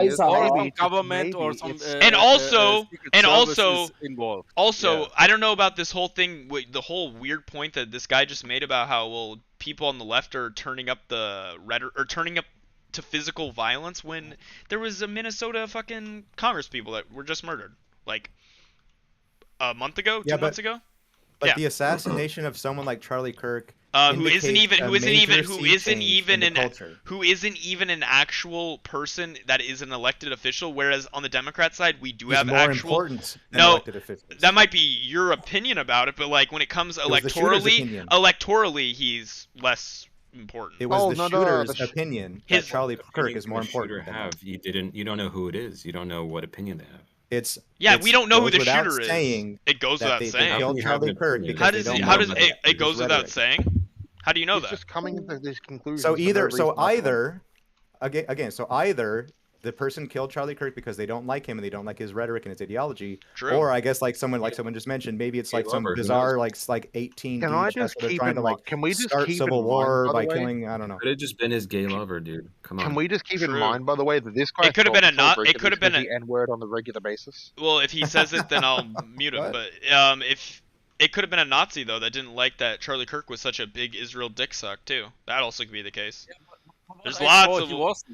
He's from government or some and also secret service is involved. Also, I don't know about this whole thing, the whole weird point that this guy just made about how people on the left are turning up the turning up to physical violence when there was a Minnesota fucking Congress people that were just murdered like a month ago, 2 months ago. But the assassination of someone like Charlie Kirk, who isn't even an actual person that is an elected official, whereas on the Democrat side we do have more actual important than elected officials. That might be your opinion about it, but like when it comes electorally he's less important. It was the shooter's opinion that Charlie Kirk is more important. You don't know who it is. You don't know what opinion they have. We don't know who the shooter is. It goes without saying. How does it goes without saying? How do you know that? Just coming to this conclusion. So either the person killed Charlie Kirk because they don't like him and they don't like his rhetoric and his ideology, or I guess like someone just mentioned, maybe it's like some bizarre like 18 Can I just keep trying in to mind? Can we just start keep civil in war mind, by the way? killing, I don't know. Could have just been his gay lover, dude. Come on. Can we just keep in mind, by the way, that this guy? It could have been the N-word on the regular basis. Well, if he says it, then I'll mute him. But if it could have been a Nazi though that didn't like that Charlie Kirk was such a big Israel dick suck too. That also could be the case. There's lots of. He was.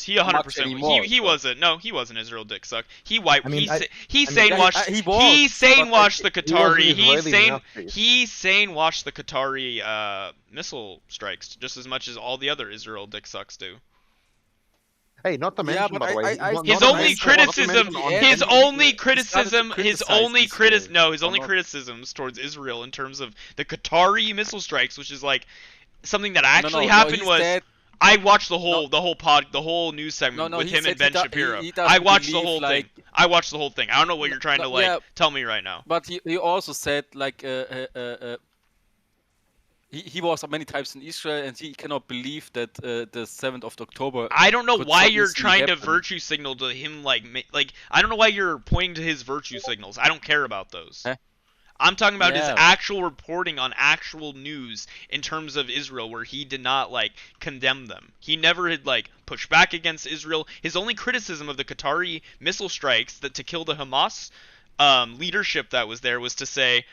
He 100%. He wasn't. No, he wasn't Israel dick suck. He sane washed the Qatari. He sane washed the Qatari missile strikes just as much as all the other Israel dick sucks do. Hey, not to mention, by the way, his only criticisms towards Israel in terms of the Qatari missile strikes, which is like something that actually happened was. I watched the whole news segment with him and Ben Shapiro. I watched the whole thing. I watched the whole thing. I don't know what you're trying to tell me right now. But he also said like he was many times in Israel and he cannot believe that the 7th of October. I don't know why you're trying to virtue signal to him like I don't know why you're pointing to his virtue signals. I don't care about those. I'm talking about his actual reporting on actual news in terms of Israel, where he did not condemn them. He never had pushed back against Israel. His only criticism of the Qatari missile strikes to kill the Hamas leadership that was there was to say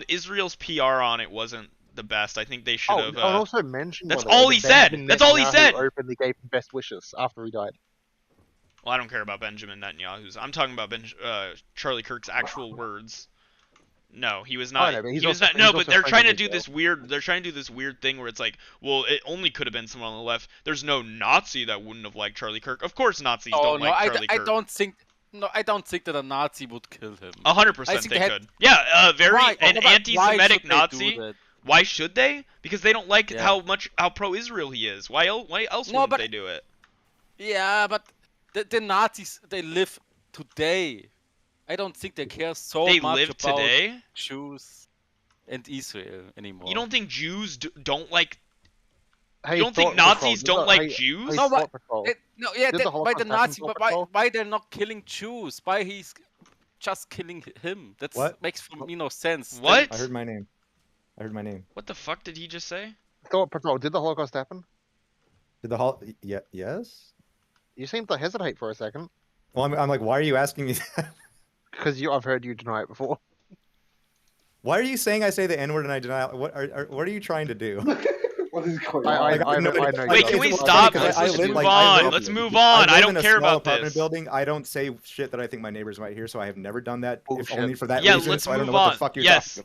Israel's PR on it wasn't the best. I think they should have. Also mentioned. That's all he said. That's all he said. Openly gave him best wishes after he died. Well, I don't care about Benjamin Netanyahu's. I'm talking about Charlie Kirk's actual words. No, he was not. But they're trying to do this weird. They're trying to do this weird thing where it's like, well, it only could have been someone on the left. There's no Nazi that wouldn't have liked Charlie Kirk. Of course, Nazis don't like Charlie Kirk. I don't think. No, I don't think that a Nazi would kill him. 100% they could. Yeah, an anti-Semitic Nazi. Why should they? Because they don't like how pro-Israel he is. Why else wouldn't they do it? Yeah, but the Nazis, they live today. I don't think they care so much about Jews and Israel anymore. You don't think Jews don't like? You don't think Nazis don't like Jews? No, but by the Nazis, why they're not killing Jews? Why he's just killing him? That makes for me no sense. What? I heard my name. What the fuck did he just say? Thought Patrol. Did the Holocaust happen? Yes. You seemed to hesitate for a second. Well, I'm like, why are you asking me that? Because I've heard you deny it before. Why are you saying I say the N-word and I deny it? What are you trying to do? What is going on? Wait, can we stop? Let's move on. Let's move on. I don't care about this. Building. I don't say shit that I think my neighbors might hear, so I have never done that. If only for that reason. Yeah, let's move on.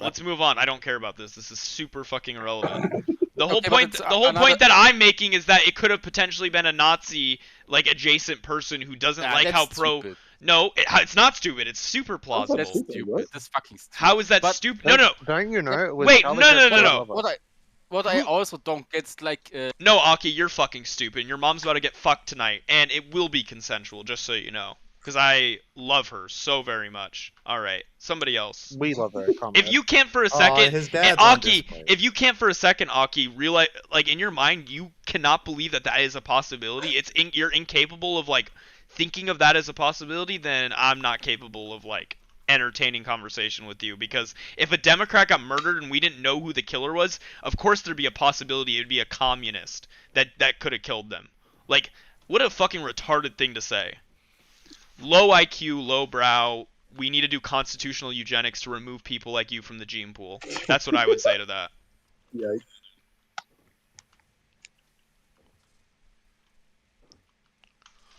Let's move on. I don't care about this. This is super fucking irrelevant. The whole point that I'm making is that it could have potentially been a Nazi adjacent person who doesn't like how stupid. No, it's not stupid. It's super plausible. That's stupid. That's fucking stupid. How is that stupid? No. Don't you know? Wait, no. What I also don't get is No, Aki, you're fucking stupid. Your mom's about to get fucked tonight, and it will be consensual, just so you know. because I love her so very much. All right, somebody else. We love her. If you can't for a second, his and dad's on Aki, display. if you can't for a second, Aki, realize, like, in your mind, you cannot believe that that is a possibility. You're incapable of, like, thinking of that as a possibility. Then I'm not capable of, like, entertaining conversation with you, because if a Democrat got murdered and we didn't know who the killer was, of course there'd be a possibility it'd be a communist that could have killed them. Like, what a fucking retarded thing to say. Low IQ, low brow. We need to do constitutional eugenics to remove people like you from the gene pool. That's what I would say to that. Yikes.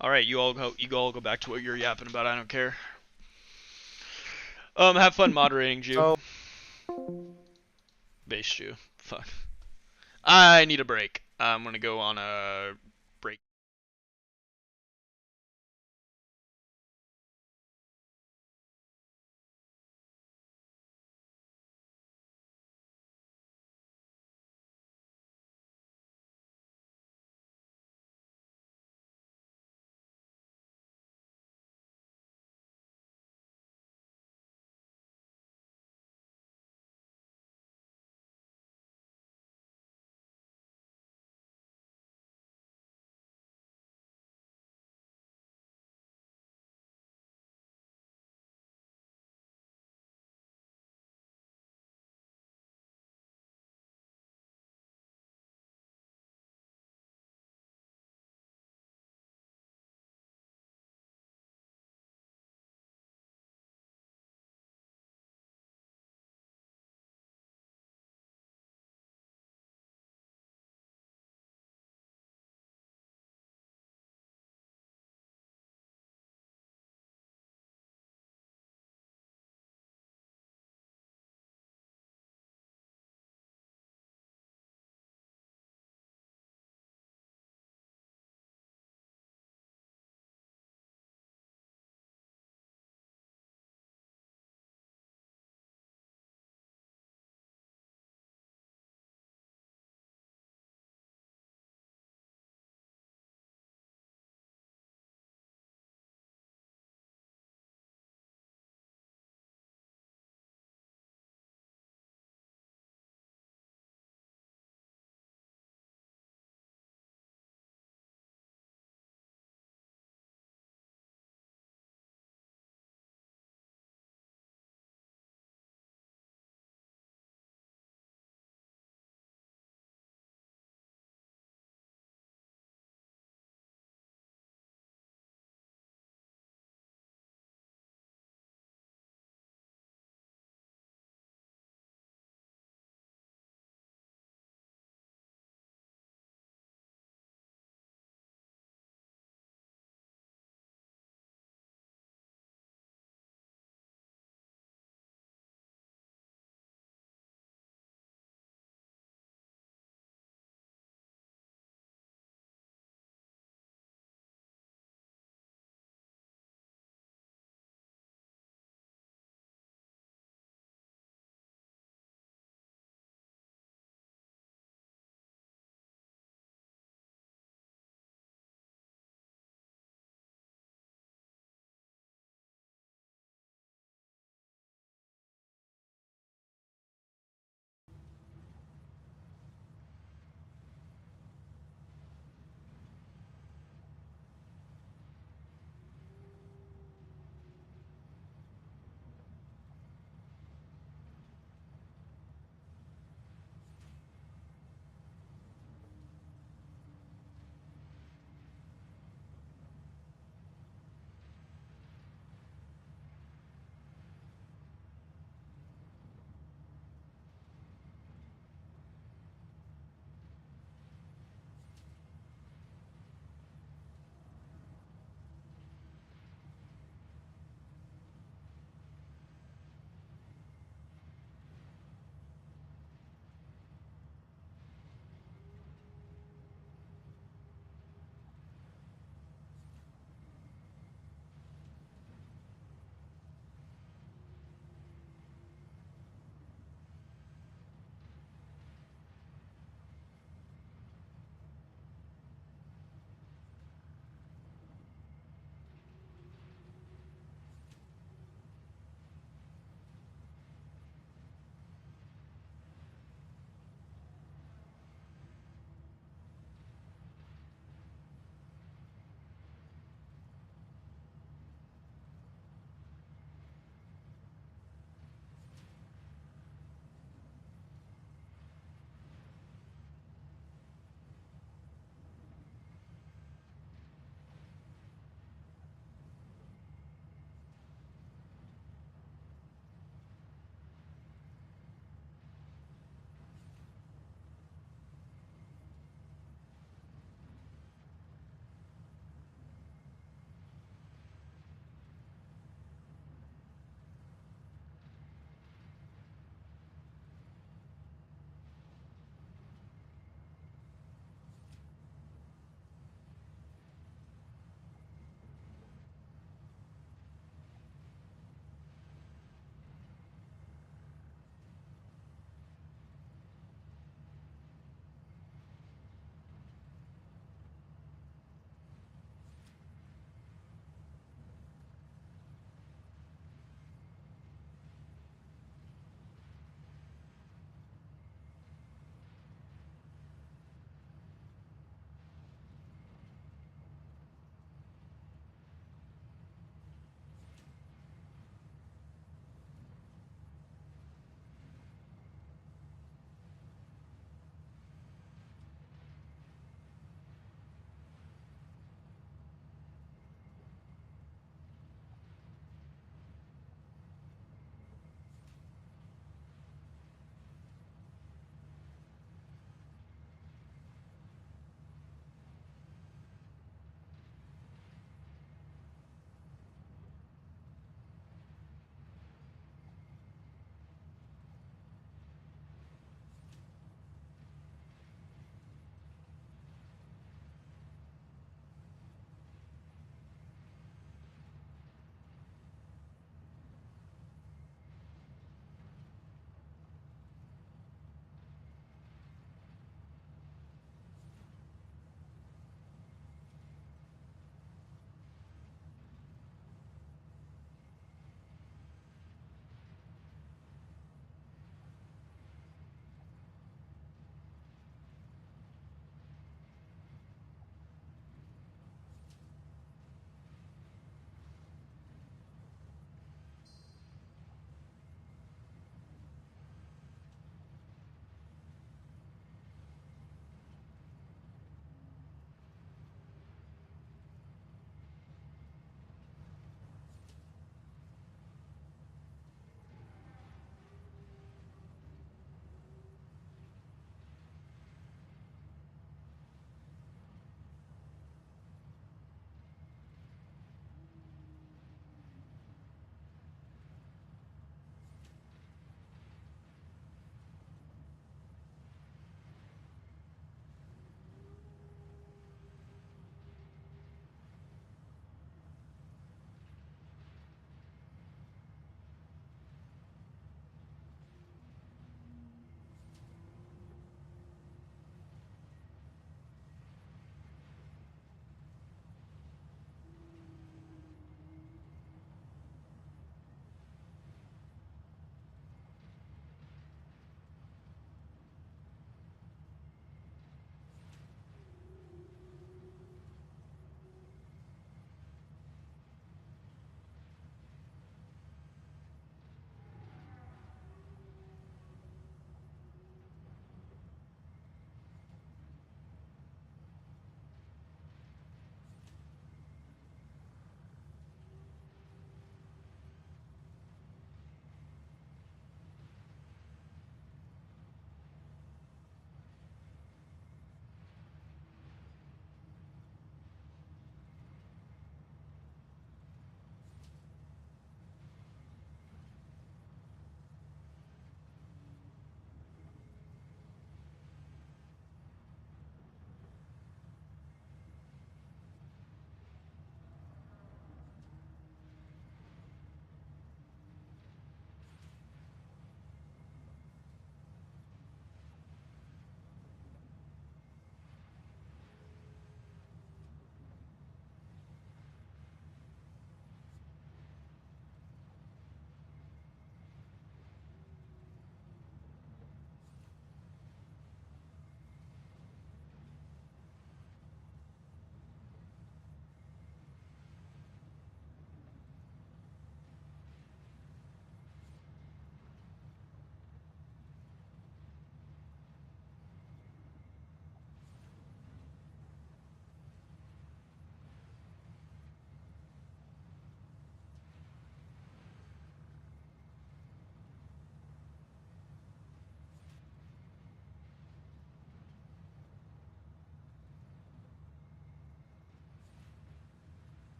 All right, you all go back to what you're yapping about. I don't care. Have fun moderating, Jew. Base Jew. Fuck. I need a break. I'm gonna go on a break.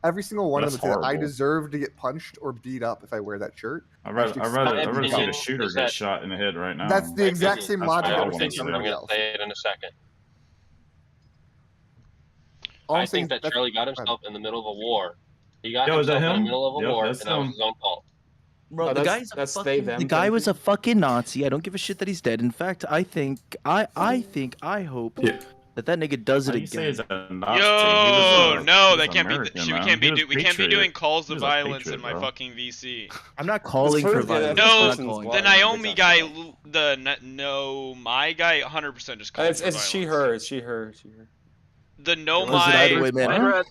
every single one of That's them would say that I horrible. deserve to get punched or beat up if I wear that shirt. I'd I should rather expect to see be the shooter get shot in the head right now. That's the exact same That's logic what I that we're wanna saying to see. everybody else. Say it in a second. All I'm I saying think that is Charlie got himself in the middle of a war. He got Yo, is that himself in the him? middle of a Yep, war, that's and that was him. his own fault. Bro, Oh, the that's- guy's a that's fucking, they, them the guy thing. was a fucking Nazi. I don't give a shit that he's dead. In fact, I hope that nigga does it How you say again. he's a Nazi? Yo, no, he they was can't be. American, We man. can't He be. was We can't be patriot. doing calls He to was a violence patriot, in my bro. fucking VC. I'm not calling for violence. No, I'm not calling the for Naomi guy, my guy, 100% just called It's for violence. she, her. It's she, her. The no Listen, either way, man.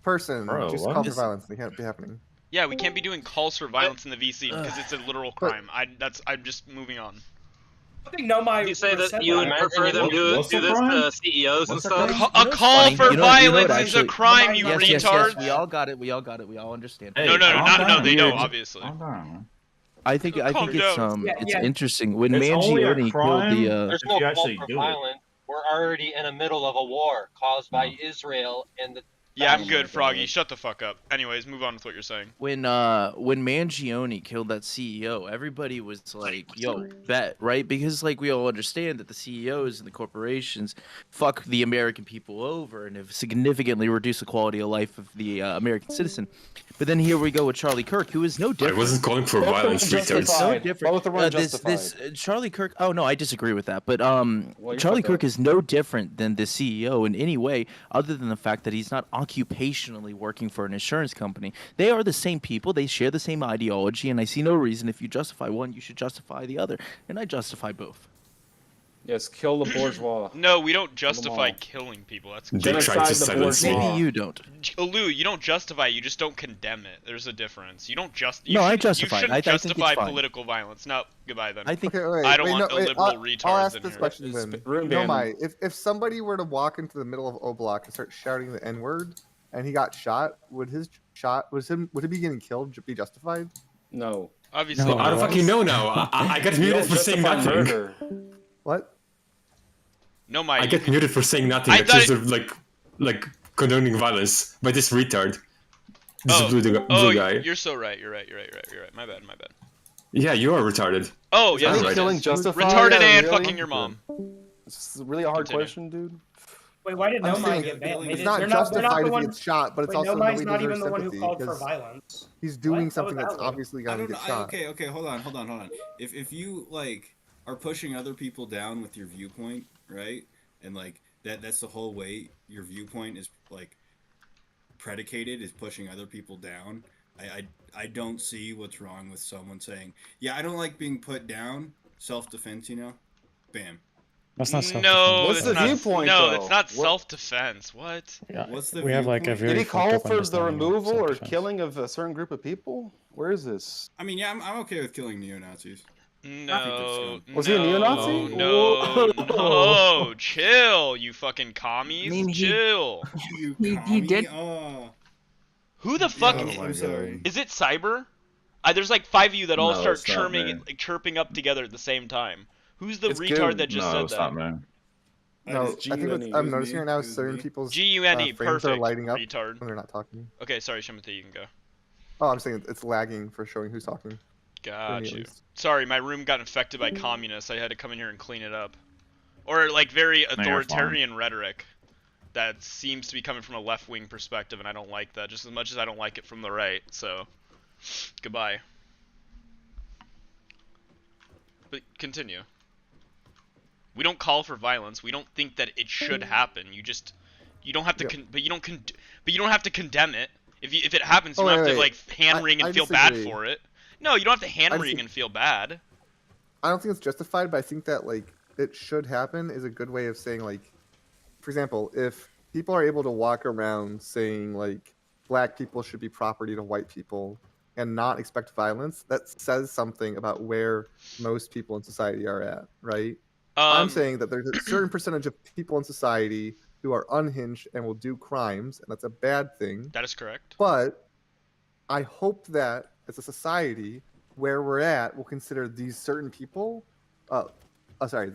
Person, Bro, just what? call for violence. They can't be happening. Yeah, we can't be doing calls for violence in the VC because it's a literal crime. I'm just moving on. I think Nomai. You say that you would prefer them do this to CEOs and stuff? A call for violence is a crime, you yes, retard. Yes, we all got it. We all understand. No, they don't, obviously. I think Calm it's down. it's interesting when It's only a Mangione killed crime the. There's if no you call actually for do it. violence. We're already in the middle of a war caused by Israel and the. Yeah, I'm good, Froggy. Shut the fuck up. Anyways, move on with what you're saying. When Mangione killed that CEO, everybody was like, "Yo, bet," right? Because like we all understand that the CEOs and the corporations fuck the American people over and have significantly reduced the quality of life of the American citizen. But then here we go with Charlie Kirk, who is no different. I wasn't calling for Both of violence, them retards. justified. No different. Both of them are This Charlie Kirk. Oh no, I disagree with that. But you're Charlie fucked Kirk up. is no different than the CEO in any way, other than the fact that he's not occupationally working for an insurance company. They are the same people. They share the same ideology, and I see no reason if you justify one, you should justify the other. And I justify both. Yes, kill the bourgeois. No, we don't Kill them justify all. killing people. That's They tried Genocide to the silence me. bourgeois. Maybe you don't. Lou, you don't justify. You just don't condemn it. There's a difference. You don't just. No, I shouldn't- justify it. You shouldn't I think it's justify fine. political violence. No, goodbye then. I think Okay, wait, I don't wait, want no, wait, illiberal I'll retards ask in this here. question then. room No, banning. if somebody were to walk into the middle of O Block and start shouting the N word, and he got shot, would he be getting killed? Be justified? No. Obviously, I don't fucking know now. I got muted for saying Justify nothing. murder. What? No, my. I get muted for saying nothing. I Accused thought of like condoning violence by this retard. This Oh, blue guy. You're so right. You're right. My bad. Yeah, you are retarded. Oh, yeah. yes, Right. killing justified? retarded Yeah, and really? fucking your mom. This is a really hard Continue. question, dude. Wait, why did I'm Nomai saying get banned? it's not justified if he gets shot, but it's Wait, also Nomai's nobody not deserves even the one who sympathy called for because violence. he's doing What? something How was that's that work? obviously I gonna don't get know. shot. Okay, hold on. If you like are pushing other people down with your viewpoint, right? And like that's the whole way your viewpoint is like predicated is pushing other people down. I don't see what's wrong with someone saying, "Yeah, I don't like being put down." Self-defense, you know? Bam. That's not self-defense. No, What's it's the not. viewpoint, No, though? it's not What- self-defense. What? Yeah, What's the we have like a viewpoint? very Did he call fucked up for the understanding of removal or self-defense. killing of a certain group of people? Where is this? I mean, yeah, I'm okay with killing neo-Nazis. No. Was he a neo-Nazi? No, chill, you fucking commies. I mean, chill. He did. Who the fuck Oh my God. is it? Cyber? There's like 5 of you that all No, start it's not me. chirping up together at the same time. Who's the It's retard good. that just No, said it's that? not me. No, I It's think G-Unity. what I'm It was noticing me. right now It is was certain me. people's G-U-N-E, frames are perfect, lighting up retard. when they're not talking. Okay, sorry, Shimothy, you can go. Oh, I'm saying it's lagging for showing who's talking. Got me at you. least. Sorry, my room got infected by communists. I had to come in here and clean it up. Or like very you're fine. authoritarian rhetoric that seems to be coming from a left-wing perspective, and I don't like that just as much as I don't like it from the right. So, goodbye. But continue. We don't call for violence. We don't think that it should happen. You don't have to but you don't have to condemn it. If it happens, you Oh, don't have wait, to wait. like hand wring I and feel bad disagree. for it. No, you don't have to hand I wring dis- and feel bad. I don't think it's justified, but I think that like it should happen is a good way of saying like, for example, if people are able to walk around saying like black people should be property to white people and not expect violence, that says something about where most people in society are at, right? I'm saying that there's a certain percentage of people in society who are unhinged and will do crimes, and that's a bad thing. That is correct. But I hope that as a society, where we're at, we'll consider these certain people, the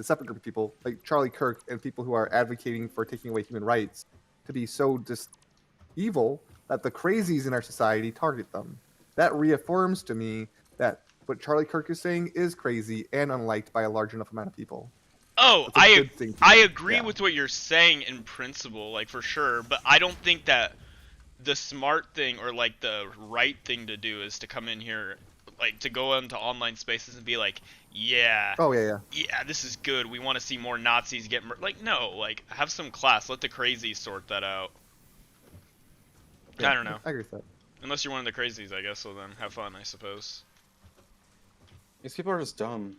separate group of people, like Charlie Kirk and people who are advocating for taking away human rights, to be so just evil that the crazies in our society target them. That reaffirms to me that what Charlie Kirk is saying is crazy and unliked by a large enough amount of people. Oh, That's a good thing to I do. agree Yeah. with what you're saying in principle, like for sure, but I don't think that the smart thing or like the right thing to do is to come in here, like to go into online spaces and be like, yeah, Oh yeah. yeah, this is good. We want to see more Nazis get like no, like have some class. Let the crazies sort that out. Yeah, I don't know. I agree with that. Unless you're one of the crazies, I guess. So then have fun, I suppose. These people are just dumb.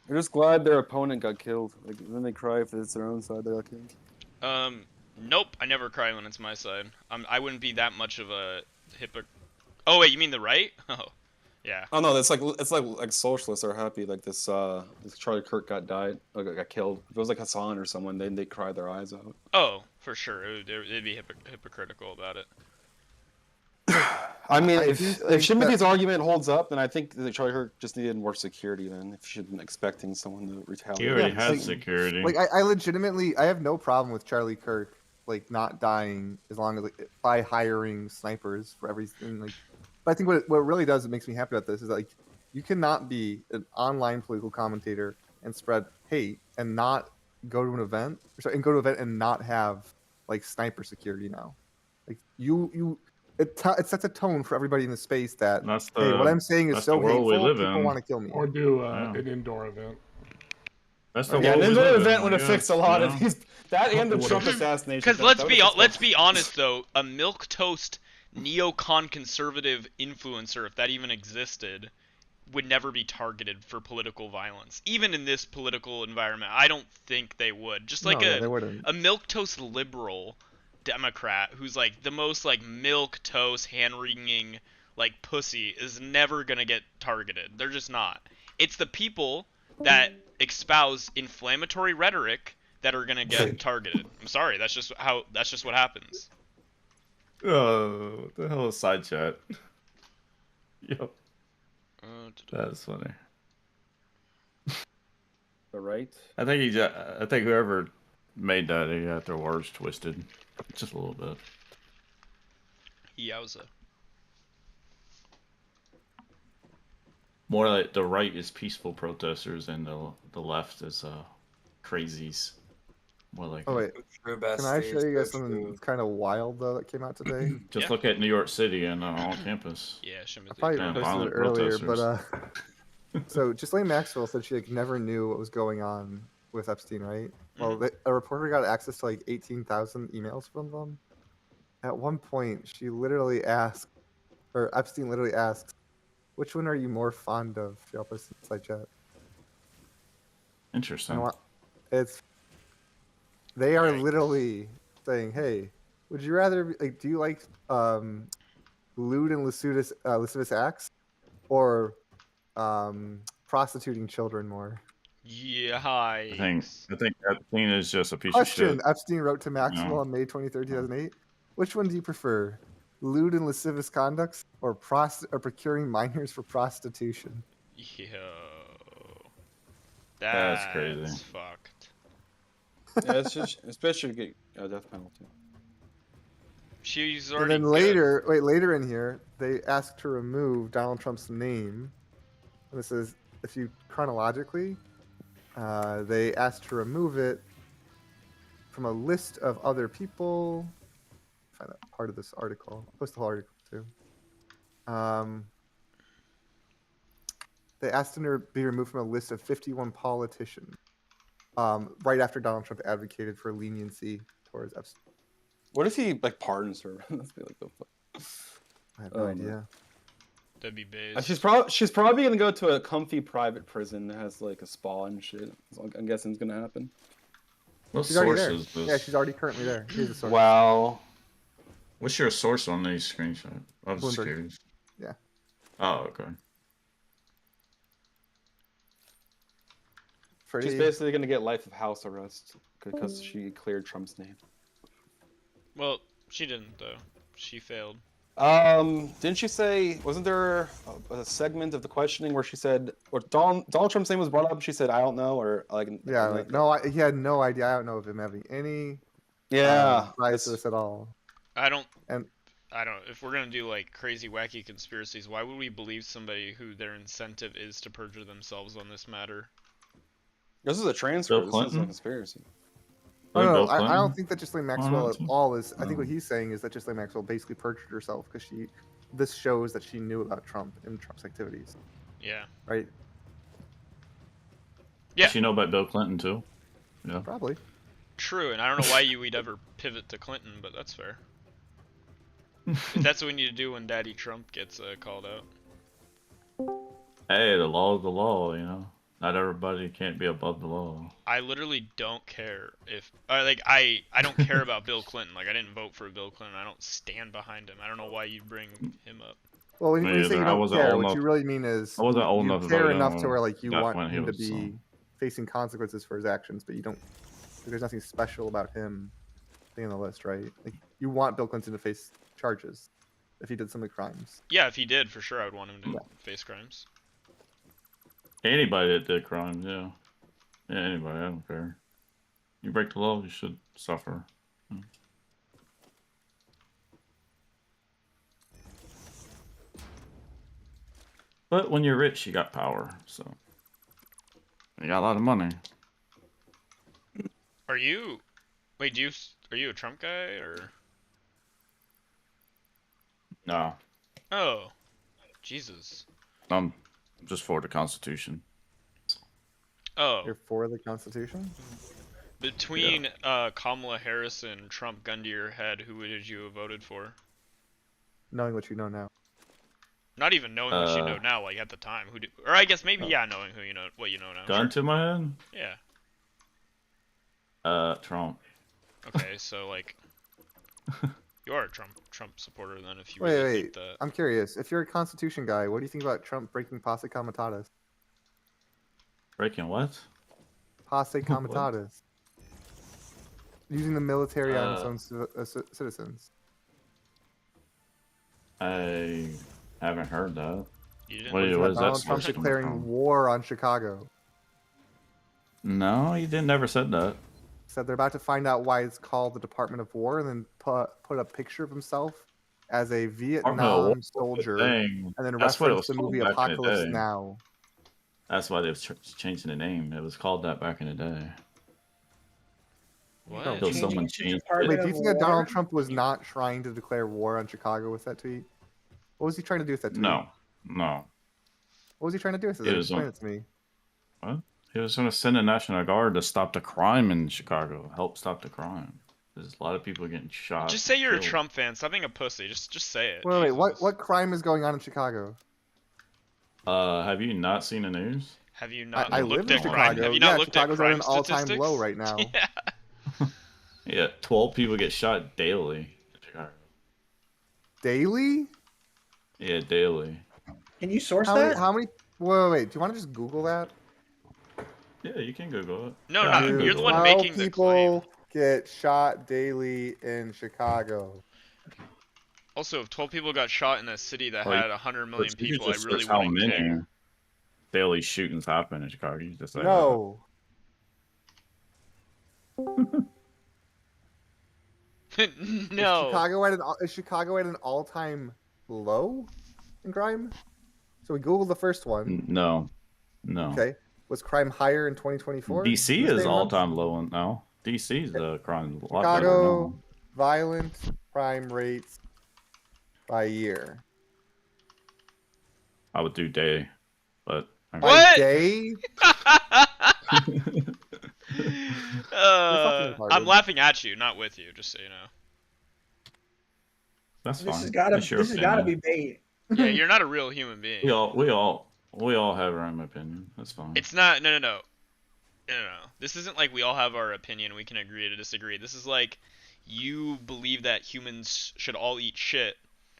They're just glad their opponent got killed. Like then they cry if it's their own side that got killed. Nope. I never cry when it's my side. I wouldn't be that much of a hypocrite. Oh wait, you mean the right? Oh, yeah. Oh no, it's like socialists are happy like this Charlie Kirk got killed. If it was like Hassan or someone, then they cry their eyes out. Oh, for sure. It'd be hypocritical about it. I mean, if Shimothy's argument holds up, then I think that Charlie Kirk just needed more security. Then, if she'd been expecting someone to retaliate, He already has security. Like I legitimately, I have no problem with Charlie Kirk like not dying as long as like by hiring snipers for everything. Like, but I think what really does it makes me happy about this is like you cannot be an online political commentator and spread hate and not go to an event and not have like sniper security now. Like it sets a tone for everybody in the space that hey, what I'm saying is so hateful. People want to kill me. Or do an indoor event. That's the yeah, an indoor event would have yeah, fixed a lot of these. That and the Trump assassination. Because let's be honest though, a milquetoast neocon conservative influencer, if that even existed, would never be targeted for political violence. Even in this political environment, I don't think they would. Just like a milquetoast liberal Democrat who's like the most like milquetoast hand-wringing like pussy is never gonna get targeted. They're just not. It's the people that espouse inflammatory rhetoric that are gonna get targeted. I'm sorry, that's just what happens. Oh, what the hell is side chat? Yo, that's funny. The right? I think whoever made that, they got their words twisted, just a little bit. Yowza. More like the right is peaceful protesters and the left is crazies. More like. Oh wait, can I show you guys something kind of wild though that came out today? Just look at New York City and on campus. Yeah, I probably posted it earlier, but so Ghislaine Maxwell said she like never knew what was going on with Epstein, right? Well, a reporter got access to like 18,000 emails from them. At one point, she literally asked, or Epstein literally asked, "Which one are you more fond of?" She helped us inside chat. Interesting. They are literally saying, "Hey, would you rather like? Do you like lewd and lascivious acts, or prostituting children more?" Yeah, hi. I think Epstein is just a piece Question. of shit. Epstein wrote to Maxwell on May 23rd, 2008. Which one do you prefer? Lewd and lascivious conducts or procuring minors for prostitution? Yo. That's crazy. Fucked. Yeah, it's just especially to get a death penalty. She's already. And then later in here, they asked to remove Donald Trump's name. And this is, if you chronologically, they asked to remove it from a list of other people. Find that part of this article. Post the whole article too. They asked him to be removed from a list of 51 politicians. Right after Donald Trump advocated for leniency towards Epstein. What if he like pardons her? Let's be like, I have no idea. That'd be base. She's probably gonna go to a comfy private prison that has like a spa and shit. I'm guessing it's gonna happen. What She's already source there. is this? Yeah, she's already currently there. Here's the source. Wow. What's your source on these screenshots? I was just Bloomberg. curious. Yeah. Oh, okay. She's basically gonna get life of house arrest because she cleared Trump's name. Well, she didn't though. She failed. Didn't she say? Wasn't there a segment of the questioning where she said, or Donald Trump's name was brought up? And she said, "I don't know," or like. Yeah, like no, he had no idea. I don't know of him having any Yeah, bias to this at all. I don't. And I don't. If we're gonna do like crazy, wacky conspiracies, why would we believe somebody who their incentive is to perjure themselves on this matter? This is a transfer. Bill This is a Clinton? conspiracy. Oh, no, Bill I Clinton? don't think that Ghislaine Why Maxwell not at to? all is. I think what Oh. he's saying is that Ghislaine Maxwell basically perjured herself because this shows that she knew about Trump and Trump's activities. Yeah. Right. Yeah. Does she know about Bill Clinton too? Yeah. Probably. True, and I don't know why you would ever pivot to Clinton, but that's fair. That's what we need to do when Daddy Trump gets called out. Hey, the law is the law, you know. Not everybody can't be above the law. I literally don't care if I don't care about Bill Clinton. Like I didn't vote for Bill Clinton. I don't stand behind him. I don't know why you bring him up. Well, when Me you say you either. I don't wasn't care, old what enough- you really mean is I wasn't old you enough to care vote enough to on where like you back want when he him to was, be facing consequences for his actions, but you don't. There's nothing special about him being on the list, right? Like you want Bill Clinton to face charges if he did some of the crimes. Yeah, if he did, for sure, I would want him to face crimes. Anybody that did crimes, yeah. Yeah, anybody, I don't care. You break the law, you should suffer. But when you're rich, you got power, so you got a lot of money. Are you? Wait, are you a Trump guy or? No, Oh, Jesus. I'm just for the Constitution. Oh. You're for the Constitution? Between Kamala Harris and Trump, gun to your head, who would you have voted for? Knowing what you know now. Not even knowing what you know now, like at the time. Or I guess maybe knowing what you know now. Gun to my head? Yeah. Trump. Okay, so like, you are a Trump supporter then, if you Wait, really think that. I'm curious. If you're a Constitution guy, what do you think about Trump breaking posse comitatus? Breaking what? Posse comitatus. Using the military on its own citizens. I haven't heard that. You didn't? What is that Donald Trump supposed to come declaring from? war on Chicago. No, you didn't. Never said that. Said they're about to find out why it's called the Department of War, and then put a picture of himself as a Vietnam soldier, thing. and then That's what it reference was the movie called back in the Apocalypse day. Now. That's why they was changing the name. It was called that back in the day. What? Until someone changed Wait, it. do you think that Donald Trump was not trying to declare war on Chicago with that tweet? What was he trying to do with that tweet? No, no. What was he trying to do with it? It was Explain it to me. What? He was going to send the National Guard to stop the crime in Chicago. Help stop the crime. There's a lot of people getting shot. Just say you're a killed. Trump fan. Stop being a pussy. Just say it. Wait, what crime is going on in Chicago? Have you not seen the news? Have you not I looked live in at crime? Chicago. Have you not looked Chicago's at crime at an all-time statistics? low right now. Yeah. Yeah, 12 people get shot daily in Chicago. Daily? Yeah, daily. Can you source How that? many? How many? Wait. Do you want to just Google that? Yeah, you can Google it. No, Yeah, no, I can you're the Google one it. making the people get shot daily in Chicago. Also, if 12 people got shot in a city that had 100 million But you people, I just really search how wouldn't many care. daily shootings happen in Chicago. You just say No. No. Is Chicago at an all-time low in crime? So we Googled the first one. No. Okay. Was crime higher in 2024? DC In the is same all month? time low now. DC's crime a lot better Chicago now. violent crime rates by year. I would do day, but By day? I'm laughing at you, not with you, just so you know. That's This fine. has got to be bait. Yeah, you're not a real human being. We all have our own opinion. That's fine. It's not. No. This isn't like we all have our opinion. We can agree to disagree. This is like you believe that humans should all eat shit,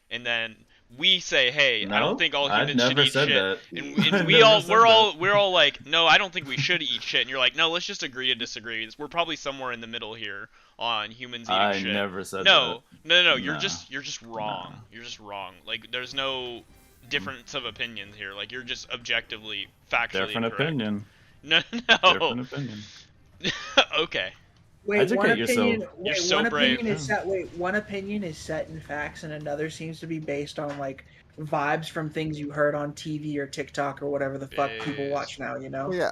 and then we say, "Hey, I don't think all humans should eat shit." That. And we're all like, "No, I don't think we should eat shit." And you're like, "No, let's just agree to disagree. We're probably somewhere in the middle here on humans eating shit." I never said no, that. No. Nah. You're just wrong. Nah. You're just wrong. Like there's no difference of opinions here. Like you're just objectively, factually Different incorrect. opinion. No. Different opinion. Okay. Wait, one Educate yourself. opinion. You're Wait, so one brave. opinion is set. Wait, one opinion is set in facts, and another seems to be based on like vibes from things you heard on TV or TikTok or whatever the fuck people watch now. You know? Well, yeah.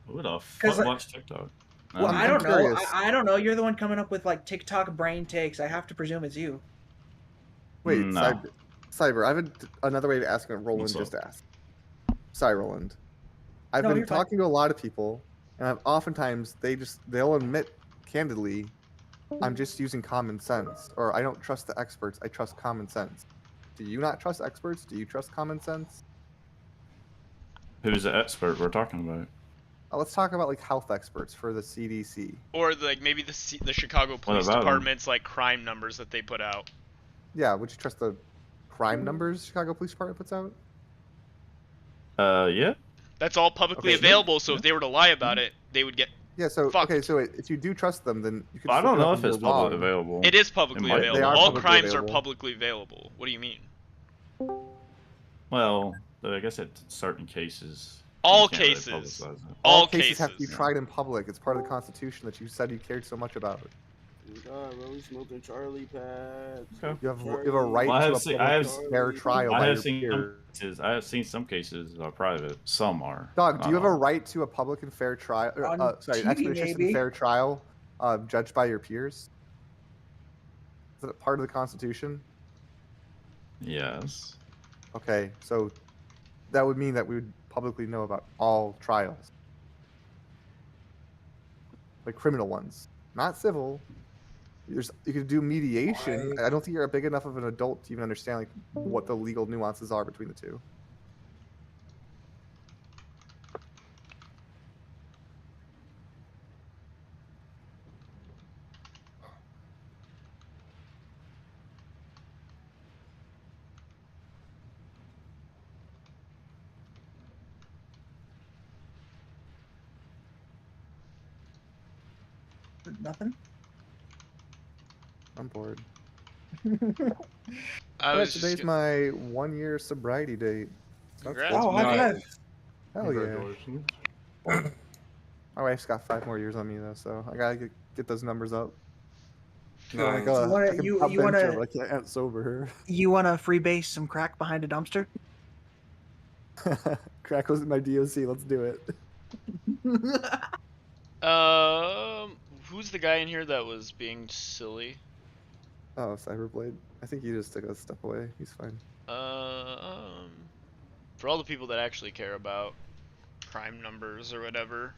Who the Because fuck watch TikTok? well, I I'm don't know. curious. I don't know. You're the one coming up with like TikTok brain takes. I have to presume it's you. Wait, No. Cyber. I have another way of asking what Roland What's just up? asked. Sorry, Roland. I've No, been you're fine. talking to a lot of people, and oftentimes they'll admit candidly, I'm just using common sense, or I don't trust the experts. I trust common sense. Do you not trust experts? Do you trust common sense? Who's the expert we're talking about? Let's talk about like health experts for the CDC. Or like maybe the Chicago Police about 'em? Department's like crime numbers that they put out. Yeah, would you trust the crime numbers Chicago Police Department puts out? Yeah. That's all publicly Okay. available, so if they were to lie about it, they would get Yeah, so fucked. okay, so if you do trust them, then you can. I just don't look it know up if and it's you're publicly wrong. available. It is publicly might be. available. They are All publicly crimes available. are publicly available. What do you mean? Well, I guess in certain cases. All you can't really cases. publicize it. All cases have to be cases. tried in public. It's part of the Constitution that you said you cared so much about. God, bro, we smoking Charlie pads. You have a right Well, to a fair trial I by have your seen some peers. cases. I have seen some cases are private. Some are. Dog, do not you have a all. right to a public and fair trial? On Sorry, an TV, expeditious and maybe. fair trial, judged by your peers. Is that part of the Constitution? Yes. Okay, so that would mean that we would publicly know about all trials, like criminal ones, not civil. You could do mediation. I don't think you're big enough of an adult to even understand like what the legal nuances are between the two. Nothing. I'm bored. I was just Today's my 1-year sobriety date. So that's Congrats, cool. Oh, high five. Hell yeah. My wife's got 5 more years on me though, so I gotta get those numbers up. Nice. I can You pump bench her, wanna but I can't sober her. you wanna freebase some crack behind a dumpster? Crack wasn't my DOC. Let's do it. Who's the guy in here that was being silly? Oh, Cyberblade. I think you just took a step away. He's fine. For all the people that actually care about crime numbers or whatever,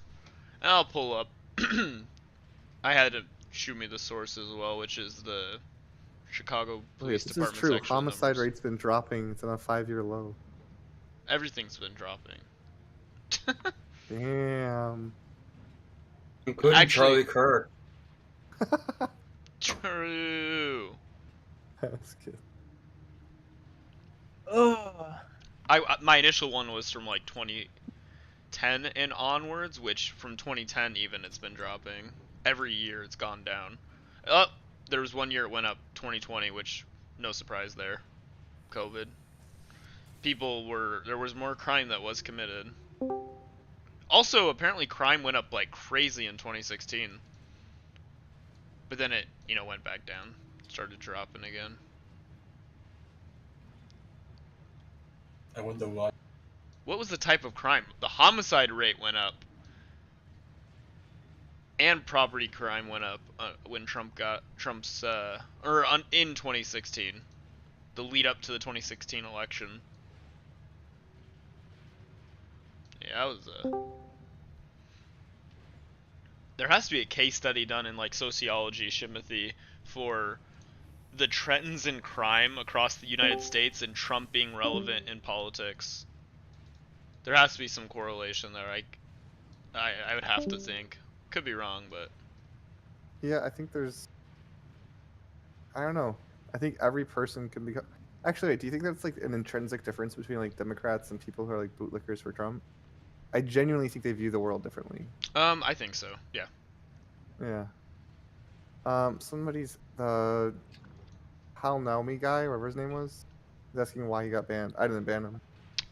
I'll pull up. I had to shoot me the source as well, which is the Chicago Police This is Department's true. actual Homicide numbers. rate's been dropping. It's on a 5-year low. Everything's been dropping. Damn. Including Actually- Charlie Kirk. True. That's good. My initial one was from like 2010 and onwards, which from 2010 even it's been dropping. Every year it's gone down. There was 1 year it went up, 2020, which no surprise there. COVID. There was more crime that was committed. Also, apparently crime went up like crazy in 2016. But then it, went back down. Started dropping again. I wonder why. What was the type of crime? The homicide rate went up. And property crime went up when in 2016. The lead up to the 2016 election. Yeah, that was there has to be a case study done in like sociology, Shimothy, for the trends in crime across the United States and Trump being relevant in politics. There has to be some correlation there. I would have to think. Could be wrong, but Yeah, I think there's. I don't know. I think every person can become. Actually, wait, do you think that's like an intrinsic difference between like Democrats and people who are like bootlickers for Trump? I genuinely think they view the world differently. I think so. Yeah. Yeah. Somebody's the Hal Naomi guy, whatever his name was, is asking why he got banned. I didn't ban him.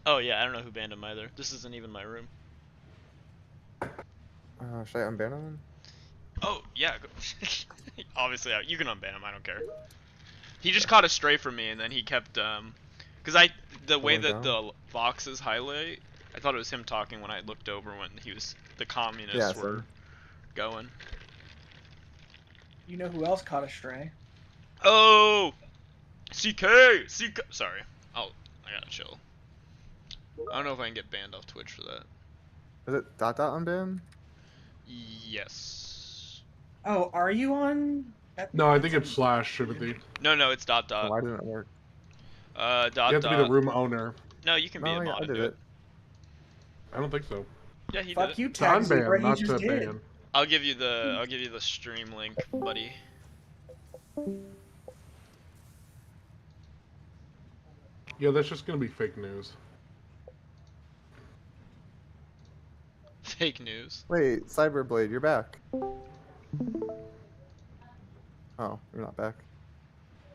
Oh yeah, I don't know who banned him either. This isn't even my room. Should I unban him? Oh yeah. Obviously, you can unban him. I don't care. He just caught a stray from me, and then he kept because the way that the boxes highlight, I thought it was him talking when I looked over when the communists were going. You know who else caught a stray? Oh, CK. Sorry. I gotta chill. I don't know if I can get banned off Twitch for that. Is it unban? Yes. Oh, are you on? No, I think it's / Timothy. No, it's .. Why didn't it work? You have to be the room owner. No, you can be a mod and do it. I don't think so. Yeah, he Fuck did it. you, Tag Zebra. He just did. Ban. I'll give you the stream link, buddy. Yeah, that's just gonna be fake news. Fake news. Wait, Cyberblade, you're back. Oh, you're not back.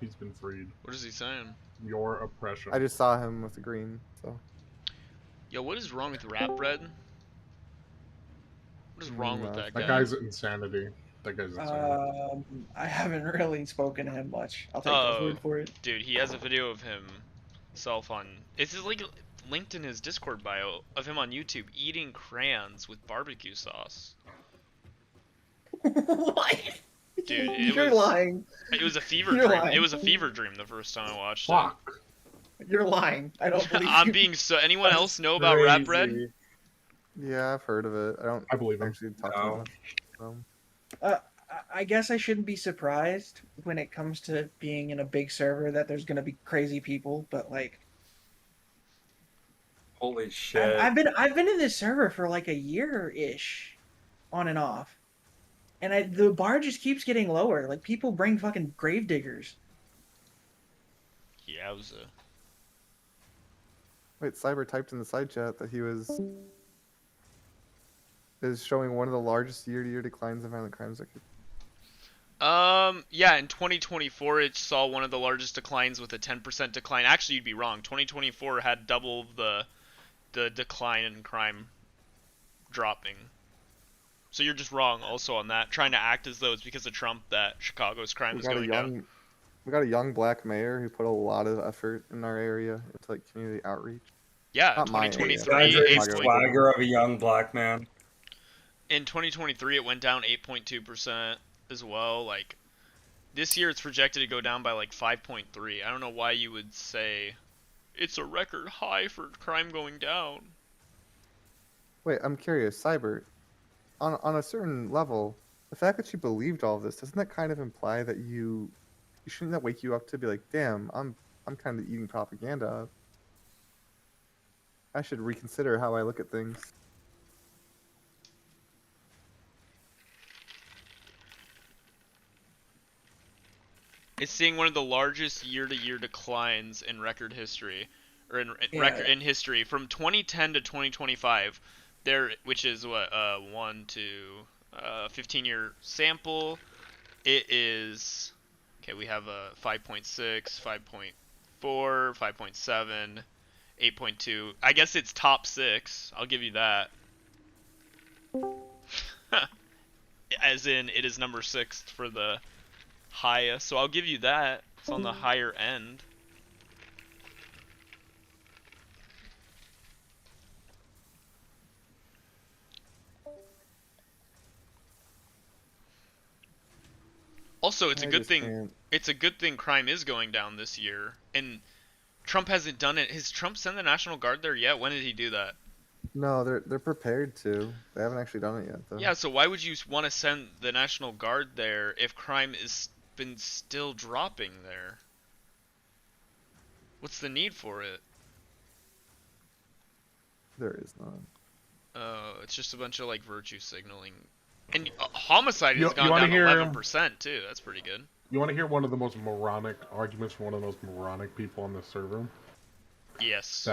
He's been freed. What is he saying? Your oppression. I just saw him with the green, so. Yo, what is wrong with Rap Bread? What is wrong with that guy? That guy's insanity. That guy's insanity. I haven't really spoken to him much. I'll take his word for it. Dude, he has a video of himself on. It's just like linked in his Discord bio of him on YouTube eating crayons with barbecue sauce. What? Dude, You're lying. It was a fever You're dream. lying. It was a fever dream the first time I watched Fuck. it. You're lying. I don't believe I'm you. being so. Anyone else know about Rap Bread? Yeah, I've heard of it. I believe him. Actually talk to him. I guess I shouldn't be surprised when it comes to being in a big server that there's gonna be crazy people, but like, Holy shit! I've been in this server for like a year-ish, on and off, and the bar just keeps getting lower. Like people bring fucking grave diggers. Yowza. Wait, Cyber typed in the side chat that he is showing one of the largest year-to-year declines in violent crimes. Yeah, in 2024 it saw one of the largest declines with a 10% decline. Actually, you'd be wrong. 2024 had double the decline in crime dropping. So you're just wrong also on that. Trying to act as though it's because of Trump that Chicago's crime is going down. We got a young black mayor who put a lot of effort in our area into like community outreach. Yeah, Not 2023 swagger of a young black man. In 2023 it went down 8.2% as well. Like this year it's projected to go down by like 5.3. I don't know why you would say it's a record high for crime going down. Wait, I'm curious, Cyber. On a certain level, the fact that you believed all of this, doesn't that kind of imply that shouldn't that wake you up to be like, damn, I'm kind of eating propaganda. I should reconsider how I look at things. It's seeing one of the largest year-to-year declines in record history, or in history from 2010 to 2025. There, which is what 15-year sample. It is okay. We have a 5.6, 5.4, 5.7, 8.2. I guess it's top 6. I'll give you that. As in, it is number 6 for the highest, so I'll give you that. It's on the higher end. Also, it's a good thing. It's a good thing crime is going down this year, and Trump hasn't done it. Has Trump sent the National Guard there yet? When did he do that? No, they're prepared to. They haven't actually done it yet, though. Yeah, so why would you want to send the National Guard there if crime is been still dropping there? What's the need for it? There is none. Oh, it's just a bunch of like virtue signaling. And homicide has gone down 11% too. That's pretty good. You want to hear one of the most moronic arguments from one of the most moronic people on this server? Yes.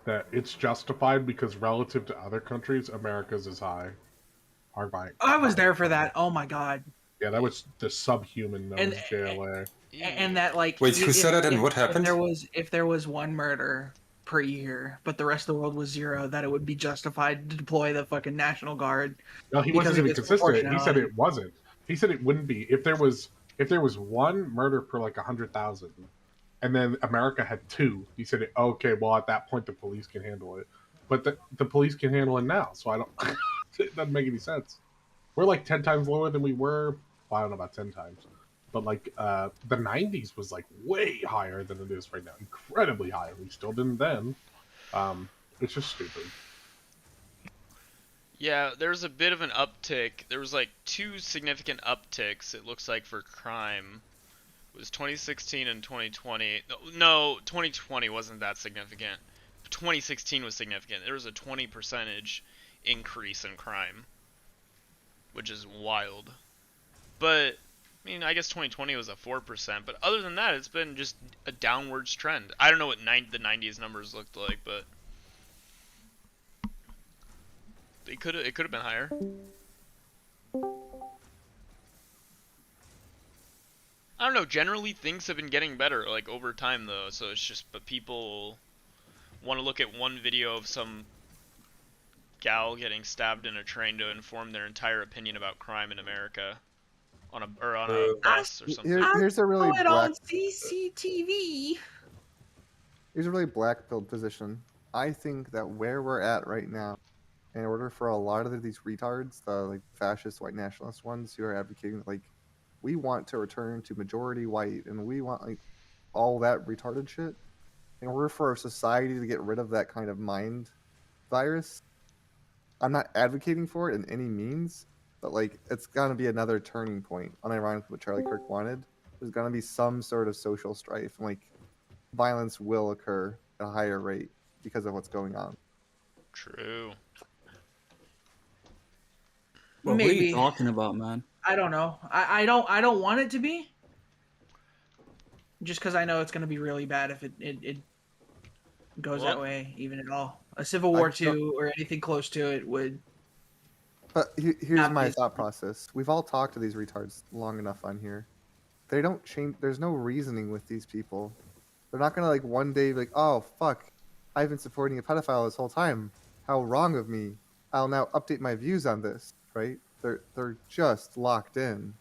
That it's justified because relative to other countries, America's is high. I was there for that. Oh my god. Yeah, that was the subhuman known as JLA. And that like. Wait, who said it and what happened? If there was one murder per year, but the rest of the world was 0, that it would be justified to deploy the fucking National Guard. No, he because wasn't of even its consistent. He said proportionality. it wasn't. He said it wouldn't be if there was one murder per like 100,000, and then America had 2. He said, okay, well at that point the police can handle it, but the police can handle it now. So I don't. It doesn't make any sense. We're like 10 times lower than we were. Well, I don't know about 10 times, but like the 90s was like way higher than it is right now. Incredibly high. We still didn't then. It's just stupid. Yeah, there was a bit of an uptick. There was like 2 significant upticks, it looks like, for crime. It was 2016 and 2020. No, 2020 wasn't that significant. 2016 was significant. There was a 20% increase in crime, which is wild. But I mean, I guess 2020 was a 4%, but other than that, it's been just a downwards trend. I don't know what the 90s numbers looked like, but it could have been higher. I don't know. Generally, things have been getting better, like over time, though. So it's just, but people want to look at one video of some gal getting stabbed in a train to inform their entire opinion about crime in America on a bus or something. Here's a really it black. on CCTV. Here's a really black-pilled position. I think that where we're at right now, in order for a lot of these retards, the like fascist white nationalist ones who are advocating like we want to return to majority white and we want like all that retarded shit, in order for our society to get rid of that kind of mind virus, I'm not advocating for it in any means, but like it's gonna be another turning point. Unironically, what Charlie Kirk wanted, there's gonna be some sort of social strife, and like violence will occur at a higher rate because of what's going on. True. Well, what are you Maybe. talking about, man? I don't know. I don't want it to be. Just because I know it's going to be really bad if it goes that way, even at all. A Civil War 2 or anything close to it would. But here's my thought process. We've all talked to these retards long enough on here. They don't change. There's no reasoning with these people. They're not gonna like one day be like, oh fuck, I've been supporting a pedophile this whole time. How wrong of me. I'll now update my views on this. Right? They're just locked in.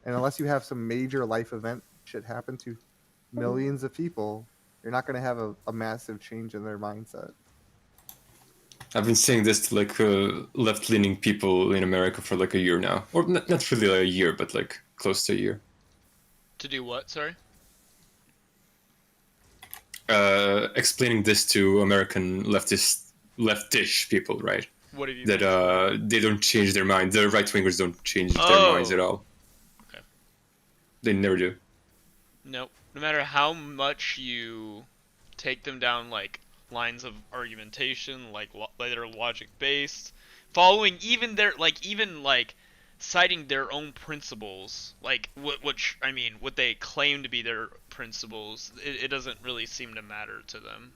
And unless you have some major life event shit happen to millions of people, you're not gonna have a massive change in their mindset. I've been saying this to like left-leaning people in America for like a year now, or not really a year, but like close to a year. To do what? Sorry. Explaining this to American leftish people, right? What have you? That they don't change their mind. The right-wingers don't change their minds at all. Okay. They never do. Nope. No matter how much you take them down like lines of argumentation, like that are logic based, following even citing their own principles, like what they claim to be their principles, it doesn't really seem to matter to them.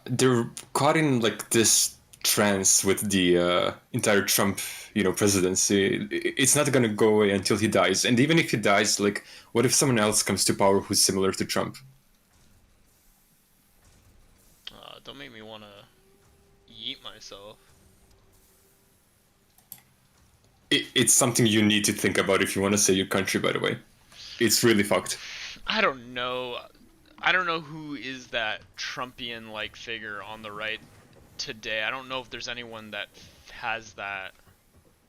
They're caught in like this trance with the entire Trump, presidency. It's not gonna go away until he dies. And even if he dies, like, what if someone else comes to power who's similar to Trump? Don't make me want to yeet myself. It's something you need to think about if you want to save your country, by the way. It's really fucked. I don't know. I don't know who is that Trumpian-like figure on the right today. I don't know if there's anyone that has that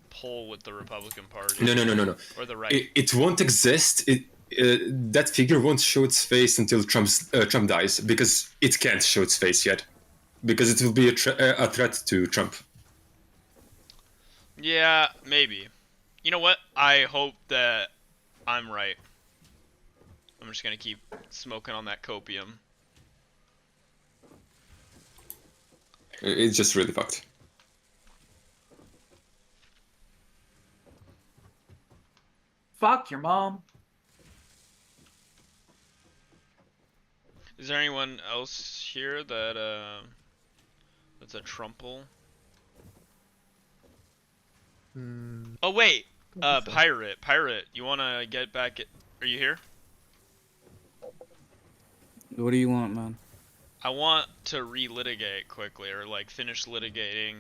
pull with the Republican Party. No. Or the right. It won't exist. That figure won't show its face until Trump dies, because it can't show its face yet, because it will be a threat to Trump. Yeah, maybe. You know what? I hope that I'm right. I'm just gonna keep smoking on that copium. It's just really fucked. Fuck your mom. Is there anyone else here that that's a Trumple? Oh wait, Pirate, you wanna get back? Are you here? What do you want, man? I want to relitigate quickly, or like finish litigating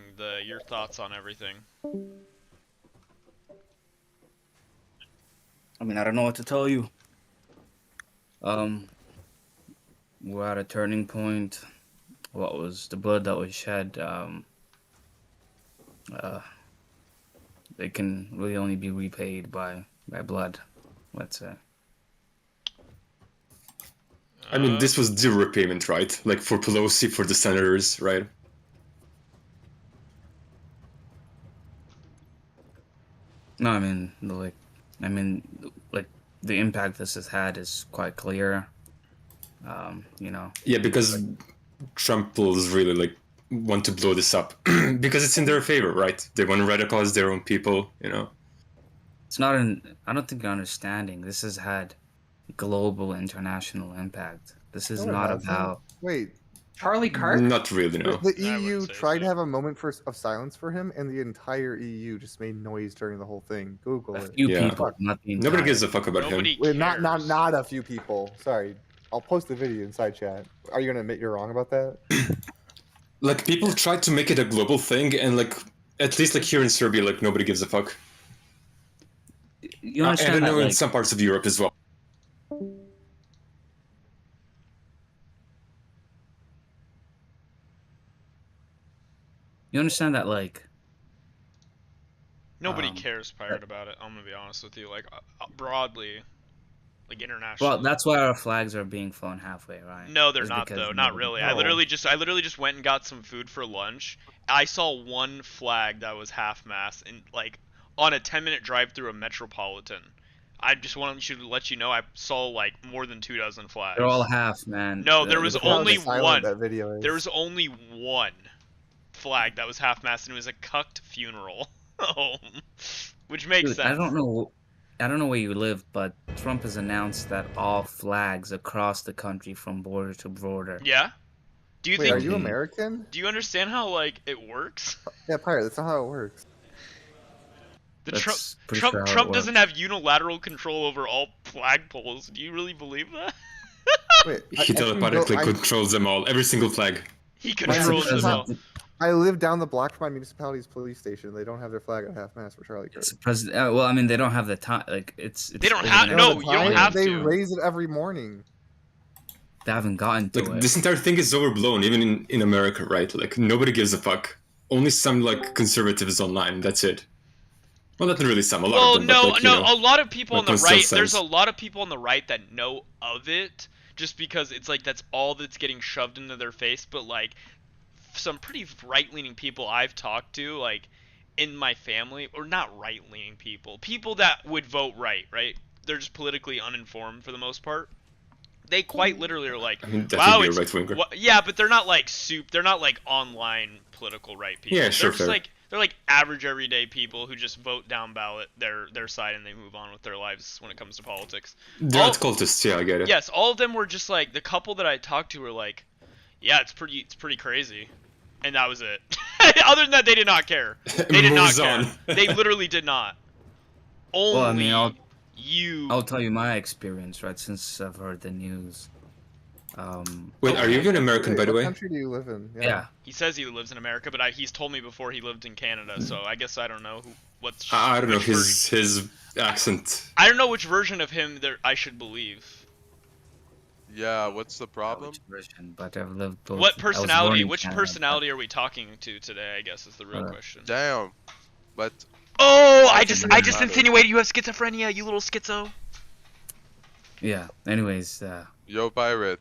your thoughts on everything. I mean, I don't know what to tell you. We're at a turning point. What was the blood that was shed? It can really only be repaid by blood, let's say. I mean, this was due repayment, right? Like for Pelosi, for the senators, right? No, I mean, the impact this has had is quite clear. You know. Yeah, because Trump will really like want to blow this up because it's in their favor, right? They want to radicalize their own people, you know. It's not I don't think you're understanding. This has had global international impact. This is not about. Wait, Charlie Kirk? Not really, no. The EU tried to have a moment of silence for him, and the entire EU just made noise during the whole thing. Google it. Few people, not the entire. Nobody gives a fuck about him. Wait, not a few people. Sorry, I'll post the video inside chat. Are you gonna admit you're wrong about that? Like people tried to make it a global thing, and like at least like here in Serbia, like nobody gives a fuck. You understand and I know that, in some parts of Europe as well. You understand that, like. Nobody cares, Pirate, about it. I'm gonna be honest with you. Like broadly, like internationally. Well, that's why our flags are being flown halfway, right? No, they're not though. Not really. I literally just went and got some food for lunch. I saw one flag that was half-mast, and like on a 10-minute drive through a metropolitan. I just wanted to let you know I saw like more than 24 flags. They're all half, man. No, there was only one. That video is. There was only one flag that was half-mast, and it was a cucked funeral. Which makes Dude, sense. I don't know where you live, but Trump has announced that all flags across the country from border to border. Yeah? Do you Wait, think are you American? Do you understand how like it works? Yeah, Pirate, that's not how it works. Trump doesn't have unilateral control over all flagpoles. Do you really believe that? Wait, He telepathically controls them all, every single flag. He controls them all. I live down the block from my municipality's police station. They don't have their flag at half-mast for Charlie Kirk. Well, I mean, they don't have the time. Like, it's they don't have. No, you don't have they to. They raise it every morning. They haven't gotten to it. This entire thing is overblown, even in America, right? Like nobody gives a fuck. Only some like conservatives online. That's it. Well, not really some. A lot of them. No, but, like, a lot of people on the right. There's sense. a lot of people on the right that know of it, just because it's like that's all that's getting shoved into their face. But like, some pretty right-leaning people I've talked to, like in my family, or not right-leaning people that would vote right. They're just politically uninformed for the most part. They quite literally are like, wow, it's right-winger. Yeah, but they're not like they're not like online political right people. Yeah, sure, they're just like they're like average everyday people who just vote down ballot their side and they move on with their lives when it comes to politics. They're not cultists, yeah, I get it. Yes, all of them were just like the couple that I talked to were like, yeah, it's pretty crazy, and that was it. Other than that, they did not care. They did not care. They literally did not. Only. Well, I mean, I'll tell you my experience, right? Since I've heard the news. Wait, are you even American, by the way? What country do you live in? Yeah. He says he lives in America, but he's told me before he lived in Canada, so I guess I don't know what's. I don't know his accent. I don't know which version of him I should believe. Yeah, what's the problem? Which version, but I've lived. What personality? Which personality are we talking to today? I guess is the real question. Damn, but. Oh, I just insinuated you have schizophrenia, you little schizo. Yeah. Anyways. Yo, pirate.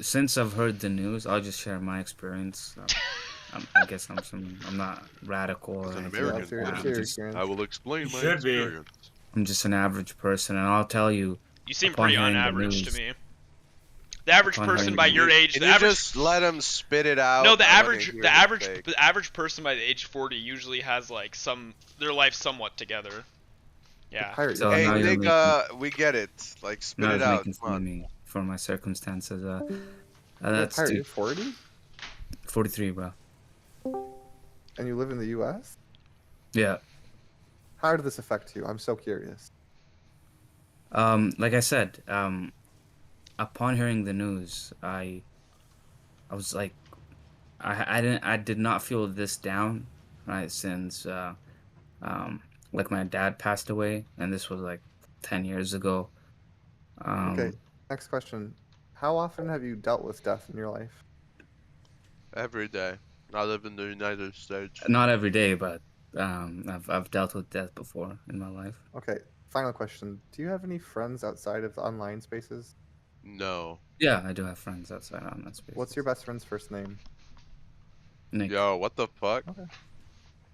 Since I've heard the news, I'll just share my experience. I guess I'm not radical or anything. I will explain my experience. I'm just an average person, and I'll tell you. You seem pretty unaverage to me. The average person by your age, Can you just let him spit it out? No, the average person by the age 40 usually has like their life somewhat together. Yeah. So hey, Nick, we get it. Like, spit it out. Making fun of me for my circumstances. That's Are you 40? 43, bro. And you live in the U.S.? Yeah. How did this affect you? I'm so curious. Like I said, upon hearing the news, I was like, I did not feel this down, right? Since like my dad passed away, and this was like 10 years ago. Okay, next question. How often have you dealt with death in your life? Every day. I live in the United States. Not every day, but I've dealt with death before in my life. Okay, final question. Do you have any friends outside of the online spaces? No. Yeah, I do have friends outside on that space. What's your best friend's first name? Nick. Yo, what the fuck? Okay.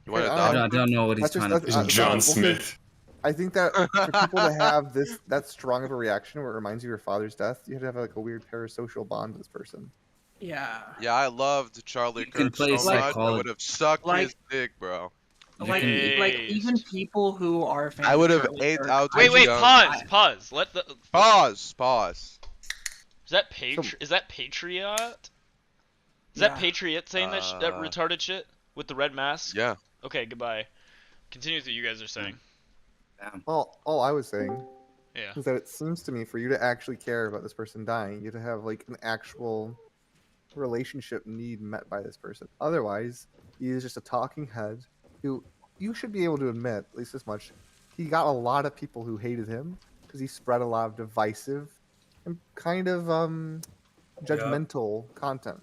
You want to I dog? I don't know what he's That's trying just- to do. John Smith. I think that for people to have that strong of a reaction where it reminds you of your father's death, you have to have like a weird parasocial bond with this person. Yeah. Yeah, I loved Charlie can Kirk play so much. I psychology. would have sucked Like- his dick, bro. Like even people who are fans I would of have Charlie ate Kirk, out. Wait, his pause, young- pause. Let the Pause. Is that Is that Patriot? Is that Yeah. Patriot saying that retarded shit with the red mask? Yeah. Okay, goodbye. Continue with what you guys are saying. Well, all I was saying Yeah. is that it seems to me for you to actually care about this person dying, you have to have like an actual relationship need met by this person. Otherwise, he is just a talking head who you should be able to admit, at least this much, he got a lot of people who hated him because he spread a lot of divisive and kind of judgmental content.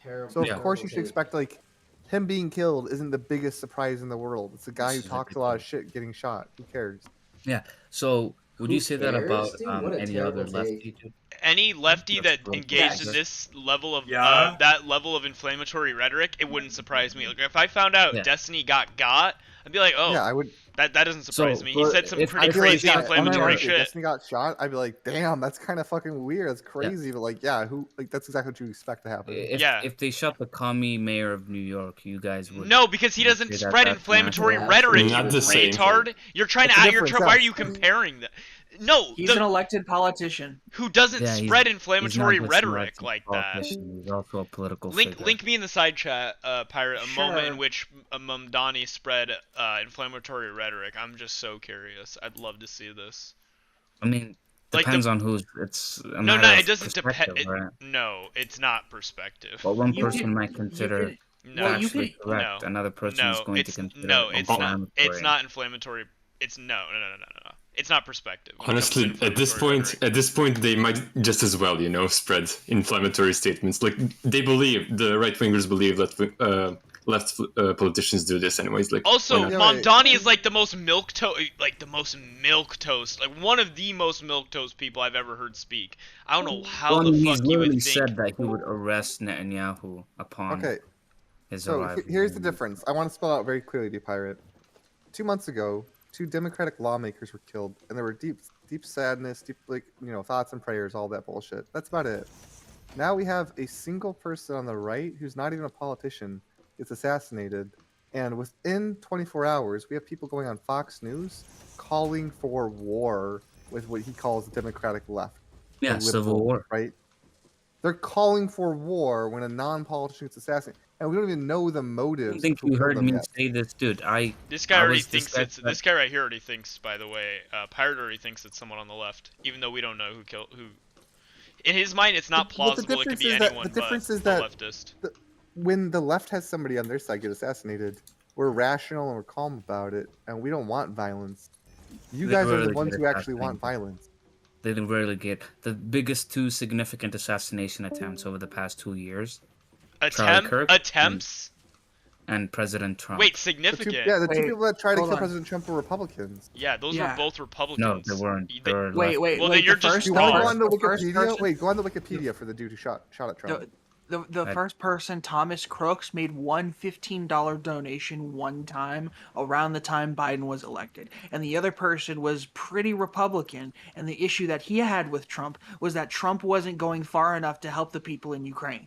Terrible. So of Yeah. course you should expect like him being killed isn't the biggest surprise in the world. It's a guy who talks a lot of shit getting shot. Who cares? Yeah. So would Who you say that cares, about dude? What a any other terrible lefty? Dude? Any lefty that That's engaged in right. this level of Yeah. that level of inflammatory rhetoric, it wouldn't surprise me. Like if I found out Yeah. Destiny got, I'd be like, oh, Yeah, I would. that doesn't surprise So, me. He said some if- pretty I feel like, crazy yeah, inflammatory unironically, shit. Destiny got shot. I'd be like, damn, that's kind of fucking weird. That's crazy. But like, yeah, who? Like, that's exactly what you expect to happen. If they shot the commie mayor of New York, you guys would. No, because he doesn't say that spread that's inflammatory not- rhetoric, you Not the same. retard. You're trying That's to the you're difference, why are yeah. you comparing that? No, he's an elected politician. who doesn't Yeah, spread he's inflammatory not just an rhetoric elected like that? politician, He's also a political Link figure. me in the side chat, Pirate, a moment in Sure. which Mamdani spread inflammatory rhetoric. I'm just so curious. I'd love to see this. I mean, Like depends on who's. It's a No, matter it of doesn't depend. perspective, right? No, it's not perspective. What one You person can- might consider No, Well, you factually can- correct, no, another person is going to it's consider no, it's not. inflammatory. It's not inflammatory. It's no. It's not perspective. When it comes to Honestly, at this inflammatory point, rhetoric. at this point, they might just as well, spread inflammatory statements. Like they believe, the right wingers believe that left politicians do this anyways. Like Also, why not? Mamdani is like the most milk toast, like one of the most milk toast people I've ever heard speak. I don't know how Well, the he's fuck you literally would think. said that he would arrest Netanyahu upon Okay, his so arrival. here's the difference. I want to spell out very clearly to you, Pirate. 2 months ago, 2 Democratic lawmakers were killed, and there were deep sadness, deep thoughts and prayers, all that bullshit. That's about it. Now we have a single person on the right who's not even a politician gets assassinated, and within 24 hours, we have people going on Fox News calling for war with what he calls the Democratic left. the Yeah, civil liberal, war. right? They're calling for war when a non-politician gets assassinated, and we don't even know the I motives. don't think of who you killed heard them me yet. say this, dude. This guy I already was thinks discussed it's that- this guy right here already thinks. By the way, Pirate already thinks it's someone on the left, even though we don't know who killed who. In his mind, it's not But the plausible. It could difference be is that anyone the difference but is that a leftist. when the left has somebody on their side get assassinated, we're rational and we're calm about it, and we don't want violence. You They guys are the rarely ones get who actually assassinated. want violence. They rarely get the biggest 2 significant assassination attempts over the past 2 years. Charlie Kirk Attempts? and President Trump. Wait, The significant. two people that tried to hold kill on. President Trump were Republicans. Yeah, those Yeah. were both Republicans. No, they weren't. They- They were Wait, left. wait, Well, wait. then you're the just first You want to go wrong. on to the first Wikipedia? person- Wait, go on to Wikipedia for the dude who shot at Trump. The first person, Thomas Crooks, made one $15 donation one time around the time Biden was elected. And the other person was pretty Republican. And the issue that he had with Trump was that Trump wasn't going far enough to help the people in Ukraine.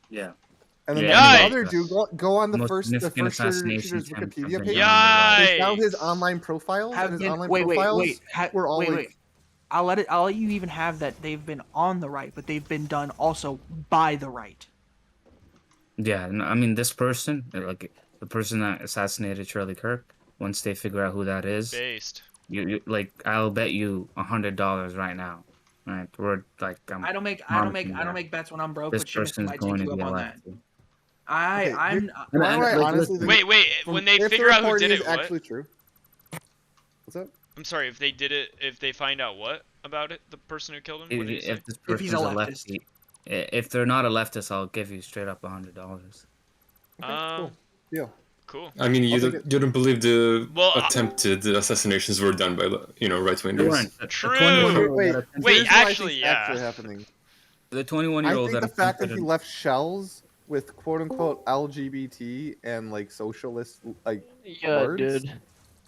Yeah. And then Yeah, the Yikes. other dude, go on the Most first significant assassination shooter's attempt Wikipedia of page. anyone on the right. They found his Yikes. online profiles, Have and his been, online wait, profiles were all like. I'll let you even have that they've been on the right, but they've been done also by the right. Yeah, no, I mean, this person, like the person that assassinated Charlie Kirk, once they figure out who that is, Based. you like, I'll bet you $100 right now Right? We're like, I don't make bets when I'm broke, this but Shimothy person's might going take to you be up on that. elected. I'm. You know what I honestly think? Wait, when they if the figure out who report did is it, what? actually true. What's up? I'm sorry, if they did it, if they find out what about it, the person who killed him? What did he say? If this person's a lefty, if they're not a leftist, I'll give you straight up $100. Cool. Yeah. Cool. I mean, you don't believe the Well, attempted assassinations were done by right wingers. True. Wait, actually, actually happening. The I 21-year-old think that the fact that he attempted- left shells with quote unquote LGBT and like socialist like words. Dude.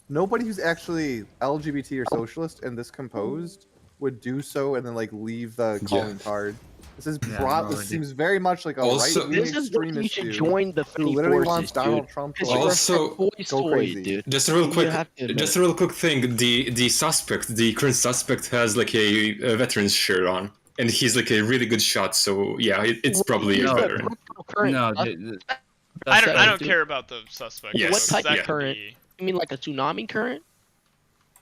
Nobody who's actually LGBT or socialist and this composed would do so and then like leave the calling card. This is this seems very much like a Also- right-wing This is what you extremist should dude join the who funny literally forces, wants Donald dude. Trump to It's like, Also, go crazy. Just a real You quick, have to admit just it. a real quick thing. The current suspect has like a veteran's shirt on, and he's like a really good shot. So yeah, it's probably a veteran. No, I don't care about the suspect. Yes, What type yeah. of current? You mean like a tsunami current?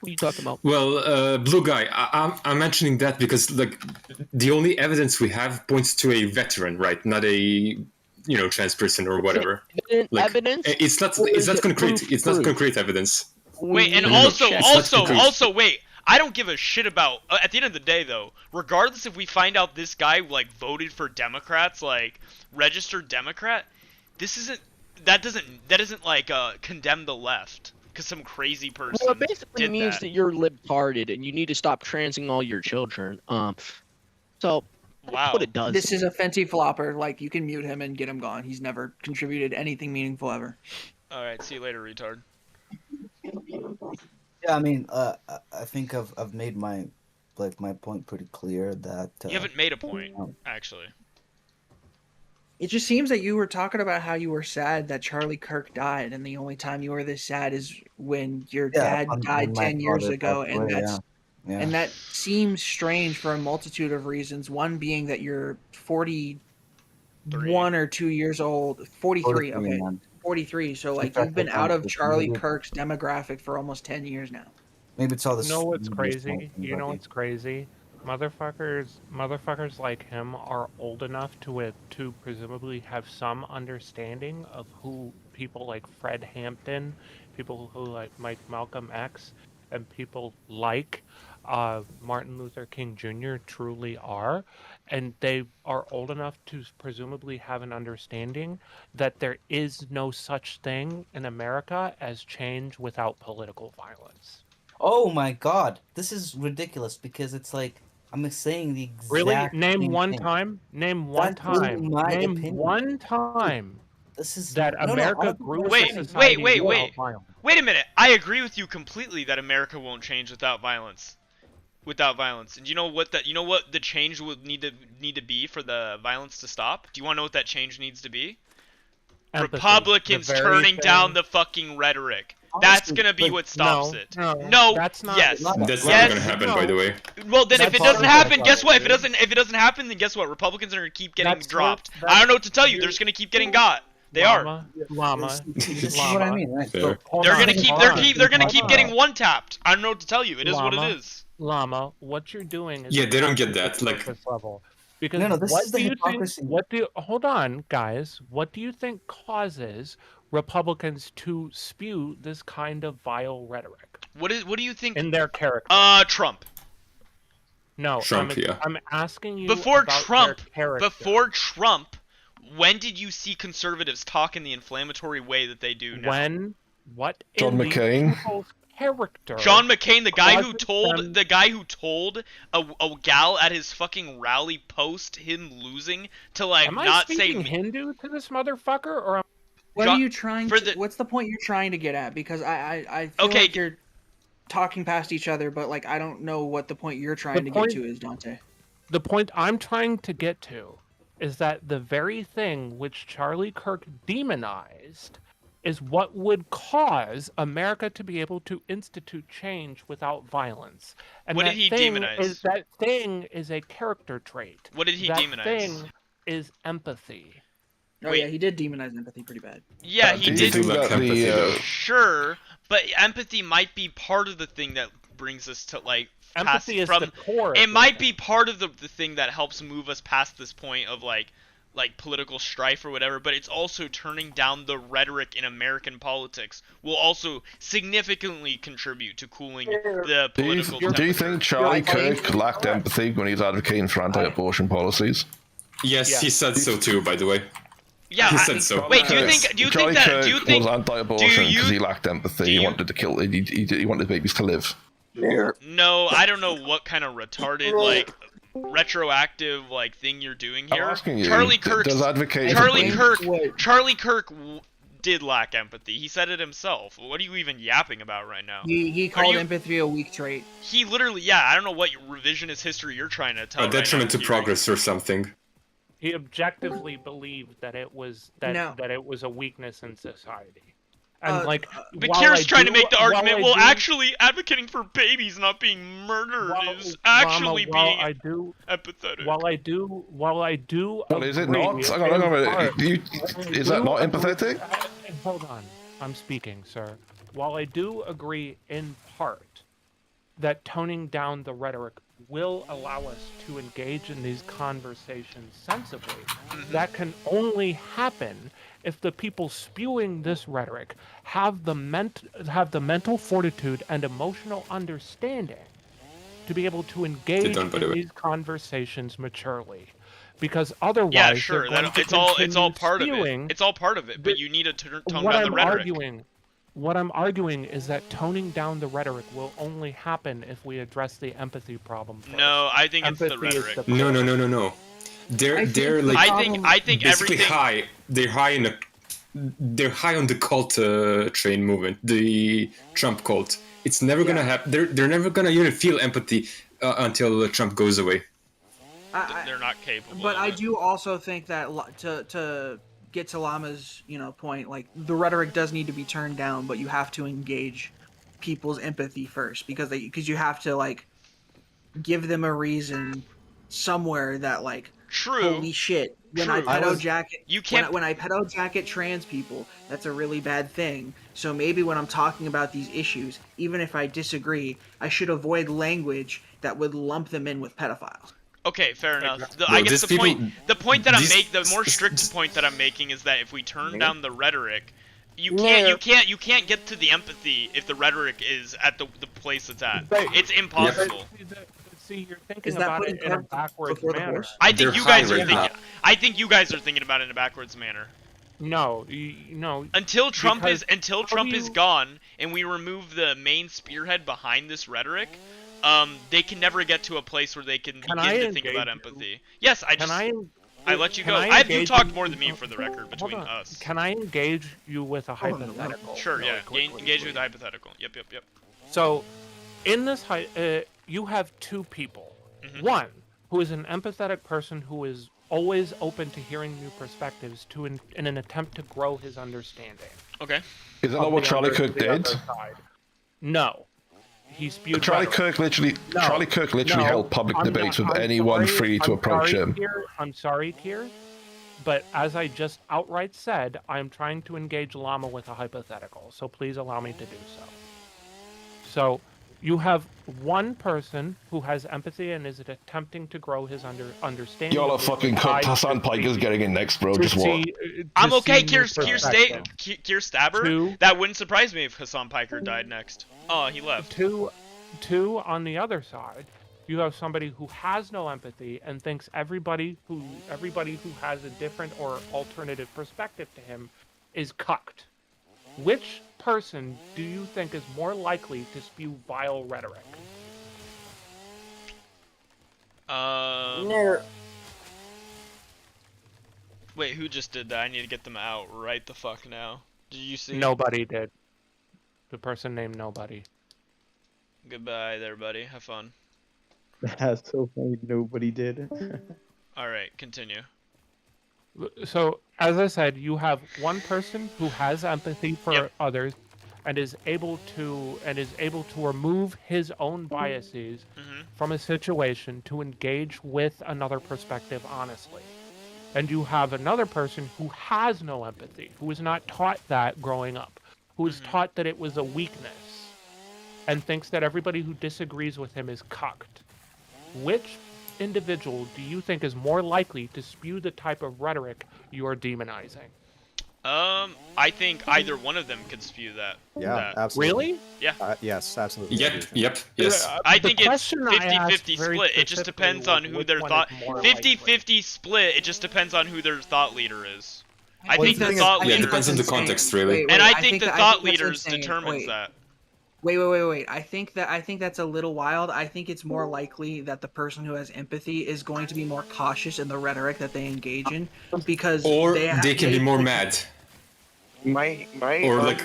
What are you talking about? Well, blue guy, I'm mentioning that because like the only evidence we have points to a veteran, right? Not a trans person or whatever. Evidence? It's not concrete. It's not concrete evidence. Wait, and No, it's not concrete. also, wait. I don't give a shit about. At the end of the day, though, regardless if we find out this guy like voted for Democrats, like registered Democrat, that doesn't like condemn the left because some crazy person. Well, it basically did means that you're libtarded and you need to stop transing all your children. So wow, that's what it does. This is a Fenty flopper. Like, you can mute him and get him gone. He's never contributed anything meaningful ever. All right, see you later, retard. Yeah, I mean, I think I've made my point pretty clear that You haven't made a point, actually. It just seems that you were talking about how you were sad that Charlie Kirk died, and the only time you were this sad is when your dad died when my 10 years father ago, passed and away, that's yeah. and that seems strange for a multitude of reasons. One being that you're 41 or 2 years old, 43. 43, Okay, man. 43. So like fact, you've been I out of found Charlie maybe- Kirk's demographic for almost 10 years now. Maybe it's all this. You know what's crazy? You know what's crazy? Motherfuckers like him are old enough to presumably have some understanding of who people like Fred Hampton, people who like Malcolm X, and people like Martin Luther King Jr. truly are, and they are old enough to presumably have an understanding that there is no such thing in America as change without political violence. Oh my god, this is ridiculous because it's like I'm saying the exact Really? Name same one thing. time. Name one That's really time. my Name opinion. one time. This is that no, America no, grew as a Wait, society wait. without violence. Wait a minute. I agree with you completely that America won't change without violence. And you know what the change would need to be for the violence to stop? Do you want to know what that change needs to be? Empathy. Republicans The very turning down thing- the fucking rhetoric. That's gonna be what stops it. No, that's not. Yes. That's yes. never gonna happen, by the way. Well, then if That's it doesn't not happen, what guess what? If it it doesn't happen, then guess what? Republicans are gonna keep getting That's dropped. what- I don't know what to tell you. They're just gonna keep getting got. They are. Llama. This is what I mean, right? Fair. They're gonna keep getting one tapped. I don't know what to tell you. It is what Llama. it is. Llama, what you're doing is Yeah, they don't get that. Like, surface level. Because No, this what is the do you hypocrisy. think? Hold on, guys. What do you think causes Republicans to spew this kind of vile rhetoric What do you think? in their character? Trump. No, Trump, yeah. I'm asking you Before about Trump, their character. when did you see conservatives talk in the inflammatory way that they do now? What John in these McCain? people's character? John McCain, the guy who causes told a gal at his fucking rally post him losing to like Am I not say speaking Hindu to this motherfucker, or am What John- are you trying to? What's the point you're trying to get at? Because I feel Okay. like you're talking past each other, but like I don't know what the point you're trying to point- get to is, Dante. The point I'm trying to get to is that the very thing which Charlie Kirk demonized is what would cause America to be able to institute change without violence. And What that did he thing demonize? That thing is a character trait. What did he that demonize? Thing is empathy. Oh Wait. yeah, he did demonize empathy pretty bad. Yeah, Do he you did. think that the, Sure, but empathy might be part of the thing that brings us to like Empathy is from the core. it might be part of the thing that helps move us past this point of like political strife or whatever, but it's also turning down the rhetoric in American politics will also significantly contribute to cooling the political Do you think Charlie Kirk lacked empathy when he was advocating for anti-abortion policies? Yes, he said so too, by the way. Yeah, he said so. Wait, do you think Charlie that Kirk was anti-abortion because he lacked empathy. He wanted to kill. He wanted babies to live. No, I don't know what kind of retarded retroactive thing you're doing here. I'm asking you, Charlie Kirk did lack empathy. He said it himself. What are you even yapping about right now? He called empathy a weak trait. He literally, I don't know what revisionist history you're trying to tell. A detriment to progress or something. He objectively believed that it was that it was a weakness in society. And Bakir's trying to make the argument. Actually, advocating for babies not being murdered is actually being empathetic. While I do. Well, is it not? Hang on. Is that not empathetic? Hold on, I'm speaking, sir. While I do agree in part that toning down the rhetoric will allow us to engage in these conversations sensibly, that can only happen if the people spewing this rhetoric have the mental fortitude and emotional understanding to be able to engage in these conversations maturely. Because otherwise, sure, it's all part of it. It's all part of it, but you need to tone down the rhetoric. What I'm arguing is that toning down the rhetoric will only happen if we address the empathy problem first. No, I think it's the rhetoric. No. They're like I think basically everything high. They're high on the cult train movement, the Trump cult. It's never gonna happen. They're never gonna even feel empathy until Trump goes away. They're not capable. But I do also think that to get to Llama's point, the rhetoric does need to be turned down, but you have to engage people's empathy first because you have to give them a reason somewhere that true. Holy shit! When I pedo jacket trans people, that's a really bad thing. So maybe when I'm talking about these issues, even if I disagree, I should avoid language that would lump them in with pedophiles. Okay, fair enough. I guess the point that the more strict point that I'm making is that if we turn down the rhetoric, you can't get to the empathy if the rhetoric is at the place it's at. It's impossible. See, you're thinking about it in a backwards manner. I think you guys are thinking about it in a backwards manner. No. Until Trump is gone and we remove the main spearhead behind this rhetoric, they can never get to a place where they can begin to think about empathy. Yes, I let you go. You talked more than me for the record between us. Can I engage you with a hypothetical? Sure, yeah. Engage you with a hypothetical. Yep. So, in this, you have two people. One, who is an empathetic person who is always open to hearing new perspectives in an attempt to grow his understanding. Okay. Is that not what Charlie Kirk did? No. He spewed Charlie Kirk literally held public debates with anyone free to approach him. I'm sorry, Kier, but as I just outright said, I am trying to engage Llama with a hypothetical, so please allow me to do so. So, you have one person who has empathy and is attempting to grow his understanding. Y'all are fucking cooked. Hassan Piker's getting in next, bro. Just what? I'm okay. Kier Stabber. That wouldn't surprise me if Hassan Piker died next. Oh, he left. Two on the other side, you have somebody who has no empathy and thinks everybody who has a different or alternative perspective to him is cucked. Which person do you think is more likely to spew vile rhetoric? Wait, who just did that? I need to get them out right the fuck now. Did you see? Nobody did. The person named Nobody. Goodbye there, buddy. Have fun. That's so funny. Nobody did. Alright, continue. So, as I said, you have one person who has empathy for others and is able to remove his own biases from a situation to engage with another perspective honestly. And you have another person who has no empathy, who was not taught that growing up, who was taught that it was a weakness. and thinks that everybody who disagrees with him is cucked. Which individual do you think is more likely to spew the type of rhetoric you're demonizing? I think either one of them could spew that. Yeah, that. absolutely. Really? Yeah. Yes, absolutely. Yes. I think it's question I asked 50-50 very split. It just specifically depends on was who which their one thought. is more 50-50 split. It just depends on who their thought leader is. I Well, think the the thing is- thought Yeah, leader. it depends on the context, really. And I I think the that- thought think that's leaders insane. determines that. Wait. I think that's a little wild. I think it's more likely that the person who has empathy is going to be more cautious in the rhetoric that they engage in because Or they can be more mad. My Or like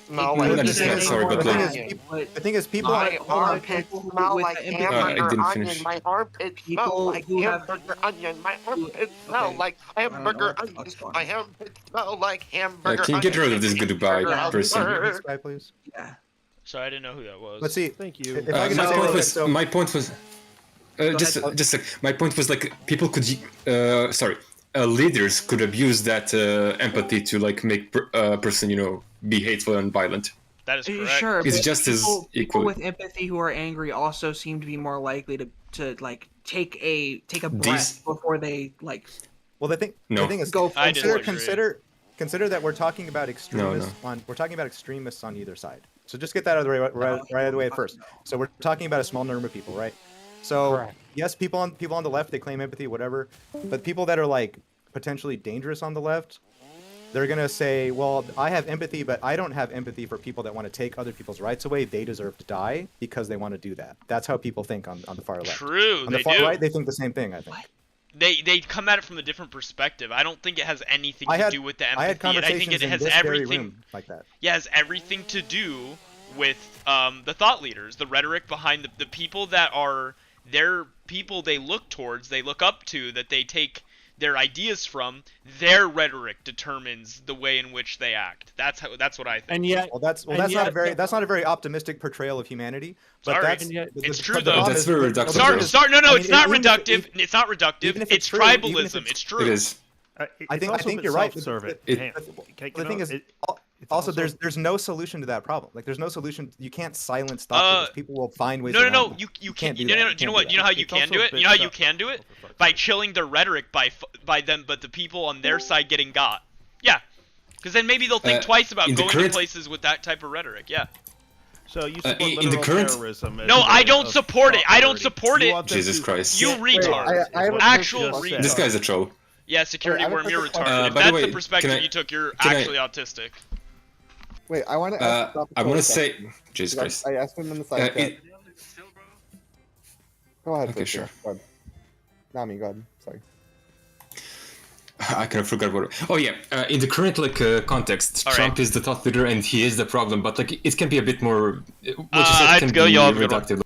smell not like just mad, sorry, but like The thing is, people. my armpits smell like I hamburger didn't onion. finish. My armpits smell like hamburger onion. My armpits smell like hamburger onion. My armpits smell like hamburger can you get rid of this goodbye person? This guy, please. Yeah. Sorry, I didn't know who that was. Let's see. Thank you. If I can just say real quick, so- My point was just like my point was like people could leaders could abuse that empathy to like make a person be hateful and violent. That is correct. Sure, It's but just as people equal. with empathy who are angry also seem to be more likely to like take a breath before they like. Well, the thing is, Go I consider that we're talking about extremists we're talking about extremists on either side. So just get that out of the way right out of the way at first. So we're talking about a small number of people, right? So Correct. yes, people on the left, they claim empathy, whatever, but people that are like potentially dangerous on the left, they're gonna say, well, I have empathy, but I don't have empathy for people that want to take other people's rights away. They deserve to die because they want to do that. That's how people think on the far left. True, On the they far do. right, they think the same thing, I think. They come at it from a different perspective. I don't think it has anything to do with the empathy. I had I think conversations it has in this very everything. room like that. Yeah, it has everything to do with the thought leaders, the rhetoric behind the people that are their people they look towards, they look up to, that they take their ideas from. Their rhetoric determines the way in which they act. That's what I think. And yet, that's not a very optimistic portrayal of humanity. But Sorry. that's And yet, it's true though. That's very reductive. Sorry, no, I mean, it's not even if- reductive. It's not reductive. even if It's true, even if tribalism. It's true. It is. I think you're right. The thing is, also there's no solution to that problem. Like there's no solution. You can't silence thought leaders. People will find ways. No, around it. you can't. do No, that. do you know what? You know how you can do it? You know how you can do it? By chilling their rhetoric by them, but the people on their side getting got. Yeah, because then maybe they'll think twice about going to places with that type of rhetoric. Yeah. So you support in the literal current- terrorism? No, I don't support it. I don't support it. Jesus Christ. You retard. I have a Actual question. retard. This guy's a troll. Yeah, security Wait, I have a worm, you're quick retarded. question. If By the that's way, the perspective can I- you took, you're can I- actually autistic. Wait, I want to ask. I want to say, Jesus Christ. I asked him in the side chat. Go ahead. Okay, sure. Go ahead. Nami, go ahead. Sorry. I kind of forgot what. Oh yeah, in the current context, Trump is the thought leader and he is the problem. But like, it can be a bit more. What you said I'd can go, be y'all have a good one. reductive.